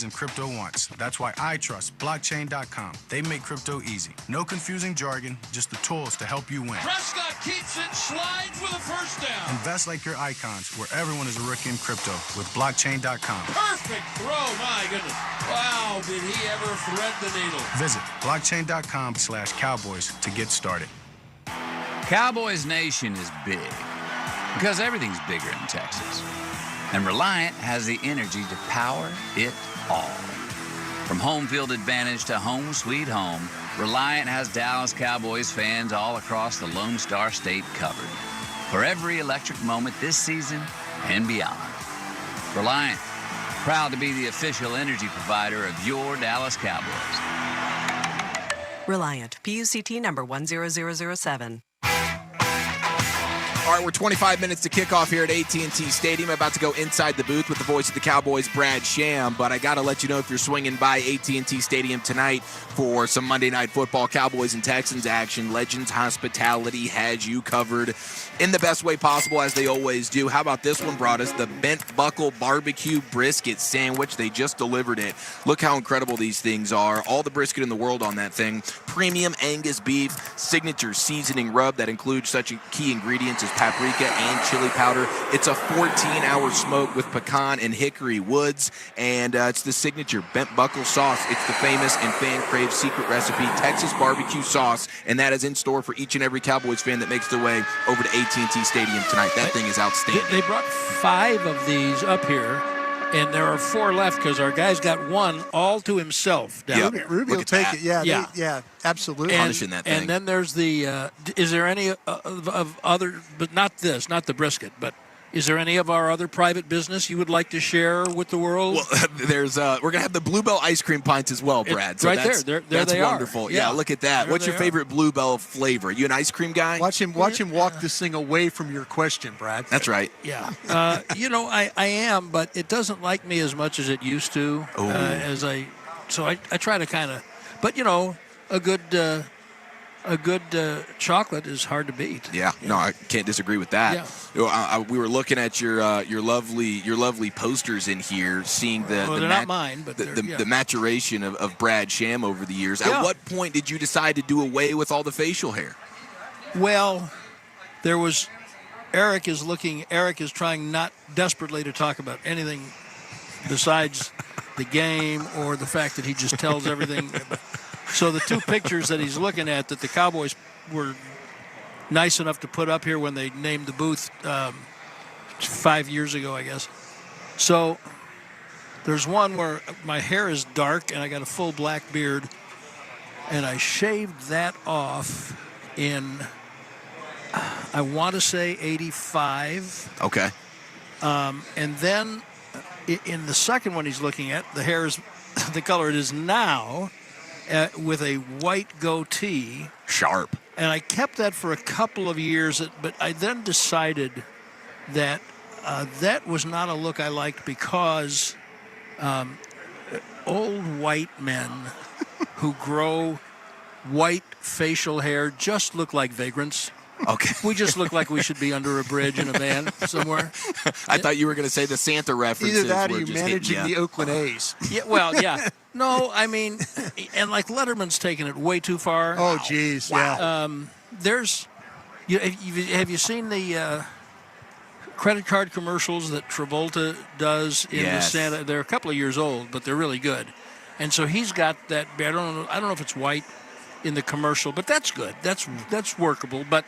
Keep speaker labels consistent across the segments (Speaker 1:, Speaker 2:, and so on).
Speaker 1: in crypto once. That's why I trust blockchain.com. They make crypto easy. No confusing jargon, just the tools to help you win.
Speaker 2: Prescott keeps it, slides with a first down.
Speaker 1: Invest like your icons, where everyone is a rookie in crypto with blockchain.com.
Speaker 2: Perfect throw, my goodness. Wow, did he ever thread the needle.
Speaker 1: Visit blockchain.com/Cowboys to get started.
Speaker 3: Cowboys Nation is big because everything's bigger in Texas. And Reliant has the energy to power it all. From home field advantage to home sweet home, Reliant has Dallas Cowboys fans all across the Lone Star State covered for every electric moment this season and beyond. Reliant, proud to be the official energy provider of your Dallas Cowboys.
Speaker 4: Reliant, PUCT number 10007.
Speaker 5: All right, we're 25 minutes to kickoff here at AT&T Stadium. About to go inside the booth with the voice of the Cowboys, Brad Sham. But I got to let you know, if you're swinging by AT&T Stadium tonight for some Monday Night Football Cowboys and Texans action, Legends Hospitality has you covered in the best way possible, as they always do. How about this one brought us? The Bent Buckle Barbecue Brisket Sandwich. They just delivered it. Look how incredible these things are. All the brisket in the world on that thing. Premium Angus beef, signature seasoning rub that includes such key ingredients as paprika and chili powder. It's a 14-hour smoke with pecan and hickory woods, and it's the signature Bent Buckle sauce. It's the famous and fan-craved secret recipe, Texas barbecue sauce, and that is in store for each and every Cowboys fan that makes their way over to AT&T Stadium tonight. That thing is outstanding.
Speaker 6: They brought 5 of these up here, and there are 4 left because our guy's got one all to himself down there.
Speaker 7: Ruby will take it. Yeah, absolutely.
Speaker 5: Punishing that thing.
Speaker 6: And then there's the, is there any of other, but not this, not the brisket, but is there any of our other private business you would like to share with the world?
Speaker 5: Well, there's we're going to have the Bluebell ice cream pints as well, Brad. So
Speaker 6: right
Speaker 5: that's,
Speaker 6: there
Speaker 5: that's
Speaker 6: they
Speaker 5: wonderful.
Speaker 6: are.
Speaker 5: Yeah, look at that.
Speaker 6: There
Speaker 5: What's your
Speaker 6: they
Speaker 5: favorite Bluebell flavor? You an ice cream guy?
Speaker 7: Watch him walk this thing away from your question, Brad.
Speaker 5: That's right.
Speaker 6: Yeah. I am, but it doesn't like me as much as it used to. So I try to kind of, but a good chocolate is hard to beat.
Speaker 5: Yeah, no, I can't disagree with that. Yeah. We were looking at your lovely posters in here, seeing
Speaker 6: they're not mine, but
Speaker 5: the maturation of Brad Sham over the years.
Speaker 6: Yeah.
Speaker 5: At what point did you decide to do away with all the facial hair?
Speaker 6: Well, there was Eric is trying not desperately to talk about anything besides the game or the fact that he just tells everything. So the 2 pictures that he's looking at that the Cowboys were nice enough to put up here when they named the booth 5 years ago, I guess. So there's one where my hair is dark and I got a full black beard, and I shaved that off in, I want to say 85.
Speaker 5: Okay.
Speaker 6: And then in the second one he's looking at, the hair is the color it is now, with a white goatee.
Speaker 5: Sharp.
Speaker 6: And I kept that for a couple of years, but I then decided that that was not a look I liked because old white men who grow white facial hair just look like vagrants.
Speaker 5: Okay.
Speaker 6: We just look like we should be under a bridge in a van somewhere.
Speaker 5: I thought you were going to say the Santa references.
Speaker 7: Either that or you're managing the Oakland A's.
Speaker 6: Yeah, well, yeah. No, I mean, and like Letterman's taking it way too far.
Speaker 7: Oh, geez.
Speaker 6: Wow.
Speaker 7: Yeah.
Speaker 6: Have you seen the credit card commercials that Travolta does in the Santa? They're a couple of years old, but they're really good. And so he's got that. I don't know if it's white in the commercial, but that's good. That's workable. But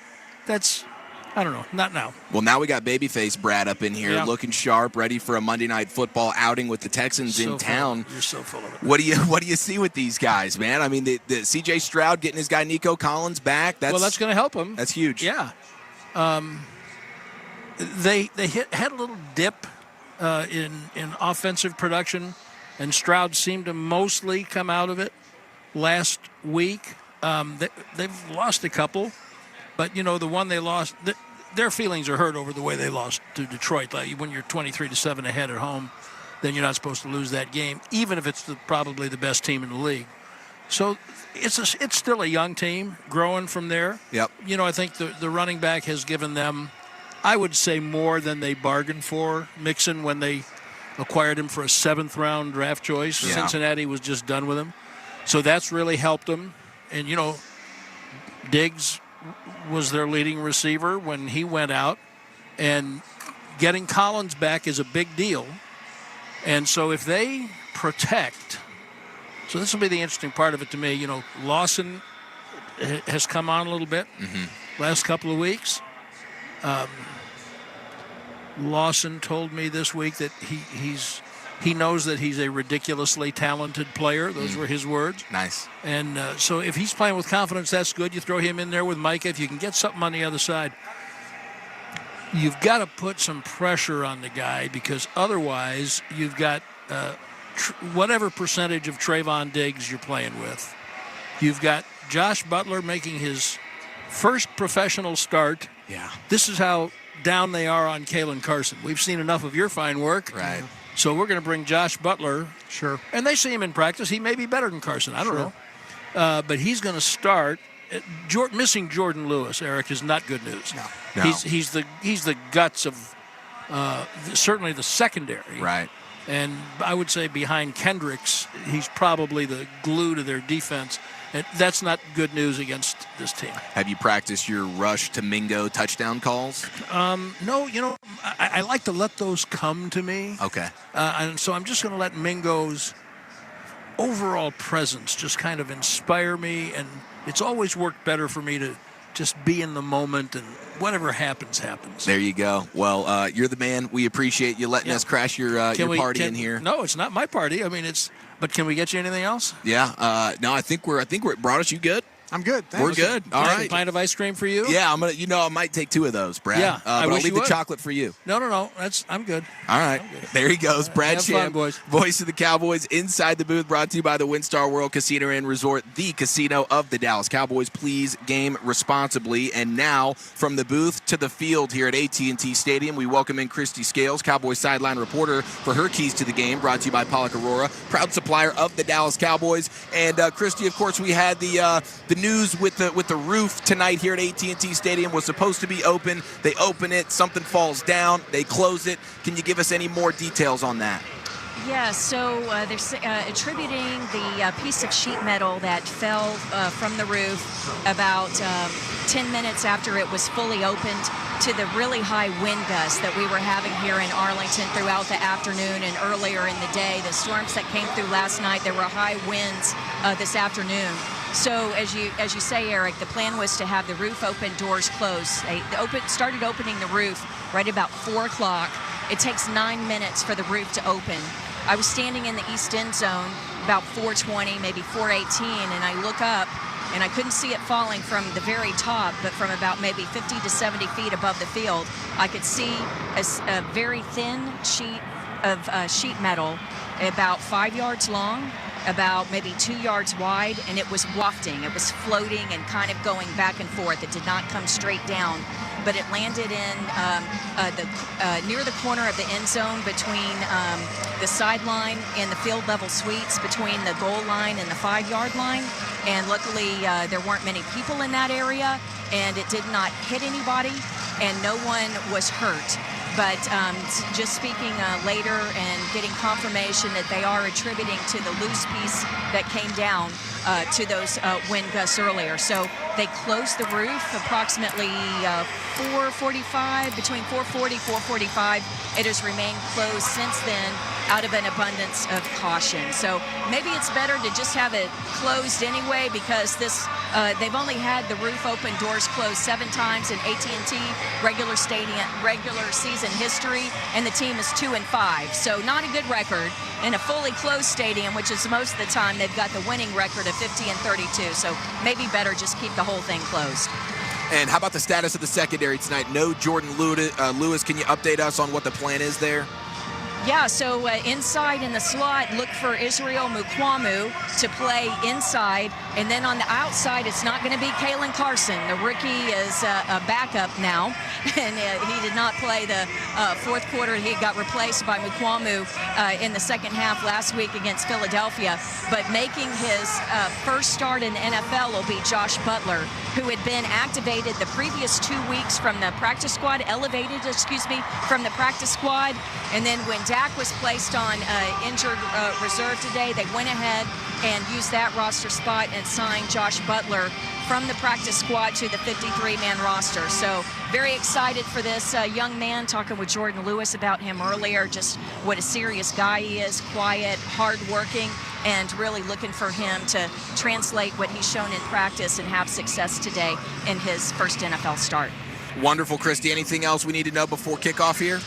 Speaker 6: that's, I don't know, not now.
Speaker 5: Well, now we got babyface Brad up in here, looking sharp, ready for a Monday Night Football outing with the Texans in town.
Speaker 6: You're so full of it.
Speaker 5: What do you see with these guys, man? I mean, the C.J. Stroud getting his guy Nico Collins back. That's
Speaker 6: going to help him.
Speaker 5: That's huge.
Speaker 6: Yeah. They had a little dip in offensive production, and Stroud seemed to mostly come out of it last week. They've lost a couple. But, the one they lost, their feelings are hurt over the way they lost to Detroit. Like when you're 23-7 ahead at home, then you're not supposed to lose that game, even if it's probably the best team in the league. So it's still a young team growing from there.
Speaker 5: Yep.
Speaker 6: I think the running back has given them, I would say, more than they bargained for. Mixon, when they acquired him for a 7th-round draft choice.
Speaker 5: Yeah.
Speaker 6: Cincinnati was just done with him. So that's really helped them. And, Diggs was their leading receiver when he went out. And getting Collins back is a big deal. And so if they protect, so this will be the interesting part of it to me. Lawson has come on a little bit last couple of weeks. Lawson told me this week that he knows that he's a ridiculously talented player. Those were his words.
Speaker 5: Nice.
Speaker 6: And so if he's playing with confidence, that's good. You throw him in there with Micah. If you can get something on the other side, you've got to put some pressure on the guy, because otherwise you've got whatever percentage of Trayvon Diggs you're playing with. You've got Josh Butler making his first professional start.
Speaker 5: Yeah.
Speaker 6: This is how down they are on Kalen Carson. We've seen enough of your fine work.
Speaker 5: Right.
Speaker 6: So we're going to bring Josh Butler.
Speaker 7: Sure.
Speaker 6: And they see him in practice. He may be better than Carson. I don't know. But he's going to start. Missing Jordan Lewis, Eric, is not good news.
Speaker 5: No.
Speaker 6: He's the guts of certainly the secondary.
Speaker 5: Right.
Speaker 6: And I would say behind Kendricks, he's probably the glue to their defense. And that's not good news against this team.
Speaker 5: Have you practiced your rush to Mingo touchdown calls?
Speaker 6: No, I like to let those come to me.
Speaker 5: Okay.
Speaker 6: And so I'm just going to let Mingo's overall presence just kind of inspire me. And it's always worked better for me to just be in the moment, and whatever happens, happens.
Speaker 5: There you go. Well, you're the man. We appreciate you letting us crash your party in here.
Speaker 6: No, it's not my party. I mean, but can we get you anything else?
Speaker 5: Yeah. No, I think we're Broadus, you good?
Speaker 7: I'm good. Thanks.
Speaker 5: We're good. All right.
Speaker 6: A pint of ice cream for you?
Speaker 5: Yeah, I'm gonna. I might take 2 of those, Brad.
Speaker 6: Yeah,
Speaker 5: but I'll leave the
Speaker 6: would.
Speaker 5: chocolate for you.
Speaker 6: No. I'm good.
Speaker 5: All right. There he goes. Brad
Speaker 6: Have
Speaker 5: Sham,
Speaker 6: fun, boys.
Speaker 5: voice of the Cowboys, inside the booth, brought to you by the WinStar World Casino and Resort, the casino of the Dallas Cowboys. Please game responsibly. And now, from the booth to the field here at AT&T Stadium, we welcome in Christy Scales, Cowboys sideline reporter, for her keys to the game, brought to you by Pollock Aurora, proud supplier of the Dallas Cowboys. And Christy, of course, we had the news with the roof tonight here at AT&T Stadium. Was supposed to be open. They open it. Something falls down. They close it. Can you give us any more details on that?
Speaker 8: Yeah, so they're attributing the piece of sheet metal that fell from the roof about 10 minutes after it was fully opened to the really high wind gusts that we were having here in Arlington throughout the afternoon and earlier in the day. The storms that came through last night, there were high winds this afternoon. So as you say, Eric, the plan was to have the roof open, doors closed. They started opening the roof right about 4 o'clock. It takes 9 minutes for the roof to open. I was standing in the east end zone about 4:20, maybe 4:18, and I look up, and I couldn't see it falling from the very top, but from about maybe 50 to 70 feet above the field, I could see a very thin sheet of sheet metal, about 5 yards long, about maybe 2 yards wide, and it was wafting. It was floating and kind of going back and forth. It did not come straight down, but it landed in near the corner of the end zone between the sideline and the field level suites, between the goal line and the 5-yard line. And luckily, there weren't many people in that area, and it did not hit anybody, and no one was hurt. But just speaking later and getting confirmation that they are attributing to the loose piece that came down to those wind gusts earlier. So they closed the roof approximately 4:45, between 4:40, 4:45. It has remained closed since then out of an abundance of caution. So maybe it's better to just have it closed anyway, because they've only had the roof open, doors closed 7 times in AT&T regular season history, and the team is 2-5. So not a good record in a fully closed stadium, which is most of the time they've got the winning record of 50-32. So maybe better just keep the whole thing closed.
Speaker 5: And how about the status of the secondary tonight? No Jordan Lewis. Can you update us on what the plan is there?
Speaker 8: Yeah, so inside in the slot, look for Israel Mukwamu to play inside. And then on the outside, it's not going to be Kalen Carson. The rookie is a backup now. And he did not play the fourth quarter. He got replaced by Mukwamu in the second half last week against Philadelphia. But making his first start in the NFL will be Josh Butler, who had been activated the previous 2 weeks from the practice squad, from the practice squad, and then went down Dak was placed on injured reserve today. They went ahead and used that roster spot and signed Josh Butler from the practice squad to the 53-man roster. So very excited for this young man, talking with Jordan Lewis about him earlier, just what a serious guy he is, quiet, hardworking, and really looking for him to translate what he's shown in practice and have success today in his first NFL start.
Speaker 5: Wonderful, Christy. Anything else we need to know before kickoff here?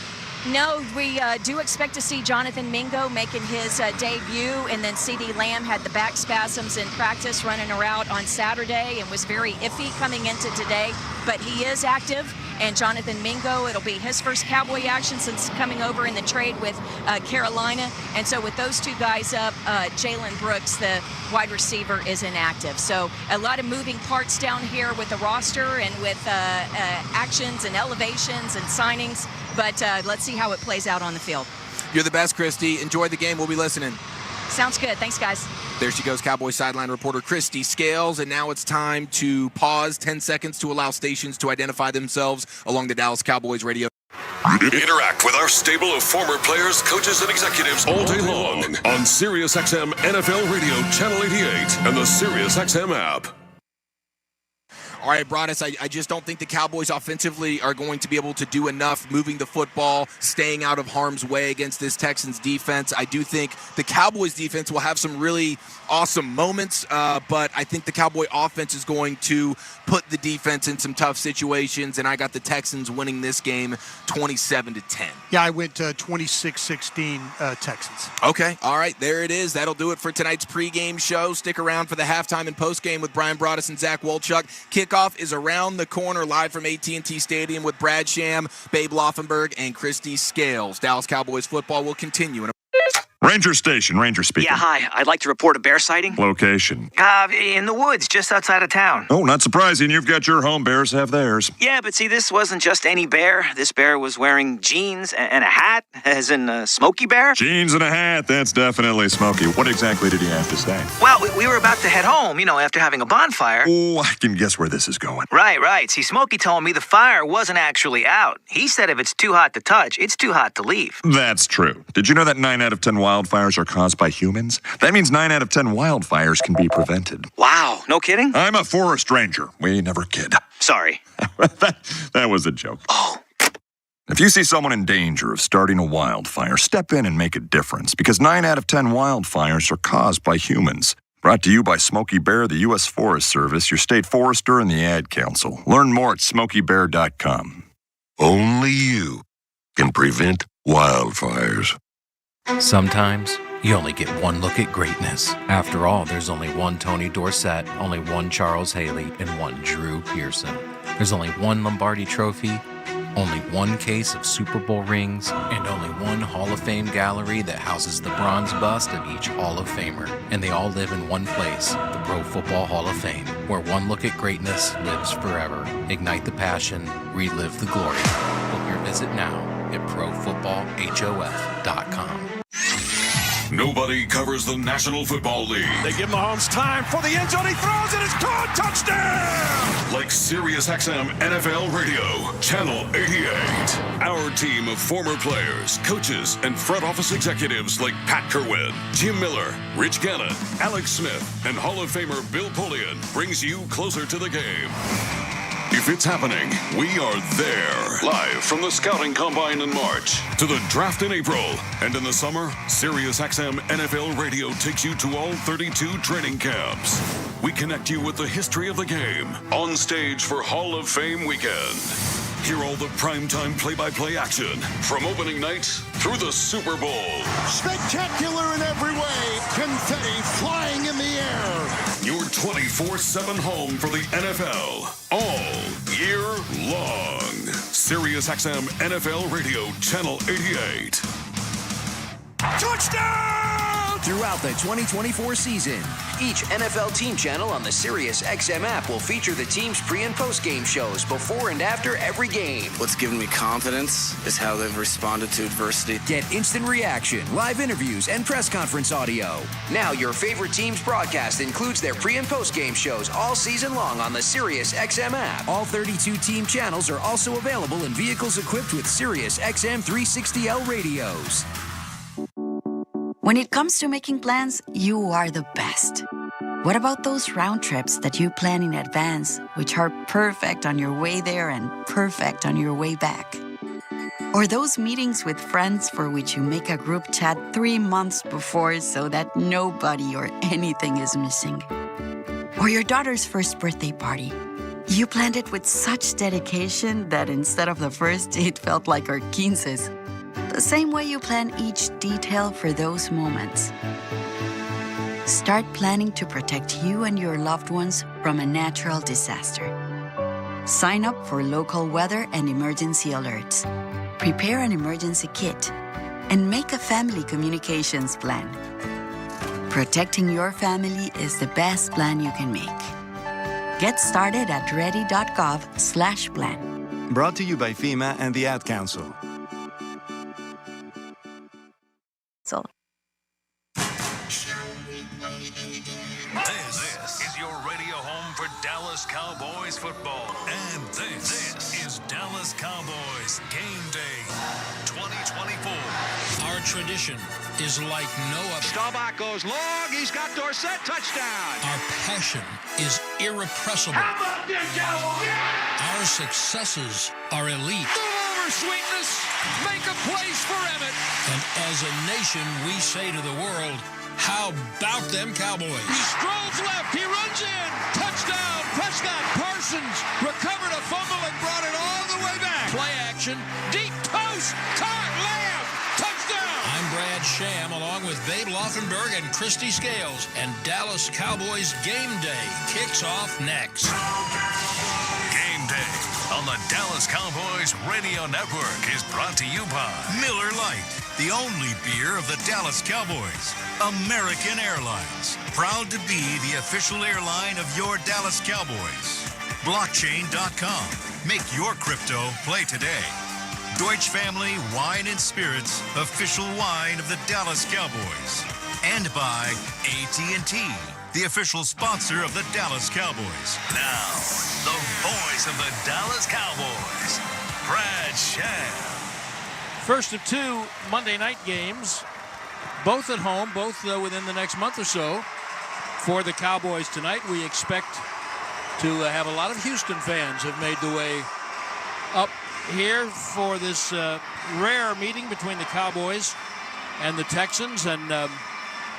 Speaker 8: No, we do expect to see Jonathan Mingo making his debut, and then CeeDee Lamb had the back spasms in practice running a route on Saturday and was very iffy coming into today, but he is active. And Jonathan Mingo, it'll be his first Cowboy action since coming over in the trade with Carolina. And so with those two guys up, Jalen Brooks, the wide receiver, is inactive. So a lot of moving parts down here with the roster and with actions and elevations and signings. But let's see how it plays out on the field.
Speaker 5: You're the best, Christy. Enjoy the game. We'll be listening.
Speaker 8: Sounds good. Thanks, guys.
Speaker 5: There she goes, Cowboys sideline reporter Christy Scales. And now it's time to pause 10 seconds to allow stations to identify themselves along the Dallas Cowboys radio.
Speaker 9: Interact with our stable of former players, coaches, and executives all day long on SiriusXM NFL Radio Channel 88 and the SiriusXM app.
Speaker 5: All right, Broadus, I just don't think the Cowboys offensively are going to be able to do enough moving the football, staying out of harm's way against this Texans defense. I do think the Cowboys defense will have some really awesome moments, but I think the Cowboy offense is going to put the defense in some tough situations, and I got the Texans winning this game 27-10.
Speaker 7: Yeah, I went 26-16 Texans.
Speaker 5: Okay, all right, there it is. That'll do it for tonight's pregame show. Stick around for the halftime and postgame with Brian Broadus and Zach Wolchuk. Kickoff is around the corner, live from AT&T Stadium with Brad Sham, Babe Laufenberg, and Christy Scales. Dallas Cowboys football will continue in a
Speaker 10: Ranger Station, Ranger speaking.
Speaker 11: Yeah, hi. I'd like to report a bear sighting.
Speaker 10: Location?
Speaker 11: In the woods, just outside of town.
Speaker 10: Oh, not surprising. You've got your home. Bears have theirs.
Speaker 11: Yeah, but see, this wasn't just any bear. This bear was wearing jeans and a hat, as in Smokey Bear.
Speaker 10: Jeans and a hat. That's definitely Smokey. What exactly did he have to say?
Speaker 11: Well, we were about to head home, after having a bonfire.
Speaker 10: Oh, I can guess where this is going.
Speaker 11: Right. See, Smokey told me the fire wasn't actually out. He said if it's too hot to touch, it's too hot to leave.
Speaker 10: That's true. Did you know that 9 out of 10 wildfires are caused by humans? That means 9 out of 10 wildfires can be prevented.
Speaker 11: Wow, no kidding?
Speaker 10: I'm a forest ranger. We never kid.
Speaker 11: Sorry.
Speaker 10: that was a joke.
Speaker 11: Oh.
Speaker 10: If you see someone in danger of starting a wildfire, step in and make a difference, because 9 out of 10 wildfires are caused by humans. Brought to you by Smokey Bear, the U.S. Forest Service, your state forester, and the Ad Council. Learn more at smokeybear.com.
Speaker 9: Only you can prevent wildfires.
Speaker 12: Sometimes you only get one look at greatness. After all, there's only one Tony Dorsett, only one Charles Haley, and one Drew Pearson. There's only one Lombardi Trophy, only one case of Super Bowl rings, and only one Hall of Fame gallery that houses the bronze bust of each Hall of Famer. And they all live in one place, the Pro Football Hall of Fame, where one look at greatness lives forever. Ignite the passion, relive the glory. Book your visit now at ProFootballHof.com.
Speaker 9: Nobody covers the National Football League.
Speaker 2: They give Mahomes time for the end zone. He throws it. It's caught. Touchdown!
Speaker 9: Like SiriusXM NFL Radio, Channel 88. Our team of former players, coaches, and front office executives like Pat Kerwin, Jim Miller, Rich Gannon, Alex Smith, and Hall of Famer Bill Polian brings you closer to the game. If it's happening, we are there. Live from the Scouting Combine in March to the Draft in April. And in the summer, SiriusXM NFL Radio takes you to all 32 training camps. We connect you with the history of the game on stage for Hall of Fame weekend. Hear all the primetime play-by-play action from opening night through the Super Bowl.
Speaker 13: Spectacular in every way. Confetti flying in the air.
Speaker 9: Your 24/7 home for the NFL all year long. SiriusXM NFL Radio Channel 88.
Speaker 2: Touchdown!
Speaker 14: Throughout the 2024 season, each NFL team channel on the SiriusXM app will feature the team's pre- and post-game shows before and after every game.
Speaker 15: What's given me confidence is how they've responded to adversity.
Speaker 14: Get instant reaction, live interviews, and press conference audio. Now your favorite team's broadcast includes their pre- and post-game shows all season long on the SiriusXM app. All 32 team channels are also available in vehicles equipped with SiriusXM 360L radios.
Speaker 16: When it comes to making plans, you are the best. What about those round trips that you plan in advance, which are perfect on your way there and perfect on your way back? Or those meetings with friends for which you make a group chat 3 months before so that nobody or anything is missing? Or your daughter's first birthday party. You planned it with such dedication that instead of the first, it felt like our 15s. The same way you plan each detail for those moments. Start planning to protect you and your loved ones from a natural disaster. Sign up for local weather and emergency alerts. Prepare an emergency kit. And make a family communications plan. Protecting your family is the best plan you can make. Get started at ready.gov/plan.
Speaker 17: Brought to you by FEMA and the Ad Council.
Speaker 18: This is your radio home for Dallas Cowboys football. And this is Dallas Cowboys Game Day 2024.
Speaker 19: Our tradition is like no other.
Speaker 20: Staubach goes long. He's got Dorsett. Touchdown.
Speaker 19: Our passion is irrepressible.
Speaker 20: How about them Cowboys? Yeah!
Speaker 19: Our successes are elite.
Speaker 20: Move over, sweetness. Make a place for Emmett.
Speaker 19: And as a nation, we say to the world, how about them Cowboys?
Speaker 20: He strolls left. He runs in. Touchdown. Prescott. Parsons recovered a fumble and brought it all the way back.
Speaker 19: Play action.
Speaker 20: Deep toast. Caught. Lamb. Touchdown.
Speaker 19: I'm Brad Sham along with Babe Loffenberg and Christy Scales. And Dallas Cowboys Game Day kicks off next.
Speaker 18: Game Day on the Dallas Cowboys Radio Network is brought to you by Miller Lite, the only beer of the Dallas Cowboys. American Airlines, proud to be the official airline of your Dallas Cowboys. Blockchain.com, make your crypto play today. Deutsche Family Wine and Spirits, official wine of the Dallas Cowboys. And by AT&T, the official sponsor of the Dallas Cowboys. Now, the voice of the Dallas Cowboys, Brad Sham.
Speaker 6: First of 2 Monday night games, both at home, both within the next month or so for the Cowboys tonight. We expect to have a lot of Houston fans have made the way up here for this rare meeting between the Cowboys and the Texans. And,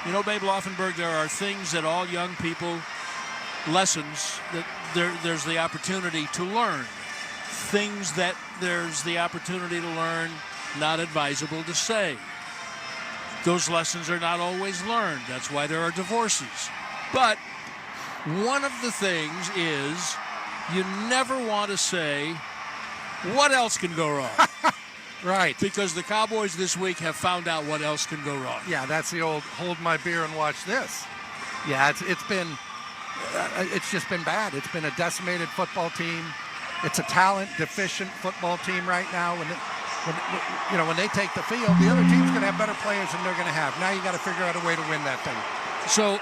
Speaker 6: you know, Babe Loffenberg, there are things that all young people, lessons that there's the opportunity to learn. Things that there's the opportunity to learn, not advisable to say. Those lessons are not always learned. That's why there are divorces. But one of the things is you never want to say, what else can go wrong?
Speaker 21: Right.
Speaker 6: Because the Cowboys this week have found out what else can go wrong.
Speaker 21: Yeah, that's the old hold my beer and watch this. Yeah, it's just been bad. It's been a decimated football team. It's a talent deficient football team right now. When they take the field, the other team's going to have better players than they're going to have. Now you got to figure out a way to win that thing.
Speaker 6: So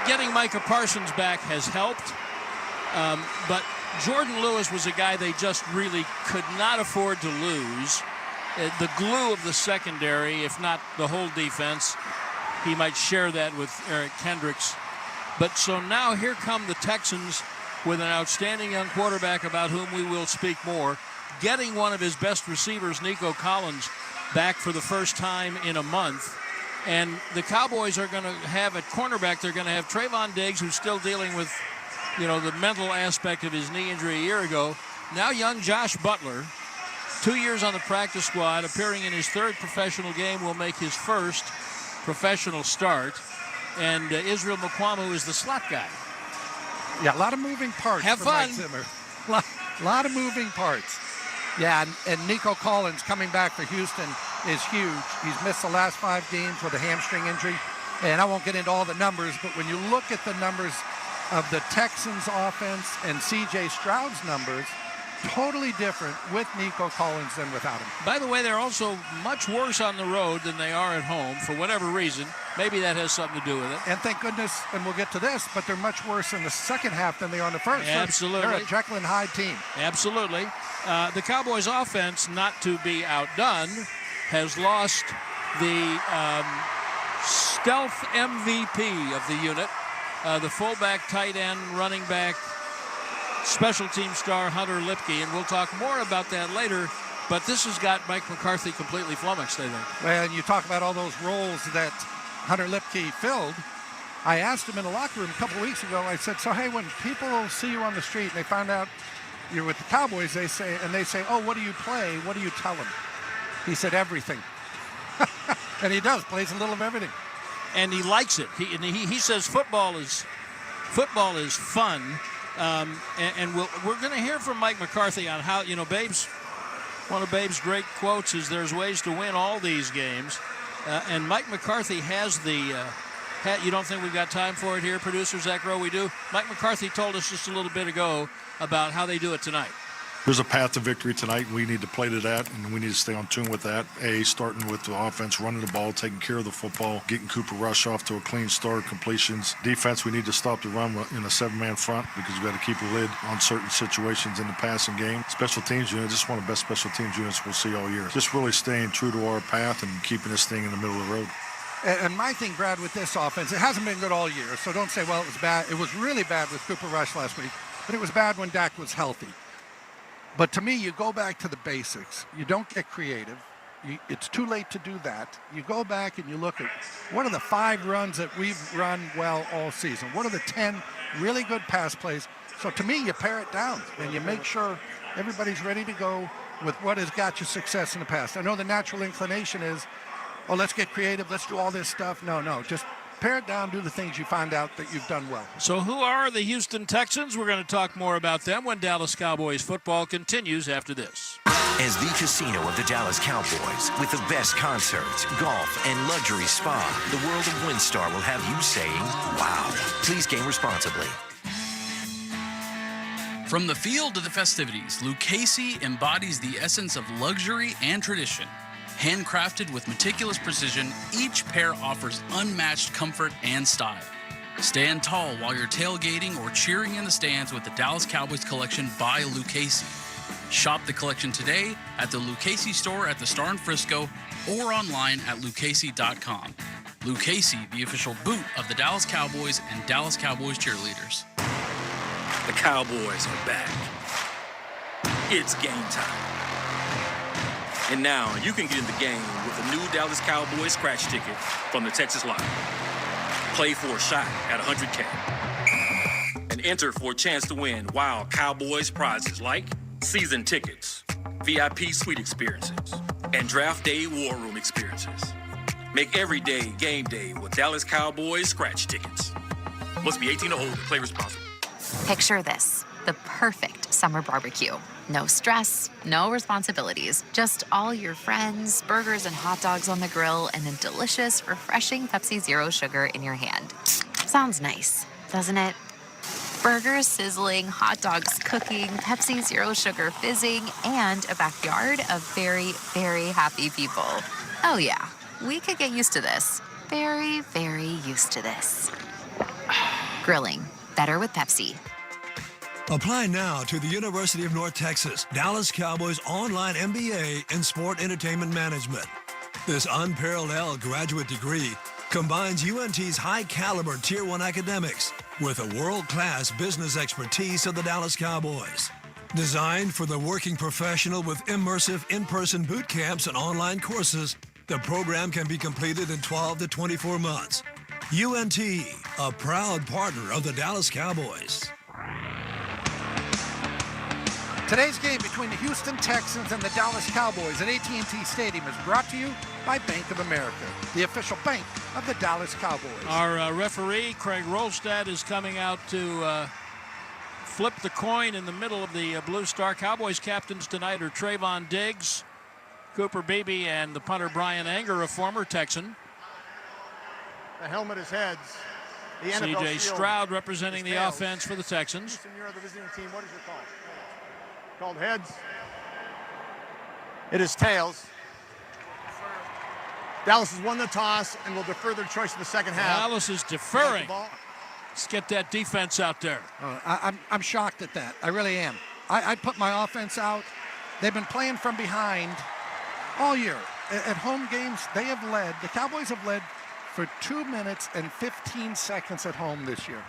Speaker 6: getting Micah Parsons back has helped, but Jordan Lewis was a guy they just really could not afford to lose. The glue of the secondary, if not the whole defense. He might share that with Eric Kendricks. But so now here come the Texans with an outstanding young quarterback about whom we will speak more, getting one of his best receivers, Nico Collins, back for the first time in a month. And the Cowboys are going to have at cornerback, they're going to have Trayvon Diggs, who's still dealing with, the mental aspect of his knee injury a year ago. Now young Josh Butler, 2 years on the practice squad, appearing in his third professional game, will make his first professional start. And Israel Mukuamu is the slot guy.
Speaker 21: Yeah, a lot of moving parts.
Speaker 6: Have fun.
Speaker 21: Mike Zimmer. A lot of moving parts. Yeah, and Nico Collins coming back for Houston is huge. He's missed the last 5 games with a hamstring injury. And I won't get into all the numbers, but when you look at the numbers of the Texans offense and C.J. Stroud's numbers, totally different with Nico Collins than without him.
Speaker 6: By the way, they're also much worse on the road than they are at home for whatever reason. Maybe that has something to do with it.
Speaker 21: And thank goodness, and we'll get to this, but they're much worse in the second half than they are in the first.
Speaker 6: Absolutely.
Speaker 21: They're a Jekyll and Hyde team.
Speaker 6: Absolutely. The Cowboys offense, not to be outdone, has lost the
Speaker 2: stealth MVP of the unit, the fullback, tight end, running back, special team star Hunter Lipke, and we'll talk more about that later. But this has got Mike McCarthy completely flummoxed, I think.
Speaker 21: Well, and you talk about all those roles that Hunter Lipke filled. I asked him in the locker room a couple weeks ago, I said, so hey, when people see you on the street and they find out you're with the Cowboys, they say, oh, what do you play? What do you tell them? He said, everything. And he does, plays a little of everything.
Speaker 2: And he likes it. He says football is fun. And we're going to hear from Mike McCarthy on how, one of Babe's great quotes is there's ways to win all these games. And Mike McCarthy has you don't think we've got time for it here, producer Zach Rowe? We do. Mike McCarthy told us just a little bit ago about how they do it tonight.
Speaker 1: There's a path to victory tonight, and we need to play to that, and we need to stay on tune with that. Starting with the offense, running the ball, taking care of the football, getting Cooper Rush off to a clean start, completions. Defense, we need to stop the run in a seven-man front because we've got to keep a lid on certain situations in the passing game. Special teams unit, this is one of the best special teams units we'll see all year. Just really staying true to our path and keeping this thing in the middle of the road.
Speaker 21: And my thing, Brad, with this offense, it hasn't been good all year, so don't say, well, it was bad. It was really bad with Cooper Rush last week, but it was bad when Dak was healthy. But to me, you go back to the basics. You don't get creative. It's too late to do that. You go back and you look at what are the 5 runs that we've run well all season? What are the 10 really good pass plays? So to me, you pare it down and you make sure everybody's ready to go with what has got you success in the past. I know the natural inclination is, oh, let's get creative, let's do all this stuff. No, just pare it down, do the things you find out that you've done well.
Speaker 2: So who are the Houston Texans? We're going to talk more about them when Dallas Cowboys football continues after this.
Speaker 22: As the casino of the Dallas Cowboys, with the best concerts, golf, and luxury spa, the world of WinStar will have you saying, wow. Please game responsibly.
Speaker 23: From the field to the festivities, Lucchese embodies the essence of luxury and tradition. Handcrafted with meticulous precision, each pair offers unmatched comfort and style. Stand tall while you're tailgating or cheering in the stands with the Dallas Cowboys collection by Lucchese. Shop the collection today at the Lucchese store at the Star in Frisco or online at lucchese.com. Lucchese, the official boot of the Dallas Cowboys and Dallas Cowboys cheerleaders.
Speaker 24: The Cowboys are back. It's game time. And now you can get in the game with a new Dallas Cowboys scratch ticket from the Texas Lottery. Play for a shot at $100K. And enter for a chance to win wild Cowboys prizes like season tickets, VIP suite experiences, and draft day war room experiences. Make every day game day with Dallas Cowboys scratch tickets. Must be 18 or older. Play responsibly.
Speaker 25: Picture this, the perfect summer barbecue. No stress, no responsibilities, just all your friends, burgers and hot dogs on the grill, and a delicious, refreshing Pepsi Zero Sugar in your hand. Sounds nice, doesn't it? Burgers sizzling, hot dogs cooking, Pepsi Zero Sugar fizzing, and a backyard of very, very happy people. Oh yeah, we could get used to this. Very, very used to this. Grilling, better with Pepsi.
Speaker 26: Apply now to the University of North Texas Dallas Cowboys online MBA in Sport Entertainment Management. This unparalleled graduate degree combines UNT's high-caliber Tier 1 academics with a world-class business expertise of the Dallas Cowboys. Designed for the working professional with immersive in-person boot camps and online courses, the program can be completed in 12 to 24 months. UNT, a proud partner of the Dallas Cowboys.
Speaker 21: Today's game between the Houston Texans and the Dallas Cowboys at AT&T Stadium is brought to you by Bank of America, the official bank of the Dallas Cowboys.
Speaker 2: Our referee, Craig Rolstad, is coming out to flip the coin in the middle of the Blue Star. Cowboys captains tonight are Trayvon Diggs, Cooper Beebe, and the punter Brian Anger, a former Texan.
Speaker 7: The helmet is heads. The
Speaker 2: C.J. Stroud representing the offense for the Texans.
Speaker 7: Houston, you're the visiting team. What is your call? Called heads. It is tails. Dallas has won the toss and will defer their choice in the second half.
Speaker 2: Dallas is deferring. Let's get that defense out there.
Speaker 21: I'm shocked at that. I really am. I put my offense out. They've been playing from behind all year. At home games, they have led. The Cowboys have led for 2 minutes and 15 seconds at home this year.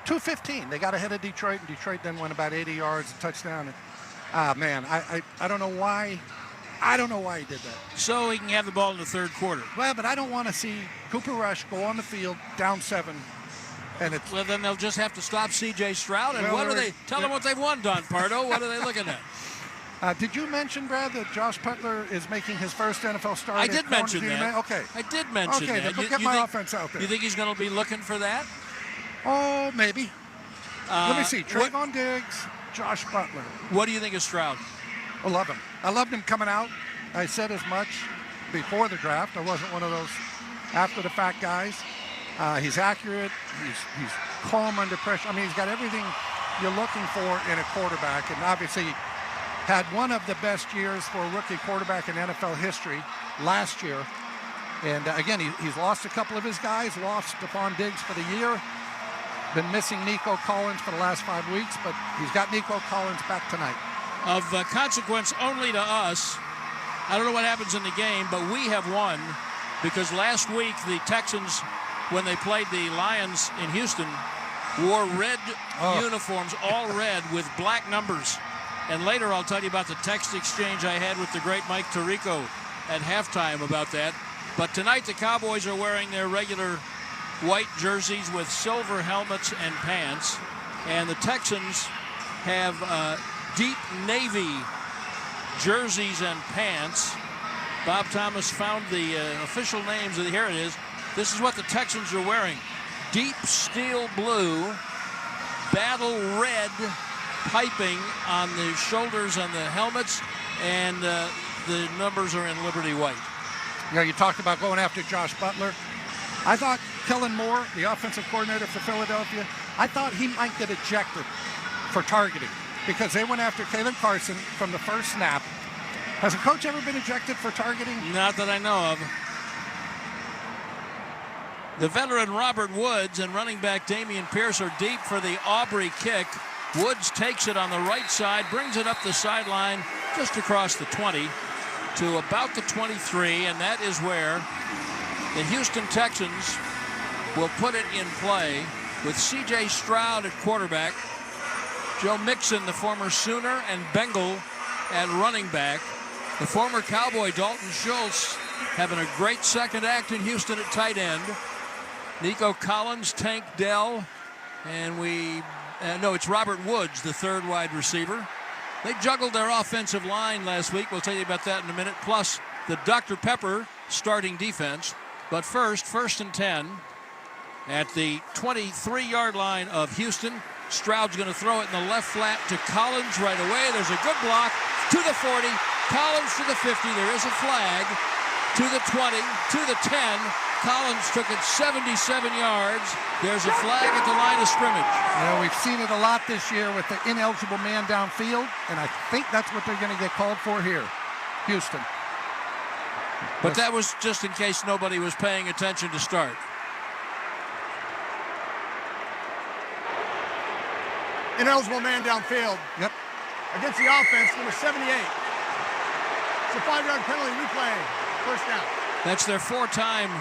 Speaker 21: 2:15. They got ahead of Detroit, and Detroit then went about 80 yards, a touchdown. Man, I don't know why. I don't know why he did that.
Speaker 2: So he can have the ball in the third quarter.
Speaker 21: Well, but I don't want to see Cooper Rush go on the field down 7. And it's,
Speaker 2: well, then they'll just have to stop C.J. Stroud. And what are they? Tell them what they've won, Don Pardo. What are they looking at?
Speaker 21: Did you mention, Brad, that Josh Butler is making his first NFL start?
Speaker 2: I did mention that.
Speaker 21: Okay.
Speaker 2: I did mention that.
Speaker 21: Okay, then get my offense out there.
Speaker 2: You think he's going to be looking for that?
Speaker 21: Oh, maybe. Let me see. Trayvon Diggs, Josh Butler.
Speaker 2: What do you think of Stroud?
Speaker 21: I love him. I loved him coming out. I said as much before the draft. I wasn't one of those after-the-fact guys. He's accurate. He's calm under pressure. I mean, he's got everything you're looking for in a quarterback, and obviously had one of the best years for a rookie quarterback in NFL history last year. And again, he's lost a couple of his guys, lost Stephon Diggs for the year, been missing Nico Collins for the last 5 weeks, but he's got Nico Collins back tonight.
Speaker 2: Of consequence only to us, I don't know what happens in the game, but we have won because last week the Texans, when they played the Lions in Houston, wore red uniforms, all red with black numbers. And later I'll tell you about the text exchange I had with the great Mike Tirico at halftime about that. But tonight the Cowboys are wearing their regular white jerseys with silver helmets and pants. And the Texans have deep navy jerseys and pants. Bob Thomas found the official names. Here it is. This is what the Texans are wearing. Deep steel blue, battle red piping on the shoulders and the helmets, and the numbers are in Liberty white.
Speaker 21: You know, you talked about going after Josh Butler. I thought Kellen Moore, the offensive coordinator for Philadelphia, I thought he might get ejected for targeting because they went after Kalen Carson from the first snap. Has a coach ever been ejected for targeting?
Speaker 2: Not that I know of. The veteran Robert Woods and running back Damian Pierce are deep for the Aubrey kick. Woods takes it on the right side, brings it up the sideline just across the 20 to about the 23, and that is where the Houston Texans will put it in play with C.J. Stroud at quarterback, Joe Mixon, the former Sooner, and Bengal at running back. The former Cowboy Dalton Schultz having a great second act in Houston at tight end. Nico Collins, Tank Dell, and it's Robert Woods, the third wide receiver. They juggled their offensive line last week. We'll tell you about that in a minute. Plus the Dr. Pepper starting defense. But first and 10 at the 23-yard line of Houston. Stroud's going to throw it in the left flat to Collins right away. There's a good block to the 40. Collins to the 50. There is a flag to the 20, to the 10. Collins took it 77 yards. There's a flag at the line of scrimmage.
Speaker 21: You know, we've seen it a lot this year with the ineligible man downfield, and I think that's what they're going to get called for here, Houston.
Speaker 2: But that was just in case nobody was paying attention to start.
Speaker 3: Ineligible man downfield.
Speaker 21: Yep.
Speaker 3: Against the offense, number 78. It's a 5-yard penalty replay. First down.
Speaker 2: That's their 4-time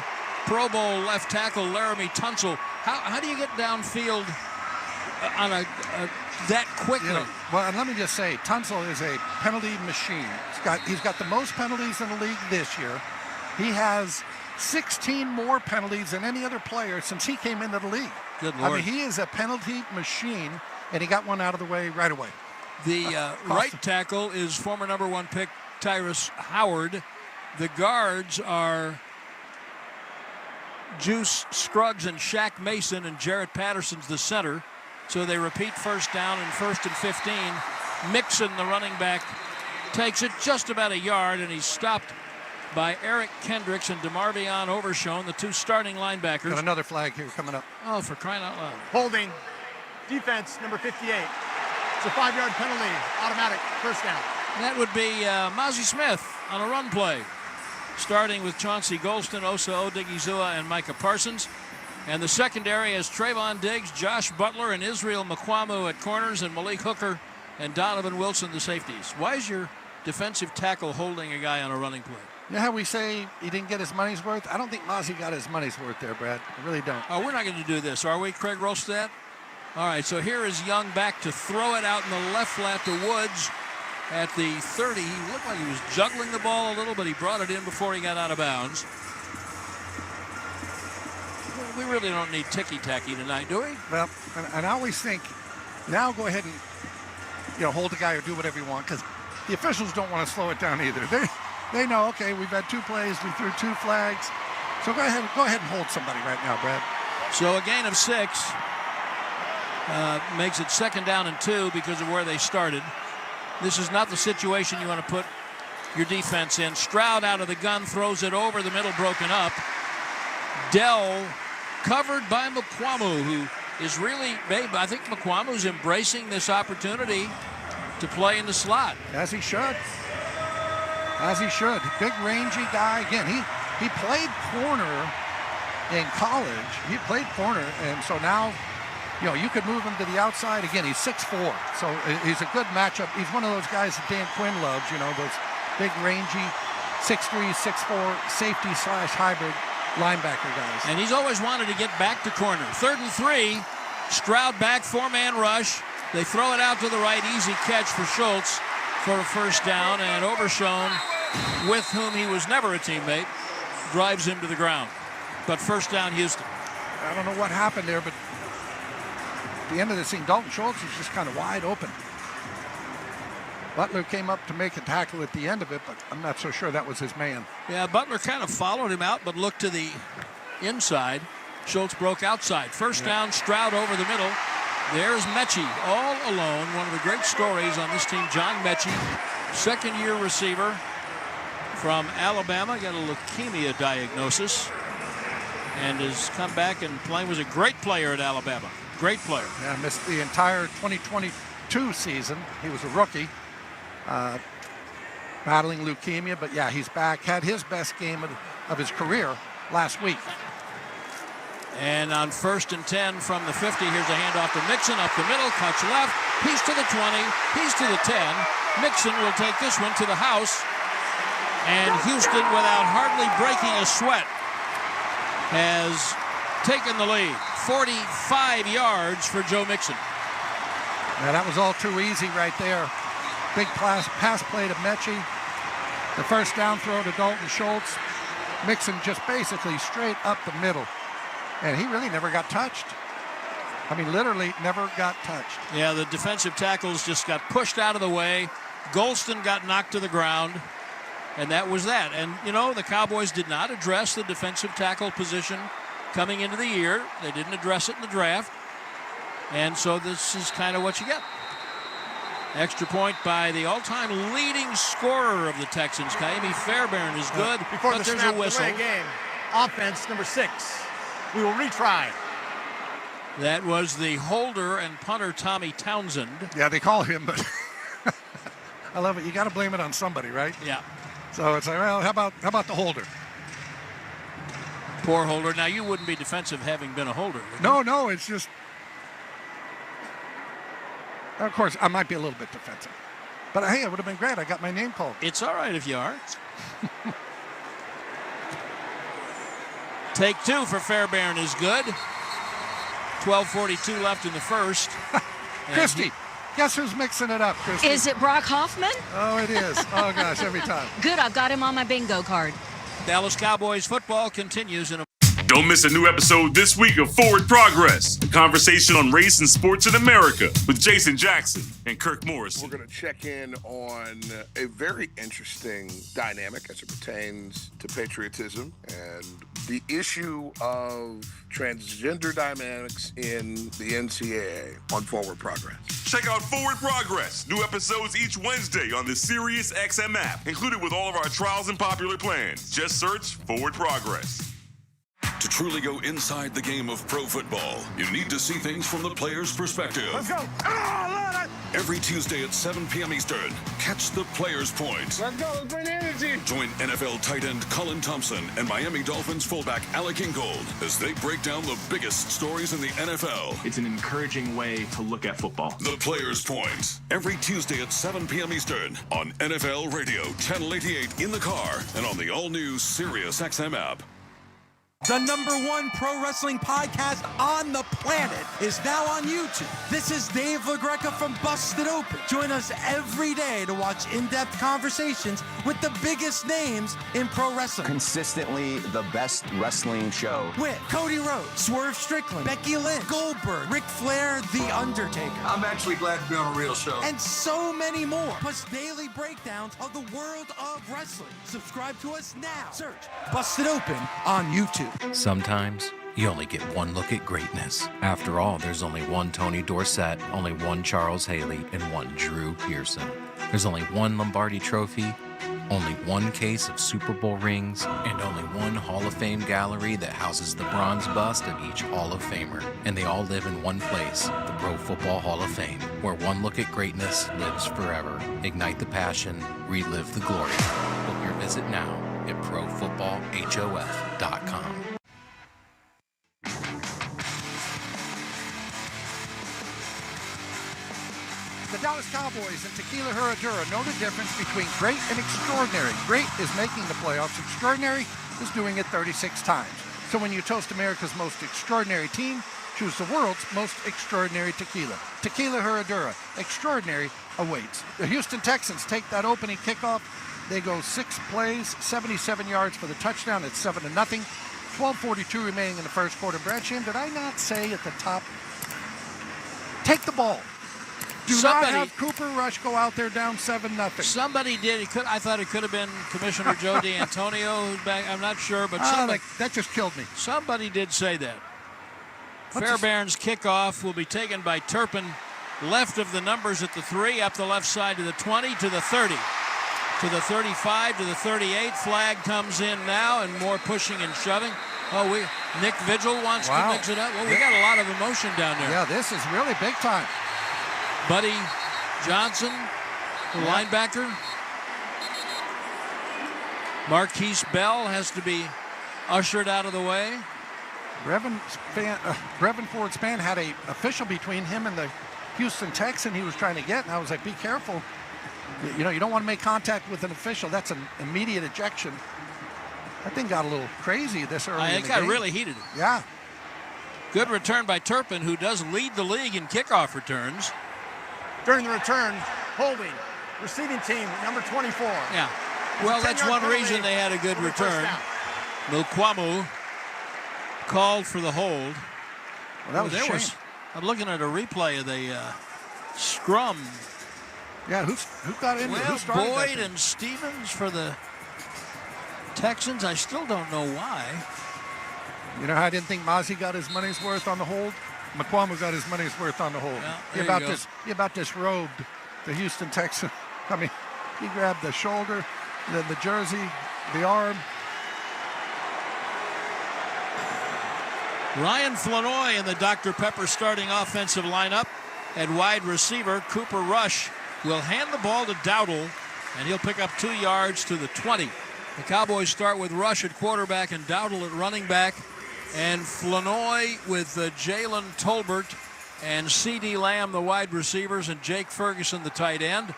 Speaker 2: Pro Bowl left tackle, Laramie Tunsil. How do you get downfield on that quickly?
Speaker 21: Yeah. Well, and let me just say, Tunsil is a penalty machine. He's got the most penalties in the league this year. He has 16 more penalties than any other player since he came into the league.
Speaker 2: Good Lord.
Speaker 21: I mean, he is a penalty machine, and he got one out of the way right away.
Speaker 2: The right tackle is former number 1 pick Tyrus Howard. The guards are Juice Scruggs and Shaq Mason, and Jarrett Patterson's the center. So they repeat first down and 1st and 15. Mixon, the running back, takes it just about a yard, and he's stopped by Eric Kendricks and DeMarvion Overshone, the 2 starting linebackers.
Speaker 21: Got another flag here coming up.
Speaker 2: Oh, for crying out loud.
Speaker 3: Holding. Defense, number 58. It's a 5-yard penalty. Automatic first down.
Speaker 2: That would be Mozzie Smith on a run play, starting with Chauncey Golston, Osa Odigizua, and Micah Parsons. And the secondary is Trayvon Diggs, Josh Butler, and Israel Mukwamu at corners, and Malik Hooker and Donovan Wilson, the safeties. Why is your defensive tackle holding a guy on a running play?
Speaker 21: You know how we say he didn't get his money's worth? I don't think Mozzie got his money's worth there, Brad. I really don't.
Speaker 2: Oh, we're not going to do this, are we, Craig Rolstad? All right, so here is Young back to throw it out in the left flat to Woods at the 30. He looked like he was juggling the ball a little, but he brought it in before he got out of bounds. We really don't need ticky-tacky tonight, do we?
Speaker 21: Well, and I always think, now go ahead and hold the guy or do whatever you want, because the officials don't want to slow it down either. They know, okay, we've had 2 plays, we threw 2 flags, so go ahead and hold somebody right now, Brad.
Speaker 2: So a gain of 6 makes it 2nd down and 2 because of where they started. This is not the situation you want to put your defense in. Stroud out of the gun, throws it over the middle, broken up. Dell covered by McQuamu, who is really, I think McQuamu's embracing this opportunity to play in the slot.
Speaker 21: As he should. As he should. Big, rangy guy. Again, he played corner in college. He played corner, and so now, you could move him to the outside. Again, he's 6'4", so he's a good matchup. He's one of those guys that Dan Quinn loves, those big, rangy, 6'3", 6'4", safety/hybrid linebacker guys.
Speaker 2: And he's always wanted to get back to corner. 3rd and 3. Stroud back, 4-man rush. They throw it out to the right. Easy catch for Schultz for a 1st down. And Overshown, with whom he was never a teammate, drives him to the ground. But 1st down, Houston.
Speaker 21: I don't know what happened there, but at the end of the scene, Dalton Schultz was just kind of wide open. Butler came up to make a tackle at the end of it, but I'm not so sure that was his man.
Speaker 2: Yeah, Butler kind of followed him out, but looked to the inside. Schultz broke outside. 1st down, Stroud over the middle. There's Mechie all alone. One of the great stories on this team, John Mechie, 2nd-year receiver from Alabama. Got a leukemia diagnosis and has come back and playing. Was a great player at Alabama. Great player.
Speaker 21: Yeah, missed the entire 2022 season. He was a rookie. Battling leukemia, but yeah, he's back. Had his best game of his career last week.
Speaker 2: And on 1st and 10 from the 50, here's a handoff to Mixon up the middle, cuts left. He's to the 20, he's to the 10. Mixon will take this one to the house. And Houston, without hardly breaking a sweat, has taken the lead. 45 yards for Joe Mixon.
Speaker 21: Yeah, that was all too easy right there. Big pass play to Mechie. The 1st down throw to Dalton Schultz. Mixon just basically straight up the middle. And he really never got touched. I mean, literally never got touched.
Speaker 2: Yeah, the defensive tackles just got pushed out of the way. Golston got knocked to the ground. And that was that. And, the Cowboys did not address the defensive tackle position coming into the year. They didn't address it in the draft. And so this is kind of what you get. Extra point by the all-time leading scorer of the Texans. Kaimi Fairbairn is good,
Speaker 3: before
Speaker 2: but
Speaker 3: the
Speaker 2: there's
Speaker 3: snap,
Speaker 2: a whistle.
Speaker 3: Delay game. Offense number 6. We will retry.
Speaker 2: That was the holder and punter Tommy Townsend.
Speaker 21: Yeah, they call him, but I love it. You got to blame it on somebody, right?
Speaker 2: Yeah.
Speaker 21: So it's like, well, how about the holder?
Speaker 2: Poor holder. Now, you wouldn't be defensive having been a holder.
Speaker 21: No, it's just. Of course, I might be a little bit defensive. But hey, it would have been great. I got my name called.
Speaker 2: It's all right if you are. Take 2 for Fairbairn is good. 12:42 left in the 1st.
Speaker 21: Christy, guess who's mixing it up, Christy?
Speaker 4: Is it Brock Hoffman?
Speaker 21: Oh, it is. Oh, gosh, every time.
Speaker 4: Good, I've got him on my bingo card.
Speaker 2: Dallas Cowboys football continues in a...
Speaker 5: Don't miss a new episode this week of Forward Progress, a conversation on race and sports in America with Jason Jackson and Kirk Morris.
Speaker 8: We're going to check in on a very interesting dynamic as it pertains to patriotism and the issue of transgender dynamics in the NCAA on Forward Progress.
Speaker 5: Check out Forward Progress. New episodes each Wednesday on the Sirius XM app, included with all of our trials and popular plans. Just search Forward Progress.
Speaker 9: To truly go inside the game of pro football, you need to see things from the player's perspective.
Speaker 3: Let's go. Oh, Lord,
Speaker 9: Every Tuesday at 7 p.m. Eastern, catch the Players' Point.
Speaker 3: Let's go. Let's bring energy.
Speaker 9: Join NFL tight end Colin Thompson and Miami Dolphins fullback Alec Ingold as they break down the biggest stories in the NFL.
Speaker 10: It's an encouraging way to look at football.
Speaker 9: The Players' Point. Every Tuesday at 7 p.m. Eastern on NFL Radio, Channel 88 in the car and on the all-new Sirius XM app.
Speaker 11: The #1 pro wrestling podcast on the planet is now on YouTube. This is Dave LaGreca from Busted Open. Join us every day to watch in-depth conversations with the biggest names in pro wrestling.
Speaker 12: Consistently the best wrestling show.
Speaker 11: With Cody Rhodes, Swerve Strickland, Becky Lynch, Goldberg, Ric Flair, The Undertaker.
Speaker 12: I'm actually glad to be on a real show.
Speaker 11: And so many more. Plus daily breakdowns of the world of wrestling. Subscribe to us now. Search Busted Open on YouTube.
Speaker 13: Sometimes you only get one look at greatness. After all, there's only one Tony Dorsett, only one Charles Haley, and one Drew Pearson. There's only one Lombardi Trophy, only one case of Super Bowl rings, and only one Hall of Fame gallery that houses the bronze bust of each Hall of Famer. And they all live in one place, the Pro Football Hall of Fame, where one look at greatness lives forever. Ignite the passion, relive the glory. Book your visit now at ProFootballHOF.com.
Speaker 21: The Dallas Cowboys and Tequila Herradura know the difference between great and extraordinary. Great is making the playoffs. Extraordinary is doing it 36 times. So when you toast America's most extraordinary team, choose the world's most extraordinary tequila. Tequila Herradura. Extraordinary awaits. The Houston Texans take that opening kickoff. They go 6 plays, 77 yards for the touchdown. It's 7-0. 12:42 remaining in the first quarter. Brad Sham, did I not say at the top, take the ball? Do not have Cooper Rush go out there down 7-0.
Speaker 2: Somebody did. I thought it could have been Commissioner Joe D'Antonio who's back. I'm not sure, but
Speaker 21: that just killed me.
Speaker 2: Somebody did say that. Fairbairn's kickoff will be taken by Turpin, left of the numbers at the 3, up the left side to the 20, to the 30, to the 35, to the 38. Flag comes in now, and more pushing and shoving. Nick Vigil wants to mix it up. Well, we got a lot of emotion down there.
Speaker 21: Yeah, this is really big time.
Speaker 2: Buddy Johnson, the linebacker. Marquise Bell has to be ushered out of the way.
Speaker 21: Brevin Ford Spann had an official between him and the Houston Texan he was trying to get, and I was like, be careful. You don't want to make contact with an official. That's an immediate ejection. That thing got a little crazy this early in the game.
Speaker 2: It got really heated.
Speaker 21: Yeah.
Speaker 2: Good return by Turpin, who does lead the league in kickoff returns.
Speaker 3: During the return, holding, receiving team, number 24.
Speaker 2: Yeah. Well, that's one reason they had a good return. Milquamu called for the hold.
Speaker 21: Well, that was a shame.
Speaker 2: I'm looking at a replay of the scrum.
Speaker 21: Yeah, who got in there? Who started
Speaker 2: Boyd and Stevens for the Texans. I still don't know why.
Speaker 21: You know how I didn't think Mozzie got his money's worth on the hold? McQuamu got his money's worth on the hold.
Speaker 2: Well,
Speaker 21: he about disrobed the Houston Texans. I mean, he grabbed the shoulder, then the jersey, the arm.
Speaker 2: Ryan Flanoy in the Dr. Pepper starting offensive lineup. At wide receiver, Cooper Rush will hand the ball to Dowdle, and he'll pick up 2 yards to the 20. The Cowboys start with Rush at quarterback and Dowdle at running back. And Flanoy with Jalen Tolbert and C.D. Lamb, the wide receivers, and Jake Ferguson, the tight end.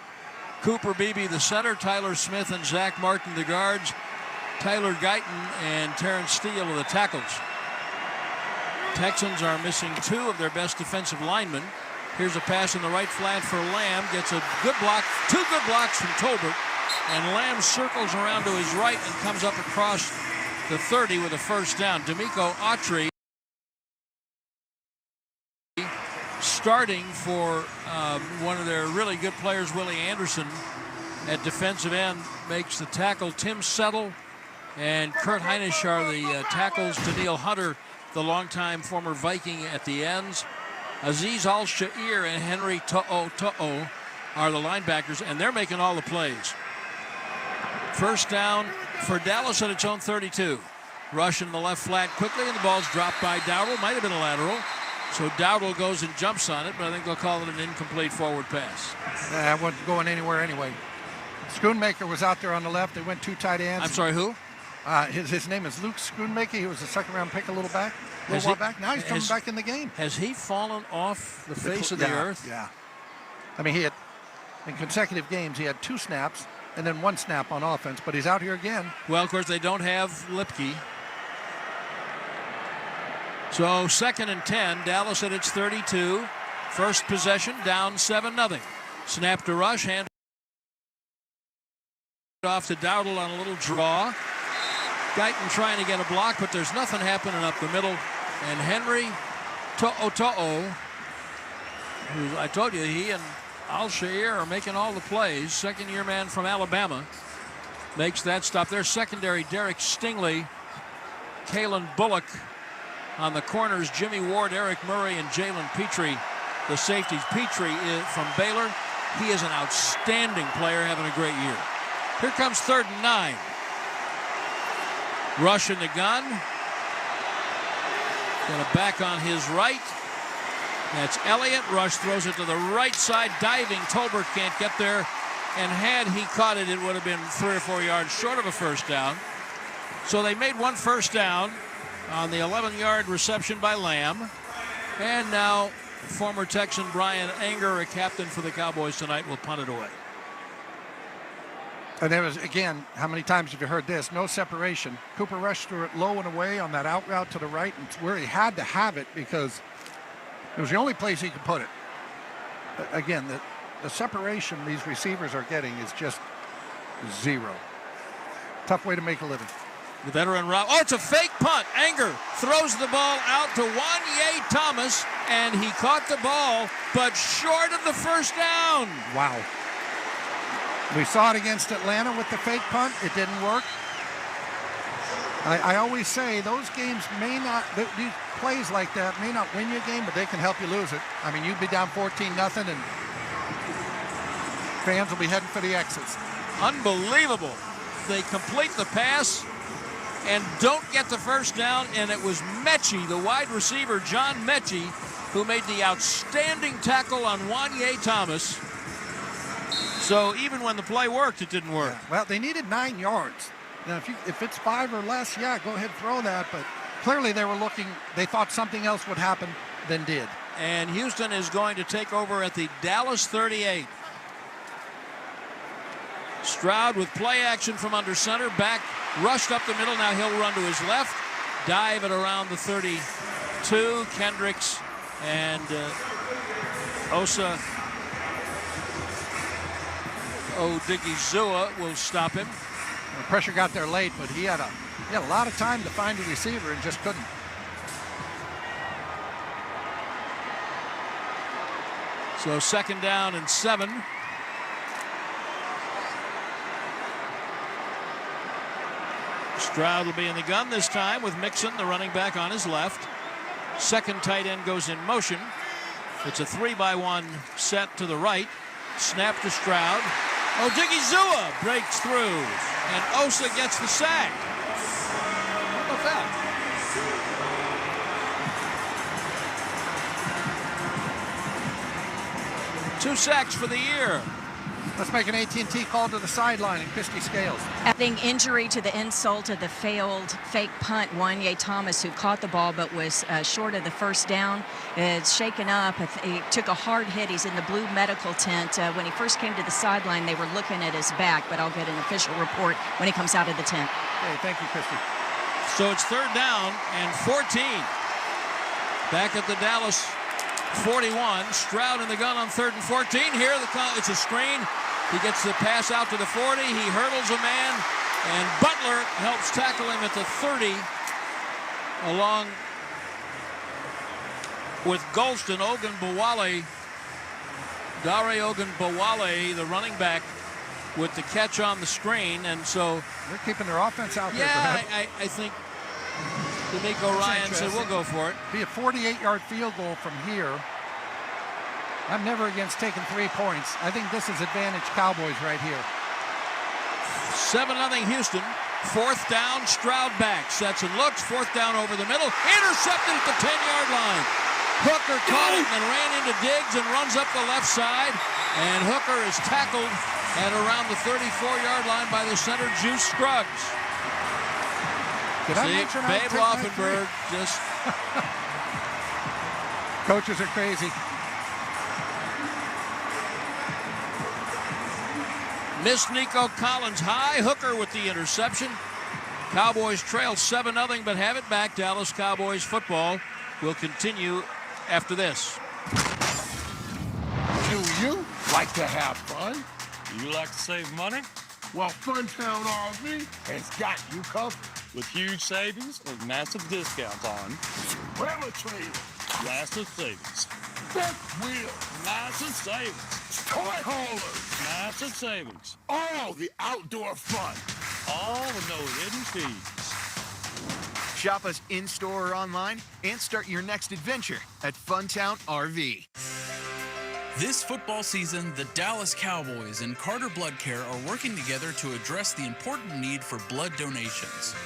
Speaker 2: Cooper Beebe, the center. Tyler Smith and Zach Martin, the guards. Tyler Guyton and Terrence Steele are the tackles. Texans are missing 2 of their best defensive linemen. Here's a pass in the right flat for Lamb. Gets a good block, 2 good blocks from Tolbert. And Lamb circles around to his right and comes up across the 30 with a first down. D'Amico Autry starting for one of their really good players, Willie Anderson, at defensive end, makes the tackle. Tim Settle and Kurt Heinisch are the tackles. Daniil Hunter, the longtime former Viking, at the ends. Aziz Al-Sha'ir and Henry To'o are the linebackers, and they're making all the plays. First down for Dallas at its own 32. Rush in the left flat quickly, and the ball's dropped by Dowdle. Might have been a lateral. So Dowdle goes and jumps on it, but I think they'll call it an incomplete forward pass.
Speaker 21: I wasn't going anywhere anyway. Schoonmaker was out there on the left. They went 2 tight ends.
Speaker 2: I'm sorry, who?
Speaker 21: His name is Luke Schoonmaker. He was a second-round pick a little while back. Now he's coming back in the game.
Speaker 2: Has he fallen off the face of the earth?
Speaker 21: Yeah. I mean, he had, in consecutive games, he had 2 snaps and then 1 snap on offense, but he's out here again.
Speaker 2: Well, of course, they don't have Lipke. So 2nd and 10, Dallas at its 32. First possession, down 7-0. Snap to rush, hand off to Dowdle on a little draw. Guyton trying to get a block, but there's nothing happening up the middle. And Henry To'o, who I told you, he and Al-Shair are making all the plays. Second-year man from Alabama makes that stop. Their secondary, Derek Stingley, Kalen Bullock. On the corners, Jimmy Ward, Eric Murray, and Jalen Petrie, the safeties. Petrie is from Baylor. He is an outstanding player, having a great year. Here comes 3rd and 9. Rush in the gun. Got a back on his right. That's Elliott. Rush throws it to the right side. Diving. Tolbert can't get there. And had he caught it, it would have been 3 or 4 yards short of a first down. So they made 1 first down on the 11-yard reception by Lamb. And now former Texan Brian Anger, a captain for the Cowboys tonight, will punt it away.
Speaker 21: And there was, again, how many times have you heard this? No separation. Cooper Rush threw it low and away on that out route to the right, and it's where he had to have it because it was the only place he could put it. Again, the separation these receivers are getting is just 0. Tough way to make a living.
Speaker 2: The veteran route. Oh, it's a fake punt. Anger throws the ball out to Wanye Thomas, and he caught the ball, but short of the first down.
Speaker 21: Wow. We saw it against Atlanta with the fake punt. It didn't work. I always say those games may not, these plays like that may not win you a game, but they can help you lose it. I mean, you'd be down 14-0, and fans will be heading for the exits.
Speaker 2: Unbelievable. They complete the pass and don't get the first down, and it was Mechie, the wide receiver, John Mechie, who made the outstanding tackle on Wanye Thomas. So even when the play worked, it didn't work.
Speaker 21: Yeah. Well, they needed 9 yards. Now, if it's 5 or less, yeah, go ahead and throw that. But clearly they were looking, they thought something else would happen than did.
Speaker 2: And Houston is going to take over at the Dallas 38. Stroud with play action from under center. Back, rushed up the middle. Now he'll run to his left. Dive it around the 32. Kendricks and Osa Odigizua will stop him.
Speaker 21: The pressure got there late, but he had a lot of time to find a receiver and just couldn't.
Speaker 2: So 2nd down and 7. Stroud will be in the gun this time with Mixon, the running back, on his left. Second tight end goes in motion. It's a 3-by-1 set to the right. Snap to Stroud. Odigizua breaks through, and Osa gets the sack. How about that? Two sacks for the year.
Speaker 21: Let's make an AT&T call to the sideline and Christy Scales.
Speaker 4: Adding injury to the insult of the failed fake punt, Wanye Thomas, who caught the ball but was short of the first down, is shaken up. He took a hard hit. He's in the blue medical tent. When he first came to the sideline, they were looking at his back, but I'll get an official report when he comes out of the tent.
Speaker 21: Okay, thank you, Christy.
Speaker 2: So it's 3rd down and 14. Back at the Dallas 41. Stroud in the gun on 3rd and 14. Here, it's a screen. He gets the pass out to the 40. He hurdles a man, and Butler helps tackle him at the 30, along with Golston. Ogunbowale, Dare Ogunbowale, the running back, with the catch on the screen. And so
Speaker 21: they're keeping their offense out there.
Speaker 2: Yeah, I think D'Amico Ryan said we'll go for it.
Speaker 21: Be a 48-yard field goal from here. I'm never against taking 3 points. I think this is advantage Cowboys right here.
Speaker 2: 7-0 Houston. 4th down, Stroud back. Sets and looks. 4th down over the middle. Intercepted at the 10-yard line. Hooker caught it and ran into Diggs and runs up the left side. And Hooker is tackled at around the 34-yard line by the center, Juice Scruggs.
Speaker 21: Did I mention
Speaker 2: Babe Laufenberg just...
Speaker 21: Coaches are crazy.
Speaker 2: Missed Nico Collins high. Hooker with the interception. Cowboys trail 7-0, but have it back. Dallas Cowboys football will continue after this.
Speaker 8: Do you like to have fun?
Speaker 14: You like to save money?
Speaker 8: Well, Funtown RV has got you covered.
Speaker 14: With huge savings and massive discounts on
Speaker 8: Trailer trade,
Speaker 14: massive savings.
Speaker 8: fifth wheel,
Speaker 14: Massive savings.
Speaker 8: toy haulers,
Speaker 14: Massive savings.
Speaker 8: all the outdoor fun.
Speaker 14: All with no hidden fees.
Speaker 15: Shop us in-store or online and start your next adventure at Funtown RV.
Speaker 23: This football season, the Dallas Cowboys and Carter Blood Care are working together to address the important need for blood donations.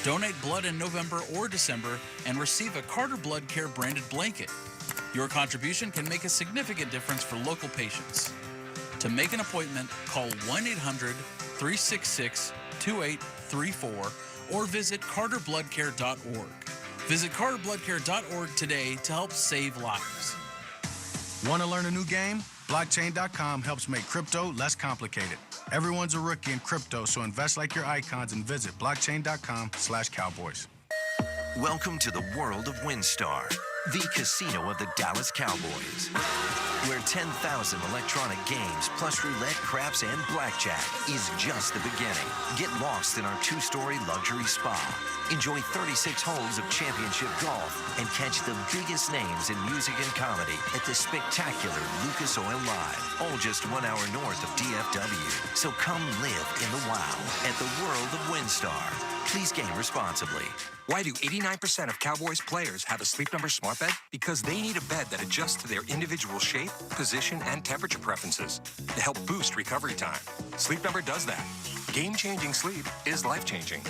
Speaker 23: Donate blood in November or December and receive a Carter Blood Care branded blanket. Your contribution can make a significant difference for local patients. To make an appointment, call 1-800-366-2834 or visit carterbloodcare.org. Visit carterbloodcare.org today to help save lives.
Speaker 16: Want to learn a new game? Blockchain.com helps make crypto less complicated. Everyone's a rookie in crypto, so invest like your icons and visit blockchain.com/cowboys.
Speaker 22: Welcome to the world of WinStar, the casino of the Dallas Cowboys, where 10,000 electronic games plus roulette, craps, and blackjack is just the beginning. Get lost in our 2-story luxury spa. Enjoy 36 holes of championship golf and catch the biggest names in music and comedy at the spectacular Lucas Oil Live, all just 1 hour north of DFW. So come live in the wow at the world of WinStar. Please game responsibly.
Speaker 17: Why do 89% of Cowboys players have a Sleep Number smart bed? Because they need a bed that adjusts to their individual shape, position, and temperature preferences to help boost recovery time. Sleep Number does that. Game-changing sleep is life-changing.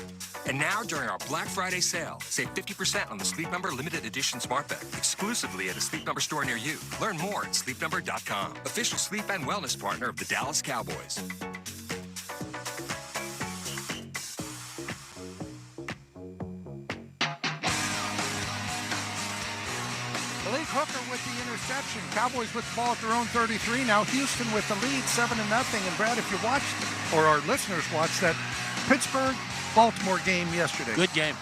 Speaker 17: And now, during our Black Friday sale, save 50% on the Sleep Number limited edition smart bed, exclusively at a Sleep Number store near you. Learn more at sleepnumber.com. Official sleep and wellness partner of the Dallas Cowboys.
Speaker 21: Malik Hooker with the interception. Cowboys with the ball at their own 33. Now Houston with the lead, 7-0. And Brad, if you watched, or our listeners watched that Pittsburgh-Baltimore game yesterday.
Speaker 2: Good game.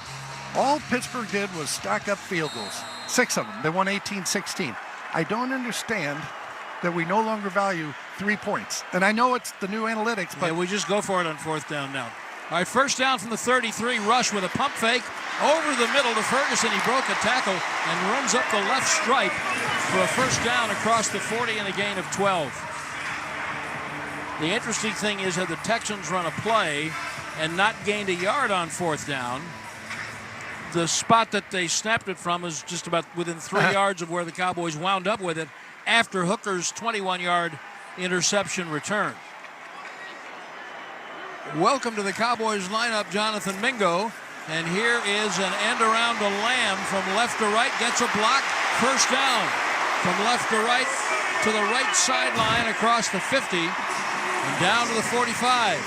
Speaker 21: All Pittsburgh did was stack up field goals. 6 of them. They won 18-16. I don't understand that we no longer value 3 points. And I know it's the new analytics, but...
Speaker 2: Yeah, we just go for it on 4th down now. All right, 1st down from the 33. Rush with a pump fake over the middle to Ferguson. He broke a tackle and runs up the left stripe for a 1st down across the 40 and a gain of 12. The interesting thing is that the Texans run a play and not gained a yard on 4th down. The spot that they snapped it from is just about within 3 yards of where the Cowboys wound up with it after Hooker's 21-yard interception return. Welcome to the Cowboys lineup, Jonathan Mingo. And here is an end around to Lamb from left to right. Gets a block. 1st down. From left to the right sideline across the 50 and down to the 45.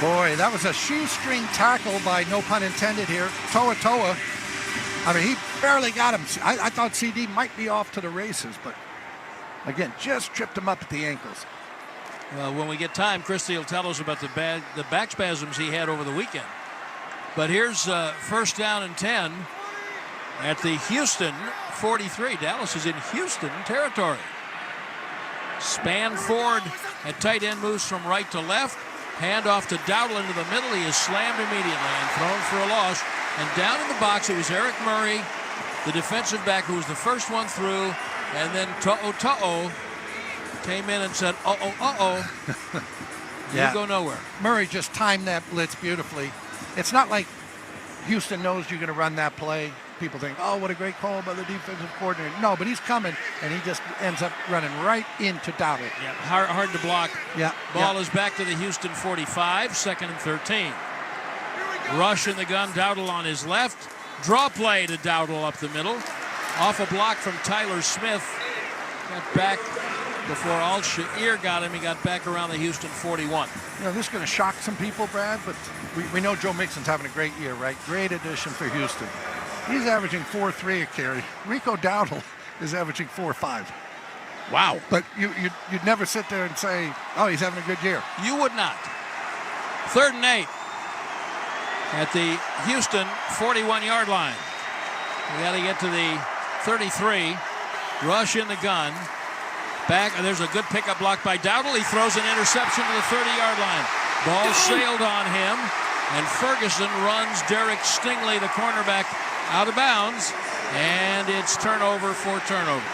Speaker 21: Boy, that was a shoestring tackle by, no pun intended here, Toa. I mean, he barely got him. I thought CD might be off to the races, but again, just tripped him up at the ankles.
Speaker 2: Well, when we get time, Christie will tell us about the back spasms he had over the weekend. But here's 1st down and 10 at the Houston 43. Dallas is in Houston territory. Span Ford at tight end moves from right to left. Hand off to Dowdle into the middle. He is slammed immediately and thrown for a loss. And down in the box, it was Eric Murray, the defensive back, who was the first one through. And then To'o came in and said, uh-oh. You go nowhere.
Speaker 21: Murray just timed that blitz beautifully. It's not like Houston knows you're going to run that play. People think, oh, what a great call by the defensive coordinator. No, but he's coming, and he just ends up running right into Dowdle.
Speaker 2: Yeah, hard to block.
Speaker 21: Yeah.
Speaker 2: Ball is back to the Houston 45, 2nd and 13. Rush in the gun, Dowdle on his left. Draw play to Dowdle up the middle. Off a block from Tyler Smith. Got back before Al-Sha'ir got him. He got back around the Houston 41.
Speaker 21: You know, this is going to shock some people, Brad, but we know Joe Mixon's having a great year, right? Great addition for Houston. He's averaging 4.3 a carry. Rico Dowdle is averaging 4.5.
Speaker 2: Wow.
Speaker 21: But you'd never sit there and say, oh, he's having a good year.
Speaker 2: You would not. 3rd and 8 at the Houston 41-yard line. We got to get to the 33. Rush in the gun. Back, and there's a good pickup block by Dowdle. He throws an interception to the 30-yard line. Ball sailed on him, and Ferguson runs Derek Stingley, the cornerback, out of bounds, and it's turnover for turnover.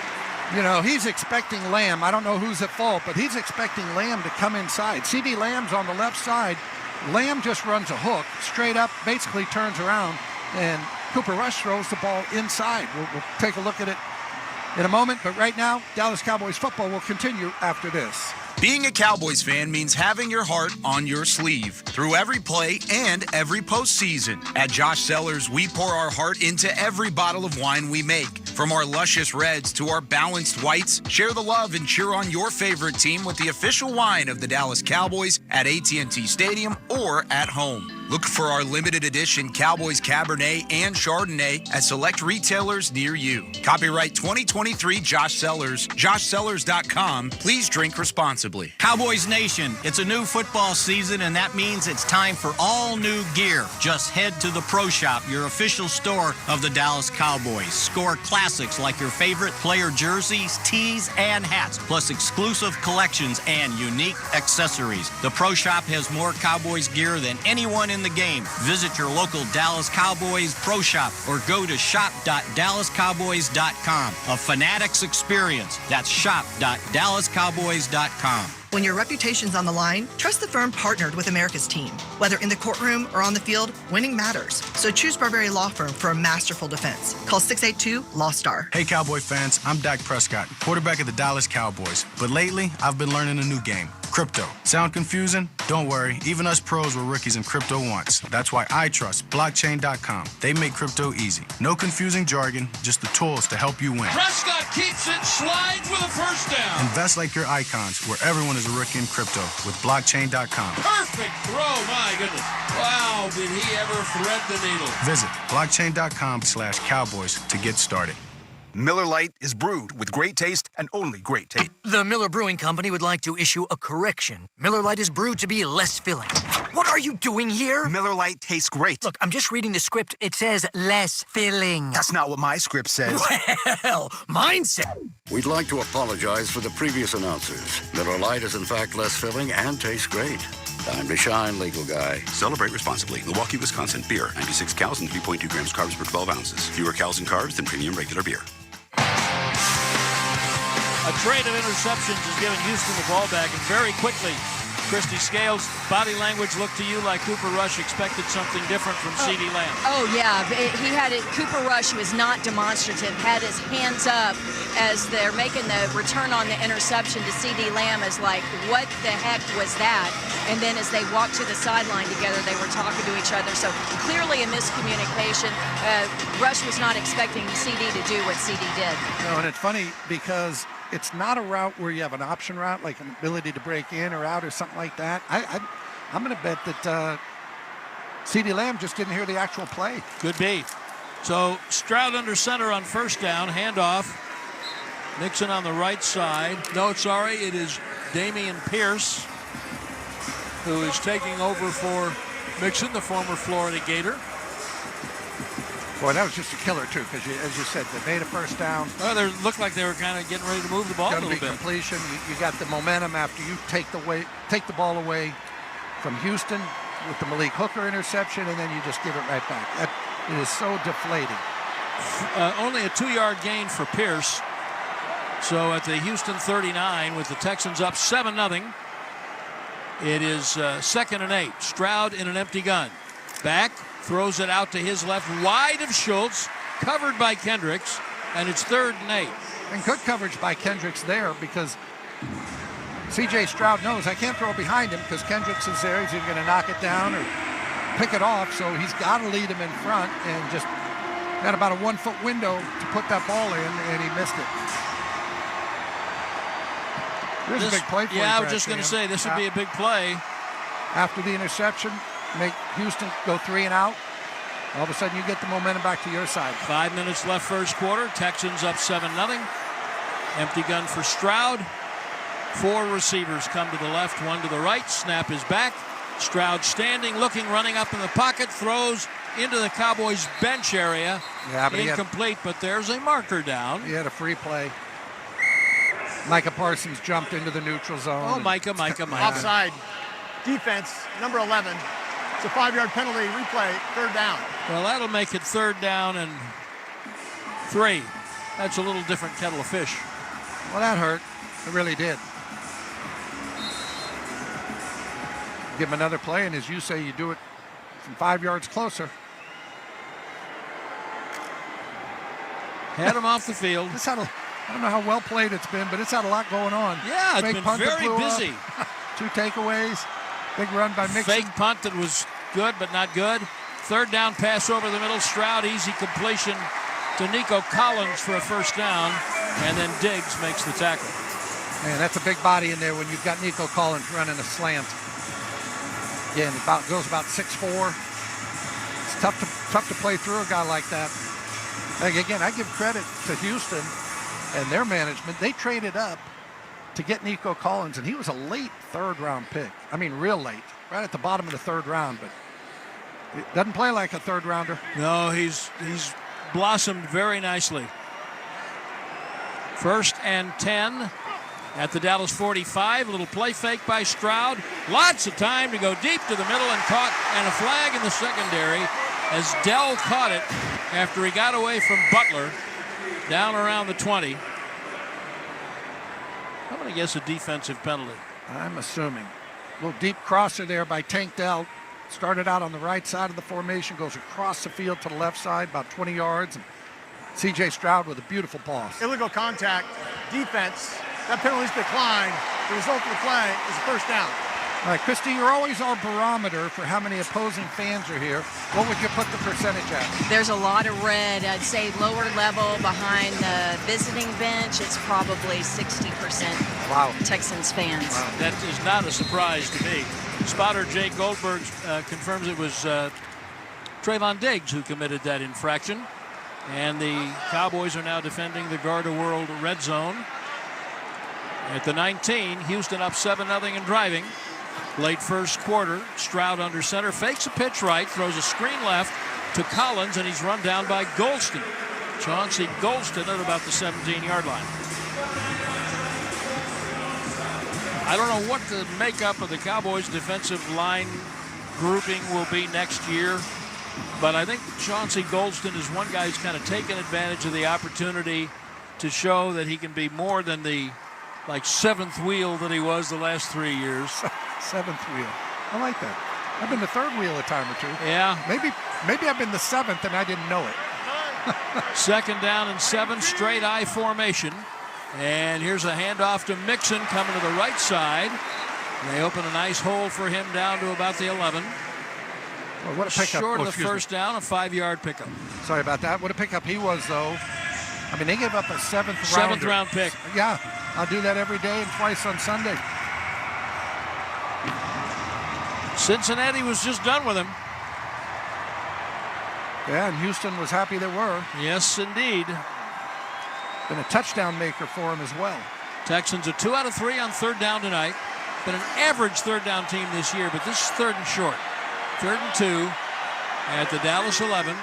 Speaker 21: You know, he's expecting Lamb. I don't know who's at fault, but he's expecting Lamb to come inside. C.D. Lamb's on the left side. Lamb just runs a hook, straight up, basically turns around, and Cooper Rush throws the ball inside. We'll take a look at it in a moment, but right now, Dallas Cowboys football will continue after this.
Speaker 1: Being a Cowboys fan means having your heart on your sleeve through every play and every postseason. At Josh Cellars, we pour our heart into every bottle of wine we make. From our luscious reds to our balanced whites, share the love and cheer on your favorite team with the official wine of the Dallas Cowboys at AT&T Stadium or at home. Look for our limited edition Cowboys Cabernet and Chardonnay at select retailers near you. Copyright 2023 Josh Cellars, joshcellars.com. Please drink responsibly.
Speaker 6: Cowboys Nation, it's a new football season, and that means it's time for all new gear. Just head to the Pro Shop, your official store of the Dallas Cowboys. Score classics like your favorite player jerseys, tees, and hats, plus exclusive collections and unique accessories. The Pro Shop has more Cowboys gear than anyone in the game. Visit your local Dallas Cowboys Pro Shop or go to shop.dallascowboys.com. A Fanatics experience. That's shop.dallascowboys.com.
Speaker 18: When your reputation's on the line, trust the firm partnered with America's team. Whether in the courtroom or on the field, winning matters. So choose Barberi Law Firm for a masterful defense. Call 682-LAW-STAR.
Speaker 16: Hey, Cowboy fans, I'm Dak Prescott, quarterback of the Dallas Cowboys. But lately, I've been learning a new game, crypto. Sound confusing? Don't worry, even us pros were rookies in crypto once. That's why I trust blockchain.com. They make crypto easy. No confusing jargon, just the tools to help you win.
Speaker 2: Prescott keeps it, slides with a first down.
Speaker 16: Invest like your icons, where everyone is a rookie in crypto with blockchain.com.
Speaker 2: Perfect throw, my goodness. Wow, did he ever thread the needle.
Speaker 16: Visit blockchain.com/cowboys to get started.
Speaker 1: Miller Lite is brewed with great taste and only great taste.
Speaker 19: The Miller Brewing Company would like to issue a correction. Miller Lite is brewed to be less filling. What are you doing here?
Speaker 1: Miller Lite tastes great.
Speaker 19: Look, I'm just reading the script. It says less filling.
Speaker 1: That's not what my script says.
Speaker 19: Well, mine says.
Speaker 20: We'd like to apologize for the previous announcers. Miller Lite is in fact less filling and tastes great. Time to shine, legal guy.
Speaker 24: Celebrate responsibly. Milwaukee, Wisconsin. Beer. 96 calories and 3.2 grams carbs per 12 ounces. Fewer calories and carbs than premium regular beer.
Speaker 2: A trade of interceptions has given Houston the ball back, and very quickly, Christy Scales, body language looked to you like Cooper Rush expected something different from C.D. Lamb.
Speaker 4: Oh, yeah. He had it. Cooper Rush was not demonstrative, had his hands up as they're making the return on the interception to C.D. Lamb as like, what the heck was that? And then as they walked to the sideline together, they were talking to each other. So clearly a miscommunication. Rush was not expecting C.D. to do what C.D. did.
Speaker 21: No, and it's funny because it's not a route where you have an option route, like an ability to break in or out or something like that. I'm going to bet that C.D. Lamb just didn't hear the actual play.
Speaker 2: Could be. So Stroud under center on first down, handoff. Nixon on the right side. No, sorry, it is Damian Pierce who is taking over for Mixon, the former Florida Gator.
Speaker 21: Boy, that was just a killer, too, because, as you said, they made a first down.
Speaker 2: Well, they looked like they were kind of getting ready to move the ball a little bit.
Speaker 21: Completion. You got the momentum after you take the ball away from Houston with the Malik Hooker interception, and then you just give it right back. It is so deflating.
Speaker 2: Only a 2-yard gain for Pierce. So at the Houston 39, with the Texans up 7-0, it is 2nd and 8. Stroud in an empty gun. Back. Throws it out to his left, wide of Schultz, covered by Kendricks, and it's 3rd and 8.
Speaker 21: And good coverage by Kendricks there because C.J. Stroud knows I can't throw behind him because Kendricks is there. He's either going to knock it down or pick it off, so he's got to lead him in front and just Had about a 1 foot window to put that ball in, and he missed it. Here's a big play for
Speaker 2: I was just going to say, this would be a big play.
Speaker 21: After the interception, make Houston go 3 and out. All of a sudden, you get the momentum back to your side.
Speaker 2: 5 minutes left first quarter. Texans up 7-0. Empty gun for Stroud. 4 receivers come to the left, 1 to the right. Snap is back. Stroud standing, looking, running up in the pocket. Throws into the Cowboys bench area.
Speaker 21: Yeah, but
Speaker 2: incomplete, but there's a marker down.
Speaker 21: He had a free play. Micah Parsons jumped into the neutral zone.
Speaker 2: Oh, Micah.
Speaker 3: Offside. Defense, number 11. It's a 5-yard penalty. Replay, 3rd down.
Speaker 2: Well, that'll make it 3rd down and 3. That's a little different kettle of fish.
Speaker 21: Well, that hurt. It really did. Give him another play, and as you say, you do it from 5 yards closer.
Speaker 2: Had him off the field.
Speaker 21: I don't know how well played it's been, but it's had a lot going on.
Speaker 2: Yeah, it's
Speaker 21: Fake
Speaker 2: been
Speaker 21: punt that
Speaker 2: very
Speaker 21: blew
Speaker 2: busy.
Speaker 21: up. 2 takeaways. Big run by Mixon.
Speaker 2: Fake punt that was good, but not good. 3rd down pass over the middle. Stroud, easy completion to Nico Collins for a 1st down. And then Diggs makes the tackle.
Speaker 21: Man, that's a big body in there when you've got Nico Collins running a slant. Again, goes about 6'4". It's tough to play through a guy like that. Again, I give credit to Houston and their management. They traded up to get Nico Collins, and he was a late 3rd round pick. I mean, real late, right at the bottom of the 3rd round, but it doesn't play like a 3rd rounder.
Speaker 2: No, he's blossomed very nicely. 1st and 10 at the Dallas 45. A little play fake by Stroud. Lots of time to go deep to the middle and caught, and a flag in the secondary as Dell caught it after he got away from Butler down around the 20. I'm going to guess a defensive penalty.
Speaker 21: I'm assuming. A little deep crosser there by Tank Dell. Started out on the right side of the formation, goes across the field to the left side, about 20 yards. And C.J. Stroud with a beautiful pass.
Speaker 3: Illegal contact, defense. That penalty's declined. The result of the play is a 1st down.
Speaker 21: All right, Christy, you're always our barometer for how many opposing fans are here. What would you put the percentage at?
Speaker 4: There's a lot of red. I'd say lower level behind the visiting bench. It's probably 60%
Speaker 21: wow.
Speaker 4: Texans fans.
Speaker 2: Wow. That is not a surprise to me. Spotter Jake Goldberg confirms it was Trayvon Diggs who committed that infraction. And the Cowboys are now defending the Garda World red zone. At the 19, Houston up 7-0 and driving. Late first quarter, Stroud under center, fakes a pitch right, throws a screen left to Collins, and he's run down by Golston. Chauncey Golston at about the 17-yard line. I don't know what the makeup of the Cowboys' defensive line grouping will be next year, but I think Chauncey Golston is one guy who's kind of taken advantage of the opportunity to show that he can be more than the 7th wheel that he was the last 3 years.
Speaker 21: 7th wheel. I like that. I've been the 3rd wheel a time or 2.
Speaker 2: Yeah.
Speaker 21: Maybe I've been the 7th and I didn't know it.
Speaker 2: 2nd down and 7, straight I formation. And here's a handoff to Mixon coming to the right side. They open a nice hole for him down to about the 11.
Speaker 21: Well, what a pickup.
Speaker 2: Short of the 1st down, a 5-yard pickup.
Speaker 21: Sorry about that. What a pickup he was, though. I mean, they gave up a 7th
Speaker 2: round pick.
Speaker 21: Yeah, I'll do that every day and twice on Sunday.
Speaker 2: Cincinnati was just done with him.
Speaker 21: Yeah, and Houston was happy they were.
Speaker 2: Yes, indeed.
Speaker 21: Been a touchdown maker for him as well.
Speaker 2: Texans are 2 out of 3 on 3rd down tonight. Been an average 3rd down team this year, but this is 3rd and short. 3rd and 2 at the Dallas 11.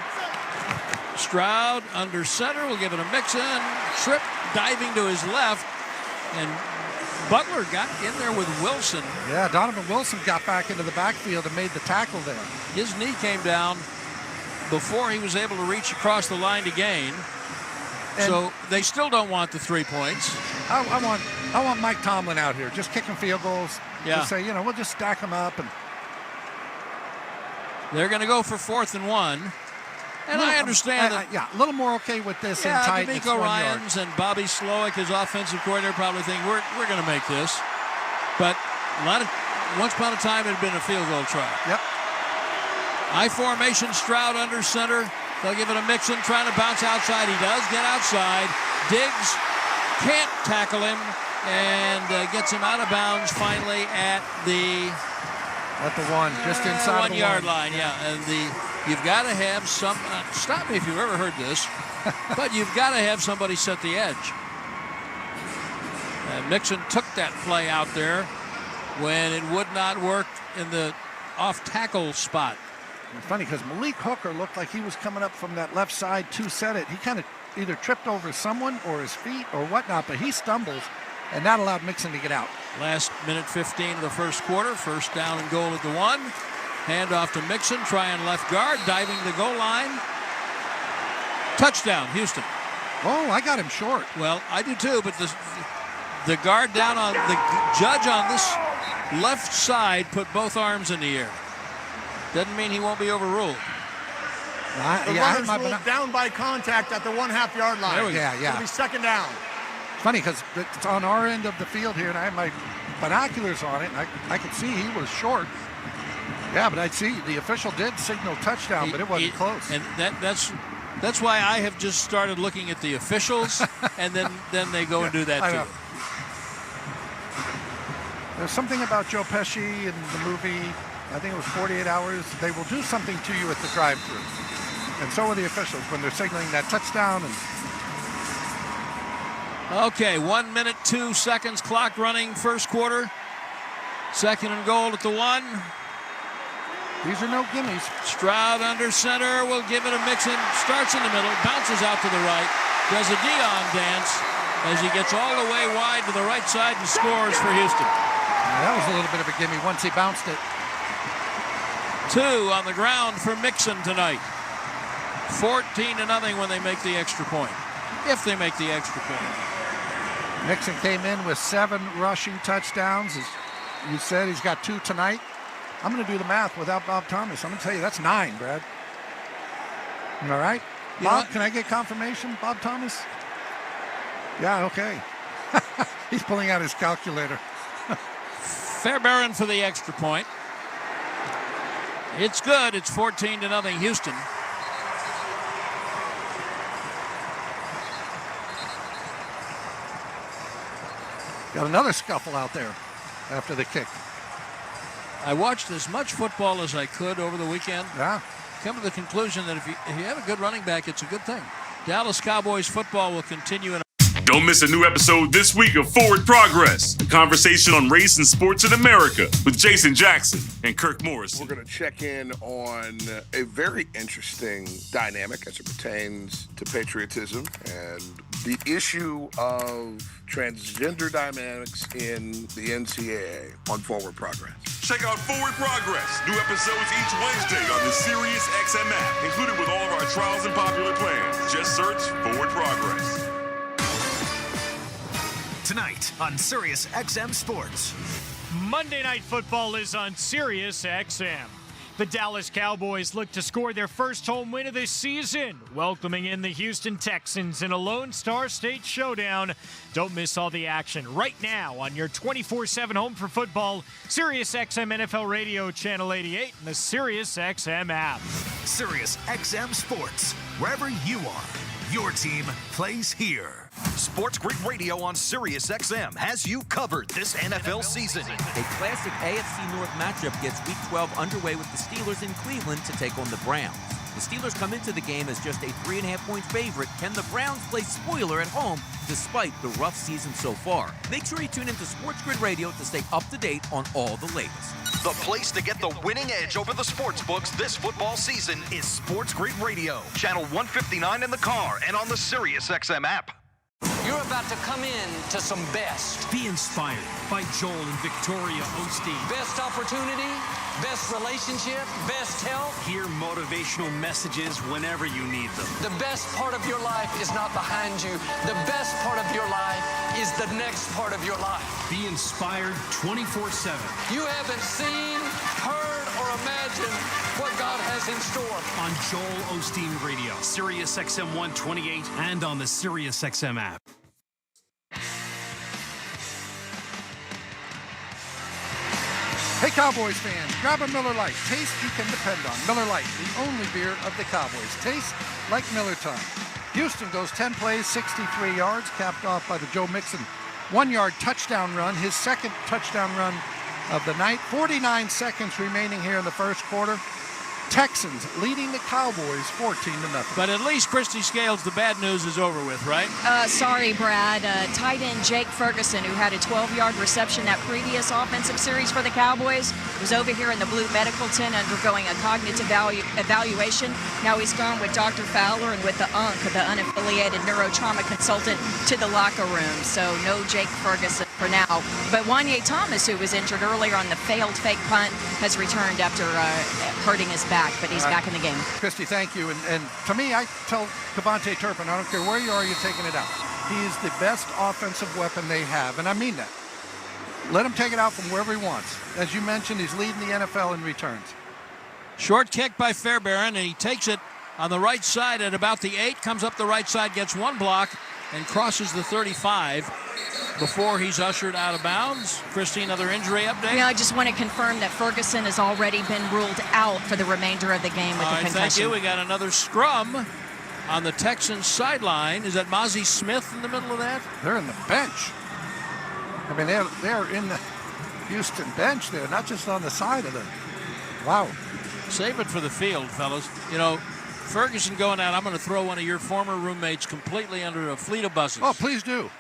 Speaker 2: Stroud under center. We'll give it a Mixon. Trip diving to his left. And Butler got in there with Wilson.
Speaker 21: Yeah, Donovan Wilson got back into the backfield and made the tackle there.
Speaker 2: His knee came down before he was able to reach across the line to gain. And so they still don't want the 3 points.
Speaker 21: I want Mike Tomlin out here, just kicking field goals.
Speaker 2: Yeah.
Speaker 21: Just say, we'll just stack them up. And
Speaker 2: they're going to go for 4th and 1. And I understand that.
Speaker 21: Yeah, a little more okay with this in tight.
Speaker 2: D'Amico Ryans and Bobby Slowick, his offensive coordinator, probably think we're going to make this. But once upon a time, it had been a field goal try.
Speaker 21: Yep.
Speaker 2: I formation, Stroud under center, They'll give it to Mixon, trying to bounce outside. He does get outside. Diggs can't tackle him and gets him out of bounds finally at the
Speaker 21: one, just inside the
Speaker 2: 1 yard line. Yeah, and you've got to have some. Stop me if you've ever heard this, but you've got to have somebody set the edge. And Mixon took that play out there when it would not work in the off tackle spot.
Speaker 21: It's funny because Malik Hooker looked like he was coming up from that left side to set it. He kind of either tripped over someone or his feet or whatnot, but he stumbles, and that allowed Mixon to get out.
Speaker 2: Last minute 15 of the first quarter. First down and goal at the 1. Handoff to Mixon, trying left guard, diving the goal line. Touchdown, Houston.
Speaker 21: Oh, I got him short.
Speaker 2: Well, I do too, but the guard down on the judge on this left side put both arms in the air. Doesn't mean he won't be overruled.
Speaker 3: The runners ruled down by contact at the 1/2 yard line.
Speaker 21: Yeah.
Speaker 3: It'll be second down.
Speaker 21: It's funny because it's on our end of the field here, and I have my binoculars on it, and I could see he was short. Yeah, but I'd see the official did signal touchdown, but it wasn't close.
Speaker 2: And that's why I have just started looking at the officials, and then they go and do that too.
Speaker 21: There's something about Joe Pesci in the movie, I think it was 48 Hours. They will do something to you at the drive-thru. And so are the officials when they're signaling that touchdown.
Speaker 2: Okay, 1 minute, 2 seconds, clock running, first quarter. Second and goal at the 1.
Speaker 21: These are no gimmies.
Speaker 2: Stroud under center, will give it a Mixon. Starts in the middle, bounces out to the right. Does a Dion dance as he gets all the way wide to the right side and scores for Houston.
Speaker 21: That was a little bit of a gimme once he bounced it.
Speaker 2: 2 on the ground for Mixon tonight. 14-0 when they make the extra point. If they make the extra point.
Speaker 21: Mixon came in with 7 rushing touchdowns. As you said, he's got 2 tonight. I'm going to do the math without Bob Thomas. I'm going to tell you that's 9, Brad. All right? Bob, can I get confirmation, Bob Thomas? Yeah, okay. He's pulling out his calculator.
Speaker 2: Fairbairn for the extra point. It's good. It's 14-0 Houston.
Speaker 21: Got another scuffle out there after the kick.
Speaker 2: I watched as much football as I could over the weekend.
Speaker 21: Yeah.
Speaker 2: Come to the conclusion that if you have a good running back, it's a good thing. Dallas Cowboys football will continue in.
Speaker 5: Don't miss a new episode this week of Forward Progress, a conversation on race and sports in America with Jason Jackson and Kirk Morris.
Speaker 8: We're going to check in on a very interesting dynamic as it pertains to patriotism and the issue of transgender dynamics in the NCAA on Forward Progress.
Speaker 5: Check out Forward Progress. New episodes each Wednesday on the Sirius XM app, included with all of our trials and popular plans. Just search Forward Progress.
Speaker 7: Tonight on Sirius XM Sports.
Speaker 9: Monday Night Football is on Sirius XM. The Dallas Cowboys look to score their first home win of this season, welcoming in the Houston Texans in a Lone Star State showdown. Don't miss all the action right now on your 24/7 home for football, Sirius XM NFL Radio Channel 88 and the Sirius XM app.
Speaker 7: Sirius XM Sports, wherever you are, your team plays here.
Speaker 22: Sports Grid Radio on Sirius XM has you covered this NFL season.
Speaker 10: A classic AFC North matchup gets Week 12 underway with the Steelers in Cleveland to take on the Browns. The Steelers come into the game as just a 3.5-point favorite. Can the Browns play spoiler at home despite the rough season so far? Make sure you tune into Sports Grid Radio to stay up to date on all the latest.
Speaker 22: The place to get the winning edge over the sports books this football season is Sports Grid Radio, channel 159 in the car and on the Sirius XM app.
Speaker 25: You're about to come in to some best.
Speaker 26: Be inspired by Joel and Victoria Osteen.
Speaker 25: Best opportunity, best relationship, best health.
Speaker 26: Hear motivational messages whenever you need them.
Speaker 25: The best part of your life is not behind you. The best part of your life is the next part of your life.
Speaker 26: Be inspired 24/7.
Speaker 25: You haven't seen, heard, or imagined what God has in store.
Speaker 26: On Joel Osteen Radio, Sirius XM 128, and on the Sirius XM app.
Speaker 21: Hey, Cowboys fans, grab a Miller Lite. Taste you can depend on. Miller Lite, the only beer of the Cowboys. Taste like Miller time. Houston goes 10 plays, 63 yards, capped off by the Joe Mixon 1-yard touchdown run, his second touchdown run of the night. 49 seconds remaining here in the first quarter. Texans leading the Cowboys 14-0.
Speaker 2: But at least, Christy Scales, the bad news is over with, right?
Speaker 4: Sorry, Brad. Tight end Jake Ferguson, who had a 12-yard reception that previous offensive series for the Cowboys, was over here in the blue medical tent undergoing a cognitive evaluation. Now he's gone with Dr. Fowler and with the the unaffiliated neurotrauma consultant, to the locker room. So no Jake Ferguson for now. But Wanye Thomas, who was injured earlier on the failed fake punt, has returned after hurting his back, but he's back in the game.
Speaker 21: Christy, thank you. And to me, I tell Kevontae Turpin, I don't care where you are, you're taking it out. He is the best offensive weapon they have, and I mean that. Let him take it out from wherever he wants. As you mentioned, he's leading the NFL in returns.
Speaker 2: Short kick by Fairbairn, and he takes it on the right side at about the 8, comes up the right side, gets one block, and crosses the 35 before he's ushered out of bounds. Christy, another injury update?
Speaker 4: Yeah, I just want to confirm that Ferguson has already been ruled out for the remainder of the game with
Speaker 2: All
Speaker 4: a
Speaker 2: right,
Speaker 4: concussion.
Speaker 2: thank you. We got another scrum on the Texans sideline. Is that Mozzie Smith in the middle of that?
Speaker 21: They're in the bench. I mean, they're in the Houston bench there, not just on the side of the... Wow.
Speaker 2: Save it for the field, fellas. You know, Ferguson going out, I'm going to throw one of your former roommates completely under a fleet of buses.
Speaker 21: Oh, please do.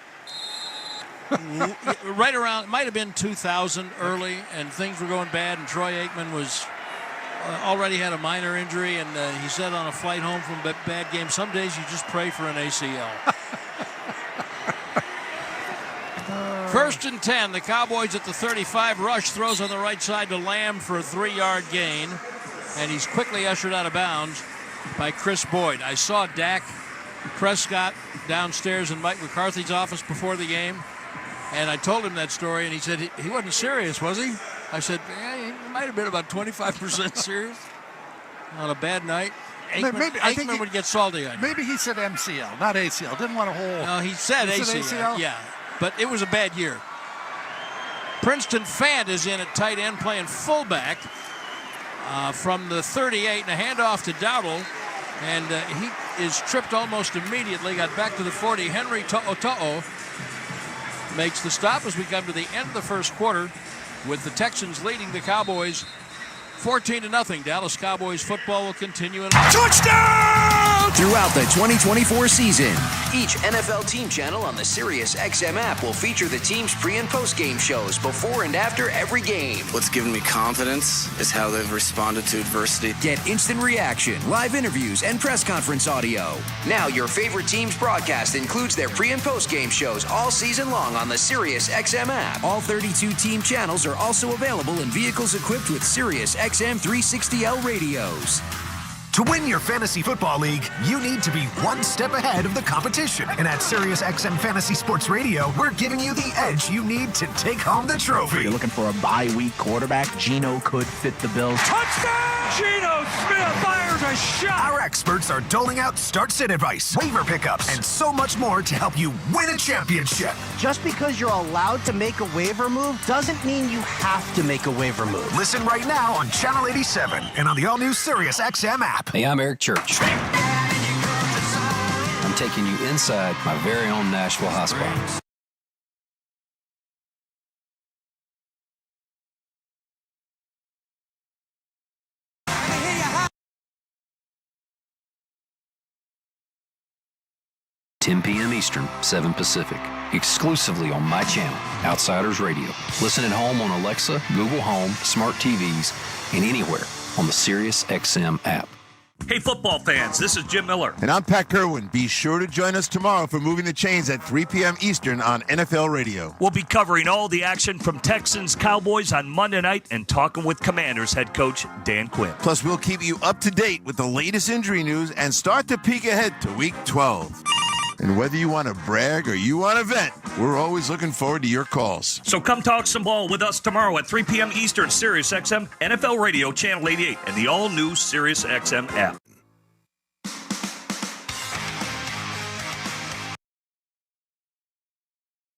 Speaker 2: Right around, it might have been 2000 early, and things were going bad, and Troy Aikman was already had a minor injury, and he said on a flight home from a bad game, some days you just pray for an ACL. First and 10, the Cowboys at the 35. Rush throws on the right side to Lamb for a 3-yard gain, and he's quickly ushered out of bounds by Chris Boyd. I saw Dak Prescott downstairs in Mike McCarthy's office before the game, and I told him that story, and he said he wasn't serious, was he? I said, yeah, he might have been about 25% serious on a bad night. Aikman would get salty on you.
Speaker 21: Maybe he said MCL, not ACL. Didn't want a whole...
Speaker 2: No, he said ACL. Yeah, but it was a bad year. Princeton Fant is in at tight end playing fullback from the 38, and a handoff to Dowdle, and he is tripped almost immediately, got back to the 40. Henry To'o makes the stop as we come to the end of the first quarter with the Texans leading the Cowboys 14-0. Dallas Cowboys football will continue.
Speaker 11: Touchdown! Throughout the 2024 season, each NFL team channel on the SiriusXM app will feature the team's pre- and post-game shows before and after every game.
Speaker 12: What's given me confidence is how they've responded to adversity.
Speaker 11: Get instant reaction, live interviews, and press conference audio. Now your favorite team's broadcast includes their pre- and post-game shows all season long on the SiriusXM app. All 32 team channels are also available in vehicles equipped with SiriusXM 360L radios.
Speaker 7: To win your fantasy football league, you need to be one step ahead of the competition. And at SiriusXM Fantasy Sports Radio, we're giving you the edge you need to take home the trophy.
Speaker 13: If you're looking for a bye-week quarterback, Geno could fit the bill.
Speaker 7: Touchdown! Geno Smith fires a shot! Our experts are doling out start-sit advice, waiver pickups, and so much more to help you win a championship.
Speaker 13: Just because you're allowed to make a waiver move doesn't mean you have to make a waiver move.
Speaker 7: Listen right now on Channel 87 and on the all-new SiriusXM app.
Speaker 14: Hey, I'm Eric Church. I'm taking you inside my very own Nashville hotspot. $10 p.m. Eastern, 7 Pacific. Exclusively on my channel, Outsiders Radio. Listen at home on Alexa, Google Home, smart TVs, and anywhere on the SiriusXM app.
Speaker 15: Hey, football fans, this is Jim Miller.
Speaker 23: And I'm Pat Kerwin. Be sure to join us tomorrow for Moving the Chains at 3 p.m. Eastern on NFL Radio.
Speaker 15: We'll be covering all the action from Texans Cowboys on Monday night and talking with Commanders head coach Dan Quinn.
Speaker 23: Plus, we'll keep you up to date with the latest injury news and start to peek ahead to Week 12. And whether you want to brag or you want to vent, we're always looking forward to your calls.
Speaker 15: So come talk some ball with us tomorrow at 3 p.m. Eastern, SiriusXM, NFL Radio, Channel 88, and the all-new SiriusXM app.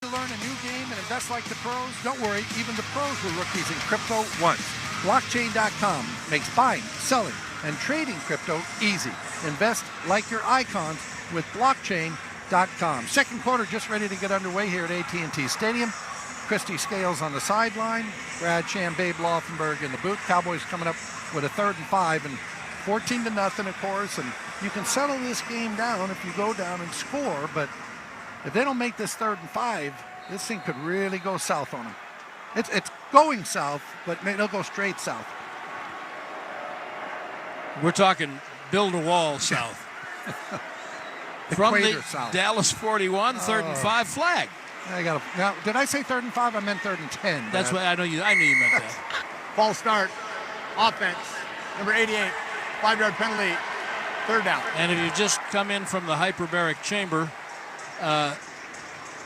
Speaker 21: To learn a new game and invest just like the pros? Don't worry, even the pros were rookies in crypto once. Blockchain.com makes buying, selling, and trading crypto easy. Invest like your icons with Blockchain.com. Second quarter just ready to get underway here at AT&T Stadium. Christy Scales on the sideline. Brad Sham, Babe Laufenberg in the booth. Cowboys coming up with a 3rd and 5 and 14-0, of course. And you can settle this game down if you go down and score. But if they don't make this 3rd and 5, this thing could really go south on them. It's going south, but it'll go straight south.
Speaker 2: We're talking build a wall south. From the
Speaker 21: south.
Speaker 2: Dallas 41, 3rd and 5 flag.
Speaker 21: Now, did I say 3rd and 5? I meant 3rd and 10.
Speaker 2: That's what I knew you meant that.
Speaker 3: False start. Offense. Number 88. 5-yard penalty. 3rd down.
Speaker 2: And if you just come in from the hyperbaric chamber,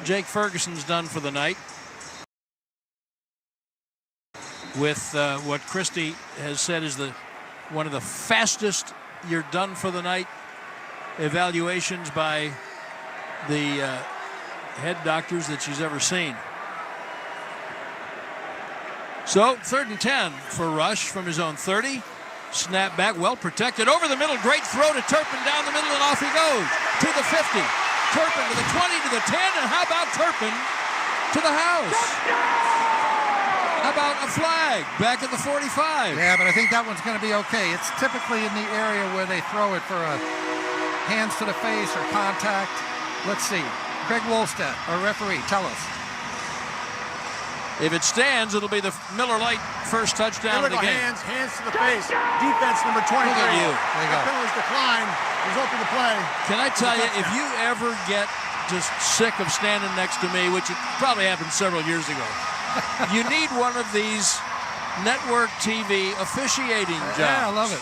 Speaker 2: Jake Ferguson's done for the night with what Christie has said is one of the fastest you're done for the night evaluations by the head doctors that she's ever seen. So 3rd and 10 for Rush from his own 30. Snap back, well protected. Over the middle, great throw to Turpin down the middle, and off he goes to the 50. Turpin to the 20, to the 10, and how about Turpin to the house? How about a flag back at the 45?
Speaker 21: Yeah, but I think that one's going to be okay. It's typically in the area where they throw it for a hands to the face or contact. Let's see. Craig Wolstead, our referee, tell us.
Speaker 2: If it stands, it'll be the Miller Lite first touchdown of the game.
Speaker 3: Hands to the face. Defense number 23.
Speaker 2: Look at you.
Speaker 3: There you go. Penalties decline. Result of the play.
Speaker 2: Can I tell you, if you ever get just sick of standing next to me, which it probably happened several years ago, you need one of these network TV officiating jobs.
Speaker 21: Yeah, I love it.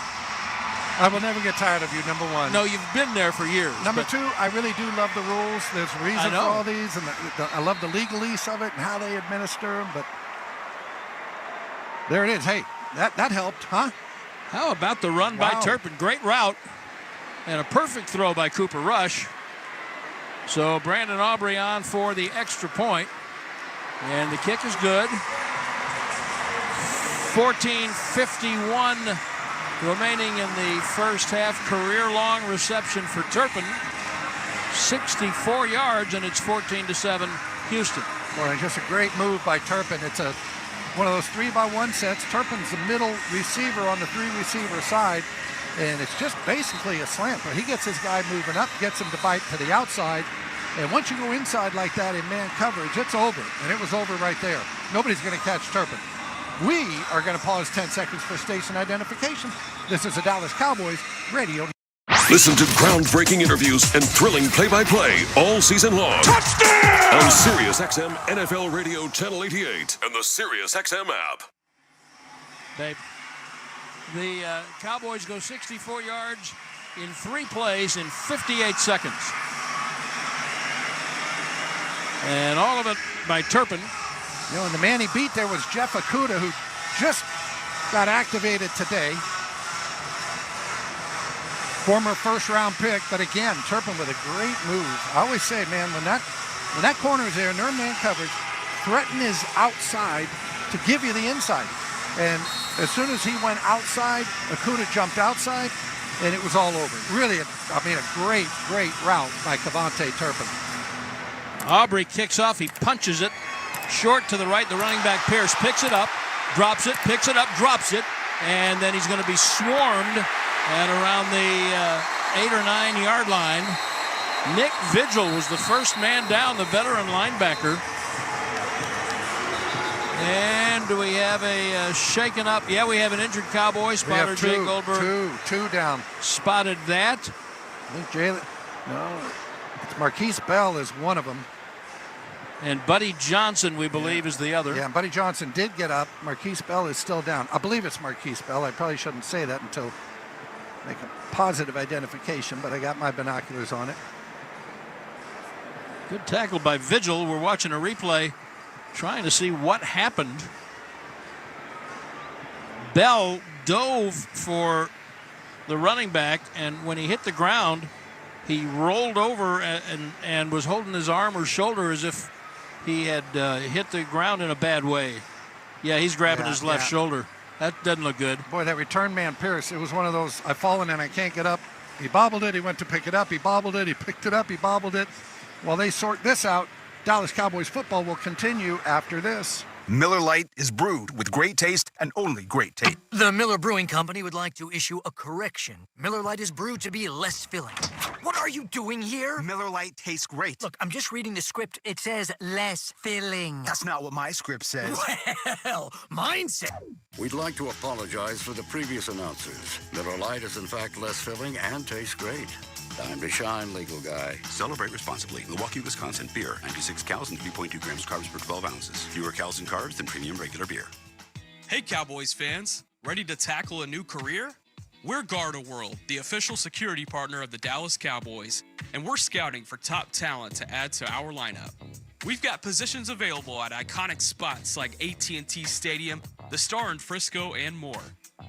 Speaker 21: I will never get tired of you, number one.
Speaker 2: No, you've been there for years.
Speaker 21: Number two, I really do love the rules. There's a reason for all these, and I love the legalese of it and how they administer them, but there it is. Hey, that helped, huh?
Speaker 2: How about the run by Turpin? Great route and a perfect throw by Cooper Rush. So Brandon Aubrey on for the extra point, and the kick is good. 14:51 remaining in the first half. Career-long reception for Turpin. 64 yards, and it's 14-7 Houston.
Speaker 21: Boy, just a great move by Turpin. It's one of those 3-by-1 sets. Turpin's the middle receiver on the 3-receiver side, and it's just basically a slant. But he gets his guy moving up, gets him to bite to the outside. And once you go inside like that in man coverage, it's over. And it was over right there. Nobody's going to catch Turpin. We are going to pause 10 seconds for station identification. This is the Dallas Cowboys Radio.
Speaker 1: Listen to groundbreaking interviews and thrilling play-by-play all season long. Touchdown! On Sirius XM NFL Radio Channel 88 and the Sirius XM app.
Speaker 2: Babe, the Cowboys go 64 yards in 3 plays in 58 seconds. And all of it by Turpin.
Speaker 21: You know, and the man he beat there was Jeff Okudah, who just got activated today. Former first-round pick, but again, Turpin with a great move. I always say, man, when that corner is there and they're man coverage, threaten his outside to give you the inside. And as soon as he went outside, Okudah jumped outside, and it was all over. Really, a great, great route by Cavante Turpin.
Speaker 2: Aubrey kicks off. He punches it. Short to the right, the running back Pierce picks it up, drops it, picks it up, drops it, and then he's going to be swarmed at around the 8 or 9 yard line. Nick Vigil was the first man down, the veteran linebacker. And do we have a shaken up? Yeah, we have an injured Cowboy spotter. Jake Goldberg.
Speaker 21: Two down.
Speaker 2: Spotted that.
Speaker 21: I think it's Marquise Bell is one of them.
Speaker 2: And Buddy Johnson, we believe, is the other.
Speaker 21: Yeah, and Buddy Johnson did get up. Marquise Bell is still down. I believe it's Marquise Bell. I probably shouldn't say that until make a positive identification, but I got my binoculars on it.
Speaker 2: Good tackle by Vigil. We're watching a replay, trying to see what happened. Bell dove for the running back, and when he hit the ground, he rolled over and was holding his arm or shoulder as if he had hit the ground in a bad way. Yeah, he's grabbing his left shoulder. That doesn't look good.
Speaker 21: Boy, that return man, Pierce, it was one of those, I've fallen and I can't get up. He bobbled it, he went to pick it up, he bobbled it, he picked it up, he bobbled it. While they sort this out, Dallas Cowboys football will continue after this.
Speaker 6: Miller Lite is brewed with great taste and only great taste.
Speaker 16: The Miller Brewing Company would like to issue a correction. Miller Lite is brewed to be less filling. What are you doing here?
Speaker 6: Miller Lite tastes great.
Speaker 16: Look, I'm just reading the script. It says less filling.
Speaker 6: That's not what my script says.
Speaker 16: Well, mine said.
Speaker 17: We'd like to apologize for the previous announcers. Miller Lite is in fact less filling and tastes great. Time to shine, legal guy.
Speaker 24: Celebrate responsibly. Milwaukee, Wisconsin. Beer. 96 cows and 3.2 grams carbs per 12 ounces. Fewer cows and carbs than premium regular beer.
Speaker 18: Hey, Cowboys fans. Ready to tackle a new career? We're Garda World, the official security partner of the Dallas Cowboys, and we're scouting for top talent to add to our lineup. We've got positions available at iconic spots like AT&T Stadium, the Star in Frisco, and more.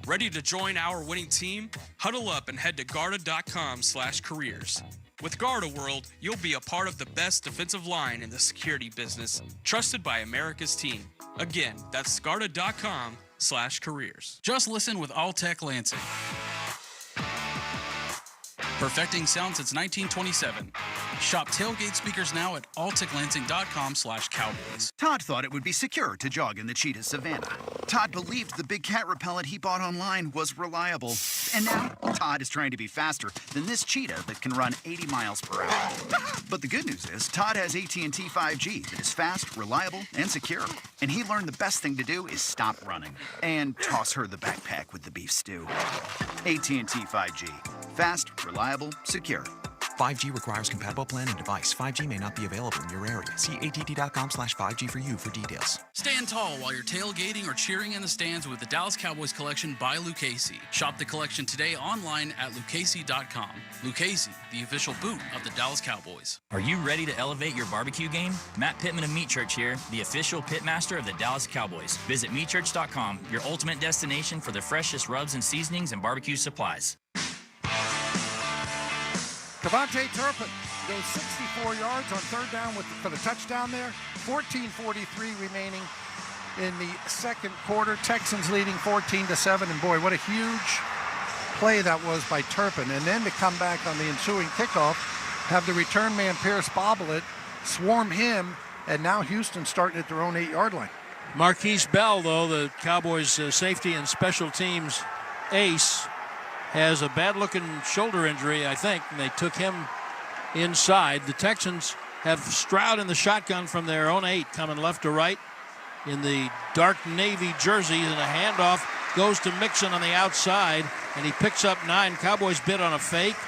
Speaker 18: Ready to join our winning team? Huddle up and head to Garda.com/careers. With Garda World, you'll be a part of the best defensive line in the security business, trusted by America's team. Again, that's Garda.com/careers.
Speaker 26: Just listen with Alltech Lansing. Perfecting sound since 1927. Shop tailgate speakers now at alltechlansing.com/cowboys.
Speaker 19: Todd thought it would be secure to jog in the cheetah savanna. Todd believed the big cat repellent he bought online was reliable. And now, Todd is trying to be faster than this cheetah that can run 80 miles per hour. But the good news is, Todd has AT&T 5G that is fast, reliable, and secure. And he learned the best thing to do is stop running and toss her the backpack with the beef stew. AT&T 5G. Fast, reliable, secure.
Speaker 20: 5G requires compatible plan and device. 5G may not be available in your area. See att.com/5G for you for details.
Speaker 26: Stand tall while you're tailgating or cheering in the stands with the Dallas Cowboys collection by Lucchese. Shop the collection today online at lucchese.com. Lucchese, the official boot of the Dallas Cowboys.
Speaker 27: Are you ready to elevate your barbecue game? Matt Pittman of Meat Church here, the official pitmaster of the Dallas Cowboys. Visit meatchurch.com, your ultimate destination for the freshest rubs and seasonings and barbecue supplies.
Speaker 21: Devontae Turpin goes 64 yards on third down for the touchdown there. 14:43 remaining in the second quarter. Texans leading 14-7. And boy, what a huge play that was by Turpin. And then to come back on the ensuing kickoff, have the return man Pierce bobble it, swarm him, and now Houston starting at their own 8-yard line.
Speaker 2: Marquise Bell, though, the Cowboys safety and special teams ace, has a bad-looking shoulder injury, I think, and they took him inside. The Texans have Stroud in the shotgun from their own 8, coming left to right in the dark navy jersey, and a handoff goes to Mixon on the outside, and he picks up 9. Cowboys bid on a fake.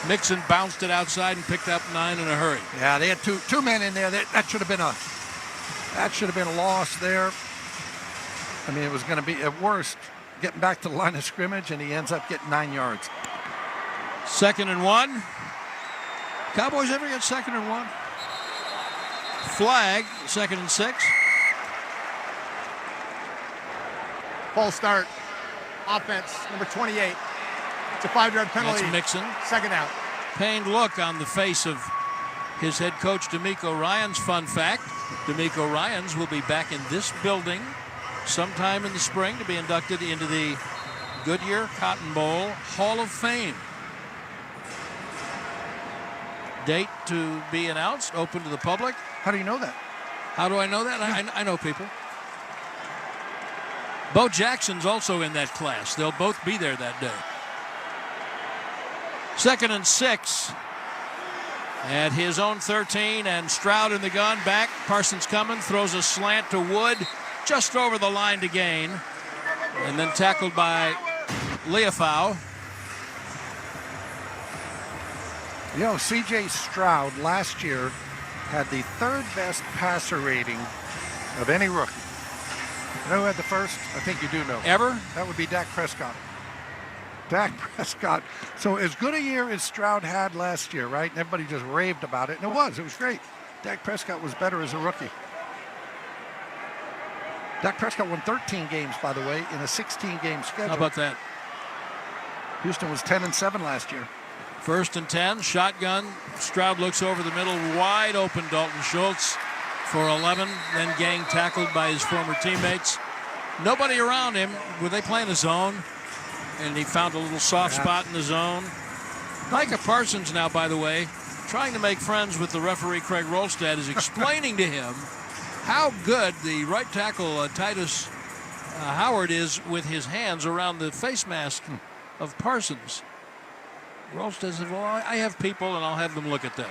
Speaker 2: Mixon bounced it outside and picked up 9 in a hurry.
Speaker 21: Yeah, they had two men in there. That should have been a loss there. I mean, it was going to be at worst getting back to the line of scrimmage, and he ends up getting 9 yards.
Speaker 2: 2nd and 1. Cowboys ever get 2nd and 1? Flag, 2nd and 6.
Speaker 3: False start. Offense, number 28. It's a 5-yard penalty.
Speaker 2: That's Mixon.
Speaker 3: 2nd out.
Speaker 2: Pained look on the face of his head coach, D'Amico Ryans. Fun fact, D'Amico Ryans will be back in this building sometime in the spring to be inducted into the Goodyear Cotton Bowl Hall of Fame. Date to be announced, open to the public.
Speaker 21: How do you know that?
Speaker 2: How do I know that? I know people. Bo Jackson's also in that class. They'll both be there that day. 2nd and 6 at his own 13, and Stroud in the gun, back. Parsons coming, throws a slant to Wood, just over the line to gain, and then tackled by Leofau.
Speaker 21: You know, C.J. Stroud last year had the 3rd best passer rating of any rookie. You know who had the first? I think you do know.
Speaker 2: Ever?
Speaker 21: That would be Dak Prescott. Dak Prescott. So as good a year as Stroud had last year, right? And everybody just raved about it, and it was great. Dak Prescott was better as a rookie. Dak Prescott won 13 games, by the way, in a 16-game schedule.
Speaker 2: How about that?
Speaker 21: Houston was 10-7 last year.
Speaker 2: 1st and 10, shotgun. Stroud looks over the middle, wide open Dalton Schultz. for 11, then gang tackled by his former teammates. Nobody around him. Were they playing a zone? And he found a little soft spot in the zone. Micah Parsons now, by the way, trying to make friends with the referee, Craig Rolstad, is explaining to him how good the right tackle, Titus Howard, is with his hands around the face mask of Parsons. Rolstad said, well, I have people, and I'll have them look at that.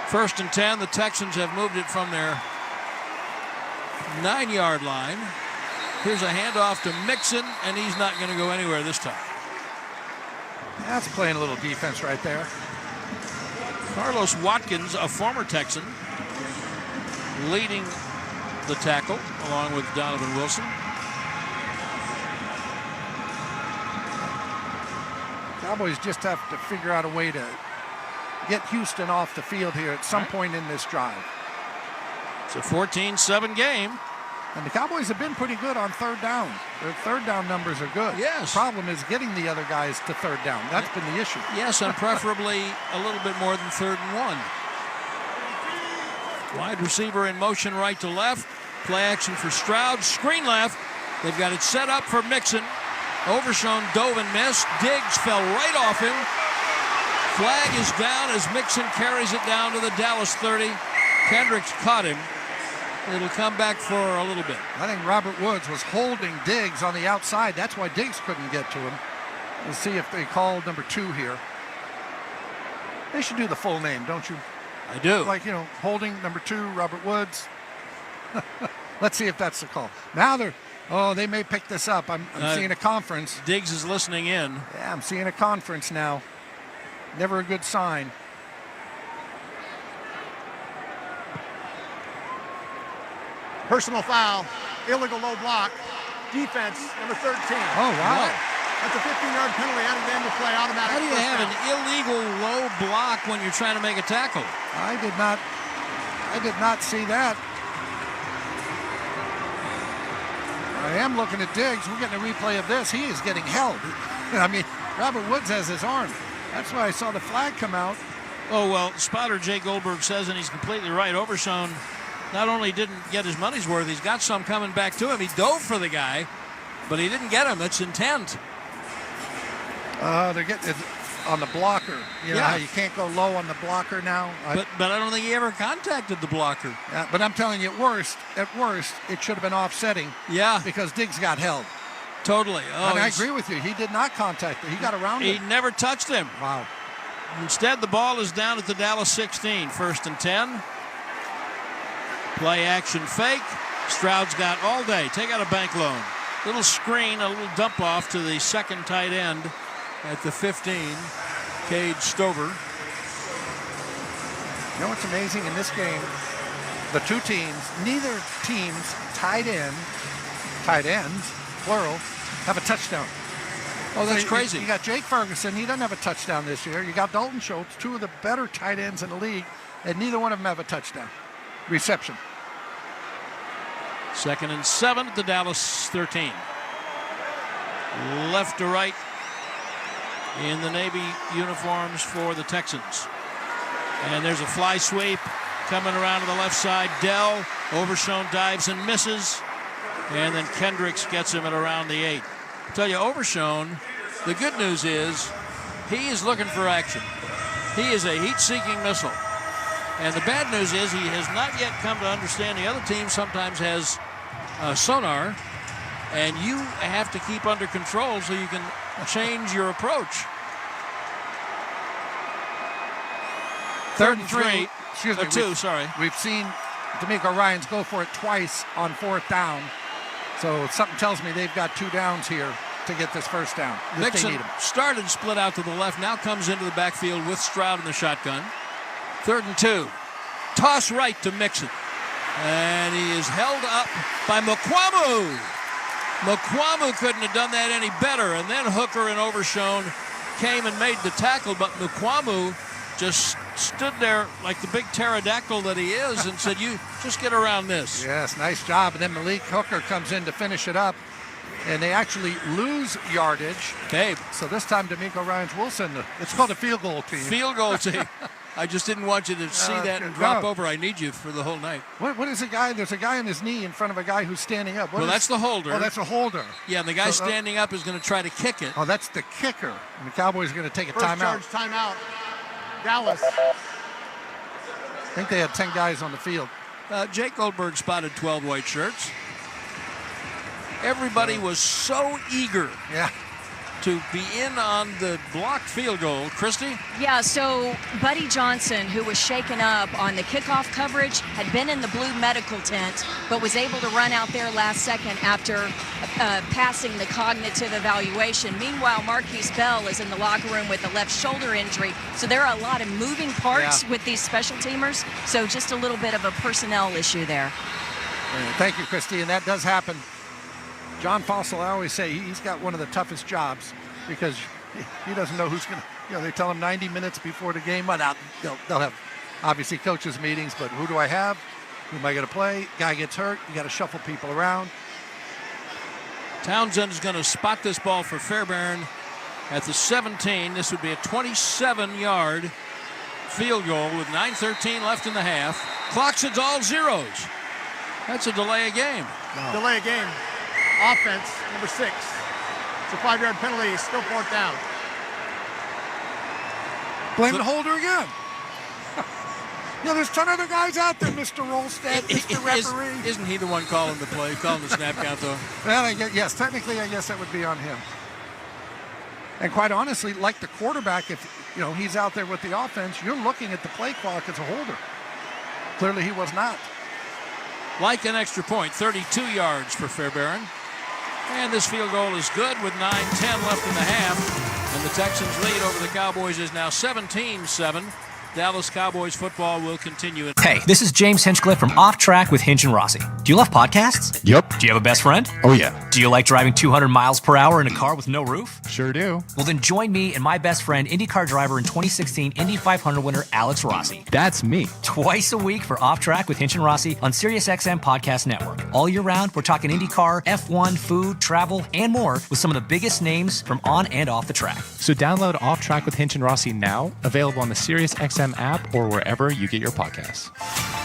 Speaker 2: 1st and 10. The Texans have moved it from their 9-yard line. Here's a handoff to Mixon, and he's not going to go anywhere this time.
Speaker 21: That's playing a little defense right there.
Speaker 2: Carlos Watkins, a former Texan, leading the tackle along with Donovan Wilson.
Speaker 21: Cowboys just have to figure out a way to get Houston off the field here at some point in this drive.
Speaker 2: It's a 14-7 game.
Speaker 21: And the Cowboys have been pretty good on third down. Their third down numbers are good.
Speaker 2: Yes.
Speaker 21: The problem is getting the other guys to third down. That's been the issue.
Speaker 2: Yes, and preferably a little bit more than 3rd and 1. Wide receiver in motion right to left. Play action for Stroud. Screen left. They've got it set up for Mixon. Overshown dove and missed. Diggs fell right off him. Flag is down as Mixon carries it down to the Dallas 30. Kendricks caught him. It'll come back for a little bit.
Speaker 21: I think Robert Woods was holding Diggs on the outside. That's why Diggs couldn't get to him. We'll see if they call number 2 here. They should do the full name, don't you?
Speaker 2: I do.
Speaker 21: Like, holding number 2, Robert Woods. Let's see if that's the call. Now they may pick this up. I'm seeing a conference.
Speaker 2: Diggs is listening in.
Speaker 21: Yeah, I'm seeing a conference now. Never a good sign.
Speaker 3: Personal foul, illegal low block, defense, number 13.
Speaker 21: Oh, wow.
Speaker 3: What? That's a 15-yard penalty out of the end of play, automatic.
Speaker 2: How do you have an illegal low block when you're trying to make a tackle?
Speaker 21: I did not see that. I am looking at Diggs. We're getting a replay of this. He is getting held. I mean, Robert Woods has his arm. That's why I saw the flag come out.
Speaker 2: Oh, well, spotter Jay Goldberg says, and he's completely right, Overshown not only didn't get his money's worth, he's got some coming back to him. He dove for the guy, but he didn't get him. That's intent.
Speaker 21: They're getting it on the blocker. You know how you can't go low on the blocker now.
Speaker 2: But I don't think he ever contacted the blocker.
Speaker 21: Yeah, but I'm telling you, at worst, it should have been offsetting.
Speaker 2: Yeah.
Speaker 21: Because Diggs got held.
Speaker 2: Totally. Oh,
Speaker 21: and I agree with you. He did not contact it. He got around it.
Speaker 2: He never touched him.
Speaker 21: Wow.
Speaker 2: Instead, the ball is down at the Dallas 16. 1st and 10. Play action fake. Stroud's got all day. Take out a bank loan. Little screen, a little dump off to the second tight end at the 15, Cade Stover.
Speaker 21: You know what's amazing in this game? The two teams, neither team's tight ends, plural, have a touchdown.
Speaker 2: Oh, that's crazy.
Speaker 21: You got Jake Ferguson. He doesn't have a touchdown this year. You got Dalton Schultz, 2 of the better tight ends in the league, and neither one of them have a touchdown. Reception.
Speaker 2: 2nd and 7 at the Dallas 13. Left to right in the Navy uniforms for the Texans. And there's a fly sweep coming around to the left side. Dell, Overshown dives and misses. And then Kendricks gets him at around the 8. I tell you, Overshown, the good news is he is looking for action. He is a heat-seeking missile. And the bad news is he has not yet come to understand the other team sometimes has sonar, and you have to keep under control so you can change your approach. 3rd and 3.
Speaker 21: Excuse me.
Speaker 2: 2, sorry.
Speaker 21: We've seen D'Amico Ryans go for it twice on 4th down. So something tells me they've got 2 downs here to get this first down.
Speaker 2: Mixon started split out to the left, now comes into the backfield with Stroud in the shotgun. 3rd and 2. Toss right to Mixon. And he is held up by Mukuamu. Mukuamu couldn't have done that any better. And then Hooker and Overshown came and made the tackle, but Mukuamu just stood there like the big pterodactyl that he is and said, you just get around this.
Speaker 21: Yes, nice job. And then Malik Hooker comes in to finish it up. And they actually lose yardage.
Speaker 2: Okay.
Speaker 21: So this time D'Amico Ryans will send it's called a field goal team.
Speaker 2: Field goal team. I just didn't want you to see that and drop over. I need you for the whole night.
Speaker 21: What is the guy? There's a guy on his knee in front of a guy who's standing up.
Speaker 2: That's the holder.
Speaker 21: Oh, that's a holder.
Speaker 2: Yeah, and the guy standing up is going to try to kick it.
Speaker 21: Oh, that's the kicker. And the Cowboys are going to take a
Speaker 3: First
Speaker 21: timeout.
Speaker 3: timeout. Dallas.
Speaker 21: I think they had 10 guys on the field.
Speaker 2: Jake Goldberg spotted 12 white shirts. Everybody was so eager to be in on the blocked field goal. Christy?
Speaker 4: Yeah, so Buddy Johnson, who was shaken up on the kickoff coverage, had been in the blue medical tent, but was able to run out there last second after passing the cognitive evaluation. Meanwhile, Marquise Bell is in the locker room with a left shoulder injury. So there are a lot of moving parts with these special teamers. So just a little bit of a personnel issue there.
Speaker 21: Thank you, Christy, and that does happen. John Fossil, I always say, he's got one of the toughest jobs because he doesn't know who's going to, they tell him 90 minutes before the game. Well, they'll have, obviously, coaches' meetings, but who do I have? Who am I going to play? Guy gets hurt. You got to shuffle people around.
Speaker 2: Townsend is going to spot this ball for Fairbairn at the 17. This would be a 27-yard field goal with 9:13 left in the half. Clock says all zeros. That's a delay of game.
Speaker 3: Delay of game. Offense, number 6. It's a 5-yard penalty, still 4th down.
Speaker 21: Blame the holder again. There's 10 other guys out there, Mr. Rolstad, Mr. Referee.
Speaker 2: Isn't he the one calling the play, calling the snap count, though?
Speaker 21: Well, yes, technically, I guess that would be on him. And quite honestly, like the quarterback, if he's out there with the offense, you're looking at the play clock as a holder. Clearly, he was not.
Speaker 2: Like an extra point, 32 yards for Fairbairn. And this field goal is good with 9:10 left in the half. And the Texans' lead over the Cowboys is now 17-7. Dallas Cowboys football will continue.
Speaker 5: Hey, this is James Hinchcliffe from Off Track with Hinch and Rossi. Do you love podcasts?
Speaker 8: Yep.
Speaker 5: Do you have a best friend?
Speaker 8: Oh, yeah.
Speaker 5: Do you like driving 200 miles per hour in a car with no roof?
Speaker 8: Sure do.
Speaker 5: Well, then join me and my best friend, IndyCar driver and 2016 Indy 500 winner, Alex Rossi.
Speaker 8: That's me.
Speaker 5: Twice a week for Off Track with Hinch and Rossi on SiriusXM Podcast Network. All year round, we're talking IndyCar, F1, food, travel, and more with some of the biggest names from on and off the track.
Speaker 8: So download Off Track with Hinch and Rossi now, available on the SiriusXM app or wherever you get your podcasts.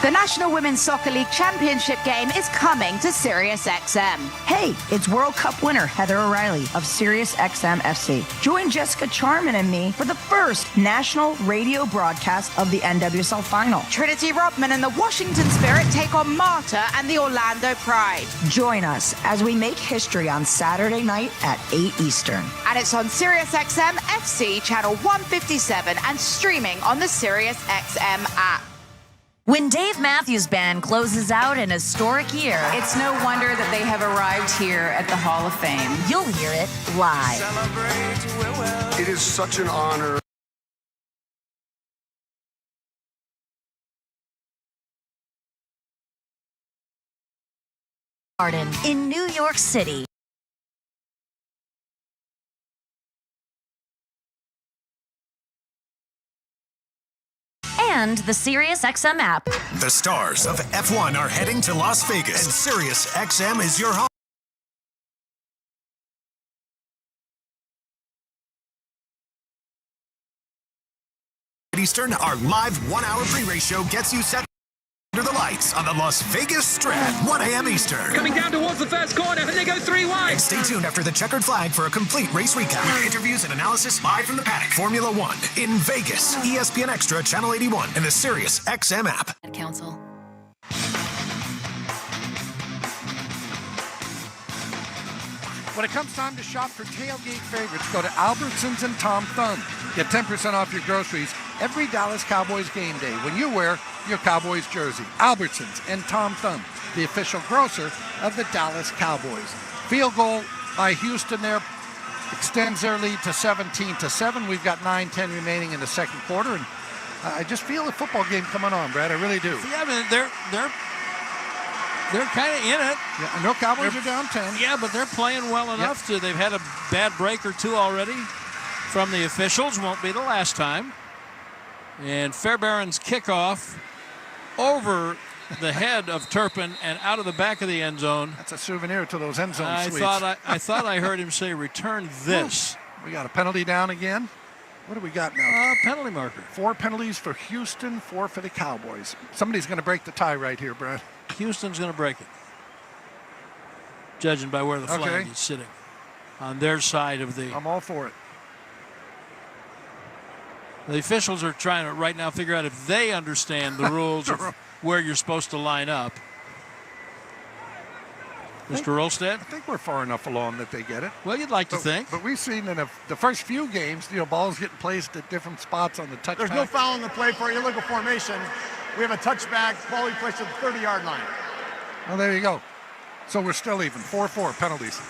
Speaker 9: The National Women's Soccer League Championship game is coming to SiriusXM.
Speaker 13: Hey, it's World Cup winner Heather O'Reilly of SiriusXM FC. Join Jessica Charman and me for the first national radio broadcast of the NWSL final.
Speaker 9: Trinity Rodman and the Washington Spirit take on Marta and the Orlando Pride.
Speaker 13: Join us as we make history on Saturday night at 8 Eastern.
Speaker 9: And it's on SiriusXM FC channel 157 and streaming on the SiriusXM app.
Speaker 10: When Dave Matthews Band closes out an historic year,
Speaker 22: it's no wonder that they have arrived here at the Hall of Fame.
Speaker 10: You'll hear it live.
Speaker 25: It is such an honor.
Speaker 10: In New York City. And the SiriusXM app.
Speaker 7: The stars of F1 are heading to Las Vegas, and SiriusXM is your home. Eastern, our live 1-hour pre-race show gets you set under the lights on the Las Vegas Strip at 1 a.m. Eastern.
Speaker 28: Coming down towards the first corner, and they go 3 wide.
Speaker 7: And stay tuned after the checkered flag for a complete race recap with interviews and analysis live from the paddock. Formula One in Vegas. ESPN Extra, Channel 81, and the SiriusXM app.
Speaker 10: Council.
Speaker 21: When it comes time to shop for tailgate favorites, go to Albertsons and Tom Thumb. Get 10% off your groceries every Dallas Cowboys game day when you wear your Cowboys jersey. Albertsons and Tom Thumb, the official grocer of the Dallas Cowboys. Field goal by Houston there extends their lead to 17-7. We've got 9:10 remaining in the second quarter, and I just feel a football game coming on, Brad. I really do.
Speaker 2: Yeah, but they're kind of in it.
Speaker 21: Yeah, I know Cowboys are down 10.
Speaker 2: Yeah, but they're playing well enough to. They've had a bad break or two already from the officials. Won't be the last time. And Fairbairn's kickoff over the head of Turpin and out of the back of the end zone.
Speaker 21: That's a souvenir to those end zone suites.
Speaker 2: I thought I heard him say, "Return this."
Speaker 21: We got a penalty down again. What do we got now?
Speaker 2: Penalty marker.
Speaker 21: 4 penalties for Houston, 4 for the Cowboys. Somebody's going to break the tie right here, Brad.
Speaker 2: Houston's going to break it, judging by where the flag is sitting on their side of the.
Speaker 21: I'm all for it.
Speaker 2: The officials are trying to right now figure out if they understand the rules of where you're supposed to line up. Mr. Rolstad?
Speaker 21: I think we're far enough along that they get it.
Speaker 2: Well, you'd like to think.
Speaker 21: But we've seen in the first few games, balls getting placed at different spots on the touchback.
Speaker 3: There's no foul in the play for illegal formation. We have a touchback, ball we placed at the 30-yard line.
Speaker 21: Well, there you go. So we're still even. 4-4 penalties.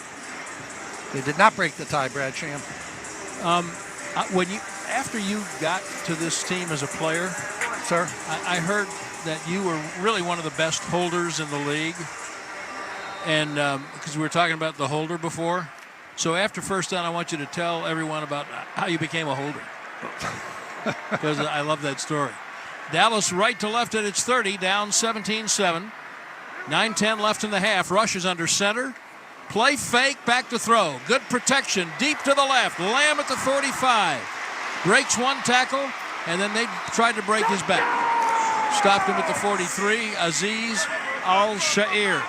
Speaker 21: They did not break the tie, Brad Sham.
Speaker 2: After you got to this team as a player,
Speaker 21: sir,
Speaker 2: I heard that you were really one of the best holders in the league. And because we were talking about the holder before. So after first down, I want you to tell everyone about how you became a holder. Because I love that story. Dallas right to left at its 30, down 17-7. 9:10 left in the half. Rush is under center. Play fake, back to throw. Good protection, deep to the left. Lamb at the 45. Breaks one tackle, and then they tried to break his back. Stopped him at the 43, Aziz Al-Shair.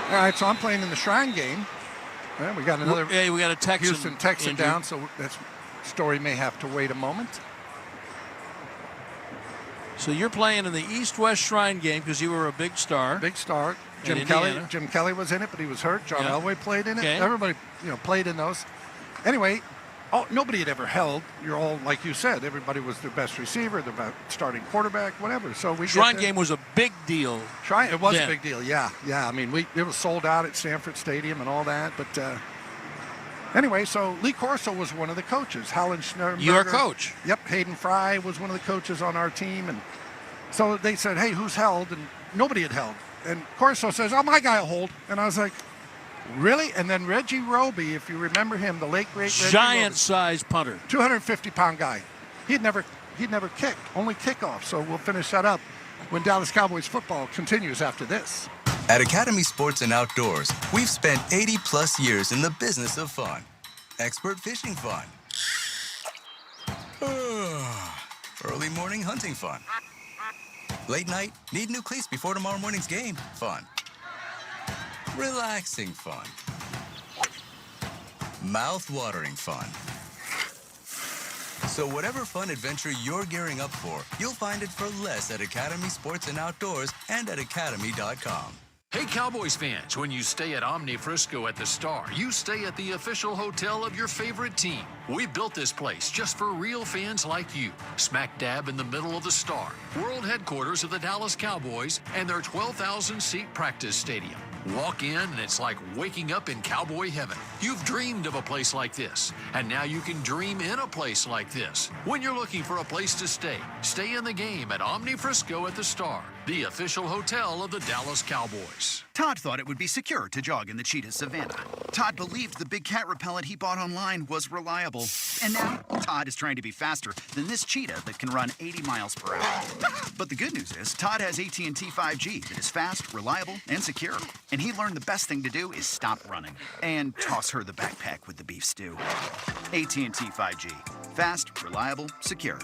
Speaker 21: All right, so I'm playing in the Shrine game. Well, we got another.
Speaker 2: Yeah, we got a Texan.
Speaker 21: Houston Texan down, so that story may have to wait a moment.
Speaker 2: So you're playing in the East-West Shrine game because you were a big star.
Speaker 21: Big star. Jim Kelly was in it, but he was hurt. John Elway played in it.
Speaker 2: Okay.
Speaker 21: Everybody, played in those. Anyway, nobody had ever held. You're all, like you said, everybody was their best receiver, their best starting quarterback, whatever. So we
Speaker 2: Shrine game was a big deal.
Speaker 21: It was a big deal. Yeah. I mean, it was sold out at Sanford Stadium and all that. But anyway, so Lee Corso was one of the coaches. Howland Schnurberger.
Speaker 2: Your coach.
Speaker 21: Yep. Hayden Fry was one of the coaches on our team, and so they said, "Hey, who's held?" And nobody had held. And Corso says, "Oh, my guy will hold." And I was like, "Really?" And then Reggie Roby, if you remember him, the late great Reggie
Speaker 2: giant-sized punter,
Speaker 21: 250-pound guy. He'd never kicked, only kickoff. So we'll finish that up when Dallas Cowboys football continues after this.
Speaker 1: At Academy Sports and Outdoors, we've spent 80-plus years in the business of fun. Expert fishing fun. Early morning hunting fun. Late night, need new cleats before tomorrow morning's game fun. Relaxing fun. Mouth-watering fun. So whatever fun adventure you're gearing up for, you'll find it for less at Academy Sports and Outdoors and at academy.com.
Speaker 6: Hey, Cowboys fans, when you stay at Omni Frisco at the Star, you stay at the official hotel of your favorite team. We built this place just for real fans like you. Smack dab in the middle of the Star, world headquarters of the Dallas Cowboys and their 12,000-seat practice stadium. Walk in and it's like waking up in cowboy heaven. You've dreamed of a place like this, and now you can dream in a place like this. When you're looking for a place to stay in the game at Omni Frisco at the Star, the official hotel of the Dallas Cowboys.
Speaker 19: Todd thought it would be secure to jog in the cheetah savanna. Todd believed the big cat repellent he bought online was reliable. And now, Todd is trying to be faster than this cheetah that can run 80 miles per hour. But the good news is, Todd has AT&T 5G that is fast, reliable, and secure. And he learned the best thing to do is stop running and toss her the backpack with the beef stew. AT&T 5G. Fast, reliable, secure.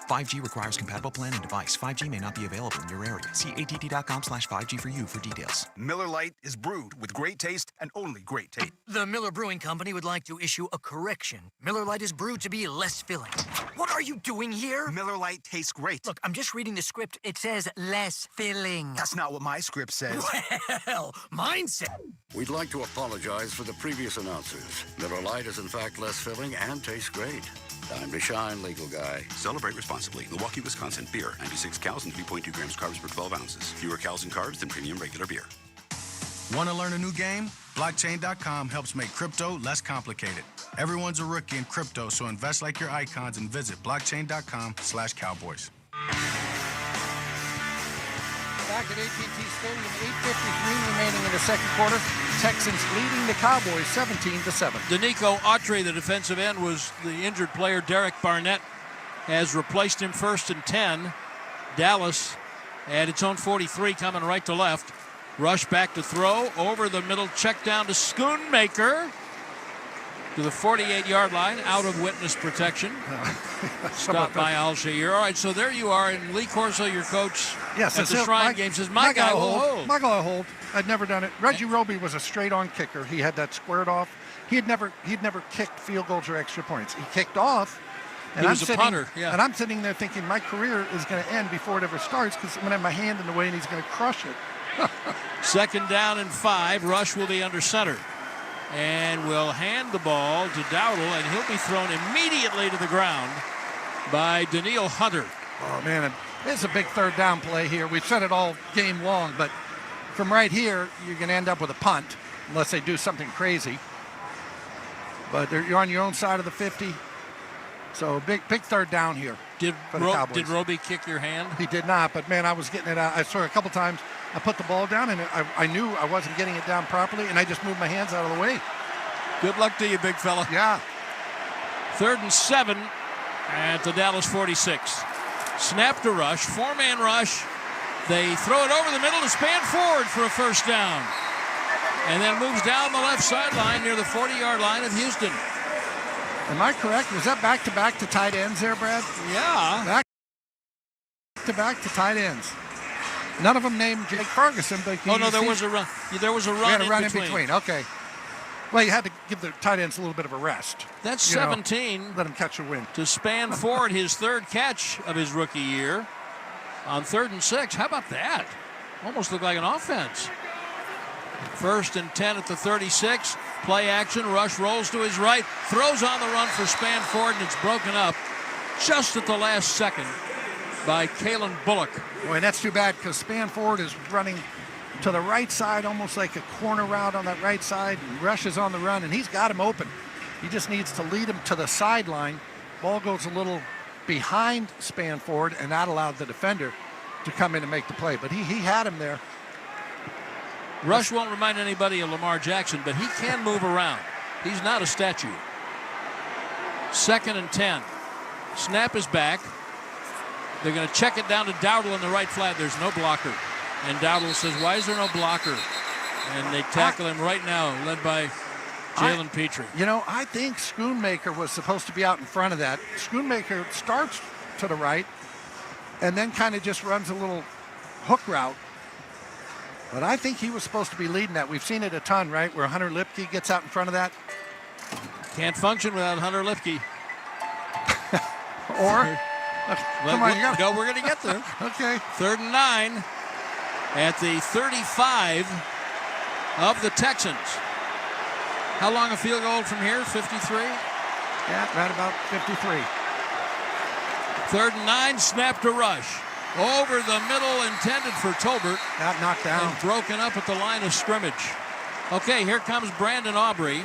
Speaker 20: 5G requires compatible plan and device. 5G may not be available in your area. See att.com/5G for you for details.
Speaker 7: Miller Lite is brewed with great taste and only great taste.
Speaker 11: The Miller Brewing Company would like to issue a correction. Miller Lite is brewed to be less filling. What are you doing here?
Speaker 7: Miller Lite tastes great.
Speaker 11: Look, I'm just reading the script. It says less filling.
Speaker 7: That's not what my script says.
Speaker 11: Well, mine says...
Speaker 17: We'd like to apologize for the previous announcers. Miller Lite is in fact less filling and tastes great. Time to shine, legal guy.
Speaker 24: Celebrate responsibly. Milwaukee, Wisconsin. Beer. 96 cows and 3.2 grams carbs per 12 ounces. Fewer cows and carbs than premium regular beer.
Speaker 12: Want to learn a new game? Blockchain.com helps make crypto less complicated. Everyone's a rookie in crypto, so invest like your icons and visit blockchain.com/cowboys.
Speaker 21: Back at AT&T Stadium, 8:53 remaining in the second quarter. Texans leading the Cowboys 17-7.
Speaker 2: Danico Autry, the defensive end, was the injured player. Derek Barnett has replaced him. 1st and 10. Dallas at its own 43, coming right to left. Rush back to throw. Over the middle, check down to Schoonmaker. to the 48-yard line, out of witness protection. Stopped by Al-Shayir. All right, so there you are, and Lee Corso, your coach at the Shrine game, says, my guy will hold.
Speaker 21: My guy will hold. I'd never done it. Reggie Roby was a straight-on kicker. He had that squared off. He'd never kicked field goals or extra points. He kicked off. And
Speaker 2: he was a punter, yeah.
Speaker 21: And I'm sitting there thinking my career is going to end before it ever starts because I'm going to have my hand in the way and he's going to crush it.
Speaker 2: 2nd down and 5. Rush will be under center. And will hand the ball to Dowdle, and he'll be thrown immediately to the ground by Daniil Hunter.
Speaker 21: Oh, man, it's a big 3rd down play here. We've said it all game long, but from right here, you're going to end up with a punt unless they do something crazy. But you're on your own side of the 50. So big 3rd down here.
Speaker 2: Did Roby kick your hand?
Speaker 21: He did not, but man, I was getting it out. I saw it a couple times. I put the ball down, and I knew I wasn't getting it down properly, and I just moved my hands out of the way.
Speaker 2: Good luck to you, big fella.
Speaker 21: Yeah.
Speaker 2: 3rd and 7 at the Dallas 46. Snap to Rush, 4-man rush. They throw it over the middle to Span Ford for a 1st down. And then moves down the left sideline near the 40-yard line of Houston.
Speaker 21: Am I correct? Was that back-to-back to tight ends there, Brad?
Speaker 2: Yeah.
Speaker 21: Back-to-back to tight ends. None of them named Jake Ferguson, but
Speaker 2: there was a run. There was a run.
Speaker 21: We had a run in between. Okay. Well, you had to give the tight ends a little bit of a rest.
Speaker 2: That's 17.
Speaker 21: Let him catch a win.
Speaker 2: To Span Ford, his 3rd catch of his rookie year on 3rd and 6. How about that? Almost looked like an offense. 1st and 10 at the 36. Play action. Rush rolls to his right. Throws on the run for Span Ford, and it's broken up just at the last second by Kalen Bullock.
Speaker 21: Boy, that's too bad because Span Ford is running to the right side, almost like a corner route on that right side. And Rush is on the run, and he's got him open. He just needs to lead him to the sideline. Ball goes a little behind Span Ford, and that allowed the defender to come in and make the play. But he had him there.
Speaker 2: Rush won't remind anybody of Lamar Jackson, but he can move around. He's not a statue. 2nd and 10. Snap is back. They're going to check it down to Dowdle in the right flat. There's no blocker. And Dowdle says, why is there no blocker? And they tackle him right now, led by Jalen Petrie.
Speaker 21: I think Schoonmaker was supposed to be out in front of that. Schoonmaker starts to the right and then kind of just runs a little hook route. But I think he was supposed to be leading that. We've seen it a ton, right, where Hunter Lipke gets out in front of that.
Speaker 2: Can't function without Hunter Lipke.
Speaker 21: Or... Come on,
Speaker 2: we're going to get there.
Speaker 21: Okay.
Speaker 2: 3rd and 9 at the 35 of the Texans. How long a field goal from here? 53?
Speaker 21: Yeah, right about 53.
Speaker 2: 3rd and 9, snap to Rush. Over the middle, intended for Tolbert.
Speaker 21: Got knocked down.
Speaker 2: And broken up at the line of scrimmage. Okay, here comes Brandon Aubrey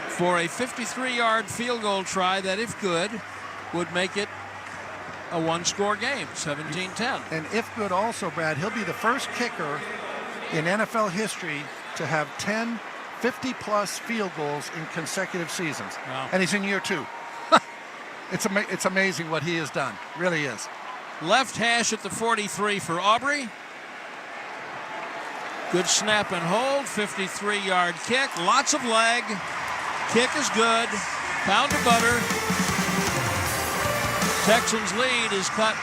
Speaker 2: for a 53-yard field goal try that, if good, would make it a 1-score game, 17-10.
Speaker 21: And if good also, Brad, he'll be the first kicker in NFL history to have 10 50-plus field goals in consecutive seasons.
Speaker 2: Wow.
Speaker 21: And he's in year 2. It's amazing what he has done. Really is.
Speaker 2: Left hash at the 43 for Aubrey. Good snap and hold. 53-yard kick. Lots of leg. Kick is good. Pound of butter. Texans lead is cut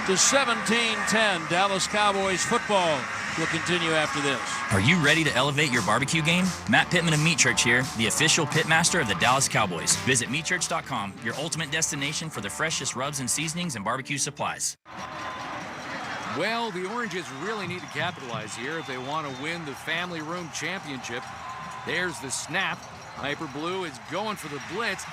Speaker 2: to 17-10. Dallas Cowboys football will continue after this.
Speaker 4: Are you ready to elevate your barbecue game? Matt Pittman of Meat Church here, the official pitmaster of the Dallas Cowboys. Visit meatchurch.com, your ultimate destination for the freshest rubs and seasonings and barbecue supplies.
Speaker 14: Well, the Oranges really need to capitalize here if they want to win the Family Room Championship. There's the snap. Hyper Blue is going for the blitz.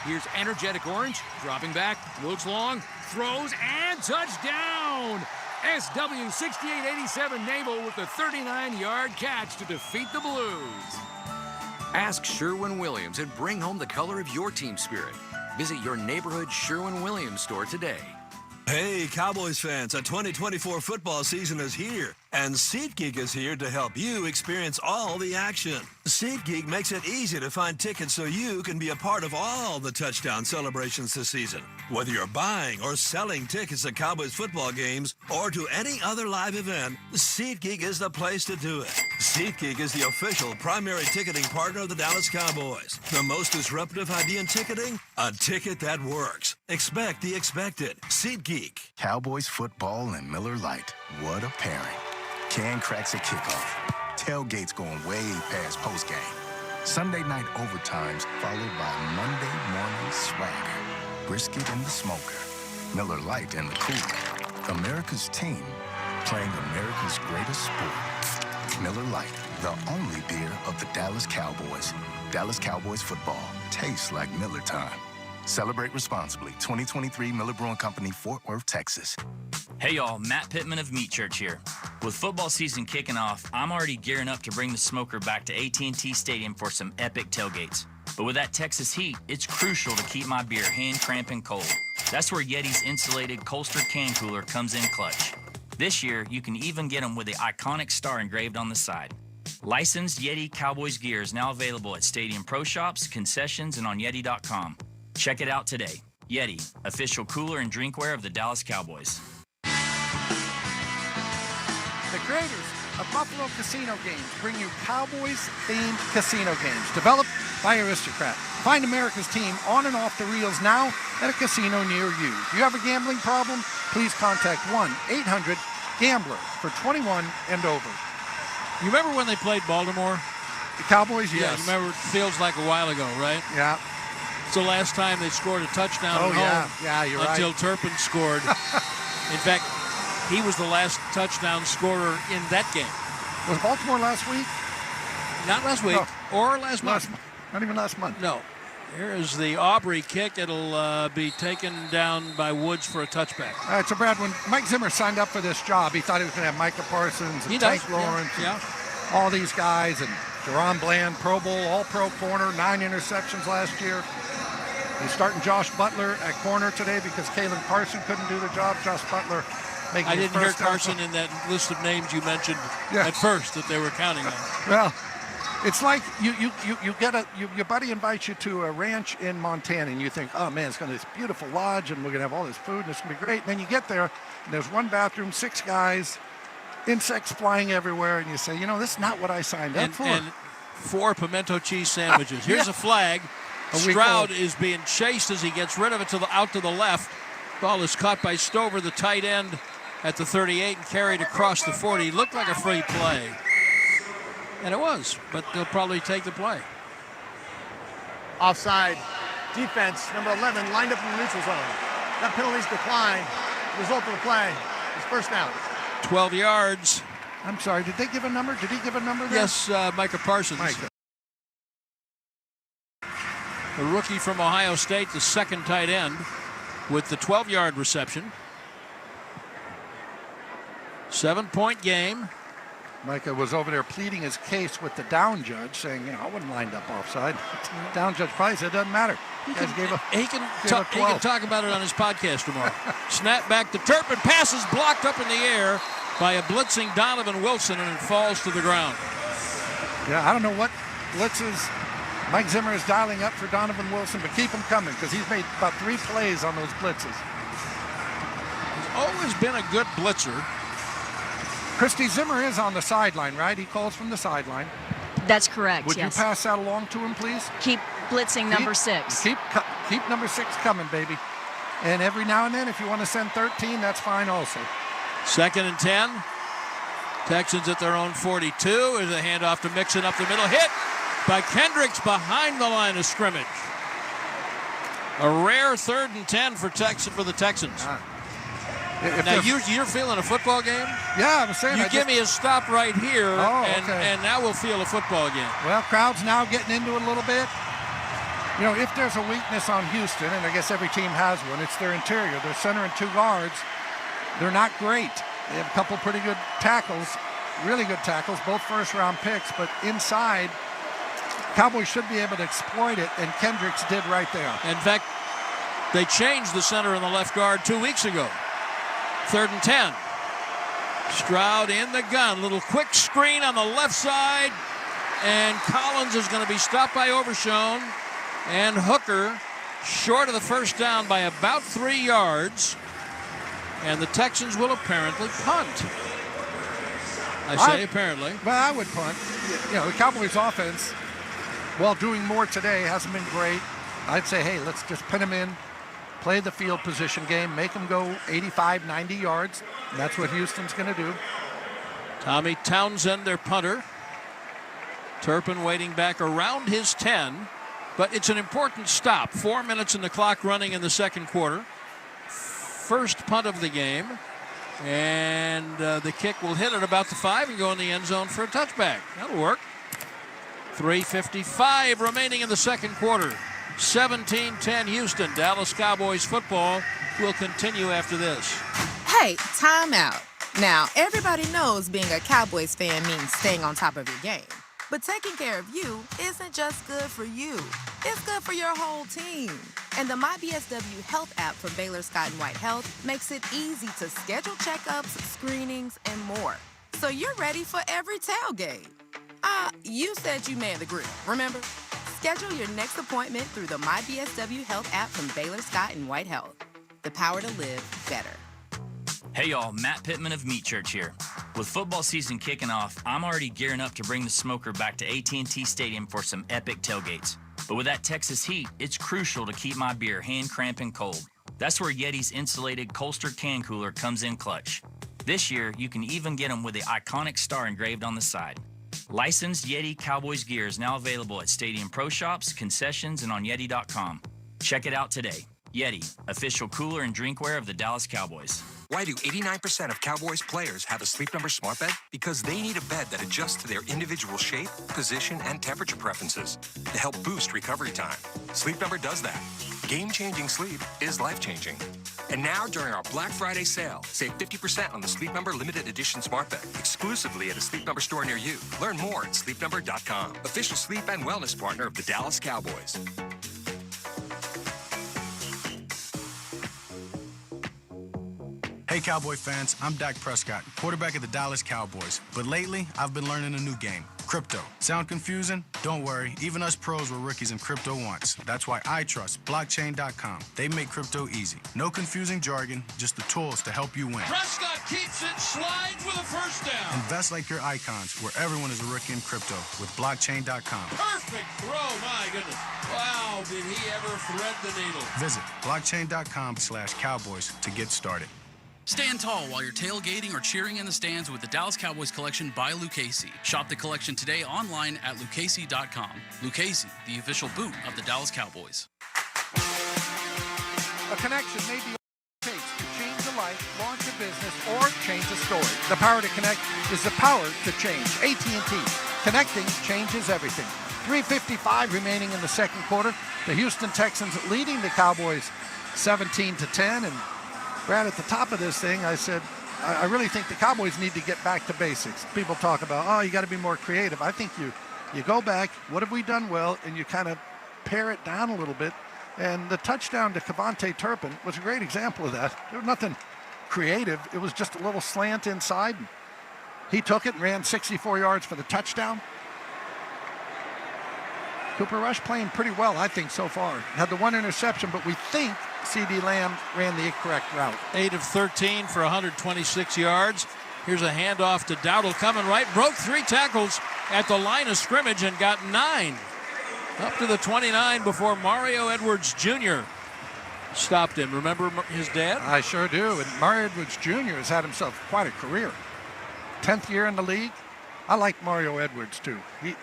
Speaker 14: Here's Energetic Orange, dropping back, looks long, throws, and touchdown! SW6887 Naval with the 39-yard catch to defeat the Blues.
Speaker 15: Ask Sherwin-Williams and bring home the color of your team spirit. Visit your neighborhood Sherwin-Williams store today.
Speaker 16: Hey, Cowboys fans, a 2024 football season is here,
Speaker 5: And SeatGeek is here to help you experience all the action. SeatGeek makes it easy to find tickets so you can be a part of all the touchdown celebrations this season. Whether you're buying or selling tickets at Cowboys football games or to any other live event, SeatGeek is the place to do it. SeatGeek is the official primary ticketing partner of the Dallas Cowboys. The most disruptive idea in ticketing? A ticket that works. Expect the expected. SeatGeek.
Speaker 8: Cowboys football and Miller Lite. What a pairing. Can cracks at kickoff. Tailgates going way past postgame. Sunday night overtimes followed by Monday morning swagger. Brisket in the smoker. Miller Lite in the cooler. America's team playing America's greatest sport. Miller Lite, the only beer of the Dallas Cowboys. Dallas Cowboys football tastes like Miller time. Celebrate responsibly. 2023 Miller Brewing Company, Fort Worth, Texas.
Speaker 4: Hey y'all, Matt Pittman of Meat Church here. With football season kicking off, I'm already gearing up to bring the smoker back to AT&T Stadium for some epic tailgates. But with that Texas heat, it's crucial to keep my beer hand cramping cold. That's where Yeti's insulated Colster can cooler comes in clutch. This year, you can even get them with the iconic star engraved on the side. Licensed Yeti Cowboys gear is now available at Stadium Pro Shops, concessions, and on Yeti.com. Check it out today. Yeti, official cooler and drinkware of the Dallas Cowboys.
Speaker 21: The creators of Buffalo Casino Games bring you Cowboys-themed casino games developed by Aristocrat. Find America's team on and off the reels now at a casino near you. If you have a gambling problem, please contact 1-800-GAMBLER for 21 and over.
Speaker 2: You remember when they played Baltimore?
Speaker 21: The Cowboys, yes.
Speaker 2: Yeah, you remember it feels like a while ago, right?
Speaker 21: Yeah.
Speaker 2: It's the last time they scored a touchdown at home.
Speaker 21: Yeah, you're
Speaker 2: until
Speaker 21: right.
Speaker 2: Turpin scored. In fact, he was the last touchdown scorer in that game.
Speaker 21: Was Baltimore last week?
Speaker 2: Not last week, or last month.
Speaker 21: Not even last month.
Speaker 2: No. Here is the Aubrey kick. It'll be taken down by Woods for a touchback.
Speaker 21: All right, so Brad, when Mike Zimmer signed up for this job, he thought he was going to have Micah Parsons and Tank Lawrence,
Speaker 2: yeah.
Speaker 21: all these guys, and Jerron Bland, Pro Bowl, All-Pro corner, 9 interceptions last year. He's starting Josh Butler at corner today because Kalen Carson couldn't do the job. Josh Butler making
Speaker 2: I
Speaker 21: his
Speaker 2: didn't hear
Speaker 21: first
Speaker 2: Carson in that list of names you mentioned at first that they were counting on.
Speaker 21: Well, it's like your buddy invites you to a ranch in Montana, and you think, oh man, it's going to be this beautiful lodge, and we're going to have all this food, and it's going to be great. And then you get there, and there's one bathroom, 6 guys, insects flying everywhere, and you say, you know, this is not what I signed up for.
Speaker 2: And 4 pimento cheese sandwiches. Here's a flag. Stroud is being chased as he gets rid of it out to the left. Ball is caught by Stover, the tight end, at the 38 and carried across the 40. Looked like a free play. And it was, but they'll probably take the play.
Speaker 3: Offside. Defense, number 11, lined up in the neutral zone. That penalty's declined. Result of the play is first down.
Speaker 2: 12 yards.
Speaker 21: I'm sorry, did they give a number? Did he give a number there?
Speaker 2: Yes, Micah Parsons.
Speaker 21: Micah.
Speaker 2: The rookie from Ohio State, the second tight end, with the 12-yard reception. 7-point game.
Speaker 21: Micah was over there pleading his case with the down judge, saying, you know, I wasn't lined up offside. Down judge probably said, it doesn't matter.
Speaker 2: He can talk about it on his podcast tomorrow. Snap back to Turpin. Passes blocked up in the air by a blitzing Donovan Wilson, and it falls to the ground.
Speaker 21: Yeah, I don't know what blitzes Mike Zimmer is dialing up for Donovan Wilson, but keep him coming because he's made about 3 plays on those blitzes.
Speaker 2: He's always been a good blitzer.
Speaker 21: Christy, Zimmer is on the sideline, right? He calls from the sideline.
Speaker 10: That's correct,
Speaker 21: Would you pass that along to him, please?
Speaker 10: Keep blitzing number 6.
Speaker 21: Keep number 6 coming, baby. And every now and then, if you want to send 13, that's fine also.
Speaker 2: 2nd and 10. Texans at their own 42. There's a handoff to Mixon up the middle. Hit by Kendricks behind the line of scrimmage. A rare 3rd and 10 for the Texans. Now, you're feeling a football game?
Speaker 21: Yeah, I'm saying.
Speaker 2: You give me a stop right here,
Speaker 21: okay.
Speaker 2: and now we'll feel a football game.
Speaker 21: Well, crowd's now getting into it a little bit. You know, if there's a weakness on Houston, and I guess every team has one, it's their interior. Their center and 2 guards, they're not great. They have a couple pretty good tackles, really good tackles, both first-round picks, but inside, Cowboys should be able to exploit it, and Kendricks did right there.
Speaker 2: In fact, they changed the center and the left guard 2 weeks ago. 3rd and 10. Stroud in the gun. Little quick screen on the left side. And Collins is going to be stopped by Overshown. And Hooker short of the first down by about 3 yards. And the Texans will apparently punt. I say apparently.
Speaker 21: Well, I would punt. You know, the Cowboys offense, while doing more today, hasn't been great. I'd say, hey, let's just pin them in, play the field position game, make them go 85, 90 yards. And that's what Houston's going to do.
Speaker 2: Tommy Townsend, their punter. Turpin waiting back around his 10. But it's an important stop. 4 minutes in the clock running in the second quarter. First punt of the game. And the kick will hit at about the 5 and go in the end zone for a touchback. That'll work. 3:55 remaining in the second quarter. 17-10 Houston. Dallas Cowboys football will continue after this.
Speaker 9: Hey, time out. Now, everybody knows being a Cowboys fan means staying on top of your game. But taking care of you isn't just good for you. It's good for your whole team. And the MyBSW Health app from Baylor Scott & White Health makes it easy to schedule checkups, screenings, and more. So you're ready for every tailgate. You said you manned the grill, remember? Schedule your next appointment through the MyBSW Health app from Baylor Scott & White Health. The power to live better.
Speaker 4: Hey y'all, Matt Pittman of Meat Church here. With football season kicking off, I'm already gearing up to bring the smoker back to AT&T Stadium for some epic tailgates. But with that Texas heat, it's crucial to keep my beer hand cramping cold. That's where Yeti's insulated Colster can cooler comes in clutch. This year, you can even get them with the iconic star engraved on the side. Licensed Yeti Cowboys gear is now available at Stadium Pro Shops, concessions, and on Yeti.com. Check it out today. Yeti, official cooler and drinkware of the Dallas Cowboys.
Speaker 13: Why do 89% of Cowboys players have a Sleep Number smart bed? Because they need a bed that adjusts to their individual shape, position, and temperature preferences to help boost recovery time. Sleep Number does that. Game-changing sleep is life-changing. And now, during our Black Friday sale, save 50% on the Sleep Number limited edition smart bed, exclusively at a Sleep Number store near you. Learn more at sleepnumber.com. Official sleep and wellness partner of the Dallas Cowboys.
Speaker 12: Hey Cowboy fans, I'm Dak Prescott, quarterback of the Dallas Cowboys. But lately, I've been learning a new game, crypto. Sound confusing? Don't worry, even us pros were rookies in crypto once. That's why I trust blockchain.com. They make crypto easy. No confusing jargon, just the tools to help you win.
Speaker 2: Prescott keeps it, slides with a first down.
Speaker 12: Invest like your icons, where everyone is a rookie in crypto with blockchain.com.
Speaker 2: Perfect throw, my goodness. Wow, did he ever thread the needle.
Speaker 12: Visit blockchain.com/Cowboys to get started.
Speaker 16: Stand tall while you're tailgating or cheering in the stands with the Dallas Cowboys collection by Lucchese. Shop the collection today online at lucchese.com. Lucchese, the official boot of the Dallas Cowboys.
Speaker 21: A connection may be all it takes to change a life, launch a business, or change a story. The power to connect is the power to change. AT&T. Connecting changes everything. 3:55 remaining in the second quarter. The Houston Texans leading the Cowboys 17-10. And Brad, at the top of this thing, I said, I really think the Cowboys need to get back to basics. People talk about, you got to be more creative. I think you go back, what have we done well, and you kind of pare it down a little bit. And the touchdown to Kevontae Turpin was a great example of that. There was nothing creative. It was just a little slant inside. He took it and ran 64 yards for the touchdown. Cooper Rush playing pretty well, I think, so far. Had the one interception, but we think C.D. Lamb ran the correct route.
Speaker 2: 8 of 13 for 126 yards. Here's a handoff to Dowdle coming right. Broke 3 tackles at the line of scrimmage and got 9. Up to the 29 before Mario Edwards Jr. stopped him. Remember his dad?
Speaker 21: I sure do. And Mario Edwards Jr. has had himself quite a career. 10th year in the league. I like Mario Edwards, too. He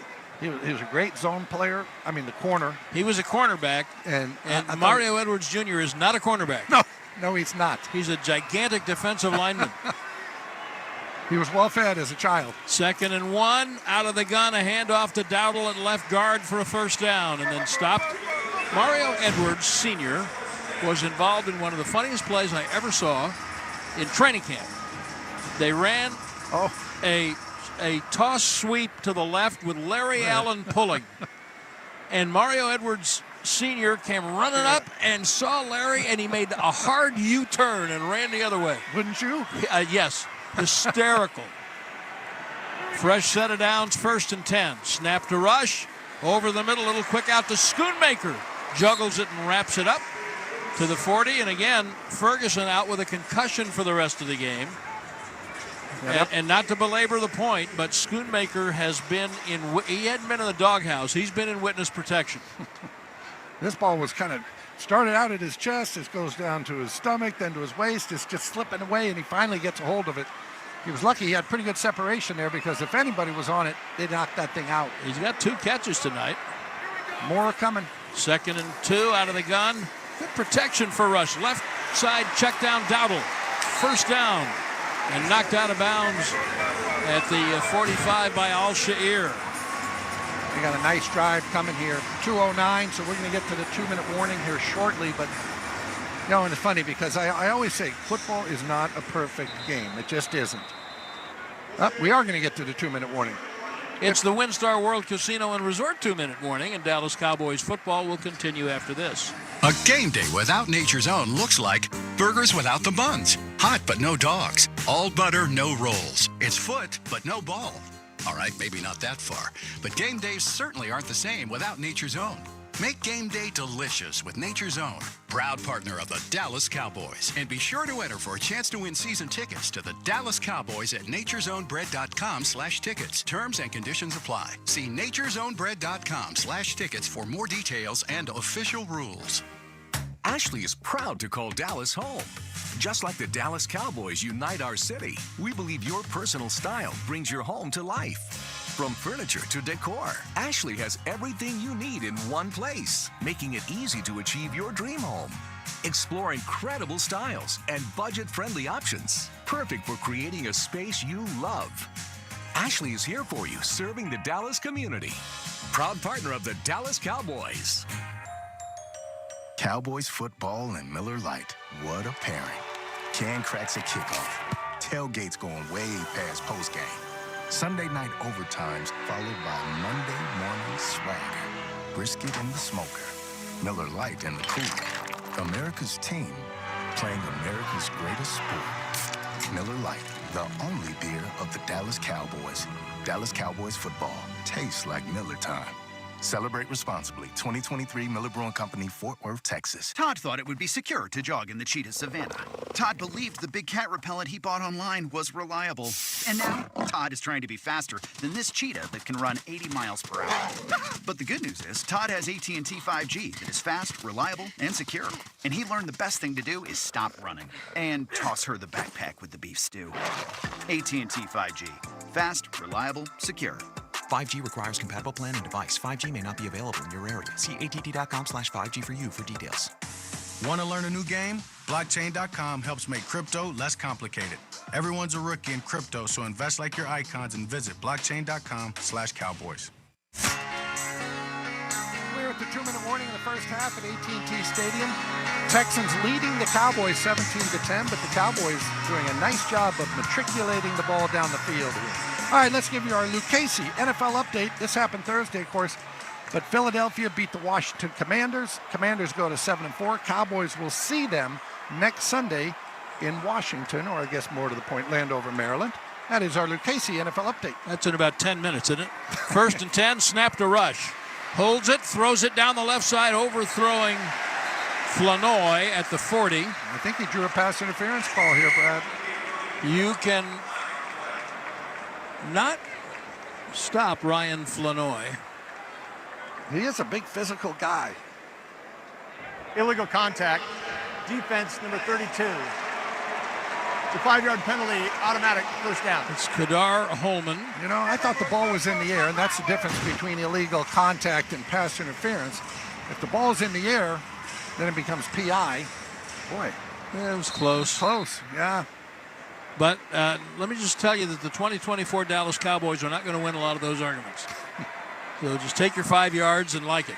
Speaker 21: was a great zone player. I mean, the corner.
Speaker 2: He was a cornerback.
Speaker 21: And
Speaker 2: Mario Edwards Jr. is not a cornerback.
Speaker 21: No, he's not.
Speaker 2: He's a gigantic defensive lineman.
Speaker 21: He was well fed as a child.
Speaker 2: 2nd and 1. Out of the gun, a handoff to Dowdle at left guard for a first down and then stopped. Mario Edwards Sr. was involved in one of the funniest plays I ever saw in training camp. They ran a toss sweep to the left with Larry Allen pulling. And Mario Edwards Sr. came running up and saw Larry, and he made a hard U-turn and ran the other way.
Speaker 21: Wouldn't you?
Speaker 2: Yes. Hysterical. Fresh set of downs, 1st and 10. Snap to Rush. Over the middle, little quick out to Schoonmaker. Juggles it and wraps it up to the 40. And again, Ferguson out with a concussion for the rest of the game. Yep. And not to belabor the point, but Schoonmaker has been he hadn't been in the doghouse. He's been in witness protection.
Speaker 21: This ball was kind of started out at his chest. It goes down to his stomach, then to his waist. It's just slipping away, and he finally gets a hold of it. He was lucky he had pretty good separation there, because if anybody was on it, they knocked that thing out.
Speaker 2: He's got 2 catches tonight.
Speaker 21: More are coming.
Speaker 2: 2nd and 2 out of the gun. Good protection for Rush. Left side check down Dowdle. 1st down. And knocked out of bounds at the 45 by Al-Sha'ir.
Speaker 21: We got a nice drive coming here. 2:09, so we're going to get to the 2-minute warning here shortly. But, you know, and it's funny because I always say football is not a perfect game. It just isn't. We are going to get to the 2-minute warning.
Speaker 2: It's the WinStar World Casino and Resort 2-minute warning, and Dallas Cowboys football will continue after this.
Speaker 1: A game day without Nature's Own looks like burgers without the buns. Hot but no dogs. All butter, no rolls. It's foot but no ball. All right, maybe not that far. But game days certainly aren't the same without Nature's Own. Make game day delicious with Nature's Own, proud partner of the Dallas Cowboys. And be sure to enter for a chance to win season tickets to the Dallas Cowboys at nature'sownbread.com/tickets. Terms and conditions apply. See nature'sownbread.com/tickets for more details and official rules.
Speaker 18: Ashley is proud to call Dallas home. Just like the Dallas Cowboys unite our city, we believe your personal style brings your home to life. From furniture to decor, Ashley has everything you need in one place, making it easy to achieve your dream home. Explore incredible styles and budget-friendly options, perfect for creating a space you love. Ashley is here for you, serving the Dallas community. Proud partner of the Dallas Cowboys.
Speaker 8: Cowboys football and Miller Lite. What a pairing. Can cracks at kickoff. Tailgates going way past postgame. Sunday night overtimes followed by Monday morning swagger. Brisket in the smoker. Miller Lite in the cooler. America's team playing America's greatest sport. Miller Lite, the only beer of the Dallas Cowboys. Dallas Cowboys football tastes like Miller time. Celebrate responsibly. 2023 Miller Brewing Company, Fort Worth, Texas.
Speaker 19: Todd thought it would be secure to jog in the cheetah savanna. Todd believed the big cat repellent he bought online was reliable. And now, Todd is trying to be faster than this cheetah that can run 80 miles per hour. But the good news is, Todd has AT&T 5G that is fast, reliable, and secure. And he learned the best thing to do is stop running and toss her the backpack with the beef stew. AT&T 5G. Fast, reliable, secure.
Speaker 20: 5G requires compatible plan and device. 5G may not be available in your area. See att.com/5G for you for details.
Speaker 12: Want to learn a new game? Blockchain.com helps make crypto less complicated. Everyone's a rookie in crypto, so invest like your icons and visit blockchain.com/cowboys.
Speaker 21: We're at the 2-minute warning in the first half at AT&T Stadium. Texans leading the Cowboys 17-10, but the Cowboys doing a nice job of matriculating the ball down the field here. All right, let's give you our Luke Casey NFL update. This happened Thursday, of course, but Philadelphia beat the Washington Commanders. Commanders go to 7-4. Cowboys will see them next Sunday in Washington, or I guess more to the point, Landover, Maryland. That is our Luke Casey NFL update.
Speaker 2: That's in about 10 minutes, isn't it? 1st and 10, snap to Rush. Holds it, throws it down the left side, overthrowing Flanoy at the 40.
Speaker 21: I think he drew a pass interference call here, Brad.
Speaker 2: You can not stop Ryan Flanoy.
Speaker 21: He is a big physical guy.
Speaker 3: Illegal contact. Defense number 32. The 5-yard penalty, automatic first down.
Speaker 2: It's Kadar Holman.
Speaker 21: You know, I thought the ball was in the air, and that's the difference between illegal contact and pass interference. If the ball's in the air, then it becomes PI. Boy.
Speaker 2: Yeah, it was close.
Speaker 21: Close, yeah.
Speaker 2: But let me just tell you that the 2024 Dallas Cowboys are not going to win a lot of those arguments. So just take your 5 yards and like it.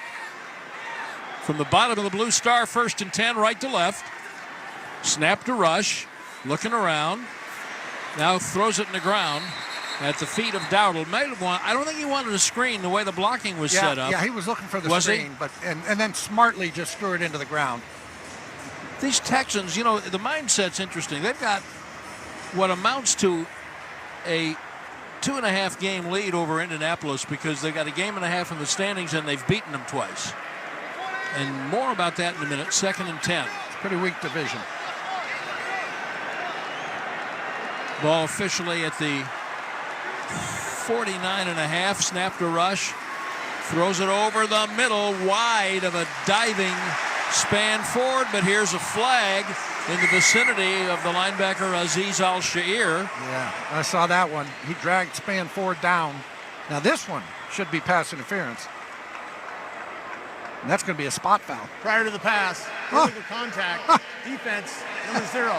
Speaker 2: From the bottom of the blue star, 1st and 10, right to left. Snap to Rush, looking around. Now throws it in the ground at the feet of Dowdle. I don't think he wanted a screen the way the blocking was set up.
Speaker 21: Yeah, he was looking for the screen, but and then smartly just threw it into the ground.
Speaker 2: These Texans, you know, the mindset's interesting. They've got what amounts to a 2.5 game lead over Indianapolis because they got a game and a half in the standings and they've beaten them twice. And more about that in a minute. 2nd and 10.
Speaker 21: It's a pretty weak division.
Speaker 2: Ball officially at the 49.5. Snap to Rush. Throws it over the middle, wide of a diving Span Ford, but here's a flag in the vicinity of the linebacker Aziz Al-Sha'ir.
Speaker 21: Yeah, I saw that one. He dragged Span Ford down. Now this one should be pass interference. And that's going to be a spot foul.
Speaker 3: Prior to the pass, illegal contact, defense, number 0.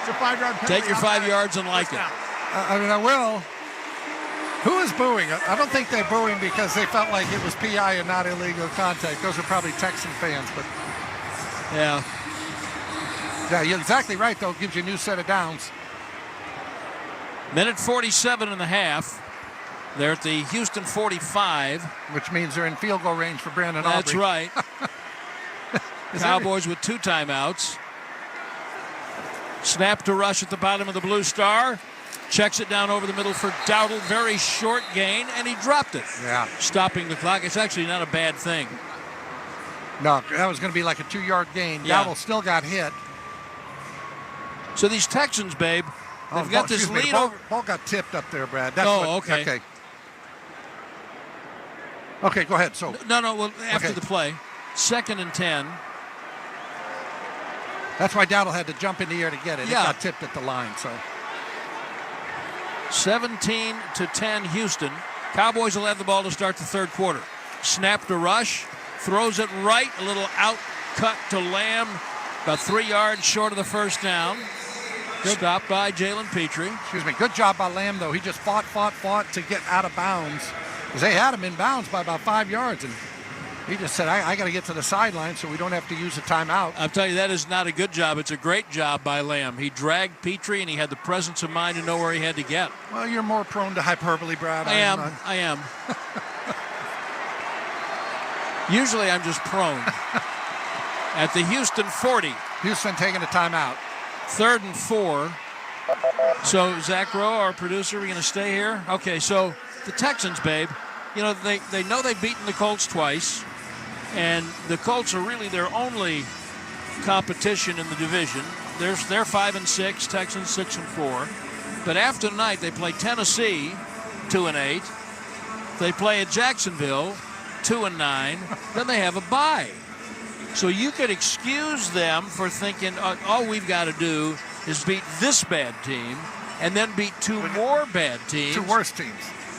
Speaker 3: It's a 5-yard penalty.
Speaker 2: Take your 5 yards and like it.
Speaker 21: I mean, I will. Who is booing? I don't think they're booing because they felt like it was PI and not illegal contact. Those are probably Texan fans, but
Speaker 2: yeah.
Speaker 21: Yeah, you're exactly right, though. It gives you a new set of downs.
Speaker 2: Minute 47 and a half. They're at the Houston 45.
Speaker 21: Which means they're in field goal range for Brandon Aubrey.
Speaker 2: That's right. Cowboys with 2 timeouts. Snap to Rush at the bottom of the blue star. Checks it down over the middle for Dowdle. Very short gain, and he dropped it.
Speaker 21: Yeah.
Speaker 2: Stopping the clock. It's actually not a bad thing.
Speaker 21: No, that was going to be like a 2-yard gain.
Speaker 2: Yeah.
Speaker 21: Dowdle still got hit.
Speaker 2: So these Texans, babe, they've got this lead over.
Speaker 21: Ball got tipped up there, Brad. That's
Speaker 2: okay.
Speaker 21: Okay, go ahead. So
Speaker 2: No, well, after the play. 2nd and 10.
Speaker 21: That's why Dowdle had to jump in the air to get it.
Speaker 2: Yeah.
Speaker 21: It got tipped at the line, so.
Speaker 2: 17-10 Houston. Cowboys will have the ball to start the 3rd quarter. Snap to Rush. Throws it right. A little out cut to Lamb. About 3 yards short of the first down. Stopped by Jalen Petrie.
Speaker 21: Excuse me. Good job by Lamb, though. He just fought to get out of bounds. Because they had him in bounds by about 5 yards. And he just said, I got to get to the sideline so we don't have to use a timeout.
Speaker 2: I'll tell you, that is not a good job. It's a great job by Lamb. He dragged Petrie, and he had the presence of mind to know where he had to get.
Speaker 21: Well, you're more prone to hyperbole, Brad.
Speaker 2: I am. Usually I'm just prone. At the Houston 40.
Speaker 21: Houston taking a timeout.
Speaker 2: 3rd and 4. So, Zach Rowe, our producer, we're going to stay here? Okay, so the Texans, babe, you know, they know they've beaten the Colts twice, and the Colts are really their only competition in the division. They're 5-6, Texans 6-4. But after tonight, they play Tennessee, 2-8. They play at Jacksonville, 2-9. Then they have a bye. So you could excuse them for thinking, all we've got to do is beat this bad team and then beat 2 more bad teams.
Speaker 21: 2 worse teams.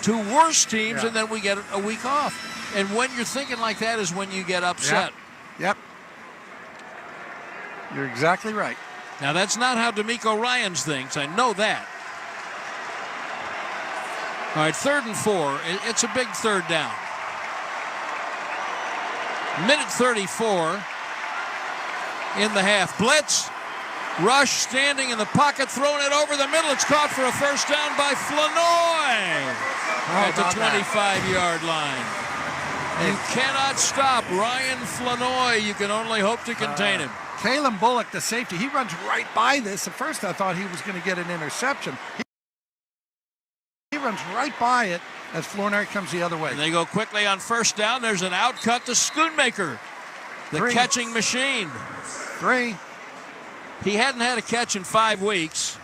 Speaker 2: 2 worse teams,
Speaker 21: Yeah.
Speaker 2: and then we get a week off. And when you're thinking like that is when you get upset.
Speaker 21: Yep. You're exactly right.
Speaker 2: Now, that's not how D'Amico Ryans thinks. I know that. All right, 3rd and 4. It's a big 3rd down. Minute 34 in the half. Blitz. Rush standing in the pocket, throwing it over the middle. It's caught for a first down by Flanoy at the 25-yard line. You cannot stop Ryan Flanoy. You can only hope to contain him.
Speaker 21: Kalen Bullock, the safety, he runs right by this. At first, I thought he was going to get an interception. He runs right by it as Flournoy comes the other way.
Speaker 2: And they go quickly on first down. There's an out cut to Schoonmaker, the catching machine.
Speaker 21: 3.
Speaker 2: He hadn't had a catch in 5 weeks.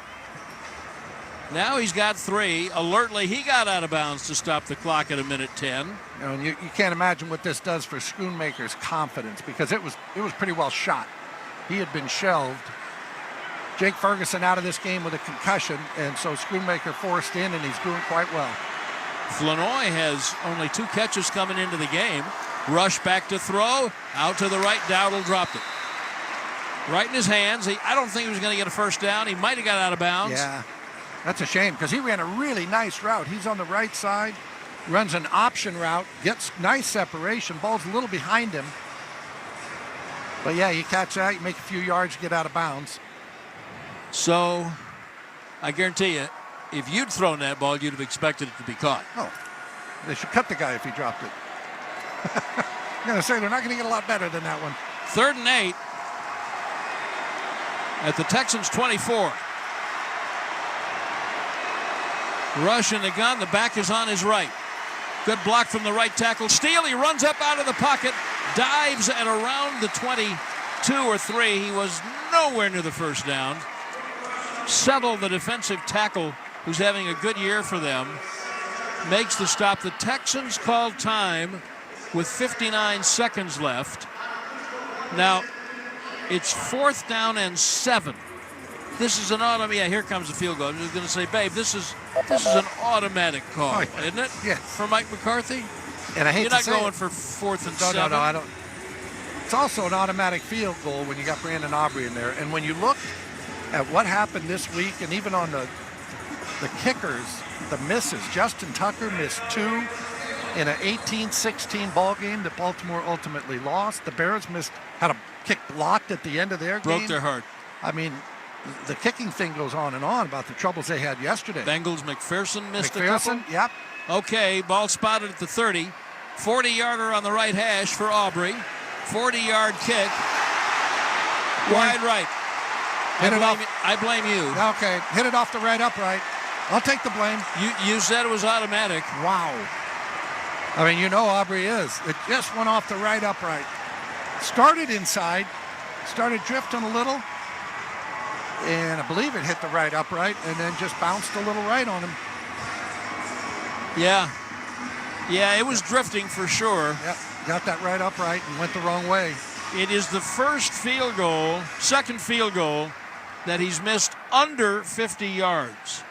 Speaker 2: Now he's got 3. Alertly, he got out of bounds to stop the clock at a minute 10.
Speaker 21: You know, and you can't imagine what this does for Schoonmaker's confidence because it was pretty well shot. He had been shelved. Jake Ferguson out of this game with a concussion, and so Schoonmaker forced in, and he's doing quite well.
Speaker 2: Flanoy has only 2 catches coming into the game. Rush back to throw. Out to the right. Dowdle dropped it. Right in his hands. I don't think he was going to get a first down. He might have got out of bounds.
Speaker 21: Yeah, that's a shame because he ran a really nice route. He's on the right side, runs an option route, gets nice separation. Ball's a little behind him. But yeah, you catch that, you make a few yards, get out of bounds.
Speaker 2: So, I guarantee you, if you'd thrown that ball, you'd have expected it to be caught.
Speaker 21: Oh, they should cut the guy if he dropped it. I'm going to say they're not going to get a lot better than that one.
Speaker 2: 3rd and 8 at the Texans 24. Rush in the gun. The back is on his right. Good block from the right tackle. Steele, he runs up out of the pocket, dives at around the 22 or 3. He was nowhere near the first down. Settle, the defensive tackle, who's having a good year for them, makes the stop. The Texans called time with 59 seconds left. Now, it's 4th down and 7. This is an automatic. Yeah, here comes the field goal. I was going to say, babe, this is an automatic call, isn't it?
Speaker 21: Yes.
Speaker 2: For Mike McCarthy.
Speaker 21: And I hate
Speaker 2: You're
Speaker 21: to
Speaker 2: not
Speaker 21: say
Speaker 2: going
Speaker 21: it.
Speaker 2: for 4th and
Speaker 21: No,
Speaker 2: 7.
Speaker 21: no, I don't. It's also an automatic field goal when you got Brandon Aubrey in there. And when you look at what happened this week, and even on the kickers, the misses. Justin Tucker missed 2 in an 18-16 ball game that Baltimore ultimately lost. The Bears had a kick blocked at the end of their game.
Speaker 2: Broke their heart.
Speaker 21: I mean, the kicking thing goes on and on about the troubles they had yesterday.
Speaker 2: Bengals, McPherson missed a couple.
Speaker 21: Yep.
Speaker 2: Okay, ball spotted at the 30. 40-yarder on the right hash for Aubrey. 40-yard kick. Wide right. I blame you.
Speaker 21: Okay, hit it off the right upright. I'll take the blame.
Speaker 2: You said it was automatic.
Speaker 21: Wow. I mean, you know Aubrey is. It just went off the right upright. Started inside, started drifting a little, and I believe it hit the right upright, and then just bounced a little right on him.
Speaker 2: Yeah. Yeah, it was drifting for sure.
Speaker 21: Yep, got that right upright and went the wrong way.
Speaker 2: It is the second field goal that he's missed under 50 yards.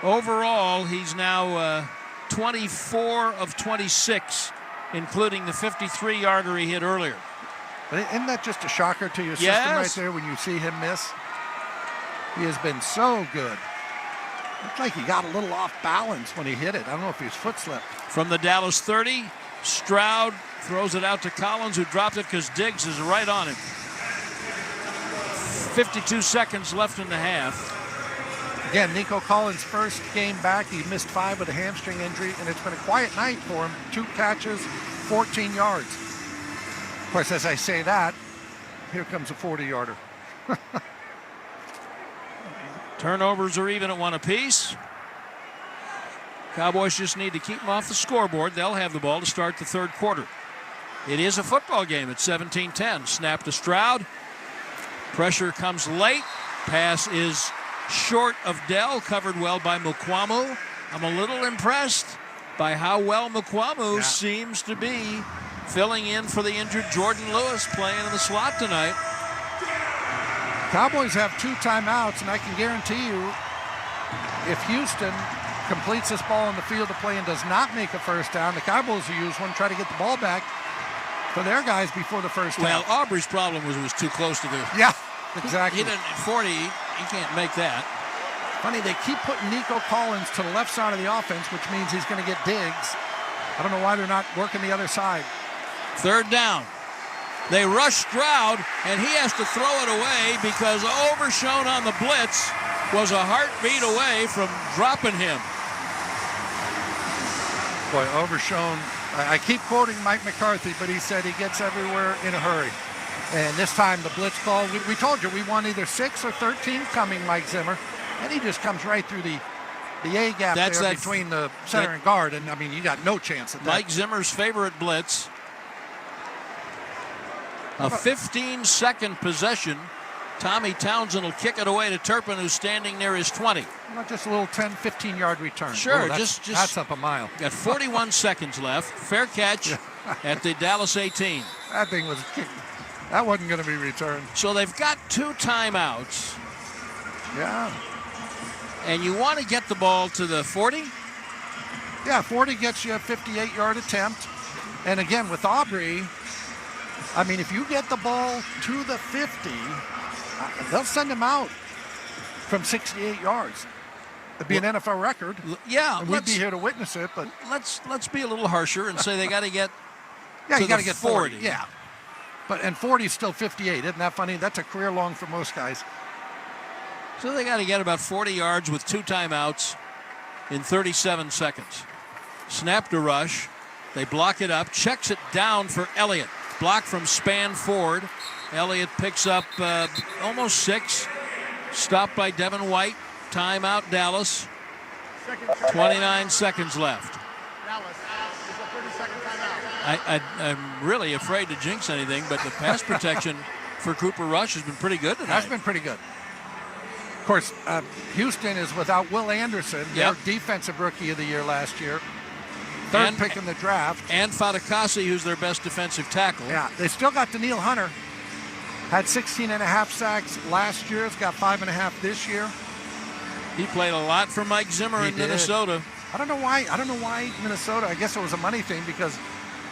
Speaker 2: Overall, he's now 24 of 26, including the 53-yarder he hit earlier.
Speaker 21: Isn't that just a shocker to your system right there when you see him miss? He has been so good. Looked like he got a little off balance when he hit it. I don't know if his foot slipped.
Speaker 2: From the Dallas 30, Stroud throws it out to Collins, who dropped it because Diggs is right on him. 52 seconds left in the half.
Speaker 21: Again, Nico Collins' first game back. He missed 5 with a hamstring injury, and it's been a quiet night for him. 2 catches, 14 yards. Of course, as I say that, here comes a 40-yarder.
Speaker 2: Turnovers are even at 1 apiece. Cowboys just need to keep them off the scoreboard. They'll have the ball to start the third quarter. It is a football game at 17-10. Snap to Stroud. Pressure comes late. Pass is short of Dell, covered well by Mukwamu. I'm a little impressed by how well Mukwamu seems to be filling in for the injured Jordan Lewis, playing in the slot tonight.
Speaker 21: Cowboys have 2 timeouts, and I can guarantee you, if Houston completes this ball on the field of play and does not make a first down, the Cowboys will use one, try to get the ball back for their guys before the first down.
Speaker 2: Well, Aubrey's problem was it was too close to the...
Speaker 21: Yeah, exactly.
Speaker 2: He didn't, 40, he can't make that.
Speaker 21: Funny, they keep putting Nico Collins to the left side of the offense, which means he's going to get Diggs. I don't know why they're not working the other side.
Speaker 2: Third down. They rush Stroud, and he has to throw it away because Overshown on the blitz was a heartbeat away from dropping him.
Speaker 21: Boy, Overshown, I keep quoting Mike McCarthy, but he said he gets everywhere in a hurry. And this time the blitz call, we told you we want either 6 or 13 coming, Mike Zimmer, and he just comes right through the A gap there between the center and guard, and I mean, you got no chance at that.
Speaker 2: Mike Zimmer's favorite blitz. A 15-second possession. Tommy Townsend will kick it away to Turpin, who's standing near his 20.
Speaker 21: Not just a little 10, 15-yard return.
Speaker 2: Sure,
Speaker 21: that's up a mile.
Speaker 2: Got 41 seconds left. Fair catch at the Dallas 18.
Speaker 21: That thing was kicked. That wasn't going to be returned.
Speaker 2: So they've got 2 timeouts.
Speaker 21: Yeah.
Speaker 2: And you want to get the ball to the 40?
Speaker 21: Yeah, 40 gets you a 58-yard attempt. And again, with Aubrey, I mean, if you get the ball to the 50, they'll send him out from 68 yards. It'd be an NFL record.
Speaker 2: Yeah,
Speaker 21: and we'd be here to witness it. But
Speaker 2: let's be a little harsher and say they got to get
Speaker 21: you got to get
Speaker 2: 40.
Speaker 21: Yeah, and 40 is still 58. Isn't that funny? That's a career long for most guys.
Speaker 2: So they got to get about 40 yards with 2 timeouts in 37 seconds. Snap to rush. They block it up. Checks it down for Elliott. Block from Span Ford. Elliott picks up almost 6. Stopped by Devin White. Timeout Dallas. 29 seconds left.
Speaker 3: Dallas is a 30-second timeout.
Speaker 2: I'm really afraid to jinx anything, but the pass protection for Cooper Rush has been pretty good tonight.
Speaker 21: Has been pretty good. Of course, Houston is without Will Anderson, their defensive rookie of the year last year. Third pick in the draft.
Speaker 2: And Fatukasi, who's their best defensive tackle.
Speaker 21: Yeah, they still got Daniil Hunter. Had 16.5 sacks last year. He's got 5.5 this year.
Speaker 2: He played a lot for Mike Zimmer in Minnesota.
Speaker 21: I don't know why Minnesota. I guess it was a money thing because,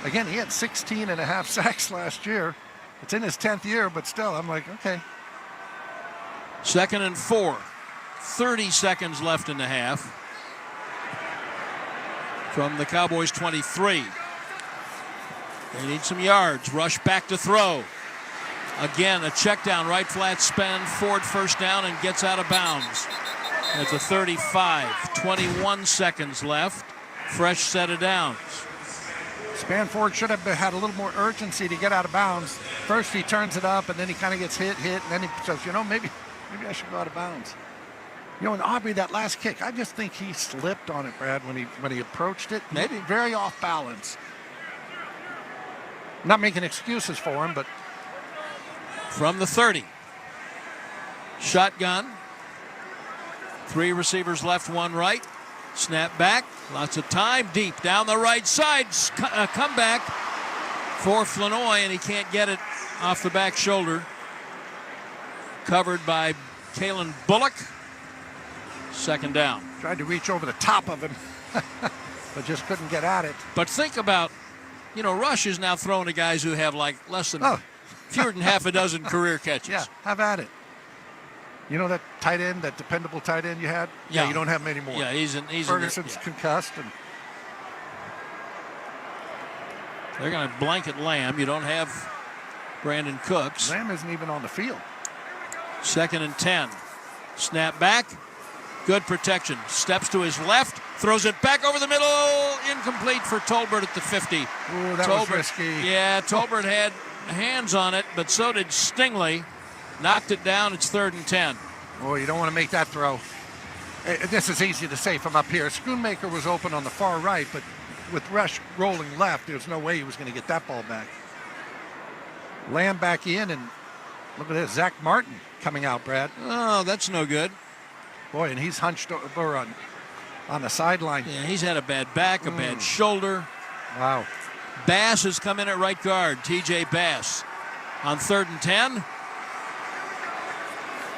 Speaker 21: again, he had 16.5 sacks last year. It's in his 10th year, but still, I'm like, okay.
Speaker 2: 2nd and 4. 30 seconds left in the half. From the Cowboys 23. They need some yards. Rush back to throw. Again, a check down, right flat spin. Ford first down and gets out of bounds. It's a 35. 21 seconds left. Fresh set of downs.
Speaker 21: Spanford should have had a little more urgency to get out of bounds. First he turns it up, and then he kind of gets hit, and then he says, maybe I should go out of bounds. And Aubrey, that last kick, I just think he slipped on it, Brad, when he approached it.
Speaker 2: Maybe.
Speaker 21: Very off balance. Not making excuses for him, but.
Speaker 2: From the 30. Shotgun. 3 receivers left, 1 right. Snap back. Lots of time. Deep down the right side. Comeback for Flanoy, and he can't get it off the back shoulder. Covered by Kalen Bullock. 2nd down.
Speaker 21: Tried to reach over the top of him, but just couldn't get at it.
Speaker 2: But think about, Rush is now throwing to guys who have like fewer than half a dozen career catches.
Speaker 21: Yeah, have at it. That tight end, that dependable tight end you had? Yeah, you don't have him anymore.
Speaker 2: Yeah, he's
Speaker 21: Ferguson's concussed. And
Speaker 2: they're going to blanket Lamb. You don't have Brandon Cooks.
Speaker 21: Lamb isn't even on the field.
Speaker 2: 2nd and 10. Snap back. Good protection. Steps to his left. Throws it back over the middle. Incomplete for Tolbert at the 50.
Speaker 21: Ooh, that was risky.
Speaker 2: Yeah, Tolbert had hands on it, but so did Stingley. Knocked it down. It's 3rd and 10.
Speaker 21: Oh, you don't want to make that throw. This is easy to say from up here. Schoonmaker was open on the far right, but with Rush rolling left, there's no way he was going to get that ball back. Lamb back in, and look at this. Zach Martin coming out, Brad.
Speaker 2: Oh, that's no good.
Speaker 21: Boy, and he's hunched over on the sideline.
Speaker 2: Yeah, he's had a bad back, a bad shoulder.
Speaker 21: Wow.
Speaker 2: Bass has come in at right guard. TJ Bass on 3rd and 10.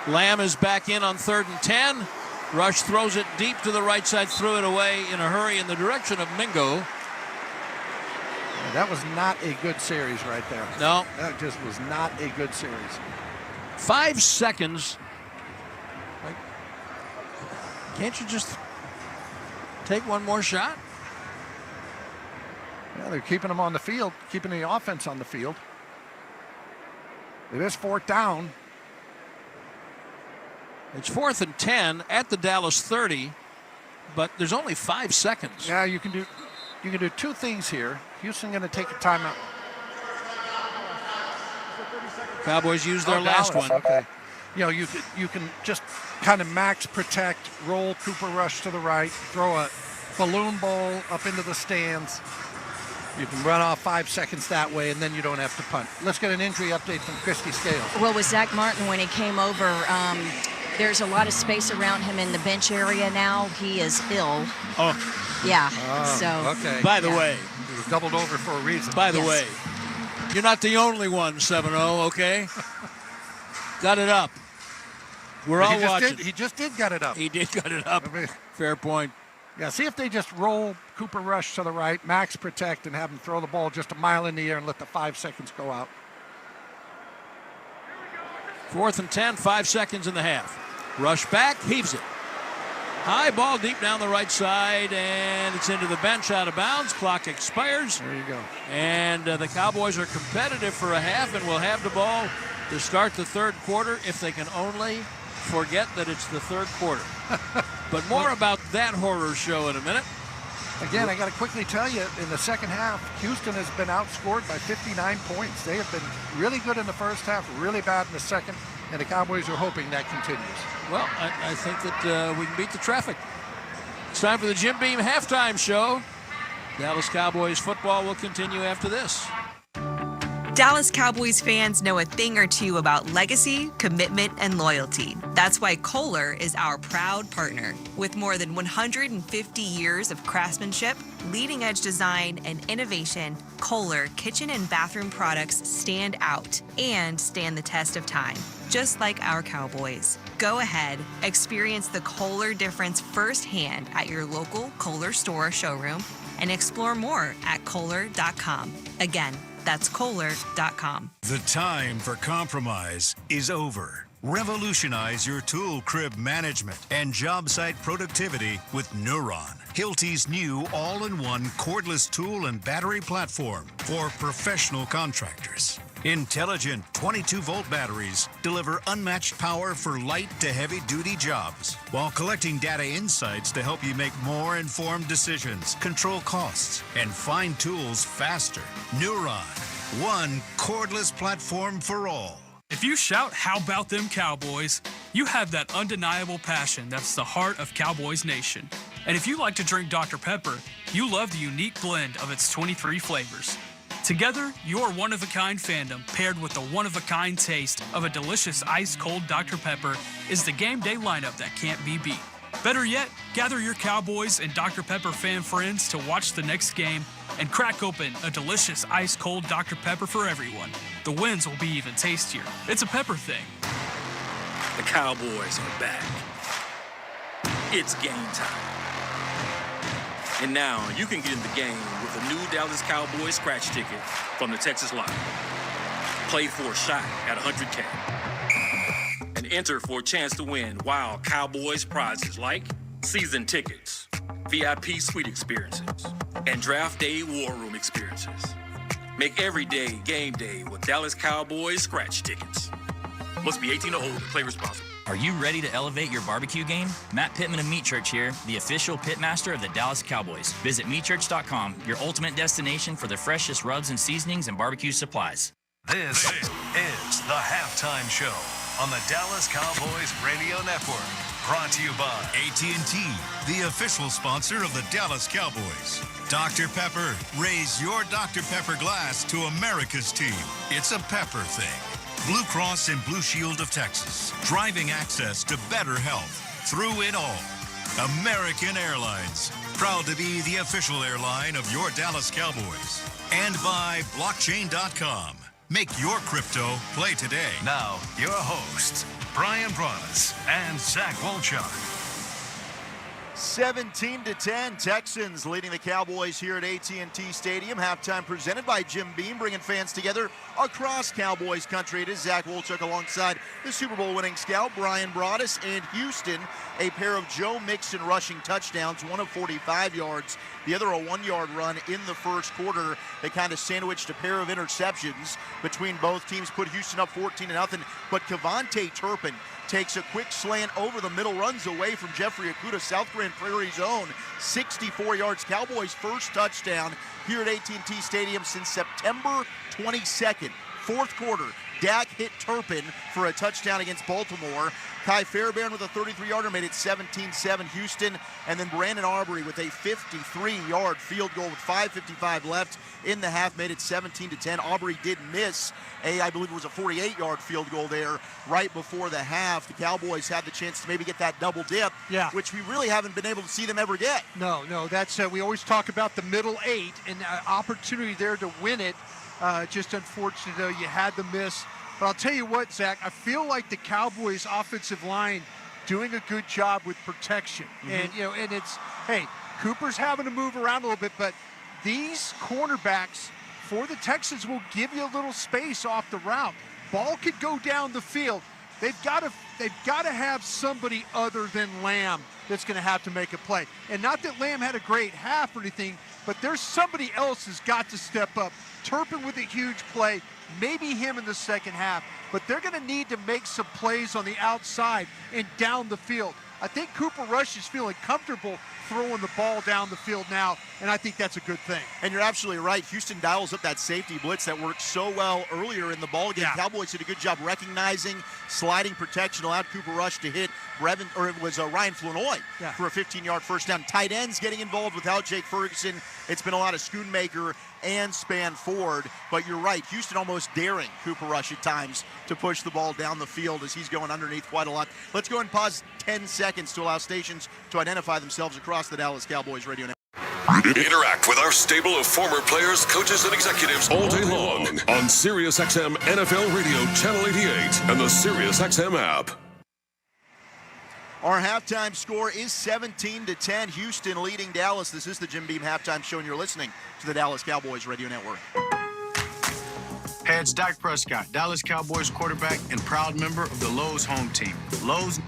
Speaker 2: Lamb is back in on 3rd and 10. Rush throws it deep to the right side, threw it away in a hurry in the direction of Mingo.
Speaker 21: Yeah, that was not a good series right there.
Speaker 2: No.
Speaker 21: That just was not a good series.
Speaker 2: 5 seconds. Can't you just take one more shot?
Speaker 21: Yeah, they're keeping them on the field, keeping the offense on the field. It is 4th down.
Speaker 2: It's 4th and 10 at the Dallas 30, but there's only 5 seconds.
Speaker 21: Yeah, you can do 2 things here. Houston going to take a timeout.
Speaker 2: Cowboys use their last one.
Speaker 21: Okay. You can just kind of max protect, roll Cooper Rush to the right, throw a balloon ball up into the stands. You can run off 5 seconds that way, and then you don't have to punt. Let's get an injury update from Christy Scales.
Speaker 10: Well, with Zach Martin, when he came over, there's a lot of space around him in the bench area now. He is ill.
Speaker 2: Oh.
Speaker 10: Yeah.
Speaker 21: Okay.
Speaker 2: By the way.
Speaker 21: He was doubled over for a reason.
Speaker 2: By the way, you're not the only one, 7-0, okay? Got it up. We're all watching.
Speaker 21: He just did get it up.
Speaker 2: He did get it up. Fair point.
Speaker 21: Yeah, see if they just roll Cooper Rush to the right, max protect, and have him throw the ball just a mile in the air and let the 5 seconds go out.
Speaker 2: 4th and 10, 5 seconds in the half. Rush back, heaves it. High ball deep down the right side, and it's into the bench, out of bounds. Clock expires.
Speaker 21: There you go.
Speaker 2: And the Cowboys are competitive for a half and will have the ball to start the 3rd quarter if they can only forget that it's the 3rd quarter. But more about that horror show in a minute.
Speaker 21: Again, I got to quickly tell you, in the second half, Houston has been outscored by 59 points. They have been really good in the first half, really bad in the second, and the Cowboys are hoping that continues.
Speaker 2: Well, I think that we can beat the traffic. It's time for the Jim Beam halftime show. Dallas Cowboys football will continue after this.
Speaker 6: Dallas Cowboys fans know a thing or two about legacy, commitment, and loyalty. That's why Kohler is our proud partner. With more than 150 years of craftsmanship, leading-edge design, and innovation, Kohler kitchen and bathroom products stand out and stand the test of time, just like our Cowboys. Go ahead, experience the Kohler difference firsthand at your local Kohler store or showroom, and explore more at Kohler.com. Again, that's Kohler.com.
Speaker 7: The time for compromise is over. Revolutionize your tool crib management and job site productivity with Neuron, Hilti's new all-in-one cordless tool and battery platform for professional contractors. Intelligent 22-volt batteries deliver unmatched power for light to heavy-duty jobs while collecting data insights to help you make more informed decisions, control costs, and find tools faster. Neuron, one cordless platform for all.
Speaker 22: If you shout, "How about them Cowboys?" you have that undeniable passion that's the heart of Cowboys Nation. And if you like to drink Dr. Pepper, you love the unique blend of its 23 flavors. Together, your one-of-a-kind fandom paired with the one-of-a-kind taste of a delicious ice-cold Dr. Pepper is the game day lineup that can't be beat. Better yet, gather your Cowboys and Dr. Pepper fan friends to watch the next game and crack open a delicious ice-cold Dr. Pepper for everyone. The wins will be even tastier. It's a pepper thing.
Speaker 23: The Cowboys are back. It's game time. And now you can get in the game with a new Dallas Cowboys scratch ticket from the Texas Lottery. Play for a shot at $100K. And enter for a chance to win wild Cowboys prizes like season tickets, VIP suite experiences, and draft day war room experiences. Make every day game day with Dallas Cowboys scratch tickets. Must be 18 or older. Play responsibly.
Speaker 4: Are you ready to elevate your barbecue game? Matt Pittman of Meat Church here, the official pitmaster of the Dallas Cowboys. Visit meatchurch.com, your ultimate destination for the freshest rubs and seasonings and barbecue supplies.
Speaker 25: This is the halftime show on the Dallas Cowboys Radio Network. Brought to you by
Speaker 7: AT&T, the official sponsor of the Dallas Cowboys. Dr. Pepper, raise your Dr. Pepper glass to America's team. It's a pepper thing. Blue Cross and Blue Shield of Texas, driving access to better health through it all. American Airlines, proud to be the official airline of your Dallas Cowboys. And by blockchain.com. Make your crypto play today.
Speaker 25: Now, your hosts, Brian Broaddus and Zach Wolchuk.
Speaker 26: 17-10, Texans leading the Cowboys here at AT&T Stadium. Halftime presented by Jim Beam, bringing fans together across Cowboys country. It is Zach Wolchuk alongside the Super Bowl winning scout, Brian Broaddus, and Houston. A pair of Joe Mixon rushing touchdowns, one of 45 yards, the other a 1-yard run in the first quarter. They kind of sandwiched a pair of interceptions between both teams, put Houston up 14-0. But Kevontae Turpin takes a quick slant over the middle, runs away from Jeffrey Okudah, South Grand Prairie's own, 64 yards. Cowboys' first touchdown here at AT&T Stadium since September 22nd. Fourth quarter, Dak hit Turpin for a touchdown against Baltimore. Kai Fairbairn with a 33-yarder made it 17-7 Houston. And then Brandon Aubrey with a 53-yard field goal with 5:55 left in the half made it 17-10. Aubrey did miss I believe it was a 48-yard field goal there right before the half. The Cowboys had the chance to maybe get that double dip, which we really haven't been able to see them ever get.
Speaker 21: No, that's we always talk about the middle eight and opportunity there to win it. Just unfortunate, though, you had the miss. But I'll tell you what, Zach, I feel like the Cowboys' offensive line doing a good job with protection. And, and it's, hey, Cooper's having to move around a little bit, but these cornerbacks for the Texans will give you a little space off the route. Ball could go down the field. They've got to have somebody other than Lamb that's going to have to make a play. And not that Lamb had a great half or anything, but there's somebody else who's got to step up. Turpin with a huge play, maybe him in the second half, but they're going to need to make some plays on the outside and down the field.
Speaker 3: I think Cooper Rush is feeling comfortable throwing the ball down the field now, and I think that's a good thing.
Speaker 26: And you're absolutely right. Houston dials up that safety blitz that worked so well earlier in the ball game.
Speaker 3: Yeah.
Speaker 26: Cowboys did a good job recognizing, sliding protection, allowed Cooper Rush to hit Ryan Flournoy for a 15-yard first down. Tight ends getting involved without Jake Ferguson. It's been a lot of Schoonmaker and Span Ford, but you're right. Houston almost daring Cooper Rush at times to push the ball down the field as he's going underneath quite a lot. Let's go and pause 10 seconds to allow stations to identify themselves across the Dallas Cowboys radio network.
Speaker 5: Interact with our stable of former players, coaches, and executives all day long on SiriusXM NFL Radio Channel 88 and the SiriusXM app.
Speaker 26: Our halftime score is 17-10. Houston leading Dallas. This is the Jim Beam halftime show, and you're listening to the Dallas Cowboys radio network.
Speaker 12: Hey, it's Dak Prescott, Dallas Cowboys quarterback and proud member of the Lowe's home team. Lowe's.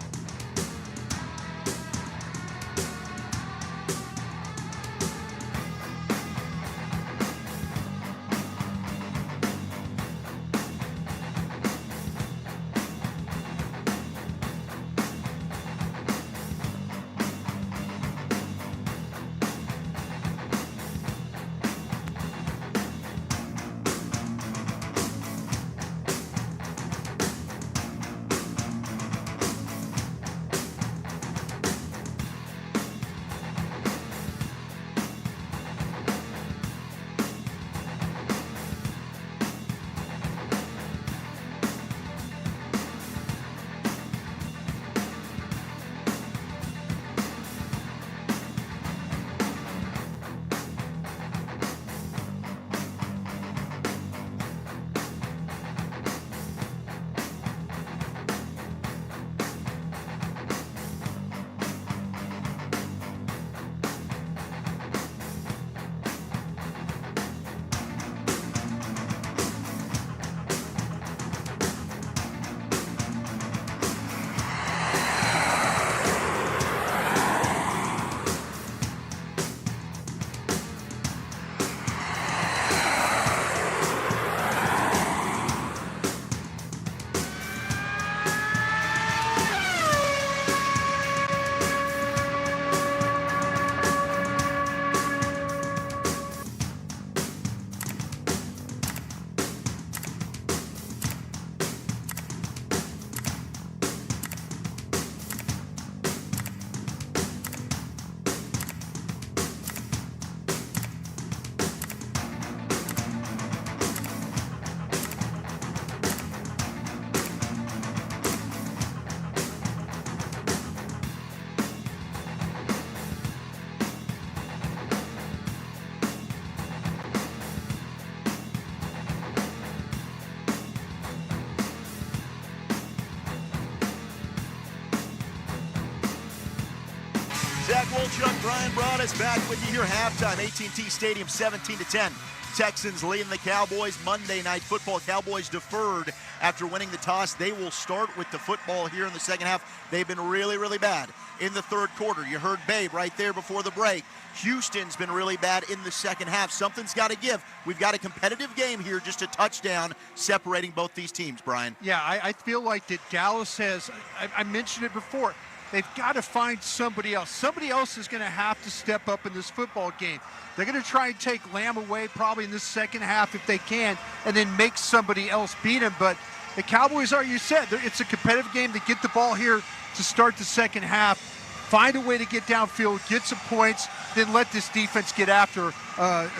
Speaker 26: Zach Wolchuk, Brian Broaddus back with you here halftime. AT&T Stadium 17-10. Texans leading the Cowboys. Monday Night Football. Cowboys deferred after winning the toss. They will start with the football here in the second half. They've been really, really bad in the third quarter. You heard Babe right there before the break. Houston's been really bad in the second half. Something's got to give. We've got a competitive game here, just a touchdown separating both these teams, Brian.
Speaker 3: Yeah, I feel like that Dallas has, I mentioned it before, they've got to find somebody else. Somebody else is going to have to step up in this football game. They're going to try and take Lamb away probably in the second half if they can, and then make somebody else beat him. But the Cowboys are, you said, it's a competitive game. They get the ball here to start the second half, find a way to get downfield, get some points, then let this defense get after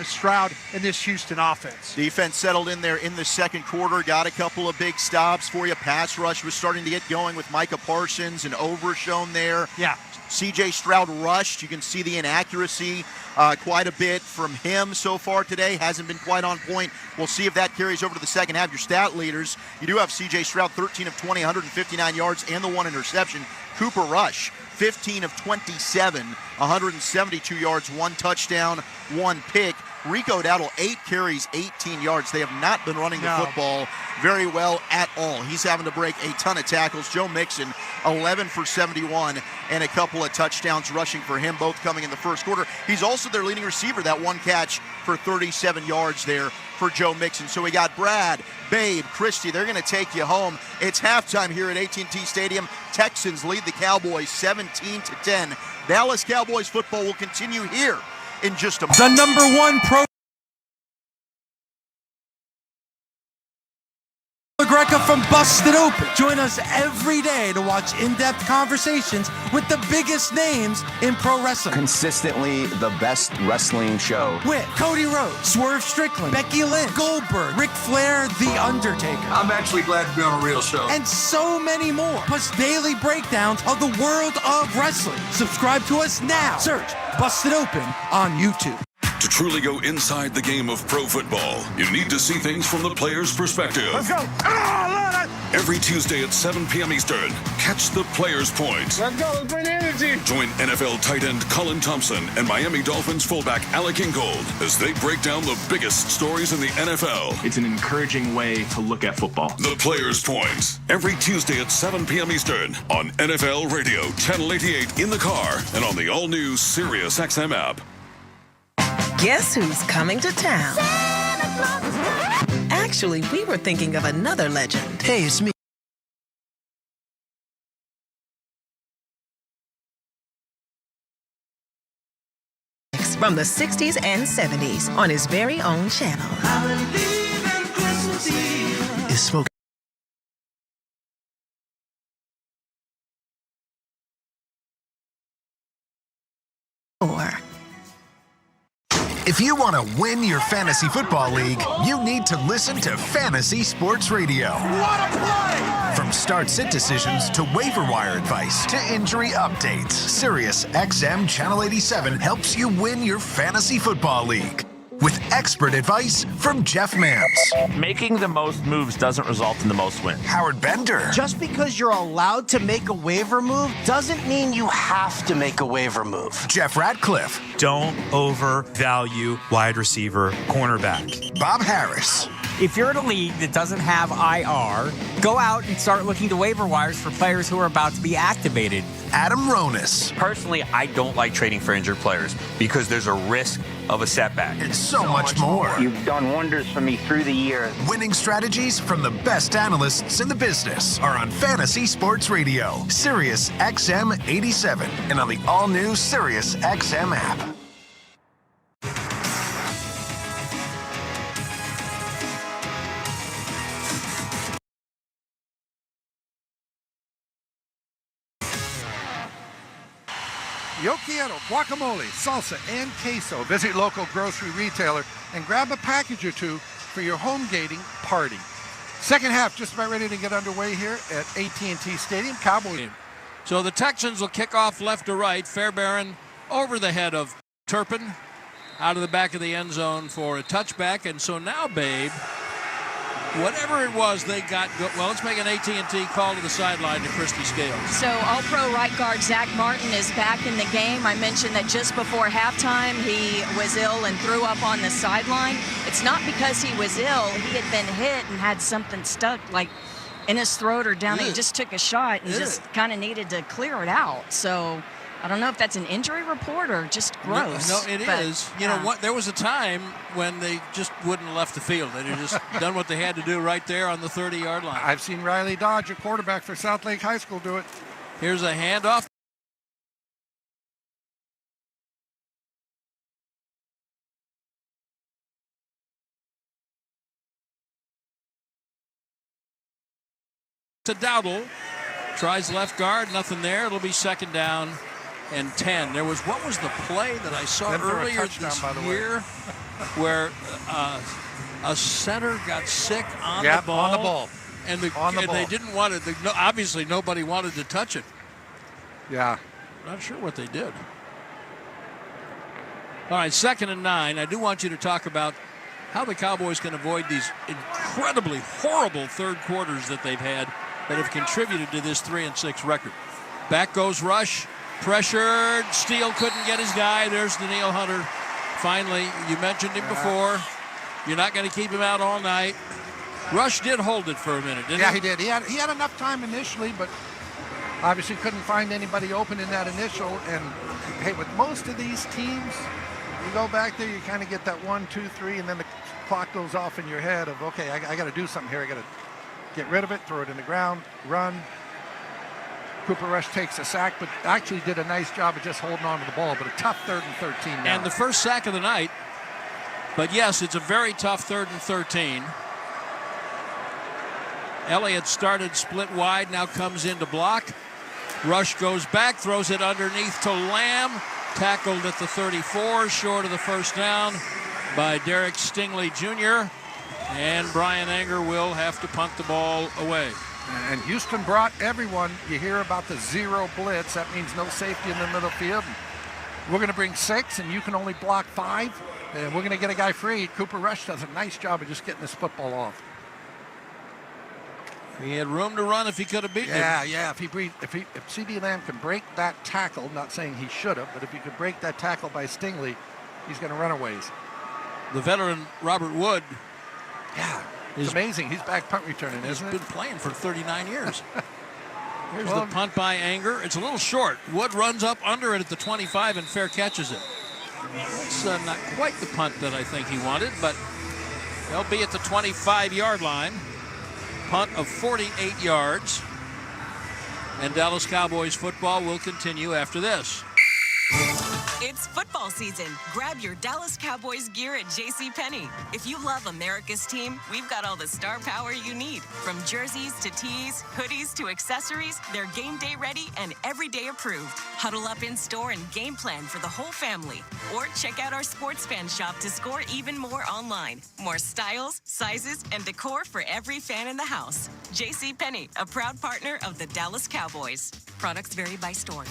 Speaker 3: Stroud and this Houston offense.
Speaker 26: Defense settled in there in the second quarter, got a couple of big stops for you. Pass rush was starting to get going with Micah Parsons and Overshown there.
Speaker 3: Yeah.
Speaker 26: C.J. Stroud rushed. You can see the inaccuracy quite a bit from him so far today. Hasn't been quite on point. We'll see if that carries over to the second half. Your stat leaders, you do have C.J. Stroud, 13 of 20, 159 yards, and the one interception. Cooper Rush, 15 of 27, 172 yards, one touchdown, one pick. Rico Dowdle, 8 carries, 18 yards. They have not been running the football very well at all. He's having to break a ton of tackles. Joe Mixon, 11 for 71, and a couple of touchdowns rushing for him, both coming in the first quarter. He's also their leading receiver, that one catch for 37 yards there for Joe Mixon. So we got Brad, Babe, Christy. They're going to take you home. It's halftime here at AT&T Stadium. Texans lead the Cowboys 17-10. Dallas Cowboys football will continue here in just a moment.
Speaker 9: The number one pro Greca from Busted Open. Join us every day to watch in-depth conversations with the biggest names in pro wrestling.
Speaker 11: Consistently the best wrestling show.
Speaker 9: With Cody Rhodes, Swerve Strickland, Becky Lynch, Goldberg, Ric Flair, The Undertaker.
Speaker 14: I'm actually glad to be on a real show.
Speaker 9: And so many more. Plus daily breakdowns of the world of wrestling. Subscribe to us now. Search Busted Open on YouTube.
Speaker 5: To truly go inside the game of pro football, you need to see things from the player's perspective.
Speaker 14: Let's go.
Speaker 5: Every Tuesday at 7 p.m. Eastern, catch the Player's Point.
Speaker 14: Let's go. Let's bring the energy.
Speaker 5: Join NFL tight end Colin Thompson and Miami Dolphins fullback Alec Ingold as they break down the biggest stories in the NFL.
Speaker 15: It's an encouraging way to look at football.
Speaker 5: The Player's Point. Every Tuesday at 7 p.m. Eastern on NFL Radio, Channel 88 in the car and on the all-new Sirius XM app.
Speaker 17: Guess who's coming to town? Actually, we were thinking of another legend.
Speaker 9: Hey, it's me.
Speaker 17: From the 60s and 70s on his very own channel.
Speaker 9: Is smoking.
Speaker 24: If you want to win your fantasy football league, you need to listen to Fantasy Sports Radio.
Speaker 14: What a play!
Speaker 24: From start-sit decisions to waiver wire advice to injury updates, Sirius XM Channel 87 helps you win your fantasy football league. With expert advice from Jeff Mans.
Speaker 27: Making the most moves doesn't result in the most wins.
Speaker 24: Howard Bender.
Speaker 28: Just because you're allowed to make a waiver move doesn't mean you have to make a waiver move.
Speaker 24: Jeff Ratcliffe.
Speaker 29: Don't overvalue wide receiver cornerback.
Speaker 24: Bob Harris.
Speaker 30: If you're in a league that doesn't have IR, go out and start looking to waiver wires for players who are about to be activated.
Speaker 24: Adam Ronis.
Speaker 27: Personally, I don't like trading for injured players because there's a risk of a setback.
Speaker 24: And so much more.
Speaker 28: You've done wonders for me through the years.
Speaker 24: Winning strategies from the best analysts in the business are on Fantasy Sports Radio, Sirius XM 87, and on the all-new Sirius XM app.
Speaker 21: Yo quiero guacamole, salsa, and queso. Visit local grocery retailer and grab a package or two for your home gating party. Second half just about ready to get underway here at AT&T Stadium. Cowboys.
Speaker 2: So the Texans will kick off left to right. Fairbairn over the head of Turpin, out of the back of the end zone for a touchback. And so now, Babe, whatever it was they got, well, let's make an AT&T call to the sideline to Christy Scales.
Speaker 10: So All-Pro right guard Zach Martin is back in the game. I mentioned that just before halftime he was ill and threw up on the sideline. It's not because he was ill. He had been hit and had something stuck like in his throat or down. He just took a shot and just kind of needed to clear it out. So I don't know if that's an injury report or just gross.
Speaker 2: No, it is. You know what? There was a time when they just wouldn't have left the field. They'd have just done what they had to do right there on the 30-yard line.
Speaker 21: I've seen Riley Dodge, a quarterback for South Lake High School, do it.
Speaker 2: Here's a handoff. To Dowdle. Tries left guard, nothing there. It'll be second down and 10. There was, what was the play that I saw earlier this year where a center got sick on the ball?
Speaker 21: On the ball.
Speaker 2: And they didn't want it. Obviously, nobody wanted to touch it.
Speaker 21: Yeah.
Speaker 2: Not sure what they did. All right, 2nd and 9. I do want you to talk about how the Cowboys can avoid these incredibly horrible third quarters that they've had that have contributed to this 3-6 record. Back goes Rush. Pressured. Steele couldn't get his guy. There's Daniil Hunter finally, you mentioned him before. You're not going to keep him out all night. Rush did hold it for a minute, didn't he?
Speaker 21: Yeah, he did. He had enough time initially, but obviously couldn't find anybody open in that initial. And hey, with most of these teams, you go back there, you kind of get that 1, 2, 3, and then the clock goes off in your head of, okay, I got to do something here. I got to get rid of it, throw it in the ground, run. Cooper Rush takes a sack, but actually did a nice job of just holding on to the ball, but a tough 3rd and 13 now.
Speaker 2: And the first sack of the night. But yes, it's a very tough 3rd and 13. Elliott started split wide, now comes in to block. Rush goes back, throws it underneath to Lamb. Tackled at the 34, short of the first down by Derek Stingley Jr. And Brian Anger will have to punt the ball away.
Speaker 21: And Houston brought everyone. You hear about the 0 blitz. That means no safety in the middle field. We're going to bring 6, and you can only block 5. And we're going to get a guy free. Cooper Rush does a nice job of just getting this football off.
Speaker 2: He had room to run if he could have beaten him.
Speaker 21: Yeah. If C.D. Lamb can break that tackle, not saying he should have, but if he could break that tackle by Stingley, he's going to run a ways.
Speaker 2: The veteran Robert Wood.
Speaker 21: Yeah, it's amazing. He's back punt returning, isn't it?
Speaker 2: He's been playing for 39 years. Here's the punt by Anger. It's a little short. Wood runs up under it at the 25 and fair catches it. It's not quite the punt that I think he wanted, but they'll be at the 25-yard line. Punt of 48 yards. And Dallas Cowboys football will continue after this.
Speaker 1: It's football season. Grab your Dallas Cowboys gear at JCPenney. If you love America's team, we've got all the star power you need. From jerseys to tees, hoodies to accessories, they're game day ready and everyday approved. Huddle up in store and game plan for the whole family. Or check out our sports fan shop to score even more online. More styles, sizes, and decor for every fan in the house. JCPenney, a proud partner of the Dallas Cowboys. Products vary by store.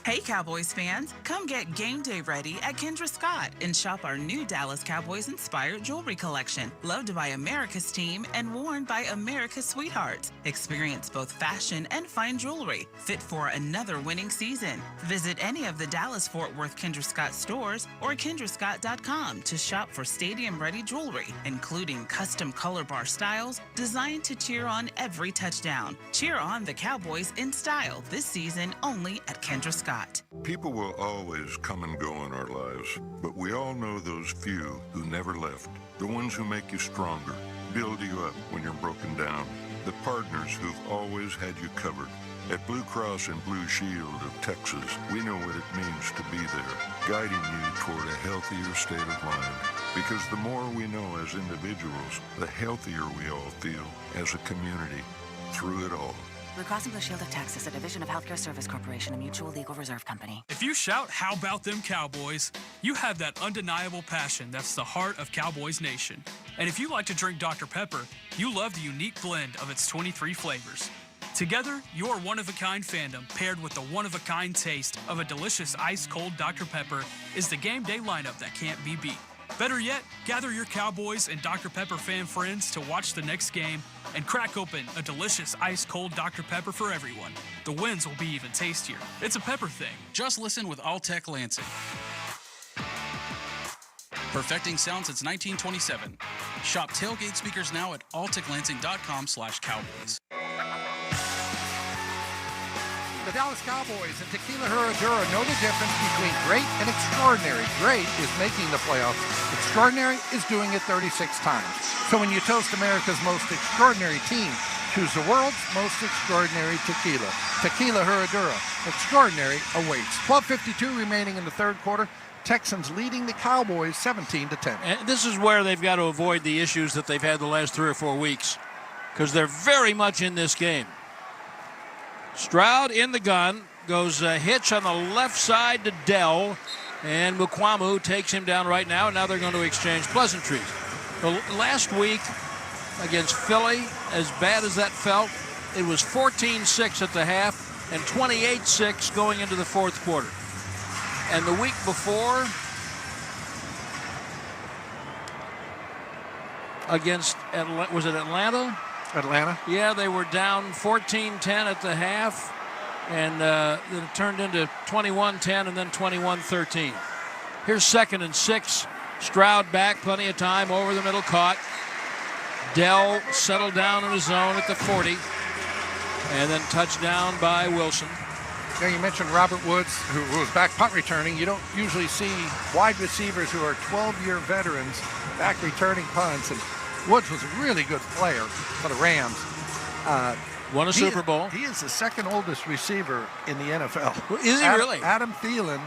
Speaker 6: Hey Cowboys fans, come get game day ready at Kendra Scott and shop our new Dallas Cowboys inspired jewelry collection, loved by America's team and worn by America's sweethearts. Experience both fashion and fine jewelry, fit for another winning season. Visit any of the Dallas Fort Worth Kendra Scott stores or kendrascott.com to shop for stadium ready jewelry, including custom color bar styles designed to cheer on every touchdown. Cheer on the Cowboys in style this season only at Kendra Scott.
Speaker 8: People will always come and go in our lives, but we all know those few who never left, the ones who make you stronger, build you up when you're broken down, the partners who've always had you covered. At Blue Cross and Blue Shield of Texas, we know what it means to be there, guiding you toward a healthier state of mind. Because the more we know as individuals, the healthier we all feel as a community through it all.
Speaker 13: Blue Cross and Blue Shield of Texas, a division of Healthcare Service Corporation, a mutual legal reserve company.
Speaker 16: If you shout, "How about them Cowboys?" you have that undeniable passion that's the heart of Cowboys Nation. And if you like to drink Dr. Pepper, you love the unique blend of its 23 flavors. Together, your one-of-a-kind fandom paired with the one-of-a-kind taste of a delicious ice-cold Dr. Pepper is the game day lineup that can't be beat. Better yet, gather your Cowboys and Dr. Pepper fan friends to watch the next game and crack open a delicious ice-cold Dr. Pepper for everyone. The wins will be even tastier. It's a pepper thing.
Speaker 18: Just listen with Alltech Lansing. Perfecting sound since 1927. Shop tailgate speakers now at alltechlansing.com/Cowboys.
Speaker 21: The Dallas Cowboys and Tequila Herradura know the difference between great and extraordinary. Great is making the playoffs. Extraordinary is doing it 36 times. So when you toast America's most extraordinary team, choose the world's most extraordinary tequila. Tequila Herradura. Extraordinary awaits. 12:52 remaining in the third quarter. Texans leading the Cowboys 17-10.
Speaker 2: And this is where they've got to avoid the issues that they've had the last 3 or 4 weeks, because they're very much in this game. Stroud in the gun, goes hitch on the left side to Dell, and Mukwamu takes him down right now, and now they're going to exchange pleasantries. Well, last week against Philly, as bad as that felt, it was 14-6 at the half and 28-6 going into the fourth quarter. And the week before, against, was it Atlanta?
Speaker 21: Atlanta?
Speaker 2: Yeah, they were down 14-10 at the half, and then it turned into 21-10 and then 21-13. Here's 2nd and 6. Stroud back, plenty of time, over the middle, caught. Dell settled down in the zone at the 40. And then touchdown by Wilson.
Speaker 21: Yeah, you mentioned Robert Woods, who was back punt returning. You don't usually see wide receivers who are 12-year veterans back returning punts. And Woods was a really good player for the Rams.
Speaker 2: Won a Super Bowl.
Speaker 21: He is the second oldest receiver in the NFL.
Speaker 2: Is he really?
Speaker 21: Adam Thielen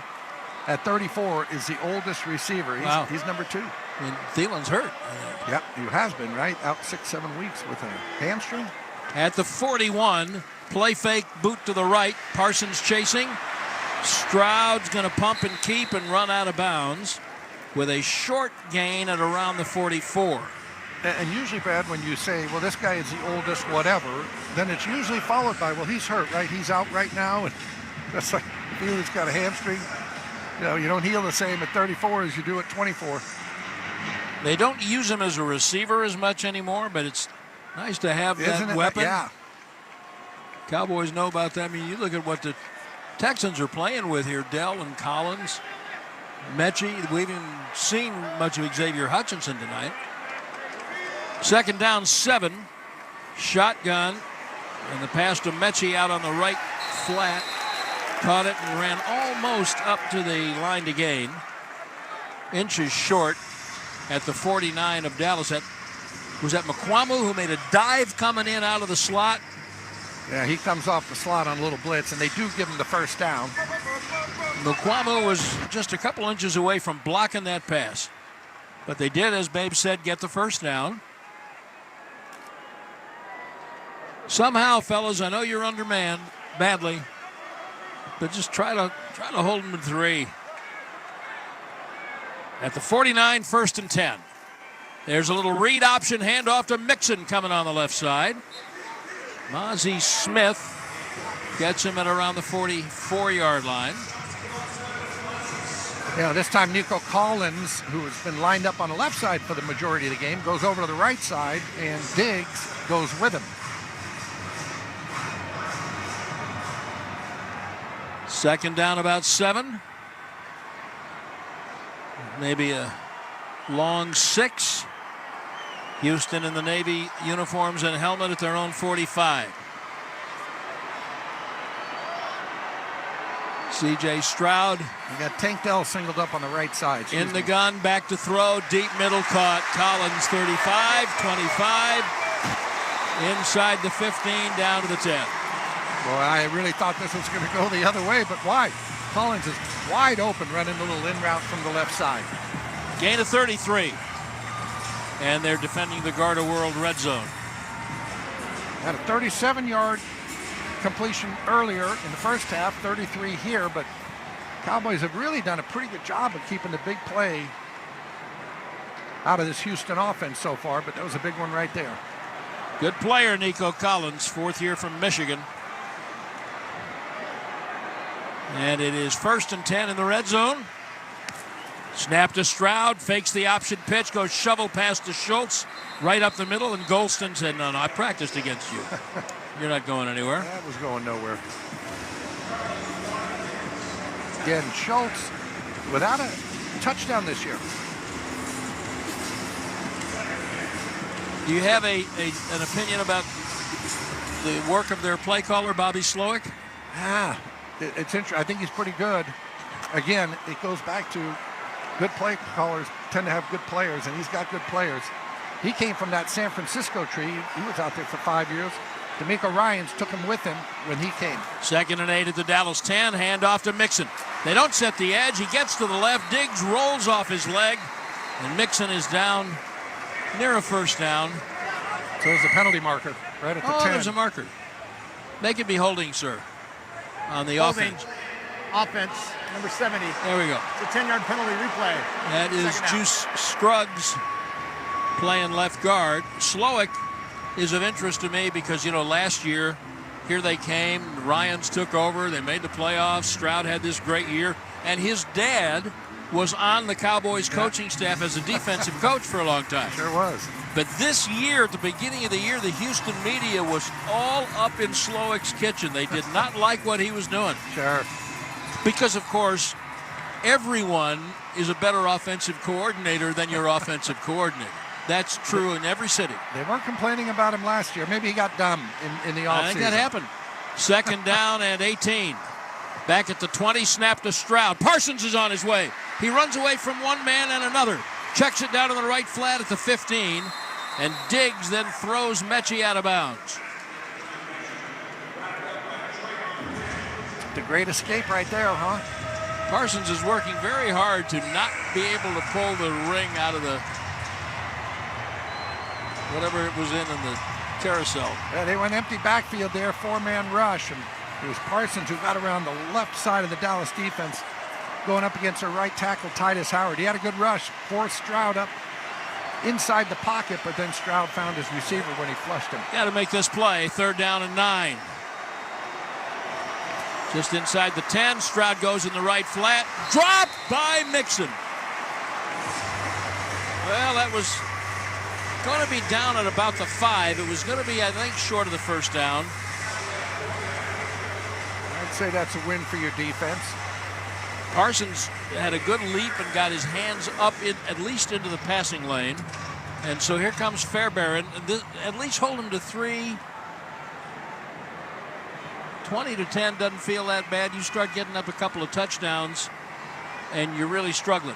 Speaker 21: at 34 is the oldest receiver. He's number 2.
Speaker 2: And Thielen's hurt.
Speaker 21: Yep, he has been, right? Out 6-7 weeks with a hamstring.
Speaker 2: At the 41, play fake, boot to the right. Parsons chasing. Stroud's going to pump and keep and run out of bounds with a short gain at around the 44.
Speaker 21: And usually, Brad, when you say, well, this guy is the oldest, whatever, then it's usually followed by, well, he's hurt, right? He's out right now. And that's like, Thielen's got a hamstring. You don't heal the same at 34 as you do at 24.
Speaker 2: They don't use him as a receiver as much anymore, but it's nice to have that weapon.
Speaker 21: Yeah.
Speaker 2: Cowboys know about that. I mean, you look at what the Texans are playing with here. Dell and Collins, Mechie. We haven't seen much of Xavier Hutchinson tonight. 2nd down, 7. Shotgun. And the pass to Mechie out on the right flat. Caught it and ran almost up to the line to gain. Inches short at the 49 of Dallas. Was that McQuamu who made a dive coming in out of the slot?
Speaker 21: Yeah, he comes off the slot on a little blitz, and they do give him the first down.
Speaker 2: McQuamu was just a couple inches away from blocking that pass. But they did, as Babe said, get the first down. Somehow, fellas, I know you're undermanned badly, but just try to hold them to 3. At the 49, 1st and 10. There's a little read option handoff to Mixon coming on the left side. Mozzie Smith gets him at around the 44-yard line.
Speaker 21: Yeah, this time Nico Collins, who has been lined up on the left side for the majority of the game, goes over to the right side, and Diggs goes with him.
Speaker 2: 2nd down, about 7. Maybe a long 6. Houston in the Navy uniforms and helmet at their own 45. C.J. Stroud.
Speaker 21: You got Tank Dell singled up on the right side.
Speaker 2: In the gun, back to throw, deep middle caught. Collins 35, 25, inside the 15, down to the 10.
Speaker 21: Well, I really thought this was going to go the other way, but why? Collins is wide open, running a little in route from the left side.
Speaker 2: Gain of 33. And they're defending the Garda World red zone.
Speaker 21: Had a 37-yard completion earlier in the first half, 33 here, but Cowboys have really done a pretty good job of keeping the big play out of this Houston offense so far, but that was a big one right there.
Speaker 2: Good player, Nico Collins, 4th year from Michigan. And it is 1st and 10 in the red zone. Snap to Stroud, fakes the option pitch, goes shovel pass to Schultz, right up the middle, and Golston said, no, I practiced against you. You're not going anywhere.
Speaker 21: That was going nowhere. Again, Schultz without a touchdown this year.
Speaker 2: Do you have an opinion about the work of their play caller, Bobby Slowick?
Speaker 21: It's interesting. I think he's pretty good. Again, it goes back to good play callers tend to have good players, and he's got good players. He came from that San Francisco tree. He was out there for 5 years. D'Amico Ryans took him with him when he came.
Speaker 2: 2nd and 8 at the Dallas 10. Handoff to Mixon. They don't set the edge. He gets to the left. Diggs rolls off his leg, and Mixon is down near a first down.
Speaker 21: So there's a penalty marker right at the 10.
Speaker 2: There's a marker. They could be holding, sir, on the offense.
Speaker 3: Offense, number 70.
Speaker 2: There we go.
Speaker 3: It's a 10-yard penalty replay.
Speaker 2: That is Juice Scruggs playing left guard. Slowick is of interest to me because, last year, here they came. Ryans took over. They made the playoffs. Stroud had this great year. And his dad was on the Cowboys coaching staff as a defensive coach for a long time.
Speaker 21: Sure was.
Speaker 2: But this year, at the beginning of the year, the Houston media was all up in Slowick's kitchen. They did not like what he was doing.
Speaker 21: Sure.
Speaker 2: Because, of course, everyone is a better offensive coordinator than your offensive coordinator. That's true in every city.
Speaker 21: They weren't complaining about him last year. Maybe he got dumb in the offseason.
Speaker 2: I think that happened. 2nd down and 18. Back at the 20, snap to Stroud. Parsons is on his way. He runs away from one man and another. Checks it down to the right flat at the 15. And Diggs then throws Mechie out of bounds.
Speaker 21: The great escape right there, huh?
Speaker 2: Parsons is working very hard to not be able to pull the ring out of the whatever it was in the carousel.
Speaker 21: Yeah, they went empty backfield there, 4-man rush, and it was Parsons who got around the left side of the Dallas defense, going up against their right tackle, Titus Howard. He had a good rush, forced Stroud up inside the pocket, but then Stroud found his receiver when he flushed him.
Speaker 2: Got to make this play, 3rd down and 9. Just inside the 10, Stroud goes in the right flat, dropped by Mixon. Well, that was going to be down at about the 5. It was going to be, I think, short of the 1st down.
Speaker 21: I'd say that's a win for your defense.
Speaker 2: Parsons had a good leap and got his hands up at least into the passing lane. And so here comes Fairbairn. At least hold him to 3. 20-10 doesn't feel that bad. You start getting up a couple of touchdowns, and you're really struggling.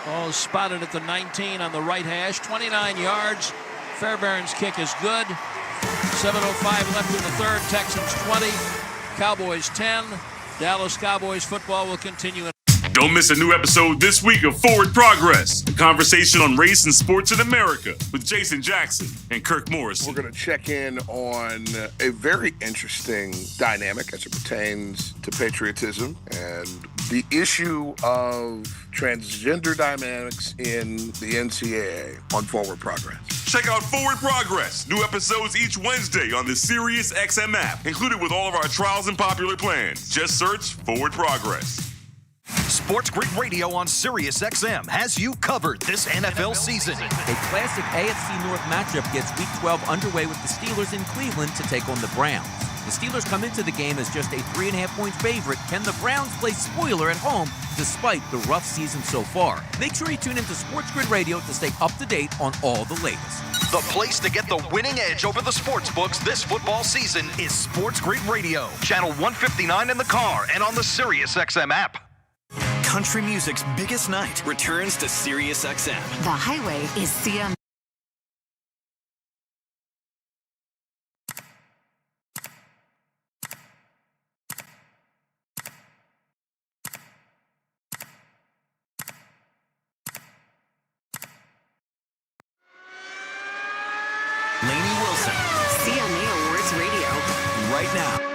Speaker 2: Ball is spotted at the 19 on the right hash. 29 yards. Fairbairn's kick is good. 7:05 left in the 3rd. Texans 20. Cowboys 10. Dallas Cowboys football will continue.
Speaker 4: Don't miss a new episode this week of Forward Progress, a conversation on race and sports in America with Jason Jackson and Kirk Morrison.
Speaker 7: We're going to check in on a very interesting dynamic as it pertains to patriotism and the issue of transgender dynamics in the NCAA on Forward Progress.
Speaker 4: Check out Forward Progress. New episodes each Wednesday on the Sirius XM app, included with all of our trials and popular plans. Just search Forward Progress.
Speaker 11: Sports Grid Radio on Sirius XM has you covered this NFL season.
Speaker 12: A classic AFC North matchup gets Week 12 underway with the Steelers in Cleveland to take on the Browns. The Steelers come into the game as just a 3.5-point favorite. Can the Browns play spoiler at home despite the rough season so far? Make sure you tune into Sports Grid Radio to stay up to date on all the latest.
Speaker 11: The place to get the winning edge over the sports books this football season is Sports Grid Radio. Channel 159 in the car and on the Sirius XM app.
Speaker 19: Country music's biggest night returns to Sirius XM.
Speaker 20: The highway is CM.
Speaker 19: Lainey Wilson.
Speaker 20: CMA Awards Radio.
Speaker 19: Right now.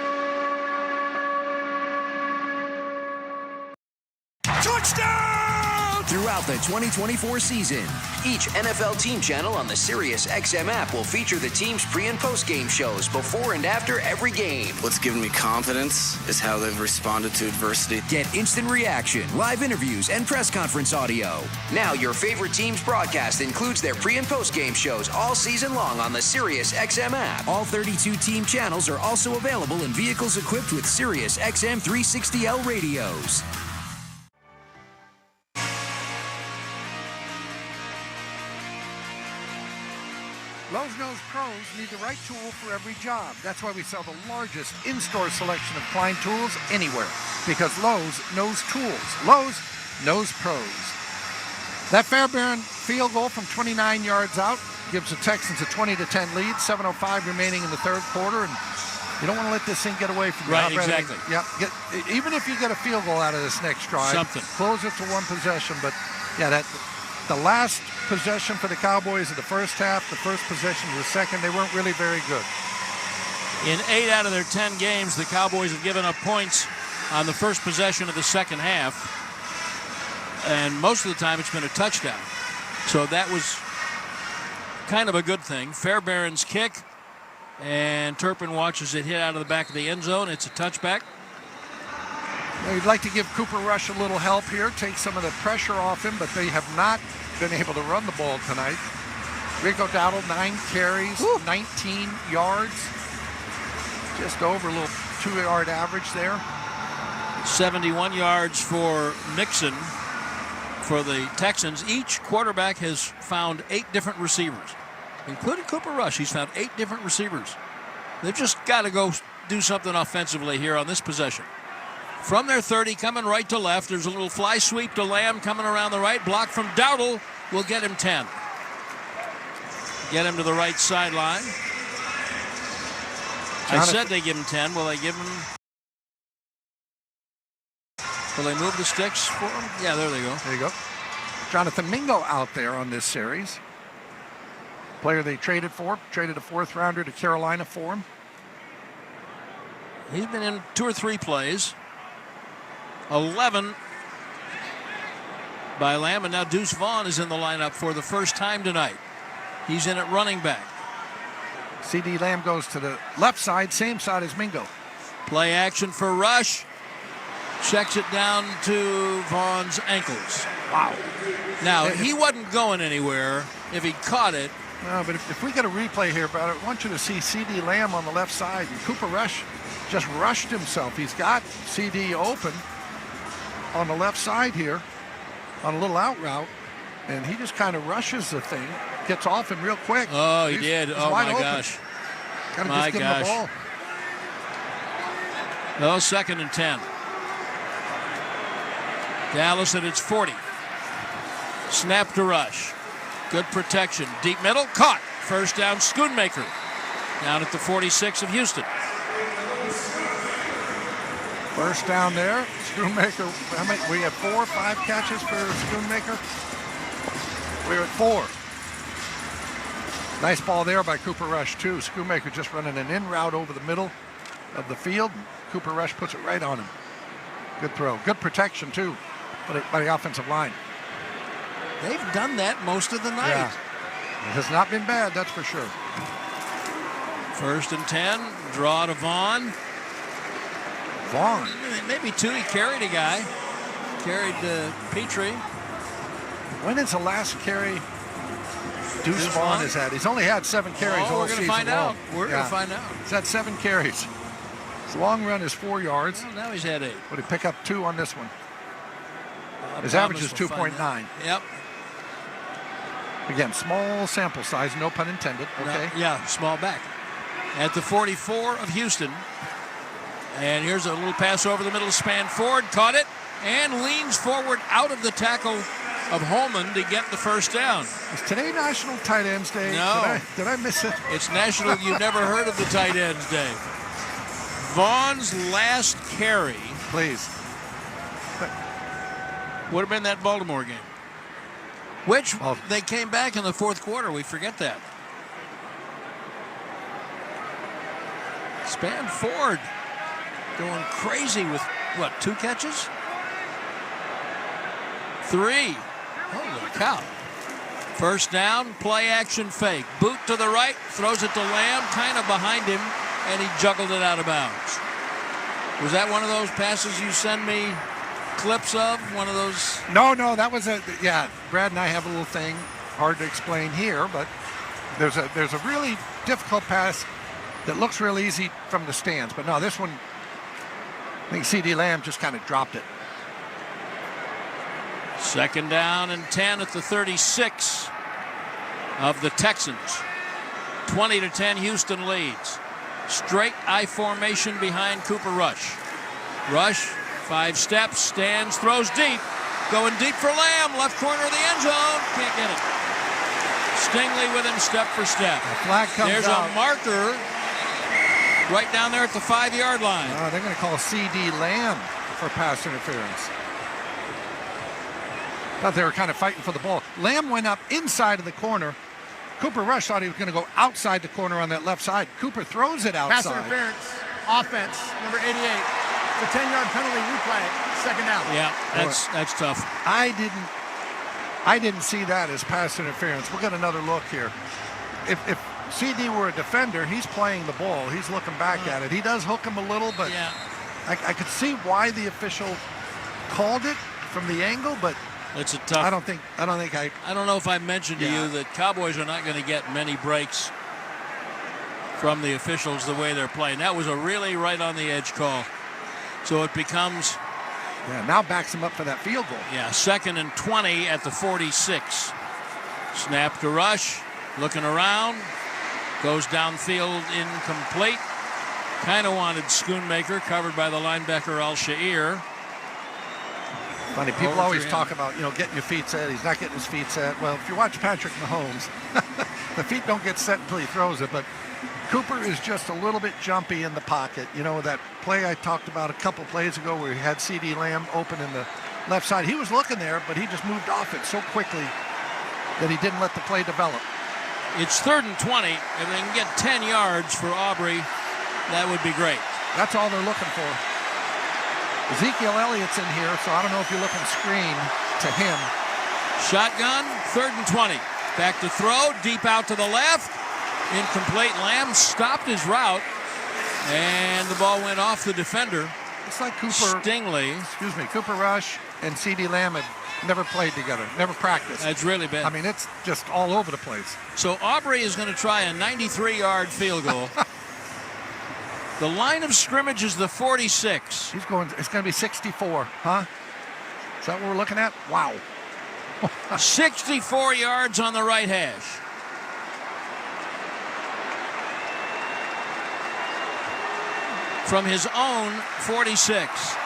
Speaker 22: Touchdown! Throughout the 2024 season, each NFL team channel on the Sirius XM app will feature the team's pre- and post-game shows before and after every game.
Speaker 23: What's given me confidence is how they've responded to adversity.
Speaker 22: Get instant reaction, live interviews, and press conference audio. Now your favorite team's broadcast includes their pre- and post-game shows all season long on the Sirius XM app. All 32 team channels are also available in vehicles equipped with Sirius XM 360L radios.
Speaker 21: Lowe's knows pros need the right tool for every job. That's why we sell the largest in-store selection of Klein tools anywhere, because Lowe's knows tools. Lowe's knows pros. That Fairbairn field goal from 29 yards out gives the Texans a 20-10 lead. 7:05 remaining in the 3rd quarter, and you don't want to let this thing get away from you.
Speaker 2: Right, exactly.
Speaker 21: Even if you get a field goal out of this next drive, close it to one possession. But yeah, the last possession for the Cowboys in the first half, the first possession of the second, they weren't really very good.
Speaker 2: In 8 out of their 10 games, the Cowboys have given up points on the first possession of the second half. And most of the time it's been a touchdown. So that was kind of a good thing. Fairbairn's kick, and Turpin watches it hit out of the back of the end zone. It's a touchback.
Speaker 21: You'd like to give Cooper Rush a little help here, take some of the pressure off him, but they have not been able to run the ball tonight. Rico Dowdle, 9 carries, 19 yards. Just over a little 2-yard average there.
Speaker 2: 71 yards for Mixon for the Texans. Each quarterback has found 8 different receivers, including Cooper Rush. He's found 8 different receivers. They've just got to go do something offensively here on this possession. From their 30, coming right to left, there's a little fly sweep to Lamb coming around the right. Block from Dowdle will get him 10. Get him to the right sideline. I said they give him 10. Will they give him... Will they move the sticks for him? Yeah, there they go.
Speaker 21: There you go. Jonathan Mingo out there on this series. Player they traded for. Traded a 4th rounder to Carolina for him.
Speaker 2: He's been in 2 or 3 plays. 11 by Lamb, and now Deuce Vaughn is in the lineup for the first time tonight. He's in at running back.
Speaker 21: C.D. Lamb goes to the left side, same side as Mingo.
Speaker 2: Play action for Rush. Checks it down to Vaughn's ankles.
Speaker 21: Wow.
Speaker 2: Now, he wasn't going anywhere if he caught it.
Speaker 21: No, but if we get a replay here, but I want you to see C.D. Lamb on the left side. And Cooper Rush just rushed himself. He's got C.D. open on the left side here on a little out route, and he just kind of rushes the thing, gets off him real quick.
Speaker 2: Oh, he did.
Speaker 21: He's
Speaker 2: oh,
Speaker 21: wide
Speaker 2: my
Speaker 21: open.
Speaker 2: gosh.
Speaker 21: Gotta
Speaker 2: My
Speaker 21: just give him the ball.
Speaker 2: No, 2nd and 10. Dallas at its 40. Snap to Rush. Good protection. Deep middle. Caught. First down, Schoonmaker. Down at the 46 of Houston.
Speaker 21: First down there. Schoonmaker. We have 4 or 5 catches for Schoonmaker. We're at 4. Nice ball there by Cooper Rush, too. Schoonmaker just running an in route over the middle of the field. Cooper Rush puts it right on him. Good throw. Good protection, too, by the offensive line.
Speaker 2: They've done that most of the night.
Speaker 21: Yeah. It has not been bad, that's for sure.
Speaker 2: 1st and 10. Draw to Vaughn.
Speaker 21: Vaughn.
Speaker 2: Maybe 2. He carried a guy. Carried Petrie.
Speaker 21: When is the last carry Deuce Vaughn has had? He's only had 7 carries all season long.
Speaker 2: We're going to find out. We're going to find out.
Speaker 21: He's had 7 carries. His long run is 4 yards.
Speaker 2: Well, now he's had 8.
Speaker 21: Would he pick up 2 on this one? His average is 2.9.
Speaker 2: Yep.
Speaker 21: Again, small sample size, no pun intended. Okay.
Speaker 2: No, yeah, small back. At the 44 of Houston. And here's a little pass over the middle. Span Ford caught it and leans forward out of the tackle of Holman to get the first down.
Speaker 21: Is today National Tight Ends Day?
Speaker 2: No.
Speaker 21: Did I miss it?
Speaker 2: It's National You've Never Heard of the Tight Ends Day. Vaughn's last carry.
Speaker 21: Please.
Speaker 2: Would have been that Baltimore game. Which they came back in the 4th quarter. We forget that. Span Ford going crazy with, 2 catches? 3. Holy cow. First down, play action fake. Boot to the right, throws it to Lamb, kind of behind him, and he juggled it out of bounds. Was that one of those passes you send me clips of? One of those?
Speaker 21: No, that was Brad and I have a little thing, hard to explain here, but there's a really difficult pass that looks real easy from the stands. But no, this one, I think C.D. Lamb just kind of dropped it.
Speaker 2: 2nd down and 10 at the 36 of the Texans. 20-10 Houston leads. Straight I formation behind Cooper Rush. Rush, 5 steps, stands, throws deep. Going deep for Lamb, left corner of the end zone. Can't get it. Stingley with him step for step.
Speaker 21: The flag comes
Speaker 2: There's
Speaker 21: out.
Speaker 2: a marker right down there at the 5-yard line.
Speaker 21: They're going to call C.D. Lamb for pass interference. Thought they were kind of fighting for the ball. Lamb went up inside of the corner. Cooper Rush thought he was going to go outside the corner on that left side. Cooper throws it outside.
Speaker 3: Pass interference, offense, number 88. It's a 10-yard penalty replay, 2nd down.
Speaker 2: Yeah, that's tough.
Speaker 21: I didn't see that as pass interference. We'll get another look here. If CD were a defender, he's playing the ball. He's looking back at it. He does hook him a little, but I could see why the official called it from the angle, but
Speaker 2: it's a tough.
Speaker 21: I don't know
Speaker 2: if I mentioned to you that Cowboys are not going to get many breaks from the officials the way they're playing. That was a really right on the edge call. So it becomes
Speaker 21: Yeah, now backs him up for that field goal.
Speaker 2: Yeah, 2nd and 20 at the 46. Snap to Rush, looking around, goes downfield, incomplete. Kind of wanted Schoonmaker, covered by the linebacker Al-Sha'ir.
Speaker 21: Funny, people always talk about, getting your feet set. He's not getting his feet set. Well, if you watch Patrick Mahomes, the feet don't get set until he throws it. But Cooper is just a little bit jumpy in the pocket. That play I talked about a couple plays ago where he had C.D. Lamb open in the left side. He was looking there, but he just moved off it so quickly that he didn't let the play develop.
Speaker 2: It's 3rd and 20. If they can get 10 yards for Aubrey, that would be great.
Speaker 21: That's all they're looking for. Ezekiel Elliott's in here, so I don't know if you're looking screen to him.
Speaker 2: Shotgun, 3rd and 20. Back to throw, deep out to the left. Incomplete. Lamb stopped his route, and the ball went off the defender.
Speaker 21: It's like Cooper Rush and C.D. Lamb had never played together, never practiced.
Speaker 2: That's really bad.
Speaker 21: I mean, it's just all over the place.
Speaker 2: So Aubrey is going to try a 93-yard field goal. The line of scrimmage is the 46.
Speaker 21: It's going to be 64, huh? Is that what we're looking at? Wow.
Speaker 2: 64 yards on the right hash. From his own 46.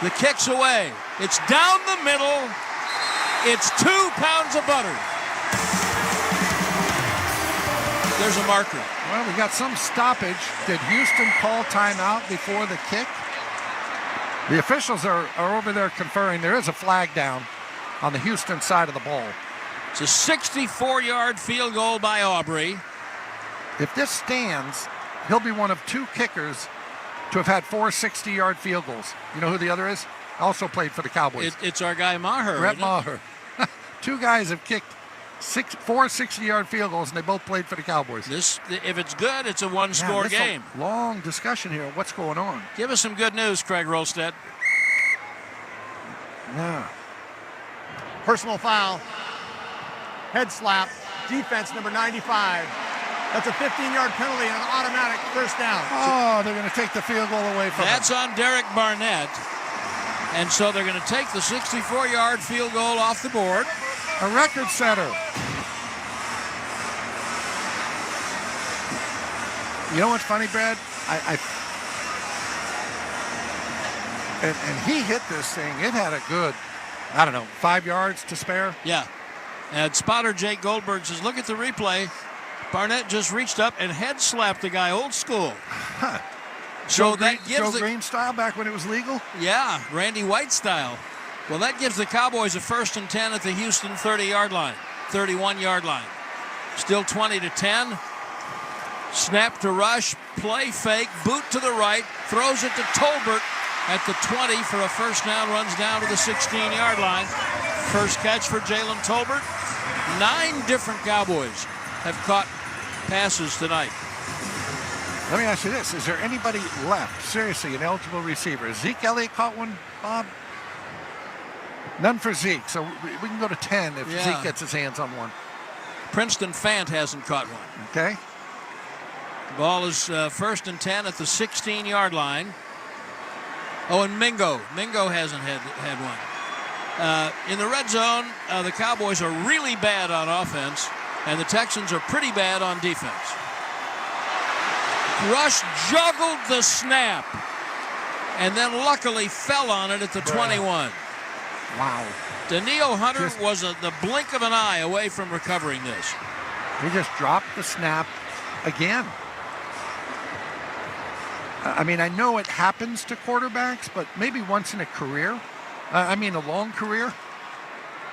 Speaker 2: The kick's away. It's down the middle. It's 2 pounds of butter. There's a marker.
Speaker 21: Well, we got some stoppage. Did Houston call timeout before the kick? The officials are over there conferring. There is a flag down on the Houston side of the ball.
Speaker 2: It's a 64-yard field goal by Aubrey.
Speaker 21: If this stands, he'll be one of 2 kickers to have had 4 60-yard field goals. You know who the other is? Also played for the Cowboys.
Speaker 2: It's our guy Maher.
Speaker 21: Brett Maher. 2 guys have kicked 4 60-yard field goals, and they both played for the Cowboys.
Speaker 2: If it's good, it's a one-score game.
Speaker 21: A long discussion here. What's going on?
Speaker 2: Give us some good news, Craig Rolstead.
Speaker 21: Yeah.
Speaker 3: Personal foul. Head slap. Defense number 95. That's a 15-yard penalty and an automatic first down.
Speaker 21: Oh, they're going to take the field goal away from him.
Speaker 2: That's on Derek Barnett. And so they're going to take the 64-yard field goal off the board.
Speaker 21: A record setter. You know what's funny, Brad? And he hit this thing. It had a good, 5 yards to spare.
Speaker 2: Yeah. And spotter Jake Goldberg says, look at the replay. Barnett just reached up and head slapped the guy, old school.
Speaker 21: Huh.
Speaker 2: So
Speaker 21: Joe Green style back when it was legal?
Speaker 2: Yeah, Randy White style. Well, that gives the Cowboys a 1st and 10 at the Houston 30-yard line, 31-yard line. Still 20-10. Snap to Rush, play fake, boot to the right, throws it to Tolbert at the 20 for a first down, runs down to the 16-yard line. First catch for Jalen Tolbert. 9 different Cowboys have caught passes tonight.
Speaker 21: Let me ask you this. Is there anybody left, seriously, an eligible receiver? Zeke Elliott caught one, Bob? None for Zeke, so we can go to 10 if Zeke gets his hands on one.
Speaker 2: Princeton Fant hasn't caught one.
Speaker 21: Okay.
Speaker 2: The ball is 1st and 10 at the 16-yard line. Oh, and Mingo hasn't had one. In the red zone, the Cowboys are really bad on offense, and the Texans are pretty bad on defense. Rush juggled the snap, and then luckily fell on it at the 21.
Speaker 21: Wow.
Speaker 2: Daniil Hunter was the blink of an eye away from recovering this.
Speaker 21: He just dropped the snap again. I mean, I know it happens to quarterbacks, but maybe once in a career. A long career.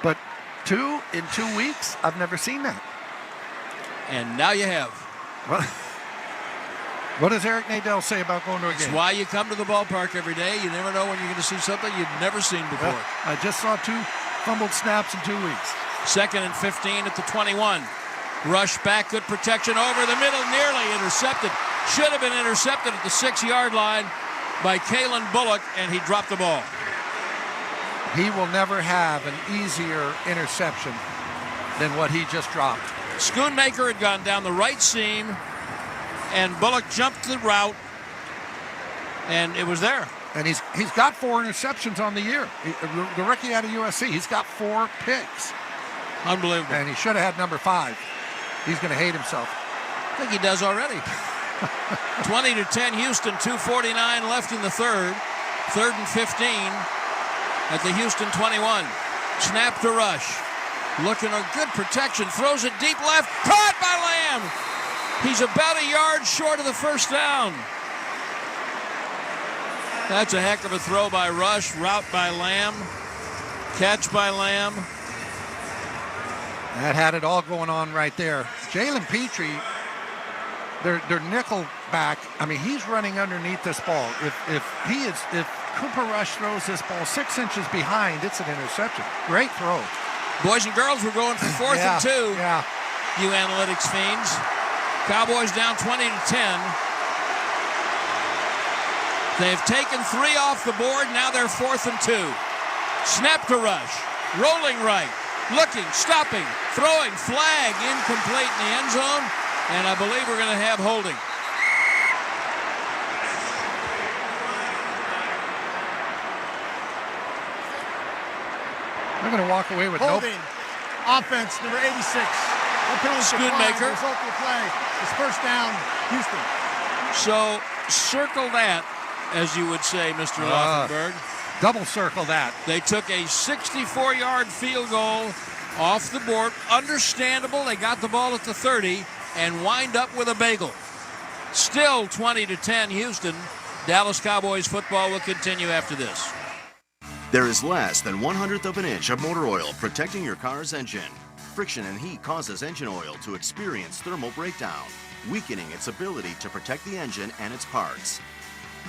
Speaker 21: But 2 in 2 weeks, I've never seen that.
Speaker 2: And now you have.
Speaker 21: Well, what does Eric Nadel say about going to a game?
Speaker 2: It's why you come to the ballpark every day. You never know when you're going to see something you've never seen before.
Speaker 21: Well, I just saw 2 fumbled snaps in 2 weeks.
Speaker 2: 2nd and 15 at the 21. Rush back, good protection over the middle, nearly intercepted. Should have been intercepted at the 6-yard line by Kalen Bullock, and he dropped the ball.
Speaker 21: He will never have an easier interception than what he just dropped.
Speaker 2: Schoonmaker had gone down the right seam, and Bullock jumped the route, and it was there.
Speaker 21: And he's got 4 interceptions on the year. The rookie out of USC, he's got 4 picks.
Speaker 2: Unbelievable.
Speaker 21: And he should have had number 5. He's going to hate himself.
Speaker 2: I think he does already. 20-10 Houston, 2:49 left in the third. 3rd and 15 at the Houston 21. Snap to Rush. Looking a good protection. Throws it deep left. Caught by Lamb. He's about a yard short of the first down. That's a heck of a throw by Rush. Route by Lamb. Catch by Lamb.
Speaker 21: That had it all going on right there. Jalen Petrie, their nickel back, I mean, he's running underneath this ball. If Cooper Rush throws this ball 6 inches behind, it's an interception. Great throw.
Speaker 2: Boys and girls, we're going for 4th and 2.
Speaker 21: Yeah.
Speaker 2: You analytics fiends. Cowboys down 20-10. They've taken 3 off the board. Now they're 4th and 2. Snap to Rush. Rolling right. Looking, stopping, throwing, flag, incomplete in the end zone. And I believe we're going to have holding.
Speaker 21: They're going to walk away with
Speaker 3: holding. Offense, number 86. No penalty for flag. The result of the play is first down, Houston.
Speaker 2: So circle that, as you would say, Mr. Laufenberg.
Speaker 21: Double circle that.
Speaker 2: They took a 64-yard field goal off the board. Understandable. They got the ball at the 30 and wind up with a bagel. Still 20-10 Houston. Dallas Cowboys football will continue after this.
Speaker 5: There is less than 1/100th of an inch of motor oil protecting your car's engine. Friction and heat causes engine oil to experience thermal breakdown, weakening its ability to protect the engine and its parts.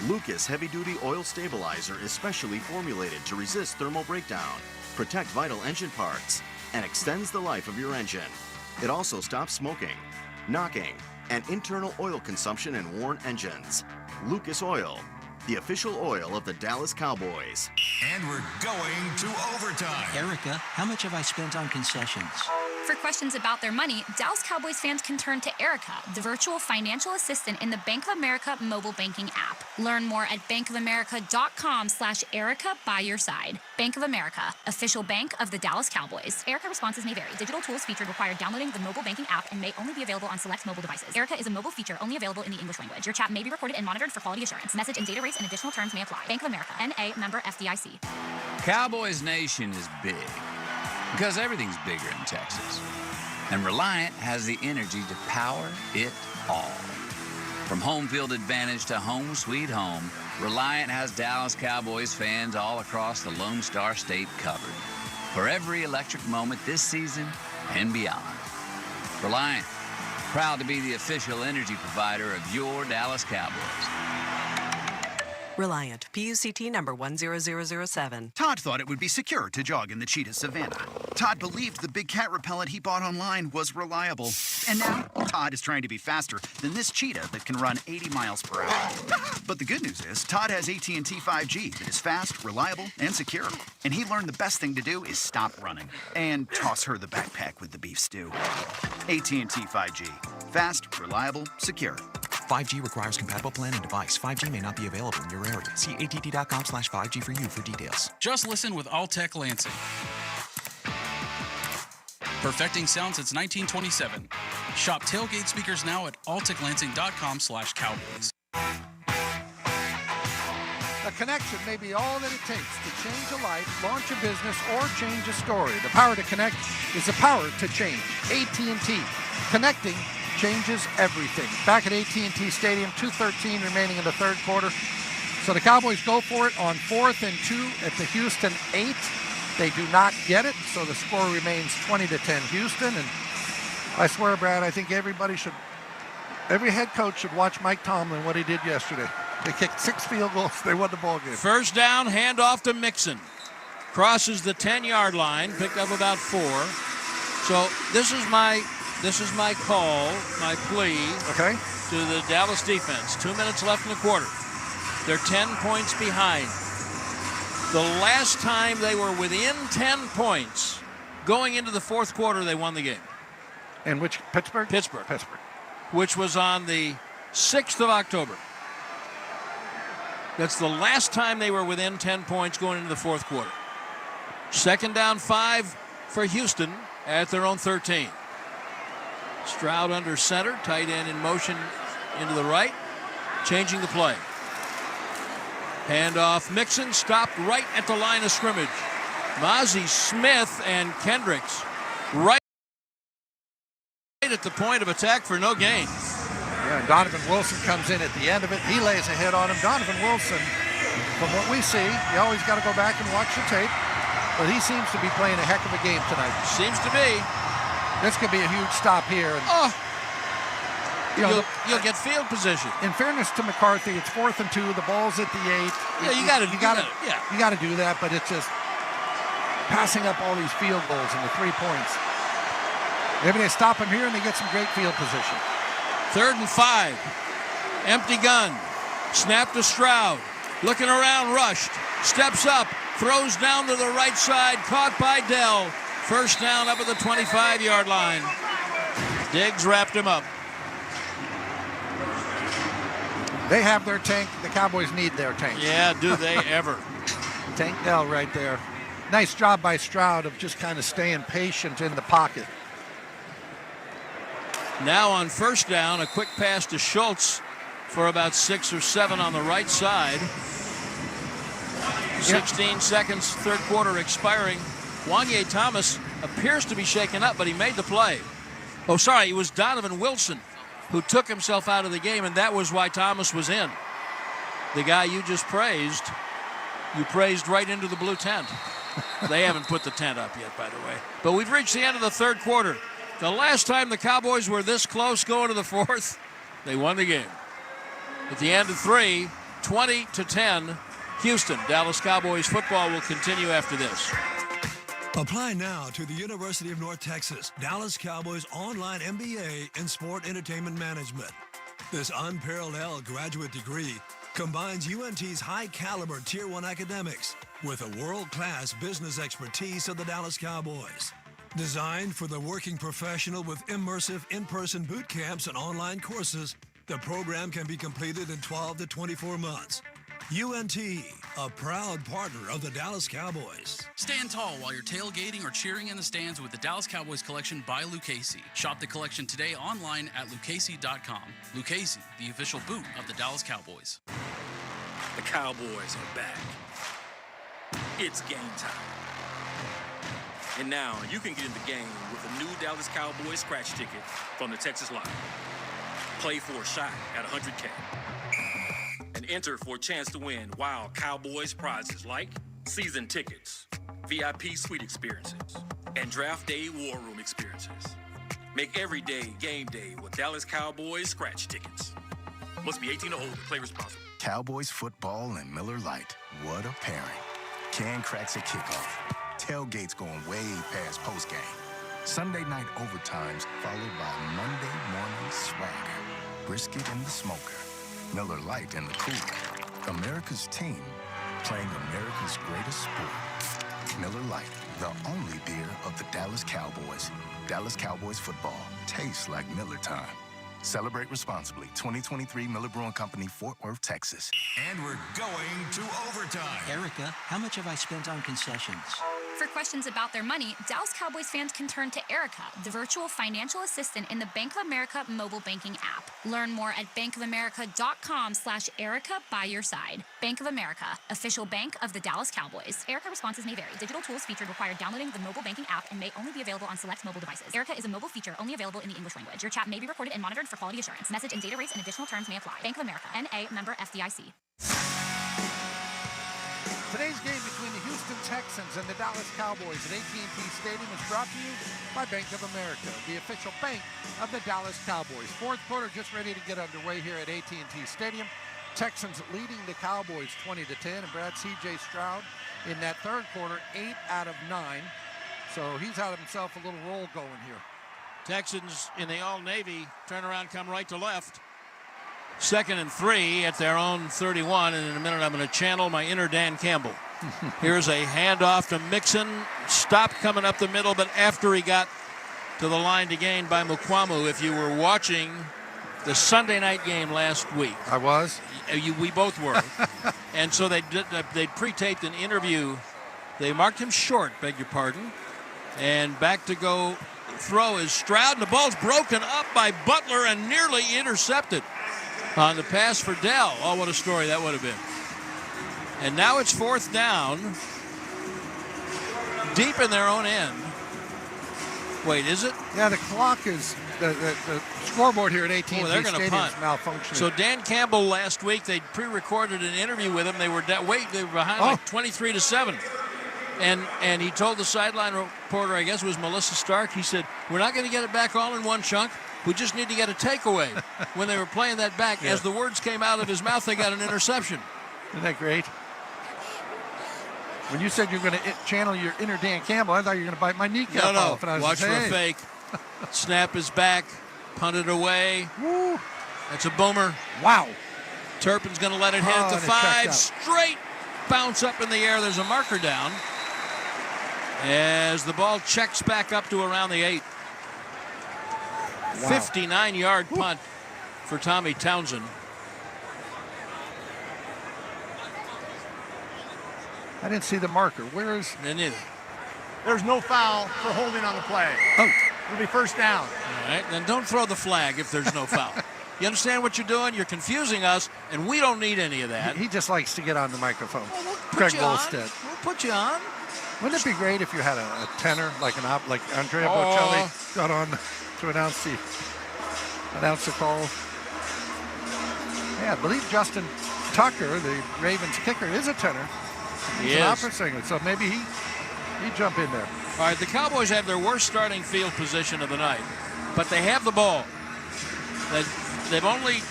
Speaker 5: Lucas Heavy-Duty Oil Stabilizer is specially formulated to resist thermal breakdown, protect vital engine parts, and extends the life of your engine. It also stops smoking, knocking, and internal oil consumption in worn engines. Lucas Oil, the official oil of the Dallas Cowboys.
Speaker 9: And we're going to overtime.
Speaker 14: Erica, how much have I spent on concessions?
Speaker 15: For questions about their money, Dallas Cowboys fans can turn to Erica, the virtual financial assistant in the Bank of America mobile banking app. Learn more at bankofamerica.com/Erica by your side. Bank of America, official bank of the Dallas Cowboys. Erica responses may vary. Digital tools featured require downloading the mobile banking app and may only be available on select mobile devices. Erica is a mobile feature only available in the English language. Your chat may be recorded and monitored for quality assurance. Message and data rates and additional terms may apply. Bank of America, N.A., member FDIC.
Speaker 17: Cowboys Nation is big because everything's bigger in Texas. And Reliant has the energy to power it all. From home field advantage to home sweet home, Reliant has Dallas Cowboys fans all across the Lone Star State covered for every electric moment this season and beyond. Reliant, proud to be the official energy provider of your Dallas Cowboys.
Speaker 25: Reliant, PUCT number 10007.
Speaker 26: Todd thought it would be secure to jog in the cheetah savanna. Todd believed the big cat repellent he bought online was reliable. And now, Todd is trying to be faster than this cheetah that can run 80 miles per hour. But the good news is, Todd has AT&T 5G that is fast, reliable, and secure. And he learned the best thing to do is stop running and toss her the backpack with the beef stew. AT&T 5G. Fast, reliable, secure.
Speaker 27: 5G requires compatible plan and device. 5G may not be available in your area. See att.com/5G for you for details.
Speaker 18: Just listen with Alltech Lansing. Perfecting sound since 1927. Shop tailgate speakers now at alltechlansing.com/Cowboys.
Speaker 21: A connection may be all that it takes to change a life, launch a business, or change a story. The power to connect is the power to change. AT&T. Connecting changes everything. Back at AT&T Stadium, 2:13 remaining in the third quarter. So the Cowboys go for it on 4th and 2 at the Houston 8. They do not get it, so the score remains 20-10 Houston. And I swear, Brad, I think every head coach should watch Mike Tomlin, what he did yesterday. They kicked 6 field goals. They won the ball game.
Speaker 2: First down, handoff to Mixon. Crosses the 10-yard line, picked up about 4. So this is my call, my plea to the Dallas defense. 2 minutes left in the quarter. They're 10 points behind. The last time they were within 10 points going into the fourth quarter, they won the game.
Speaker 21: And which, Pittsburgh?
Speaker 2: Pittsburgh. Which was on the 6th of October. That's the last time they were within 10 points going into the fourth quarter. 2nd down 5 for Houston at their own 13. Stroud under center, tight end in motion into the right, changing the play. Handoff Mixon, stopped right at the line of scrimmage. Mozzie Smith and Kendricks right at the point of attack for no gain.
Speaker 21: Yeah, and Donovan Wilson comes in at the end of it. He lays a hit on him. Donovan Wilson, from what we see, you always got to go back and watch the tape, but he seems to be playing a heck of a game tonight.
Speaker 2: Seems to be.
Speaker 21: This could be a huge stop here. And,
Speaker 2: you'll get field position.
Speaker 21: In fairness to McCarthy, it's 4th and 2. The ball's at the 8.
Speaker 2: Yeah, you got to
Speaker 21: do that, but it's just passing up all these field goals and the 3 points. Maybe they stop him here and they get some great field position.
Speaker 2: 3rd and 5. Empty gun. Snap to Stroud. Looking around, rushed. Steps up. Throws down to the right side. Caught by Dell. First down up at the 25-yard line. Diggs wrapped him up.
Speaker 21: They have their tank. The Cowboys need their tank.
Speaker 2: Yeah, do they ever.
Speaker 21: Tank Dell right there. Nice job by Stroud of just kind of staying patient in the pocket.
Speaker 2: Now on 1st down, a quick pass to Schultz for about 6 or 7 on the right side. 16 seconds, third quarter expiring. Wanye Thomas appears to be shaken up, but he made the play. Oh, sorry, it was Donovan Wilson who took himself out of the game, and that was why Thomas was in. The guy you just praised, you praised right into the blue tent. They haven't put the tent up yet, by the way. But we've reached the end of the third quarter. The last time the Cowboys were this close going to the fourth, they won the game. At the end of 3, 20-10, Houston. Dallas Cowboys football will continue after this.
Speaker 1: Apply now to the University of North Texas Dallas Cowboys online MBA in Sport Entertainment Management. This unparalleled graduate degree combines UNT's high-caliber Tier 1 academics with a world-class business expertise of the Dallas Cowboys. Designed for the working professional with immersive in-person boot camps and online courses, the program can be completed in 12 to 24 months. UNT, a proud partner of the Dallas Cowboys.
Speaker 18: Stand tall while you're tailgating or cheering in the stands with the Dallas Cowboys collection by Lucchese. Shop the collection today online at lucchese.com. Lucchese, the official boot of the Dallas Cowboys.
Speaker 6: The Cowboys are back. It's game time. And now you can get in the game with a new Dallas Cowboys scratch ticket from the Texas Lottery. Play for a shot at $100K. And enter for a chance to win wild Cowboys prizes like season tickets, VIP suite experiences, and draft day war room experiences. Make every day game day with Dallas Cowboys scratch tickets. Must be 18 or older. Play responsibly.
Speaker 8: Cowboys football and Miller Lite. What a pairing. Can cracks at kickoff. Tailgates going way past postgame. Sunday night overtimes followed by Monday morning swagger. Brisket in the smoker. Miller Lite in the cooler. America's team playing America's greatest sport. Miller Lite, the only beer of the Dallas Cowboys. Dallas Cowboys football tastes like Miller time. Celebrate responsibly. 2023 Miller Brewing Company, Fort Worth, Texas.
Speaker 9: And we're going to overtime.
Speaker 14: Erica, how much have I spent on concessions?
Speaker 15: For questions about their money, Dallas Cowboys fans can turn to Erica, the virtual financial assistant in the Bank of America mobile banking app. Learn more at bankofamerica.com/Erica by your side. Bank of America, official bank of the Dallas Cowboys. Erica responses may vary. Digital tools featured require downloading the mobile banking app and may only be available on select mobile devices. Erica is a mobile feature only available in the English language. Your chat may be recorded and monitored for quality assurance. Message and data rates and additional terms may apply. Bank of America, N.A., member FDIC.
Speaker 21: Today's game between the Houston Texans and the Dallas Cowboys at AT&T Stadium is brought to you by Bank of America, the official bank of the Dallas Cowboys. Fourth quarter just ready to get underway here at AT&T Stadium. Texans leading the Cowboys 20-10, and Brad C.J. Stroud in that third quarter, 8 out of 9. So he's had himself a little roll going here.
Speaker 2: Texans in the all-Navy turn around, come right to left. 2nd and 3 at their own 31, and in a minute I'm going to channel my inner Dan Campbell. Here's a handoff to Mixon. Stop coming up the middle, but after he got to the line to gain by Mukwamu. If you were watching the Sunday night game last week.
Speaker 21: I was.
Speaker 2: We both were. And so they pre-taped an interview. They marked him short, beg your pardon. And back to go throw is Stroud, and the ball's broken up by Butler and nearly intercepted on the pass for Dell. Oh, what a story that would have been. And now it's 4th down, deep in their own end. Wait, is it?
Speaker 21: Yeah, the clock is, the scoreboard here at AT&T
Speaker 2: they're going to punt.
Speaker 21: Is malfunctioning.
Speaker 2: So Dan Campbell last week, they pre-recorded an interview with him. They were behind like 23-7. And he told the sideline reporter, I guess it was Melissa Stark, he said, we're not going to get it back all in one chunk. We just need to get a takeaway. When they were playing that back, as the words came out of his mouth, they got an interception.
Speaker 21: Isn't that great? When you said you're going to channel your inner Dan Campbell, I thought you were going to bite my kneecap off. And I was
Speaker 2: watch for a fake. Snap is back. Punted away.
Speaker 21: Woo.
Speaker 2: That's a boomer.
Speaker 21: Wow.
Speaker 2: Turpin's going to let it hit at the 5. Straight bounce up in the air. There's a marker down as the ball checks back up to around the 8. Wow. 59-yard punt for Tommy Townsend.
Speaker 21: I didn't see the marker. Where is?
Speaker 2: Neither.
Speaker 3: There's no foul for holding on the play.
Speaker 21: Oh.
Speaker 3: It'll be 1st down.
Speaker 2: All right, then don't throw the flag if there's no foul. You understand what you're doing? You're confusing us, and we don't need any of that.
Speaker 21: He just likes to get on the microphone.
Speaker 2: We'll
Speaker 21: Craig Volstead.
Speaker 2: We'll put you on.
Speaker 21: Wouldn't it be great if you had a tenor like Andrea Bocelli got on to announce the call? Yeah, I believe Justin Tucker, the Ravens kicker, is a tenor. He's an opera singer, so maybe he'd jump in there.
Speaker 2: All right, the Cowboys have their worst starting field position of the night, but they have the ball. They've only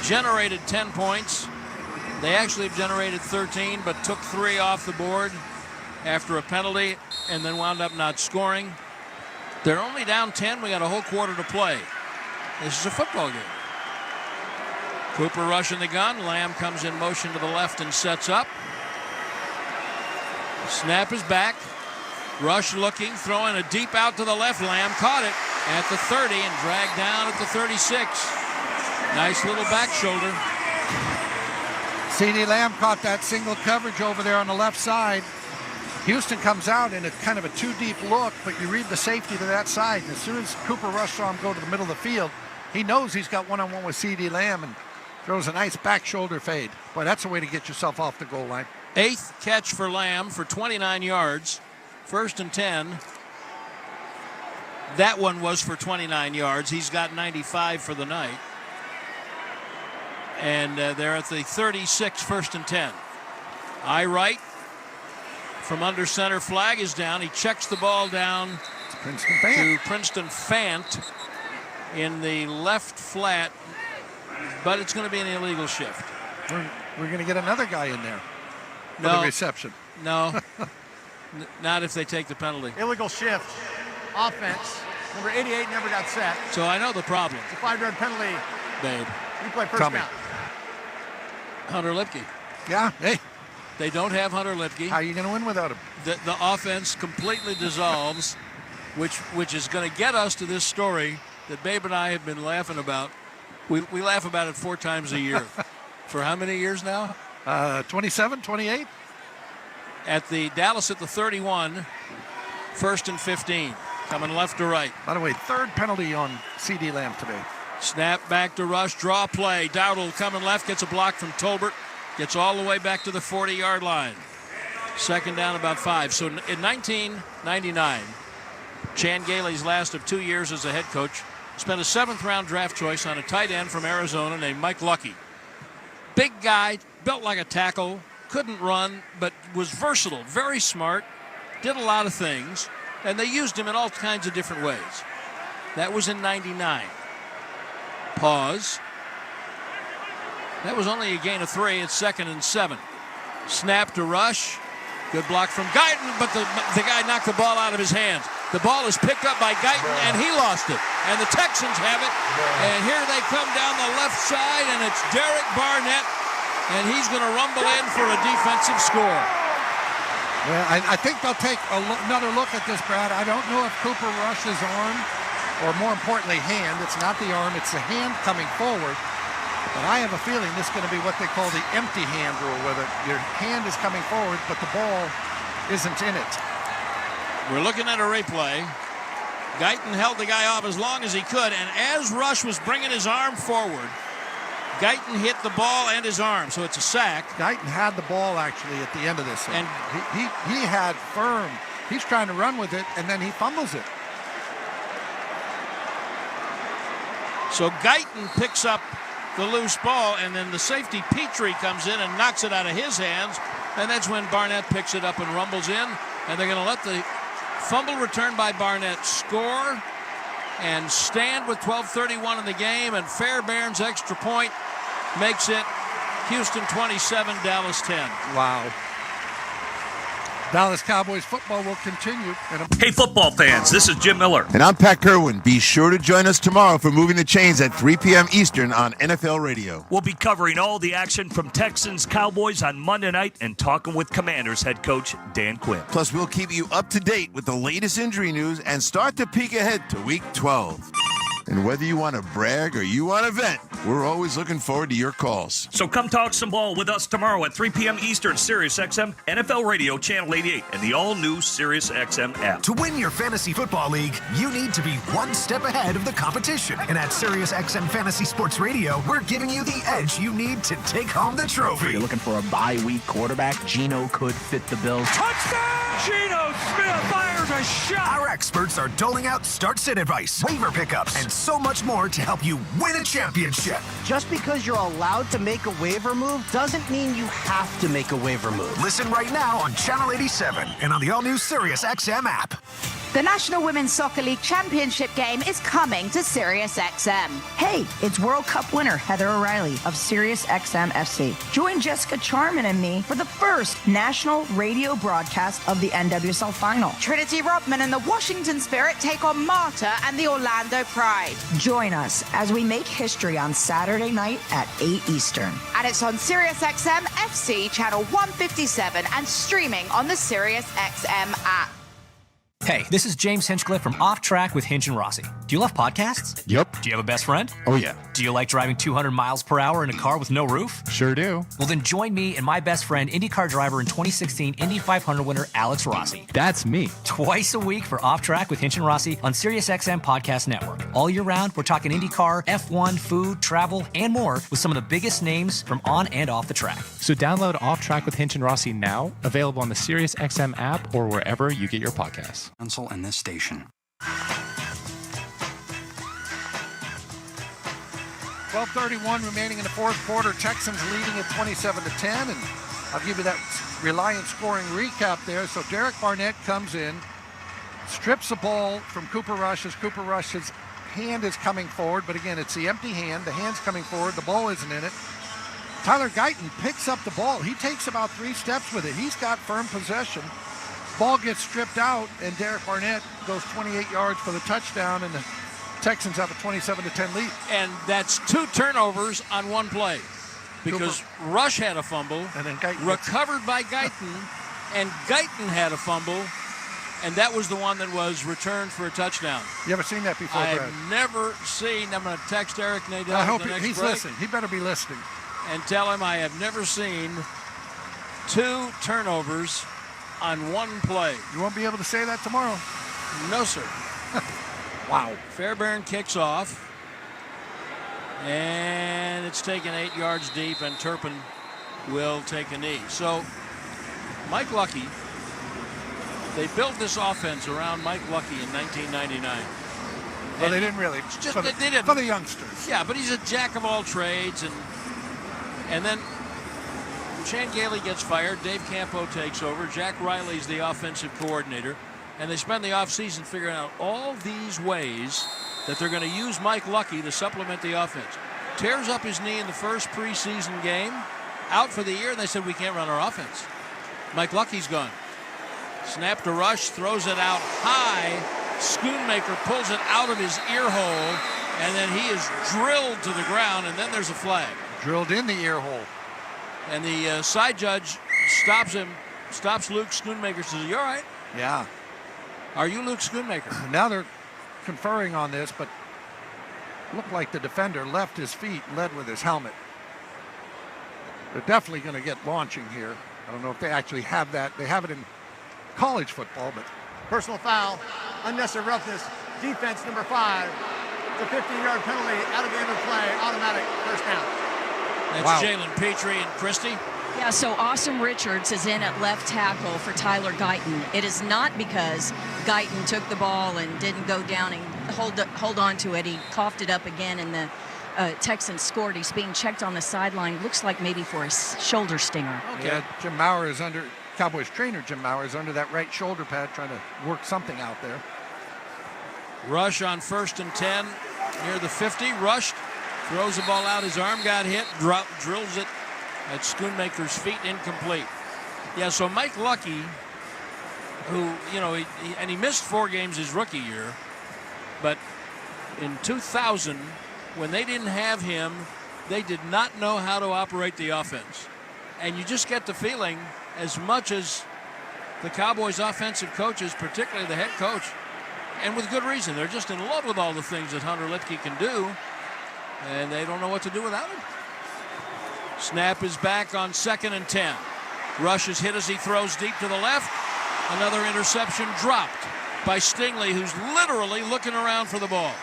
Speaker 2: generated 10 points. They actually have generated 13, but took 3 off the board after a penalty and then wound up not scoring. They're only down 10. We got a whole quarter to play. This is a football game. Cooper rushing the gun. Lamb comes in motion to the left and sets up. Snap is back. Rush looking, throwing a deep out to the left. Lamb caught it at the 30 and dragged down at the 36. Nice little back shoulder.
Speaker 21: CeeDee Lamb caught that single coverage over there on the left side. Houston comes out in a kind of a 2-deep look, but you read the safety to that side. And as soon as Cooper Rush saw him go to the middle of the field, he knows he's got one-on-one with CeeDee Lamb and throws a nice back shoulder fade. Boy, that's a way to get yourself off the goal line.
Speaker 2: 8th catch for Lamb for 29 yards. 1st and 10. That one was for 29 yards. He's got 95 for the night. And they're at the 36, 1st and 10. Eye right from under center. Flag is down. He checks the ball down to Princeton Fant in the left flat, but it's going to be an illegal shift.
Speaker 21: We're going to get another guy in there for the reception.
Speaker 2: No, not if they take the penalty.
Speaker 3: Illegal shift. Offense. Number 88 never got set.
Speaker 2: So I know the problem.
Speaker 3: It's a 5-yard penalty.
Speaker 2: Babe.
Speaker 3: You play first down.
Speaker 2: Hunter Lipke.
Speaker 21: Yeah, hey.
Speaker 2: They don't have Hunter Lipke.
Speaker 21: How are you going to win without him?
Speaker 2: The offense completely dissolves, which is going to get us to this story that Babe and I have been laughing about. We laugh about it 4 times a year. For how many years now?
Speaker 21: 27, 28.
Speaker 2: At the Dallas at the 31, 1st and 15. Coming left to right.
Speaker 21: By the way, 3rd penalty on CeeDee Lamb today.
Speaker 2: Snap back to Rush, draw play. Dowdle coming left, gets a block from Tolbert. Gets all the way back to the 40-yard line. 2nd down, about 5. So in 1999, Chan Gailey's last of 2 years as a head coach, spent a 7th-round draft choice on a tight end from Arizona named Mike Luckey. Big guy, built like a tackle, couldn't run, but was versatile, very smart, did a lot of things, and they used him in all kinds of different ways. That was in 99. Pause. That was only a gain of 3. It's 2nd and 7. Snap to Rush. Good block from Guyton, but the guy knocked the ball out of his hands. The ball is picked up by Guyton, and he lost it. And the Texans have it. And here they come down the left side, and it's Derek Barnett, and he's going to rumble in for a defensive score.
Speaker 21: Well, I think they'll take another look at this, Brad. I don't know if Cooper Rush's arm or more importantly, hand. It's not the arm, it's the hand coming forward. But I have a feeling this is going to be what they call the empty hand rule, where your hand is coming forward, but the ball isn't in it.
Speaker 2: We're looking at a replay. Guyton held the guy off as long as he could, and as Rush was bringing his arm forward, Guyton hit the ball and his arm, so it's a sack.
Speaker 21: Guyton had the ball, actually, at the end of this. And he had firm. He's trying to run with it, and then he fumbles it.
Speaker 2: So Guyton picks up the loose ball, and then the safety Petrie comes in and knocks it out of his hands, and that's when Barnett picks it up and rumbles in, and they're going to let the fumble return by Barnett score and stand with 12:31 in the game, and Fairbairn's extra point makes it Houston 27, Dallas 10.
Speaker 21: Wow. Dallas Cowboys football will continue.
Speaker 4: Hey, football fans, this is Jim Miller.
Speaker 7: And I'm Pat Kerwin. Be sure to join us tomorrow for Moving the Chains at 3 p.m. Eastern on NFL Radio.
Speaker 4: We'll be covering all the action from Texans Cowboys on Monday night and talking with Commanders head coach Dan Quinn.
Speaker 7: Plus, we'll keep you up to date with the latest injury news and start to peek ahead to Week 12. And whether you want to brag or you want to vent, we're always looking forward to your calls.
Speaker 4: So come talk some ball with us tomorrow at 3 p.m. Eastern, Sirius XM, NFL Radio, Channel 88, and the all-new Sirius XM app.
Speaker 10: To win your fantasy football league, you need to be one step ahead of the competition. And at Sirius XM Fantasy Sports Radio, we're giving you the edge you need to take home the trophy.
Speaker 12: If you're looking for a bye-week quarterback, Geno could fit the bill.
Speaker 10: Touchdown! Geno Smith fires a shot! Our experts are doling out start-sit advice, waiver pickups, and so much more to help you win a championship.
Speaker 12: Just because you're allowed to make a waiver move doesn't mean you have to make a waiver move.
Speaker 10: Listen right now on Channel 87 and on the all-new Sirius XM app.
Speaker 13: The National Women's Soccer League Championship game is coming to Sirius XM.
Speaker 16: Hey, it's World Cup winner Heather O'Reilly of Sirius XM FC. Join Jessica Charman and me for the first national radio broadcast of the NWSL final.
Speaker 13: Trinity Rodman and the Washington Spirit take on Marta and the Orlando Pride.
Speaker 16: Join us as we make history on Saturday night at 8 Eastern.
Speaker 13: And it's on Sirius XM FC channel 157 and streaming on the Sirius XM app.
Speaker 24: Hey, this is James Hinchcliffe from Off Track with Hinch and Rossi. Do you love podcasts?
Speaker 28: Yep.
Speaker 24: Do you have a best friend?
Speaker 28: Oh, yeah.
Speaker 24: Do you like driving 200 miles per hour in a car with no roof?
Speaker 28: Sure do.
Speaker 24: Well, then join me and my best friend, IndyCar driver and 2016 Indy 500 winner Alex Rossi.
Speaker 28: That's me.
Speaker 24: Twice a week for Off Track with Hinch and Rossi on SiriusXM Podcast Network. All year round, we're talking IndyCar, F1, food, travel, and more with some of the biggest names from on and off the track.
Speaker 28: So download Off Track with Hinch and Rossi now, available on the SiriusXM app or wherever you get your podcasts.
Speaker 12: Console and this station.
Speaker 21: 12:31 remaining in the fourth quarter. Texans leading at 27-10, and I'll give you that Reliant scoring recap there. So Derek Barnett comes in, strips the ball from Cooper Rush as Cooper Rush's hand is coming forward, but again, it's the empty hand. The hand's coming forward. The ball isn't in it. Tyler Guyton picks up the ball. He takes about 3 steps with it. He's got firm possession. Ball gets stripped out, and Derek Barnett goes 28 yards for the touchdown, and the Texans have a 27-10 lead.
Speaker 2: And that's 2 turnovers on one play, because Rush had a fumble,
Speaker 21: and then Guyton
Speaker 2: recovered by Guyton, and Guyton had a fumble, and that was the one that was returned for a touchdown.
Speaker 21: You ever seen that before, Brad?
Speaker 2: I've never seen. I'm going to text Eric Nadel.
Speaker 21: I hope
Speaker 2: the next
Speaker 21: he's
Speaker 2: break
Speaker 21: listening. He better be listening.
Speaker 2: And tell him I have never seen 2 turnovers on one play.
Speaker 21: You won't be able to say that tomorrow.
Speaker 2: No, sir. Wow. Fairbairn kicks off. And it's taken 8 yards deep, and Turpin will take a knee. So, Mike Luckey, they built this offense around Mike Luckey in 1999.
Speaker 21: Well, and they didn't really.
Speaker 2: Just,
Speaker 21: for the youngsters.
Speaker 2: Yeah, but he's a jack of all trades. And then Shane Gailey gets fired. Dave Campo takes over. Jack Riley's the offensive coordinator. And they spend the offseason figuring out all these ways that they're going to use Mike Luckey to supplement the offense. Tears up his knee in the first preseason game. Out for the year. And they said, we can't run our offense. Mike Luckey's gone. Snap to Rush. Throws it out high. Schoonmaker pulls it out of his ear hole. And then he is drilled to the ground. And then there's a flag.
Speaker 21: Drilled in the ear hole.
Speaker 2: And the side judge stops him, stops Luke Schoonmaker, says, you all right?
Speaker 21: Yeah.
Speaker 2: Are you Luke Schoonmaker?
Speaker 21: Now they're conferring on this, but looked like the defender left his feet and led with his helmet. They're definitely going to get launching here. I don't know if they actually have that. They have it in college football, but
Speaker 3: Personal foul, unnecessary roughness, defense number 5. It's a 15-yard penalty, out of the end of play, automatic first down.
Speaker 2: That's Jalen Petrie and Christie.
Speaker 16: Yeah, so Awesome Richards is in at left tackle for Tyler Guyton. It is not because Guyton took the ball and didn't go down and hold on to it. He coughed it up again, and the Texans scored. He's being checked on the sideline. Looks like maybe for a shoulder stinger.
Speaker 21: Okay. Yeah, Jim Maurer is under, Cowboys trainer Jim Maurer is under that right shoulder pad trying to work something out there.
Speaker 2: Rush on 1st and 10 near the 50. Rushed, throws the ball out. His arm got hit, drills it at Schoonmaker's feet, incomplete. Yeah, so Mike Luckey, who, you know, he missed 4 games his rookie year, but in 2000, when they didn't have him, they did not know how to operate the offense. And you just get the feeling, as much as the Cowboys offensive coaches, particularly the head coach, and with good reason, they're just in love with all the things that Hunter Littke can do, and they don't know what to do without him. Snap is back on 2nd and 10. Rush is hit as he throws deep to the left. Another interception dropped by Stingley, who's literally looking around for the ball.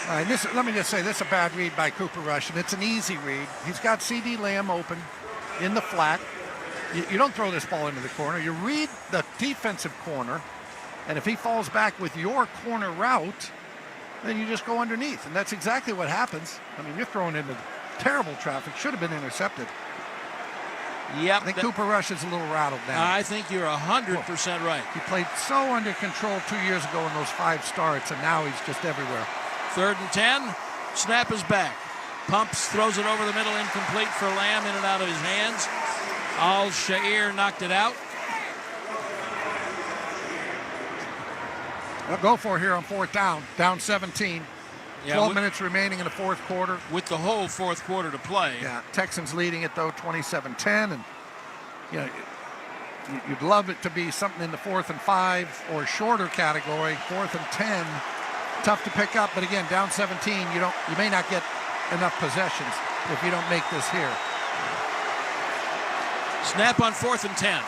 Speaker 21: All right, let me just say, this is a bad read by Cooper Rush, and it's an easy read. He's got C.D. Lamb open in the flat. You don't throw this ball into the corner. You read the defensive corner, and if he falls back with your corner route, then you just go underneath, and that's exactly what happens. I mean, you're thrown into terrible traffic. Should have been intercepted.
Speaker 2: Yep.
Speaker 21: I think Cooper Rush is a little rattled now.
Speaker 2: I think you're 100% right.
Speaker 21: He played so under control 2 years ago in those 5 starts, and now he's just everywhere.
Speaker 2: 3rd and 10. Snap is back. Pumps, throws it over the middle, incomplete for Lamb, in and out of his hands. Al-Sha'ir knocked it out.
Speaker 21: They'll go for it here on 4th down. Down 17.
Speaker 2: Yeah,
Speaker 21: 12 minutes remaining in the 4th quarter.
Speaker 2: With the whole 4th quarter to play.
Speaker 21: Yeah, Texans leading it, though, 27-10. And, you know, you'd love it to be something in the 4th and 5 or shorter category. 4th and 10, tough to pick up. But, again, down 17, you may not get enough possessions if you don't make this here.
Speaker 2: Snap on 4th and 10.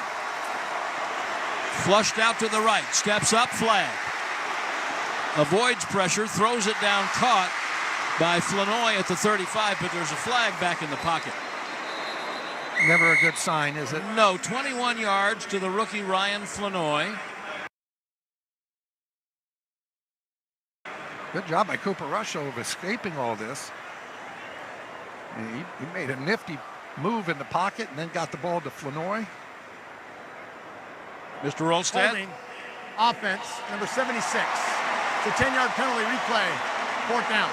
Speaker 2: Flushed out to the right. Steps up, flag. Avoids pressure, throws it down, caught by Flanoy at the 35, but there's a flag back in the pocket.
Speaker 21: Never a good sign, is it?
Speaker 2: No, 21 yards to the rookie Ryan Flanoy.
Speaker 21: Good job by Cooper Rush of escaping all this. He made a nifty move in the pocket and then got the ball to Flanoy.
Speaker 2: Mr. Rolstad.
Speaker 3: Holding offense, number 76. It's a 10-yard penalty, replay, 4th down.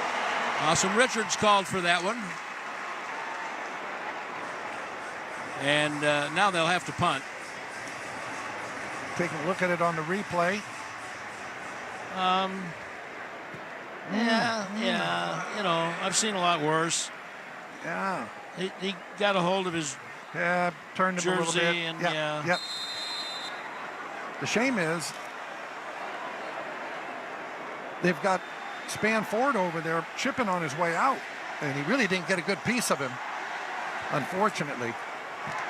Speaker 2: Awesome Richards called for that one. And now they'll have to punt.
Speaker 21: Taking a look at it on the replay.
Speaker 2: Yeah, you know, I've seen a lot worse.
Speaker 21: Yeah.
Speaker 2: He got a hold of his
Speaker 21: turned him
Speaker 2: jersey
Speaker 21: a little bit.
Speaker 2: and
Speaker 21: Yep. The shame is they've got Span Ford over there chipping on his way out, and he really didn't get a good piece of him, unfortunately.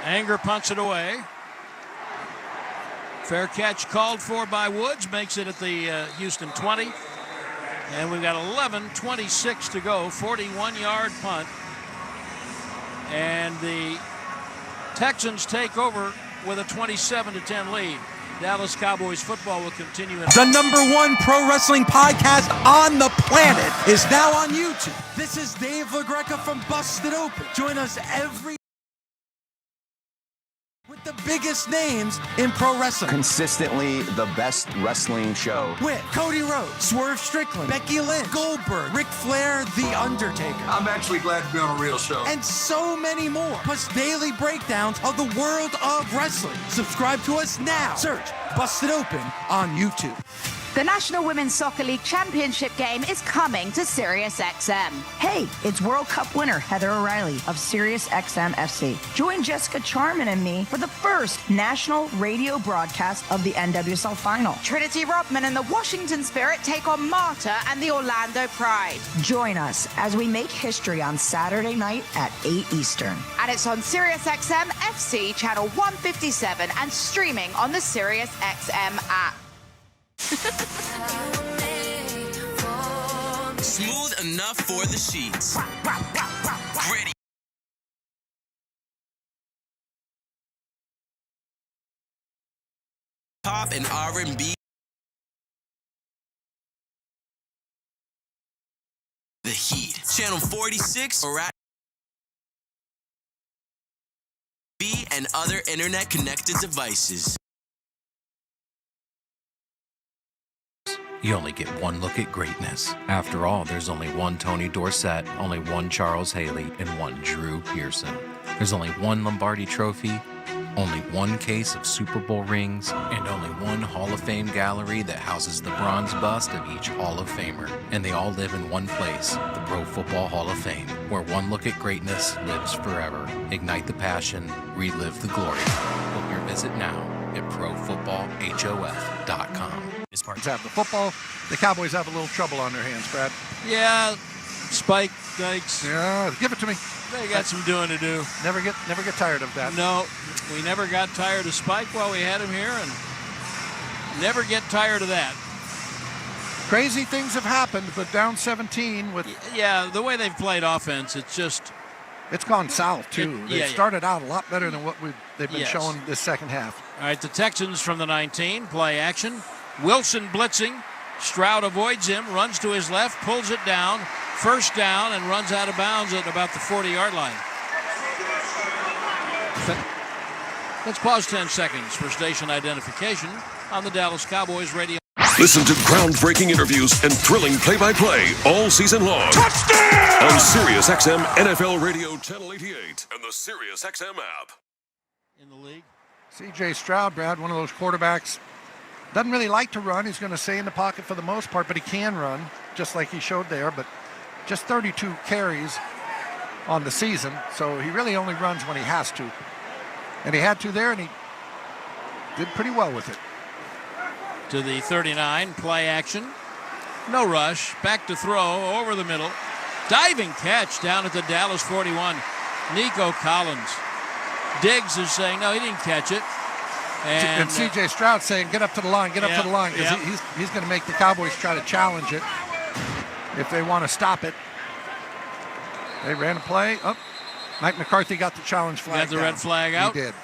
Speaker 2: Anger punts it away. Fair catch called for by Woods, makes it at the Houston 20. And we've got 11:26 to go, 41-yard punt. And the Texans take over with a 27-10 lead. Dallas Cowboys football will continue.
Speaker 5: The #1 pro wrestling podcast on the planet is now on YouTube. This is Dave LaGreca from Busted Open. Join us every with the biggest names in pro wrestling.
Speaker 11: Consistently the best wrestling show.
Speaker 5: With Cody Rhodes, Swerve Strickland, Becky Lynch, Goldberg, Ric Flair, The Undertaker.
Speaker 9: I'm actually glad to be on a real show.
Speaker 5: And so many more. Plus daily breakdowns of the world of wrestling. Subscribe to us now. Search Busted Open on YouTube.
Speaker 13: The National Women's Soccer League Championship game is coming to SiriusXM.
Speaker 17: Hey, it's World Cup winner Heather O'Reilly of SiriusXM FC. Join Jessica Charman and me for the first national radio broadcast of the NWSL Final.
Speaker 13: Trinity Rodman and the Washington Spirit take on Marta and the Orlando Pride.
Speaker 17: Join us as we make history on Saturday night at 8 Eastern.
Speaker 13: And it's on SiriusXM FC channel 157 and streaming on the SiriusXM app.
Speaker 19: Smooth enough for the sheets. Ready. Pop and R&B. The Heat. Channel 46 or at B and other internet connected devices.
Speaker 20: You only get one look at greatness. After all, there's only one Tony Dorsett, only one Charles Haley, and one Drew Pearson. There's only one Lombardi Trophy, only one case of Super Bowl rings, and only one Hall of Fame gallery that houses the bronze bust of each Hall of Famer. And they all live in one place, the Pro Football Hall of Fame, where one look at greatness lives forever. Ignite the passion, relive the glory. Book your visit now at ProFootballHof.com.
Speaker 21: Have the football. The Cowboys have a little trouble on their hands, Brad.
Speaker 2: Yeah, Spike Dykes.
Speaker 21: Yeah, give it to me.
Speaker 2: They got some doing to do.
Speaker 21: Never get tired of that.
Speaker 2: No, we never got tired of Spike while we had him here, and never get tired of that.
Speaker 21: Crazy things have happened, but down 17 with...
Speaker 2: Yeah, the way they've played offense, it's
Speaker 21: gone south, too. They started out a lot better than what they've been showing this second half.
Speaker 2: All right, the Texans from the 19, play action. Wilson blitzing. Stroud avoids him, runs to his left, pulls it down. First down, and runs out of bounds at about the 40-yard line. Let's pause 10 seconds for station identification on the Dallas Cowboys radio.
Speaker 22: Listen to groundbreaking interviews and thrilling play-by-play all season long. Touchdown! On SiriusXM NFL Radio Channel 88 and the SiriusXM app.
Speaker 2: In the league.
Speaker 21: C.J. Stroud, Brad, one of those quarterbacks, doesn't really like to run. He's going to stay in the pocket for the most part, but he can run, just like he showed there. But just 32 carries on the season, so he really only runs when he has to. And he had to there, and he did pretty well with it.
Speaker 2: To the 39, play action. No rush, back to throw, over the middle. Diving catch down at the Dallas 41. Nico Collins. Diggs is saying, no, he didn't catch it.
Speaker 21: And C.J. Stroud saying, get up to the line, get up to the line, because he's going to make the Cowboys try to challenge it if they want to stop it. They ran a play. Oh, Mike McCarthy got the challenge flag.
Speaker 2: Got the red flag out.
Speaker 21: He did.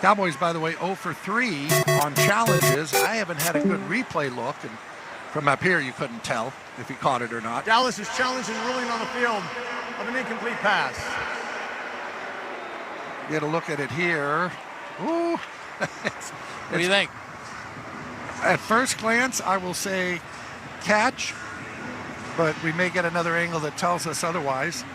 Speaker 21: Cowboys, by the way, 0 for 3 on challenges. I haven't had a good replay look, and from up here you couldn't tell if he caught it or not.
Speaker 3: Dallas is challenged and ruling on the field of an incomplete pass.
Speaker 21: Get a look at it here. Ooh.
Speaker 2: What do you think?
Speaker 21: At first glance, I will say catch, but we may get another angle that tells us otherwise.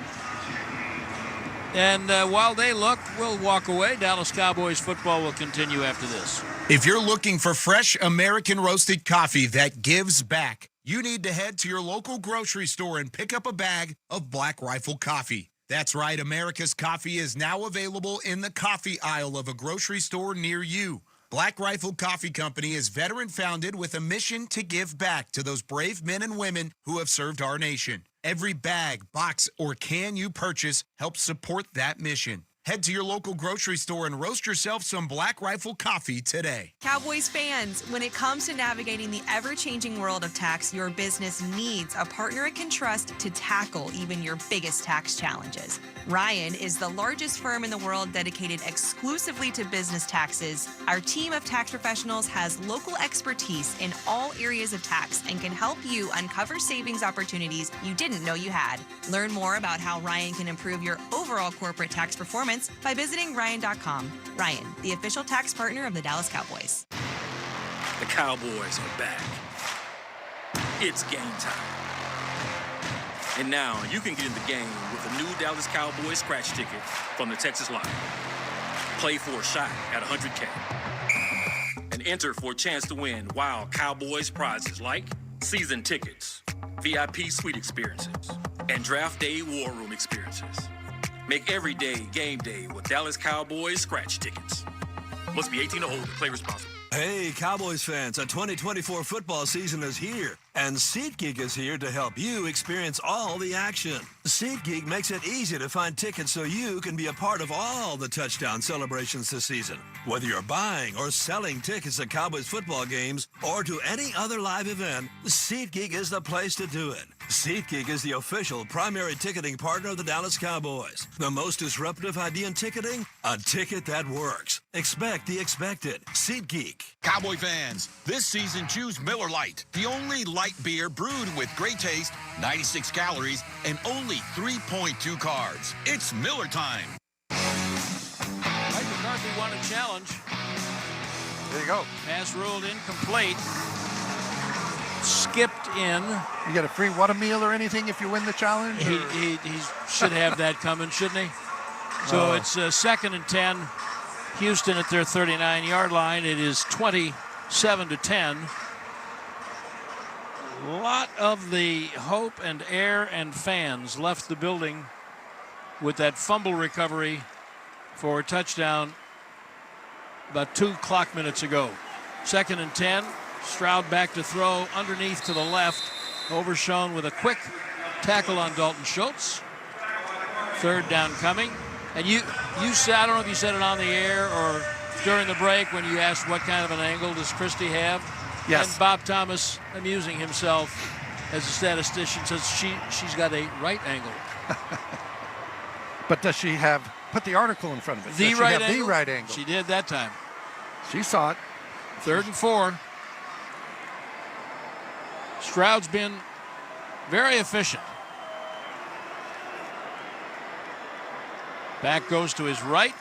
Speaker 2: And while they look, we'll walk away. Dallas Cowboys football will continue after this.
Speaker 23: If you're looking for fresh American roasted coffee that gives back, you need to head to your local grocery store and pick up a bag of Black Rifle coffee. That's right, America's coffee is now available in the coffee aisle of a grocery store near you. Black Rifle Coffee Company is veteran-founded with a mission to give back to those brave men and women who have served our nation. Every bag, box, or can you purchase helps support that mission. Head to your local grocery store and roast yourself some Black Rifle coffee today.
Speaker 25: Cowboys fans, when it comes to navigating the ever-changing world of tax, your business needs a partner it can trust to tackle even your biggest tax challenges. Ryan is the largest firm in the world dedicated exclusively to business taxes. Our team of tax professionals has local expertise in all areas of tax and can help you uncover savings opportunities you didn't know you had. Learn more about how Ryan can improve your overall corporate tax performance by visiting Ryan.com. Ryan, the official tax partner of the Dallas Cowboys.
Speaker 6: The Cowboys are back. It's game time. And now you can get in the game with a new Dallas Cowboys scratch ticket from the Texas Lottery. Play for a shot at $100K. And and enter for a chance to win wild Cowboys prizes like season tickets, VIP suite experiences, and draft day war room experiences. Make every day game day with Dallas Cowboys scratch tickets. Must be 18 or older. Play responsibly.
Speaker 1: Hey, Cowboys fans, a 2024 football season is here, and SeatGeek is here to help you experience all the action. SeatGeek makes it easy to find tickets so you can be a part of all the touchdown celebrations this season. Whether you're buying or selling tickets to Cowboys football games or to any other live event, SeatGeek is the place to do it. SeatGeek is the official primary ticketing partner of the Dallas Cowboys. The most disruptive idea in ticketing? A ticket that works. Expect the expected. SeatGeek.
Speaker 7: Cowboy fans, this season choose Miller Lite, the only light beer brewed with great taste, 96 calories, and only 3.2 carbs. It's Miller time.
Speaker 2: Mike McCarthy won a challenge.
Speaker 21: There you go.
Speaker 2: Pass ruled incomplete. Skipped in.
Speaker 21: You get a free meal or anything if you win the challenge?
Speaker 2: He should have that coming, shouldn't he? So it's 2nd and 10. Houston at their 39-yard line. It is 27-10. A lot of the hope and air and fans left the building with that fumble recovery for a touchdown about 2 clock minutes ago. 2nd and 10. Stroud back to throw underneath to the left. Overshown with a quick tackle on Dalton Schultz. 3rd down coming. And you said, I don't know if you said it on the air or during the break when you asked what kind of an angle does Christie have.
Speaker 21: Yes.
Speaker 2: And Bob Thomas, amusing himself as a statistician, says she's got a right angle.
Speaker 21: But does she have, put the article in front of it.
Speaker 2: The right angle?
Speaker 21: She
Speaker 2: did that time.
Speaker 21: She saw it.
Speaker 2: 3rd and 4. Stroud's been very efficient. Back goes to his right.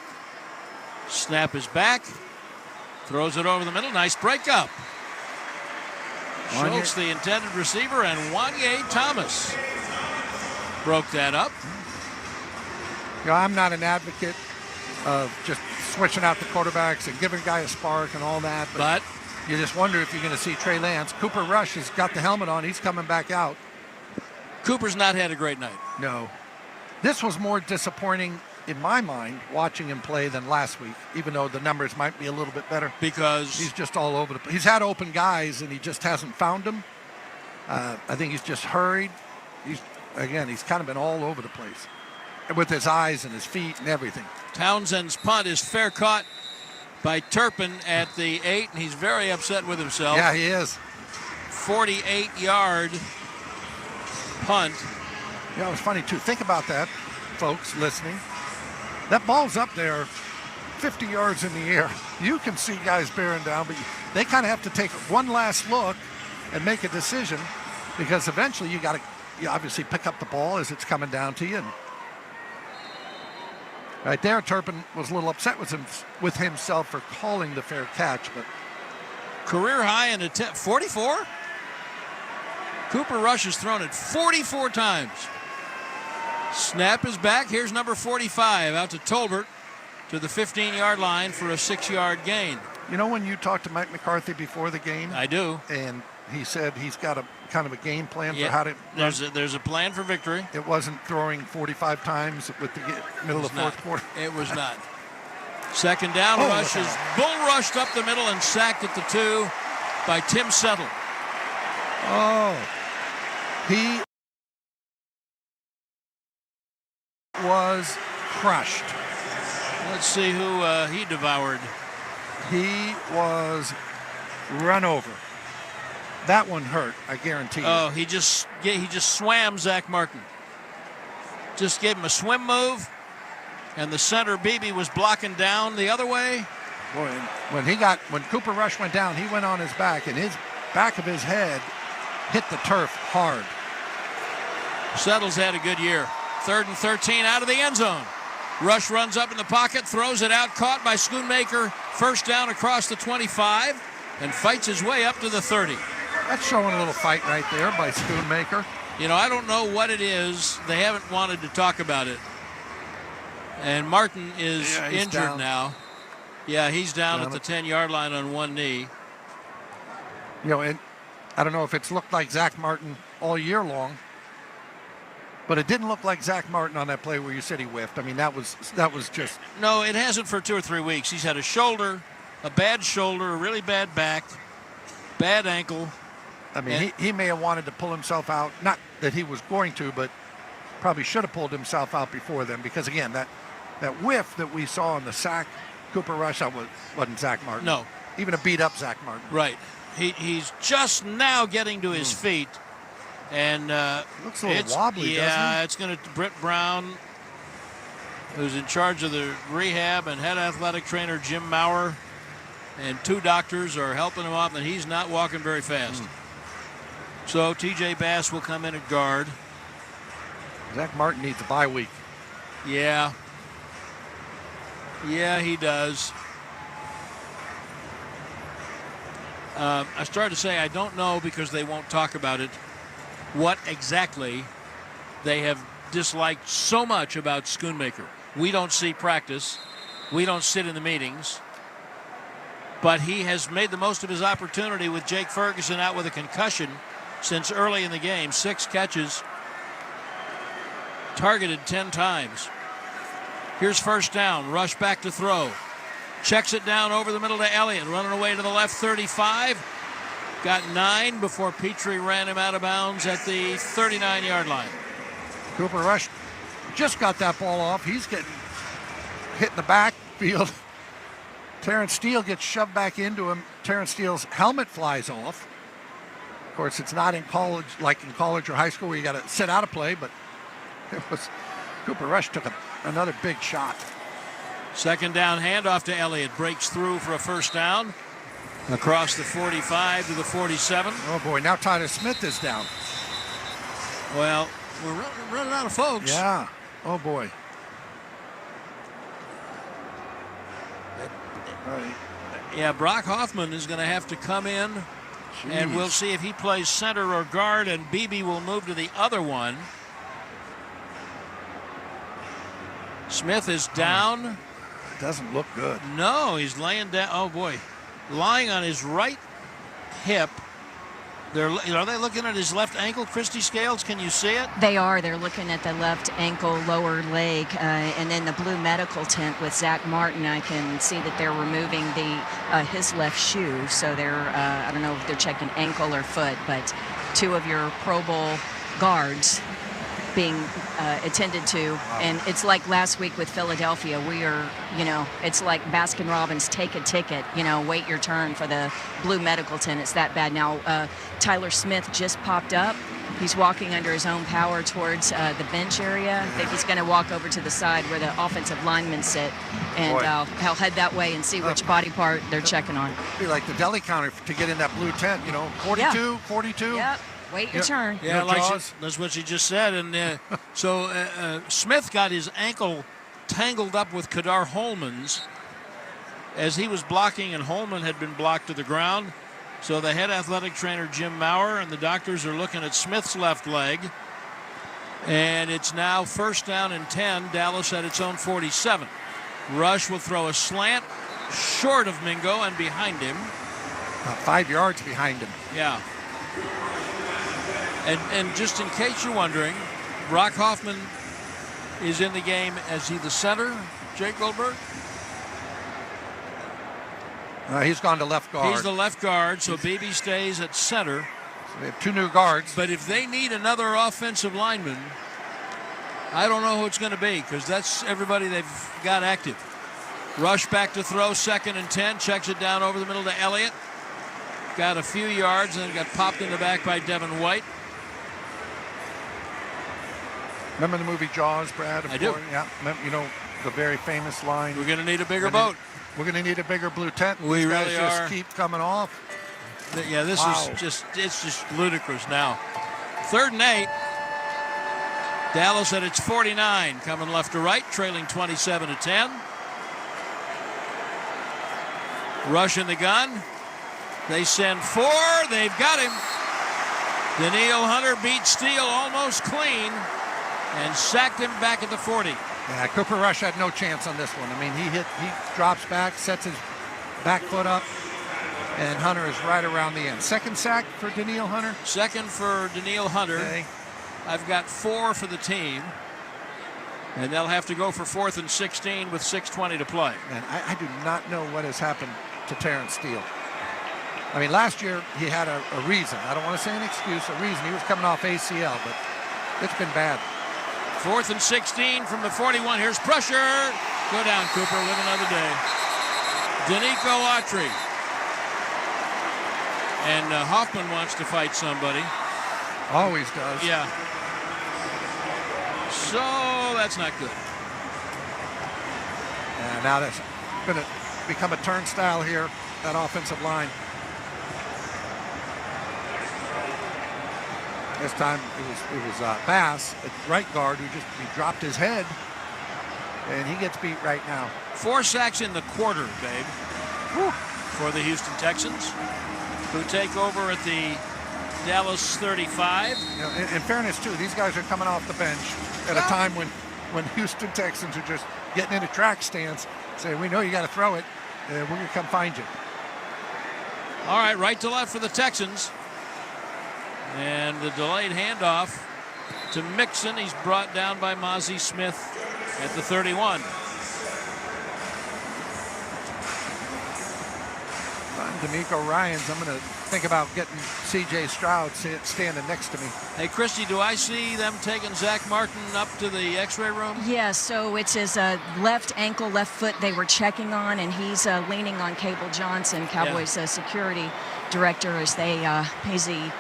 Speaker 2: Snap is back. Throws it over the middle. Nice break up. Schultz, the intended receiver, and Wanye Thomas broke that up.
Speaker 21: You know, I'm not an advocate of just switching out the quarterbacks and giving a guy a spark and all that.
Speaker 2: But
Speaker 21: you just wonder if you're going to see Trey Lance. Cooper Rush has got the helmet on. He's coming back out.
Speaker 2: Cooper's not had a great night.
Speaker 21: No. This was more disappointing in my mind watching him play than last week, even though the numbers might be a little bit better.
Speaker 2: Because
Speaker 21: he's just all over the place. He's had open guys and he just hasn't found them. I think he's just hurried. He's kind of been all over the place with his eyes and his feet and everything.
Speaker 2: Townsend's punt is fair caught by Turpin at the 8, and he's very upset with himself.
Speaker 21: Yeah, he is.
Speaker 2: 48-yard punt.
Speaker 21: Yeah, it was funny, too. Think about that, folks listening. That ball's up there 50 yards in the air. You can see guys bearing down, but they kind of have to take one last look and make a decision because eventually you obviously pick up the ball as it's coming down to you. And right there, Turpin was a little upset with himself for calling the fair catch, but
Speaker 2: career high in attempt 44. Cooper Rush has thrown it 44 times. Snap is back. Here's number 45 out to Tolbert to the 15-yard line for a 6-yard gain.
Speaker 21: You know when you talked to Mike McCarthy before the game?
Speaker 2: I do.
Speaker 21: And he said he's got a kind of a game plan for how to.
Speaker 2: There's a plan for victory.
Speaker 21: It wasn't throwing 45 times with the middle of the fourth quarter.
Speaker 2: It was not. 2nd down, Rush is bull rushed up the middle and sacked at the 2 by Tim Settle.
Speaker 21: He was crushed.
Speaker 2: Let's see who he devoured.
Speaker 21: He was run over. That one hurt, I guarantee you.
Speaker 2: Oh, he just swam Zach Martin. Just gave him a swim move, and the center Beebe was blocking down the other way.
Speaker 21: Boy, when Cooper Rush went down, he went on his back, and his back of his head hit the turf hard.
Speaker 2: Settle's had a good year. 3rd and 13 out of the end zone. Rush runs up in the pocket, throws it out, caught by Schoonmaker. 1st down across the 25, and fights his way up to the 30.
Speaker 21: That's showing a little fight right there by Schoonmaker.
Speaker 2: You know, I don't know what it is. They haven't wanted to talk about it. And Martin is injured now. Yeah, he's down at the 10-yard line on one knee.
Speaker 21: You know, and I don't know if it's looked like Zach Martin all year long, but it didn't look like Zach Martin on that play where you said he whiffed. I mean, that was just...
Speaker 2: No, it hasn't for 2 or 3 weeks. He's had a shoulder, a bad shoulder, a really bad back, bad ankle.
Speaker 21: I mean, he may have wanted to pull himself out. Not that he was going to, but probably should have pulled himself out before then. Because, again, that whiff that we saw in the sack, Cooper Rush, that wasn't Zach Martin.
Speaker 2: No.
Speaker 21: Even a beat-up Zach Martin.
Speaker 2: Right. He's just now getting to his feet. And
Speaker 21: looks a little wobbly, doesn't it?
Speaker 2: It's going to Britt Brown, who's in charge of the rehab, and head athletic trainer Jim Maurer, and 2 doctors are helping him up, and he's not walking very fast. So T.J. Bass will come in at guard.
Speaker 21: Zach Martin needs a bye week.
Speaker 2: Yeah. Yeah, he does. I started to say I don't know because they won't talk about it, what exactly they have disliked so much about Schoonmaker. We don't see practice. We don't sit in the meetings. But he has made the most of his opportunity with Jake Ferguson out with a concussion since early in the game. 6 catches, targeted 10 times. Here's first down. Rush back to throw. Checks it down over the middle to Elliott. Running away to the left, 35. Got 9 before Petrie ran him out of bounds at the 39-yard line.
Speaker 21: Cooper Rush just got that ball off. He's getting hit in the backfield. Terrence Steele gets shoved back into him. Terrence Steele's helmet flies off. Of course, it's not in college, like in college or high school where you got to sit out of play, but it was Cooper Rush took another big shot.
Speaker 2: Second down handoff to Elliott. Breaks through for a first down. Across the 45 to the 47.
Speaker 21: Oh, boy. Now Tyler Smith is down.
Speaker 2: Well, we're running out of folks.
Speaker 21: Yeah. Oh, boy.
Speaker 2: Yeah, Brock Hoffman is going to have to come in.
Speaker 21: Jeez.
Speaker 2: And we'll see if he plays center or guard, and Beebe will move to the other one. Smith is down.
Speaker 21: Doesn't look good.
Speaker 2: No, he's laying down. Oh, boy. Lying on his right hip. Are they looking at his left ankle, Christy Scales? Can you see it?
Speaker 16: They are. They're looking at the left ankle, lower leg, and then the blue medical tent with Zach Martin. I can see that they're removing his left shoe. So they're, I don't know if they're checking ankle or foot, but 2 of your Pro Bowl guards being attended to. And it's like last week with Philadelphia. We are, it's like Baskin-Robbins, take a ticket, wait your turn for the blue medical tent. It's that bad. Now, Tyler Smith just popped up. He's walking under his own power towards the bench area. I think he's going to walk over to the side where the offensive linemen sit. And I'll head that way and see which body part they're checking on.
Speaker 21: Be like the deli counter to get in that blue tent, 42, 42.
Speaker 16: Yep. Wait your turn.
Speaker 2: Yeah, that's what she just said. And so Smith got his ankle tangled up with Kadar Holman's as he was blocking, and Holman had been blocked to the ground. So the head athletic trainer, Jim Maurer, and the doctors are looking at Smith's left leg. And it's now first down and 10. Dallas at its own 47. Rush will throw a slant short of Mingo and behind him.
Speaker 21: 5 yards behind him.
Speaker 2: Yeah. And just in case you're wondering, Brock Hoffman is in the game. Is he the center, Jake Goldberg?
Speaker 21: He's gone to left guard.
Speaker 2: He's the left guard, so Beebe stays at center.
Speaker 21: So they have 2 new guards.
Speaker 2: But if they need another offensive lineman, I don't know who it's going to be, because that's everybody they've got active. Rush back to throw, 2nd and 10, checks it down over the middle to Elliott. Got a few yards, and then got popped in the back by Devin White.
Speaker 21: Remember the movie Jaws, Brad?
Speaker 2: I do.
Speaker 21: Yeah. The very famous line.
Speaker 2: We're going to need a bigger boat.
Speaker 21: We're going to need a bigger blue tent.
Speaker 2: We
Speaker 21: These
Speaker 2: really
Speaker 21: guys
Speaker 2: are.
Speaker 21: Just keep coming off.
Speaker 2: Yeah, this is just ludicrous now. 3rd and 8. Dallas at its 49, coming left to right, trailing 27-10. Rush in the gun. They send 4. They've got him. Daniil Hunter beat Steele almost clean. and sacked him back at the 40.
Speaker 21: Yeah, Cooper Rush had no chance on this one. I mean, he drops back, sets his back foot up, and Hunter is right around the end. Second sack for Danielle Hunter?
Speaker 2: Second for Danielle Hunter.
Speaker 21: Okay.
Speaker 2: I've got 4 for the team. And they'll have to go for 4th and 16 with 6:20 to play.
Speaker 21: Man, I do not know what has happened to Terrence Steele. I mean, last year he had a reason. I don't want to say an excuse, a reason. He was coming off ACL, but it's been bad.
Speaker 2: 4th and 16 from the 41. Here's pressure. Go down, Cooper. Live another day. Danico Autry. And Hoffman wants to fight somebody.
Speaker 21: Always does.
Speaker 2: Yeah. So that's not good.
Speaker 21: And now that's going to become a turnstile here, that offensive line. This time it was Bass at right guard who he dropped his head, and he gets beat right now.
Speaker 2: 4 sacks in the quarter, babe, for the Houston Texans, who take over at the Dallas 35.
Speaker 21: You know, in fairness, too, these guys are coming off the bench at a time when Houston Texans are just getting into track stance, saying, we know you got to throw it, and we're going to come find you.
Speaker 2: All right to left for the Texans. And the delayed handoff to Mixon. He's brought down by Mozzie Smith at the 31.
Speaker 21: D'Amico Ryans, I'm going to think about getting C.J. Stroud standing next to me.
Speaker 2: Hey, Christy, do I see them taking Zach Martin up to the x-ray room?
Speaker 16: Yeah, so it's his left ankle, left foot they were checking on, and he's leaning on Cable Johnson, Cowboys security director, as he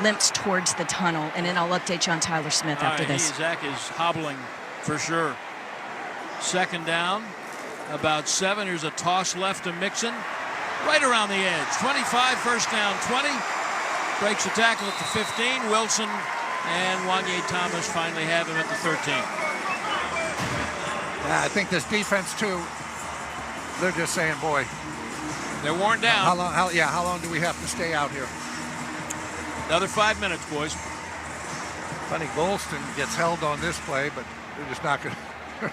Speaker 16: limps towards the tunnel. And then I'll update you on Tyler Smith after this.
Speaker 2: Zach is hobbling for sure. Second down, about 7. Here's a toss left to Mixon. Right around the edge. 25, first down, 20. Breaks the tackle at the 15. Wilson and Wanye Thomas finally have him at the 13.
Speaker 21: Yeah, I think this defense, too, they're just saying, boy.
Speaker 2: They're worn down.
Speaker 21: How long do we have to stay out here?
Speaker 2: Another 5 minutes, boys.
Speaker 21: Funny, Golston gets held on this play, but they're just not going to.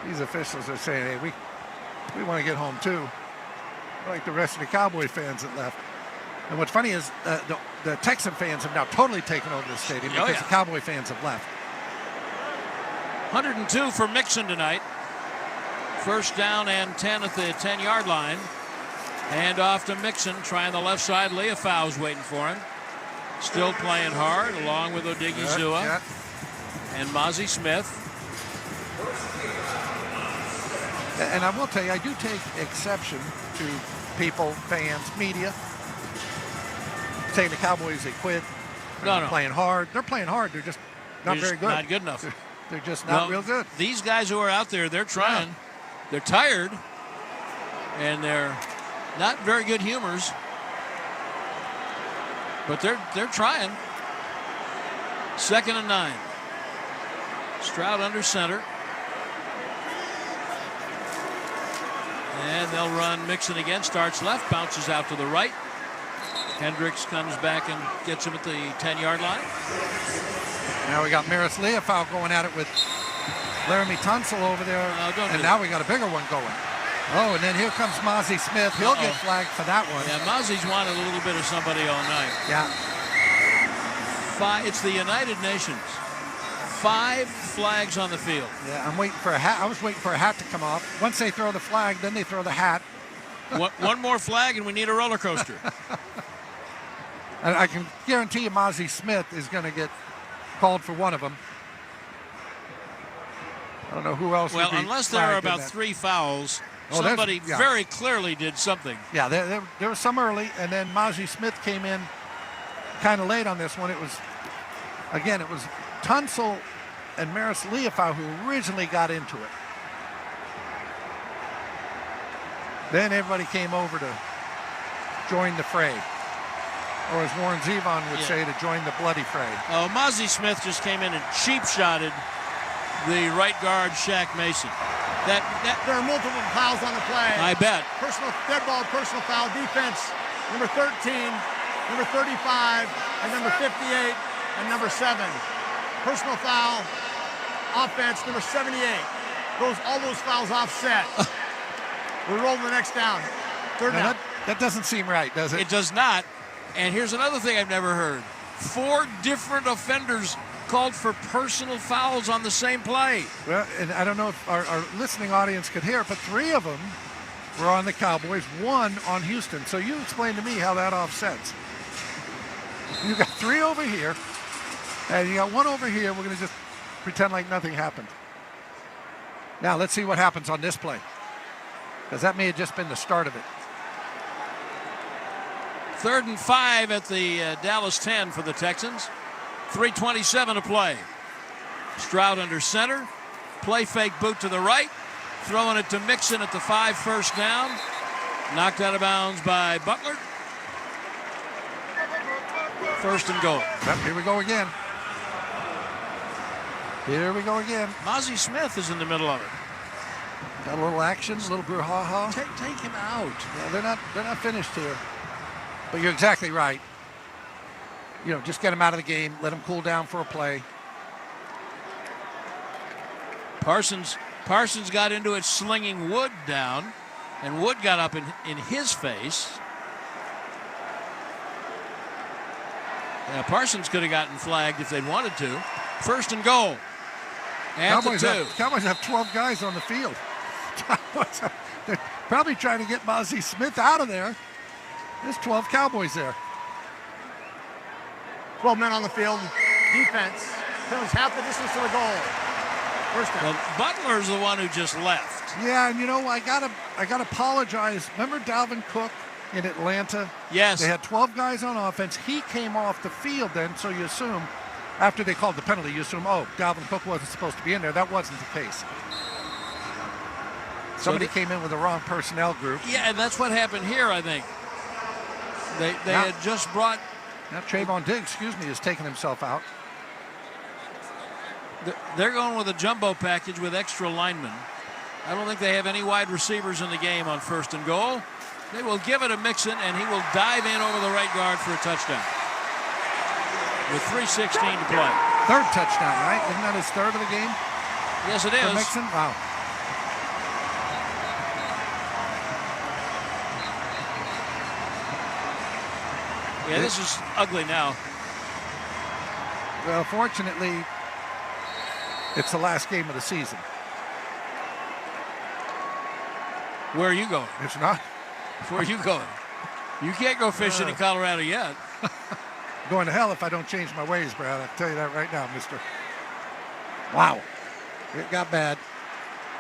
Speaker 21: These officials are saying, hey, we want to get home, too. Like the rest of the Cowboy fans that left. And what's funny is the Texan fans have now totally taken over the stadium because the Cowboy fans have left.
Speaker 2: 102 for Mixon tonight. First down and 10 at the 10-yard line. Hand off to Mixon, trying the left side. Leofau's waiting for him. Still playing hard, along with Odigizua and Mozzie Smith.
Speaker 21: And I will tell you, I do take exception to people, fans, media, saying the Cowboys, they quit. They're not playing hard. They're playing hard. They're just not very good.
Speaker 2: Not good enough.
Speaker 21: They're just not real good.
Speaker 2: These guys who are out there, they're trying. Yeah. They're tired, and they're not very good humors. But they're trying. 2nd and 9. Stroud under center. And they'll run Mixon again. Starts left, bounces out to the right. Hendricks comes back and gets him at the 10-yard line.
Speaker 21: Now we got Maris Leofau going at it with Laramie Tunsil over there. And now we got a bigger one going. Oh, and then here comes Mozzie Smith. He'll get flagged for that one.
Speaker 2: Yeah, Mozzie's wanted a little bit of somebody all night.
Speaker 21: Yeah.
Speaker 2: It's the United Nations. 5 flags on the field.
Speaker 21: Yeah, I'm waiting for a hat. I was waiting for a hat to come off. Once they throw the flag, then they throw the hat.
Speaker 2: One more flag and we need a roller coaster.
Speaker 21: And I can guarantee you Mozzie Smith is going to get called for one of them. I don't know who else.
Speaker 2: Well, unless there are about 3 fouls, somebody very clearly did something.
Speaker 21: Yeah, there was some early, and then Mozzie Smith came in kind of late on this one. It was Tunsil and Maris Leofau who originally got into it. Then everybody came over to join the fray. Or as Warren Zevon would say, to join the bloody fray.
Speaker 2: Oh, Mozzie Smith just came in and cheap-shotted the right guard, Shaq Mason.
Speaker 3: There are multiple fouls on the play.
Speaker 2: I bet.
Speaker 3: Dead ball, personal foul, defense, number 13, number 35, and number 58, and number 7. Personal foul, offense, number 78. All those fouls offset. We're rolling the next down. Third down.
Speaker 21: That doesn't seem right, does it?
Speaker 2: It does not. And here's another thing I've never heard. 4 different offenders called for personal fouls on the same play.
Speaker 21: Well, and I don't know if our listening audience could hear it, but 3 of them were on the Cowboys, 1 on Houston. So you explain to me how that offsets. You got 3 over here, and you got 1 over here. We're going to just pretend like nothing happened. Now let's see what happens on this play, because that may have just been the start of it.
Speaker 2: 3rd and 5 at the Dallas 10 for the Texans. 3:27 to play. Stroud under center. Play fake boot to the right. Throwing it to Mixon at the 5, first down. Knocked out of bounds by Butler. 1st and goal.
Speaker 21: Yep, here we go again. Here we go again.
Speaker 2: Mozzie Smith is in the middle of it.
Speaker 21: Got a little action, a little brouhaha.
Speaker 2: Take him out.
Speaker 21: Yeah, they're not finished here. But you're exactly right. You know, just get him out of the game. Let him cool down for a play.
Speaker 2: Parsons got into it slinging Wood down, and Wood got up in his face. Parsons could have gotten flagged if they'd wanted to. 1st and goal.
Speaker 21: Cowboys have 12 guys on the field. They're probably trying to get Mozzie Smith out of there. There's 12 Cowboys there.
Speaker 3: 12 men on the field. Defense comes half the distance to the goal. First down.
Speaker 2: Well, Butler's the one who just left.
Speaker 21: Yeah, and you know, I gotta apologize. Remember Dalvin Cook in Atlanta?
Speaker 2: Yes.
Speaker 21: They had 12 guys on offense. He came off the field then, so you assume, after they called the penalty, you assume, oh, Dalvin Cook wasn't supposed to be in there. That wasn't the case. Somebody came in with the wrong personnel group.
Speaker 2: Yeah, and that's what happened here, I think. They had just brought...
Speaker 21: Now Trayvon Diggs, is taking himself out.
Speaker 2: They're going with a jumbo package with extra linemen. I don't think they have any wide receivers in the game on 1st and goal. They will give it to Mixon, and he will dive in over the right guard for a touchdown. With 3:16 to play.
Speaker 21: 3rd touchdown, right? Isn't that his 3rd of the game?
Speaker 2: Yes, it is.
Speaker 21: For Mixon? Wow.
Speaker 2: Yeah, this is ugly now.
Speaker 21: Well, fortunately, it's the last game of the season.
Speaker 2: Where are you going?
Speaker 21: It's not.
Speaker 2: Where are you going? You can't go fishing in Colorado yet.
Speaker 21: Going to hell if I don't change my ways, Brad. I'll tell you that right now, mister. Wow. It got bad.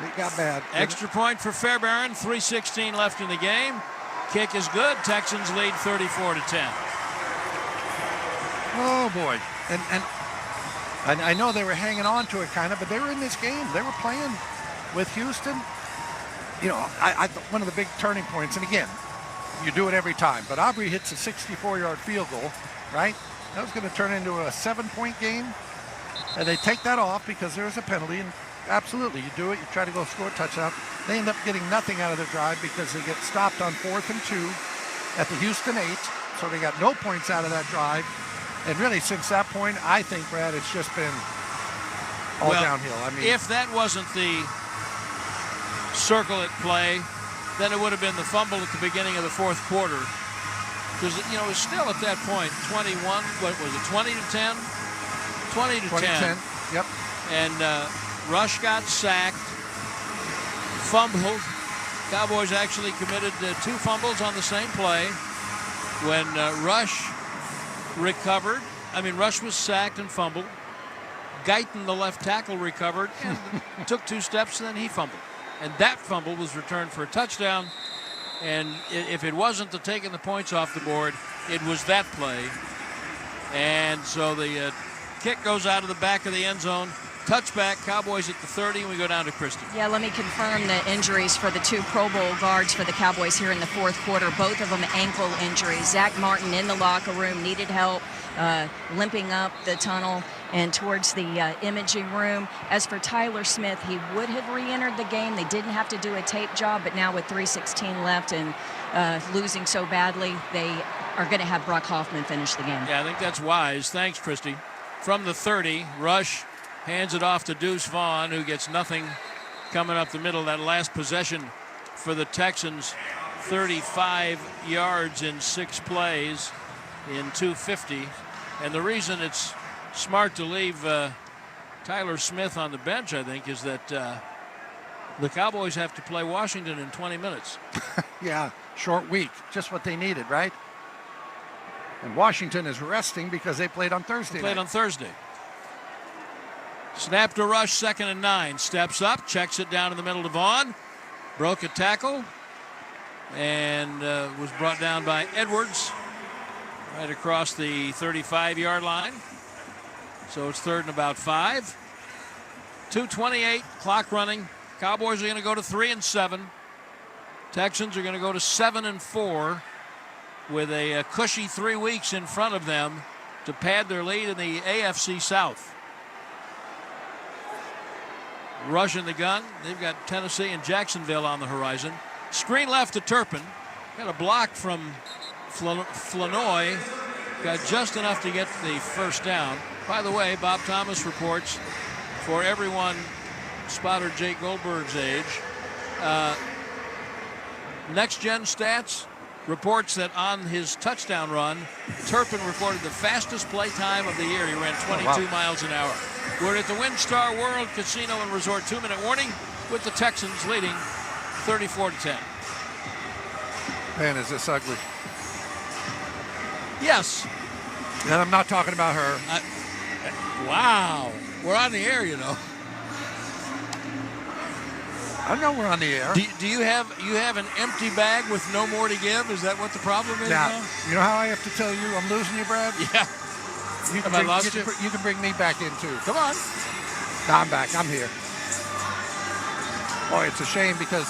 Speaker 21: It got bad.
Speaker 2: Extra point for Fairbairn. 3:16 left in the game. Kick is good. Texans lead 34-10.
Speaker 21: Oh, boy. And I know they were hanging on to it kind of, but they were in this game. They were playing with Houston. You know, I one of the big turning points, and again, you do it every time, but Aubrey hits a 64-yard field goal, right? That was going to turn into a 7-point game, and they take that off because there's a penalty, and absolutely, you do it, you try to go score a touchdown. They end up getting nothing out of their drive because they get stopped on 4th and 2 at the Houston 8, so they got no points out of that drive. And really, since that point, I think, Brad, it's just been all downhill. I mean,
Speaker 2: if that wasn't the circle at play, then it would have been the fumble at the beginning of the 4th quarter. Because, you know, it was still at that point 21, what was it, 20-10? 20-10.
Speaker 21: Yep.
Speaker 2: And Rush got sacked, fumbled. Cowboys actually committed 2 fumbles on the same play. When Rush recovered, Rush was sacked and fumbled. Guyton, the left tackle, recovered and took 2 steps, and then he fumbled. And that fumble was returned for a touchdown. And if it wasn't the taking the points off the board, it was that play. And so the kick goes out of the back of the end zone. Touchback, Cowboys at the 30, and we go down to Christie.
Speaker 16: Yeah, let me confirm the injuries for the 2 Pro Bowl guards for the Cowboys here in the 4th quarter. Both of them ankle injuries. Zach Martin in the locker room needed help, limping up the tunnel and towards the imaging room. As for Tyler Smith, he would have re-entered the game. They didn't have to do a tape job, but now with 3:16 left and losing so badly, they are going to have Brock Hoffman finish the game.
Speaker 2: Yeah, I think that's wise. Thanks, Christy. From the 30, Rush Hands it off to Deuce Vaughn, who gets nothing coming up the middle. That last possession for the Texans, 35 yards in 6 plays in 250. And the reason it's smart to leave Tyler Smith on the bench, I think, is that the Cowboys have to play Washington in 20 minutes.
Speaker 21: Yeah, short week. Just what they needed, right? And Washington is resting because they played on Thursday.
Speaker 2: On Thursday. Snap to rush, 2nd and 9. Steps up, checks it down in the middle to Vaughn. Broke a tackle and was brought down by Edwards right across the 35-yard line. So it's 3rd and about 5. 2:28, clock running. Cowboys are going to go to 3-7. Texans are going to go to 7-4 with a cushy 3 weeks in front of them to pad their lead in the AFC South. Rushing the gun. They've got Tennessee and Jacksonville on the horizon. Screen left to Turpin. Got a block from Flanoy. Got just enough to get the first down. By the way, Bob Thomas reports, for everyone spotter Jake Goldberg's age, Next Gen Stats reports that on his touchdown run, Turpin recorded the fastest play time of the year. He ran 22 miles an hour. We're at the WinStar World Casino and Resort 2-minute warning with the Texans leading 34-10.
Speaker 21: Man, is this ugly.
Speaker 2: Yes.
Speaker 21: And I'm not talking about her.
Speaker 2: Wow. We're on the air, you know.
Speaker 21: I know we're on the air.
Speaker 2: Do you have an empty bag with no more to give? Is that what the problem is now?
Speaker 21: You know how I have to tell you I'm losing you, Brad?
Speaker 2: Yeah.
Speaker 21: You can bring me back in, too.
Speaker 2: Come on.
Speaker 21: No, I'm back. I'm here. Boy, it's a shame because,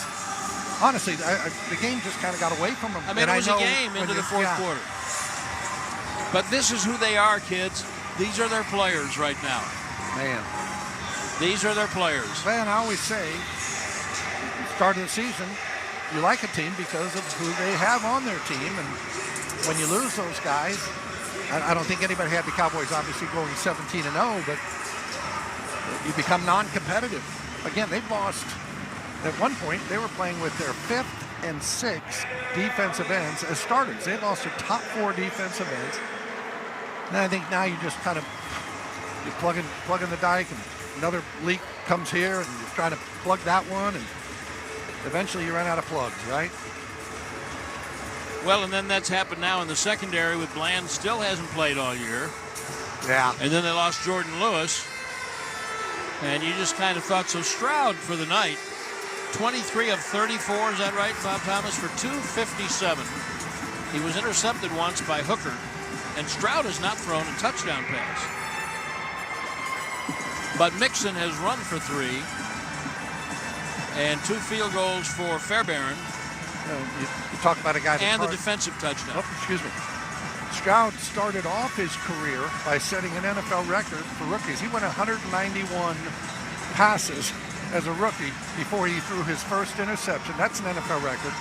Speaker 21: honestly, the game just kind of got away from them.
Speaker 2: I mean, it was a game into the fourth quarter. But this is who they are, kids. These are their players right now.
Speaker 21: Man.
Speaker 2: These are their players.
Speaker 21: Man, I always say, start of the season, you like a team because of who they have on their team. And when you lose those guys, I don't think anybody had the Cowboys obviously going 17-0, but you become non-competitive. Again, they've lost. At one point, they were playing with their 5th and 6th defensive ends as starters. They lost their top 4 defensive ends. And I think now you just kind of plug in the dike, and another leak comes here, and you're trying to plug that one, and eventually you run out of plugs, right?
Speaker 2: Well, and then that's happened now in the secondary with Bland still hasn't played all year.
Speaker 21: Yeah.
Speaker 2: And then they lost Jordan Lewis. And you just kind of thought, so Stroud for the night, 23 of 34, is that right, Bob Thomas, for 257. He was intercepted once by Hooker, and Stroud has not thrown a touchdown pass. But Mixon has run for 3, and 2 field goals for Fairbairn.
Speaker 21: You talk about a guy
Speaker 2: and the defensive touchdown.
Speaker 21: Oh, excuse me. Stroud started off his career by setting an NFL record for rookies. He went 191 passes as a rookie before he threw his first interception. That's an NFL record.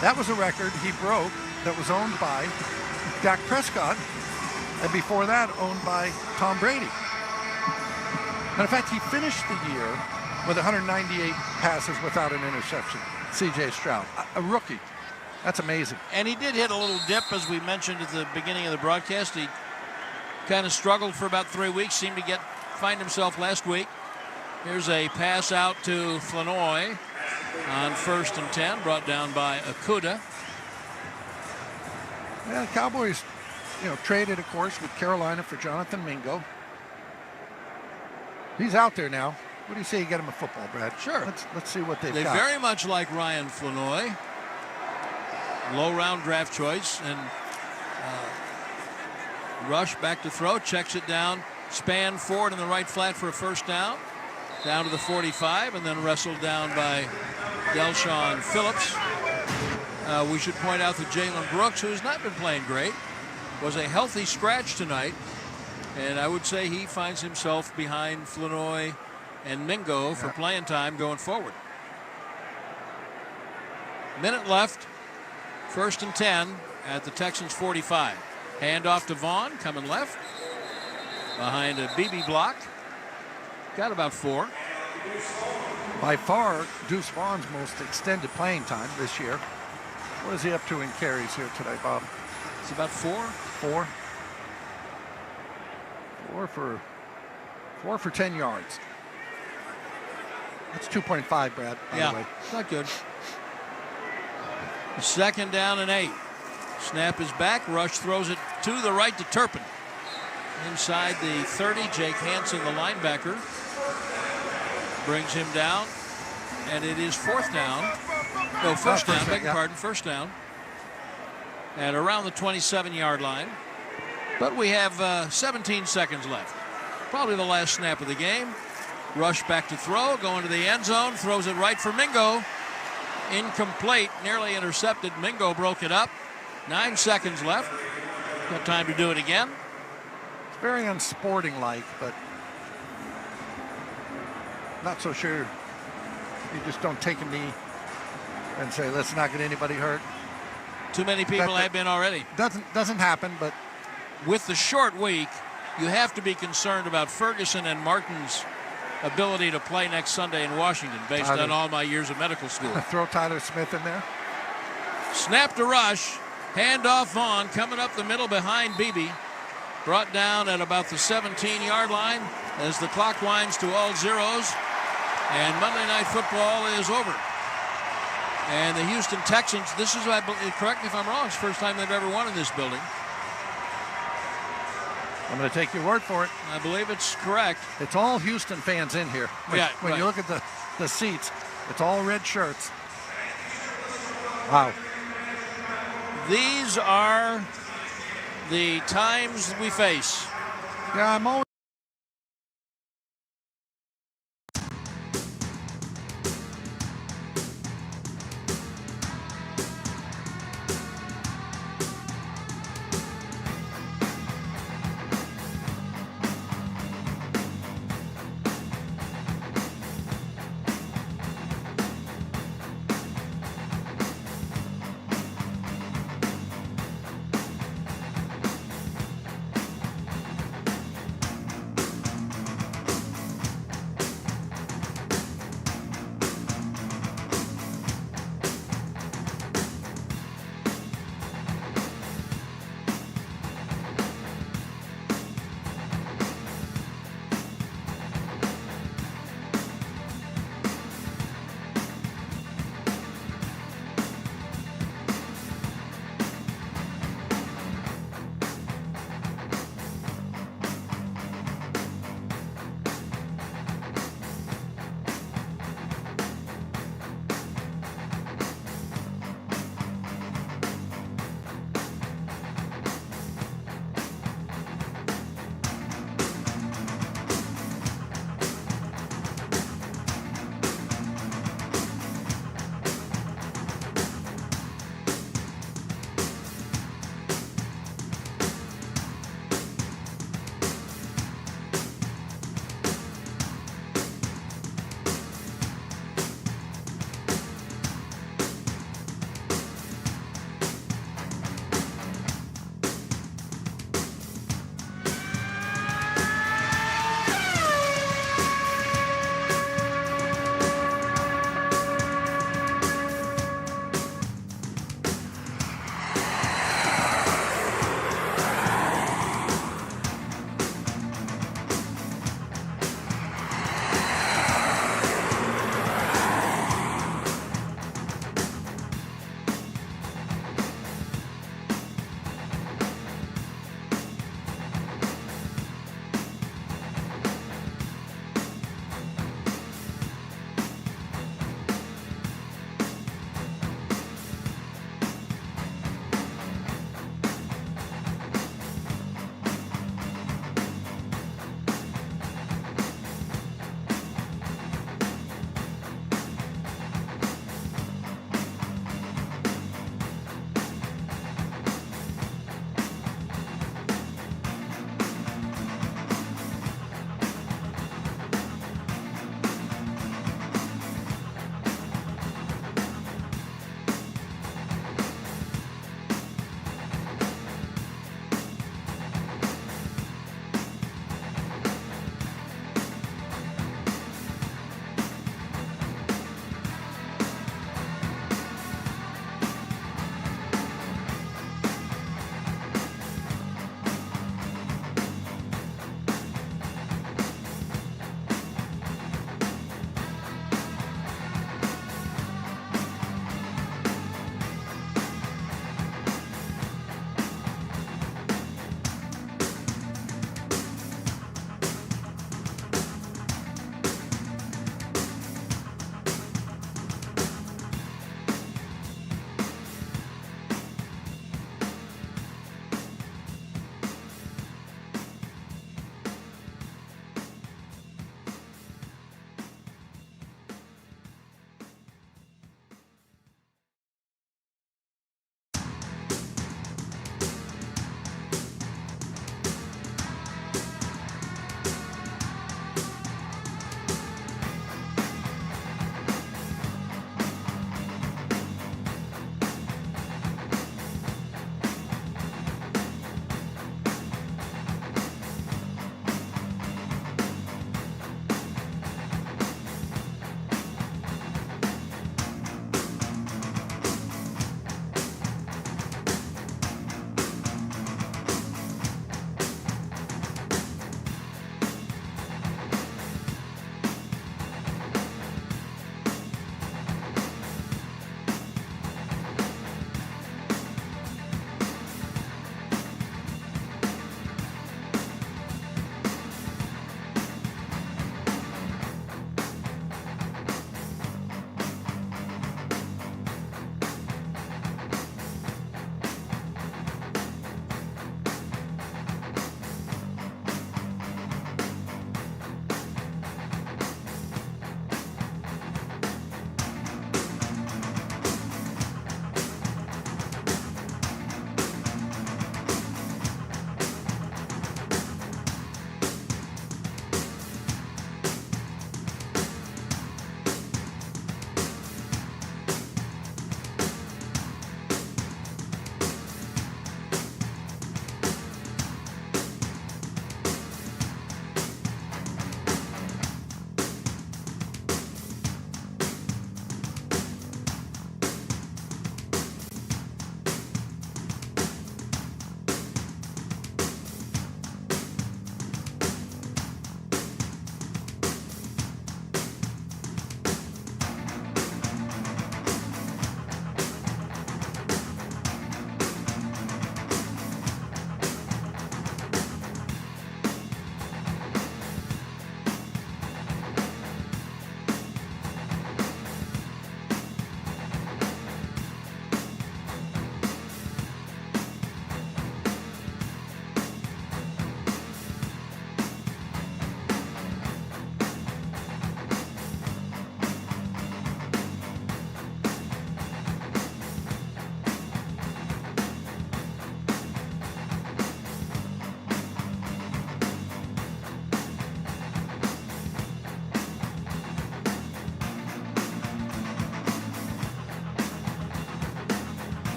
Speaker 21: That was a record he broke that was owned by Dak Prescott, and before that owned by Tom Brady. And in fact, he finished the year with 198 passes without an interception. C.J. Stroud, a rookie. That's amazing.
Speaker 2: And he did hit a little dip, as we mentioned at the beginning of the broadcast. He kind of struggled for about 3 weeks, seemed to find himself last week. Here's a pass out to Flanoy on 1st and 10, brought down by Okudah.
Speaker 21: Yeah, the Cowboys, traded, of course, with Carolina for Jonathan Mingo. He's out there now. What do you say you get him a football, Brad?
Speaker 2: Sure.
Speaker 21: Let's see what they've
Speaker 2: got. They very much like Ryan Flanoy. Low-round draft choice. And Rush back to throw, checks it down, span forward in the right flat for a first down. Down to the 45, and then wrestled down by Delshon Phillips. We should point out that Jalen Brooks, who has not been playing great, was a healthy scratch tonight. And I would say he finds himself behind Flanoy and Mingo for playing time going forward. Minute left. 1st and 10 at the Texans 45. Hand off to Vaughn, coming left. Behind a BB block. Got about 4.
Speaker 21: By far, Deuce Vaughn's most extended playing time this year. What is he up to in carries here today, Bob?
Speaker 2: It's about 4.
Speaker 21: 4. 4 for 10 yards. That's 2.5, Brad, by the way.
Speaker 2: It's not good. 2nd down and 8. Snap is back. Rush throws it to the right to Turpin. Inside the 30, Jake Hansen, the linebacker, brings him down. And it is 4th down. No, first down, beg your pardon, 1st down. And around the 27-yard line. But we have 17 seconds left. Probably the last snap of the game. Rush back to throw, going to the end zone, throws it right for Mingo. Incomplete, nearly intercepted. Mingo broke it up. 9 seconds left. Got time to do it again.
Speaker 21: It's very unsporting-like, but not so sure. You just don't take a knee and say, let's not get anybody hurt.
Speaker 2: Too many people have been already.
Speaker 21: Doesn't happen, but
Speaker 2: with the short week, you have to be concerned about Ferguson and Martin's ability to play next Sunday in Washington, based on all my years of medical school.
Speaker 21: Throw Tyler Smith in there.
Speaker 2: Snap to Rush. Handoff Vaughn coming up the middle behind Beebe. Brought down at about the 17-yard line as the clock winds to all zeros. And Monday Night Football is over. And the Houston Texans, this is, I believe, correct me if I'm wrong, it's the first time they've ever won in this building.
Speaker 21: I'm going to take your word for it.
Speaker 2: I believe it's correct.
Speaker 21: It's all Houston fans in here. When you look at the seats, it's all red shirts. Wow.
Speaker 2: These are the times we face.
Speaker 21: Yeah, I'm always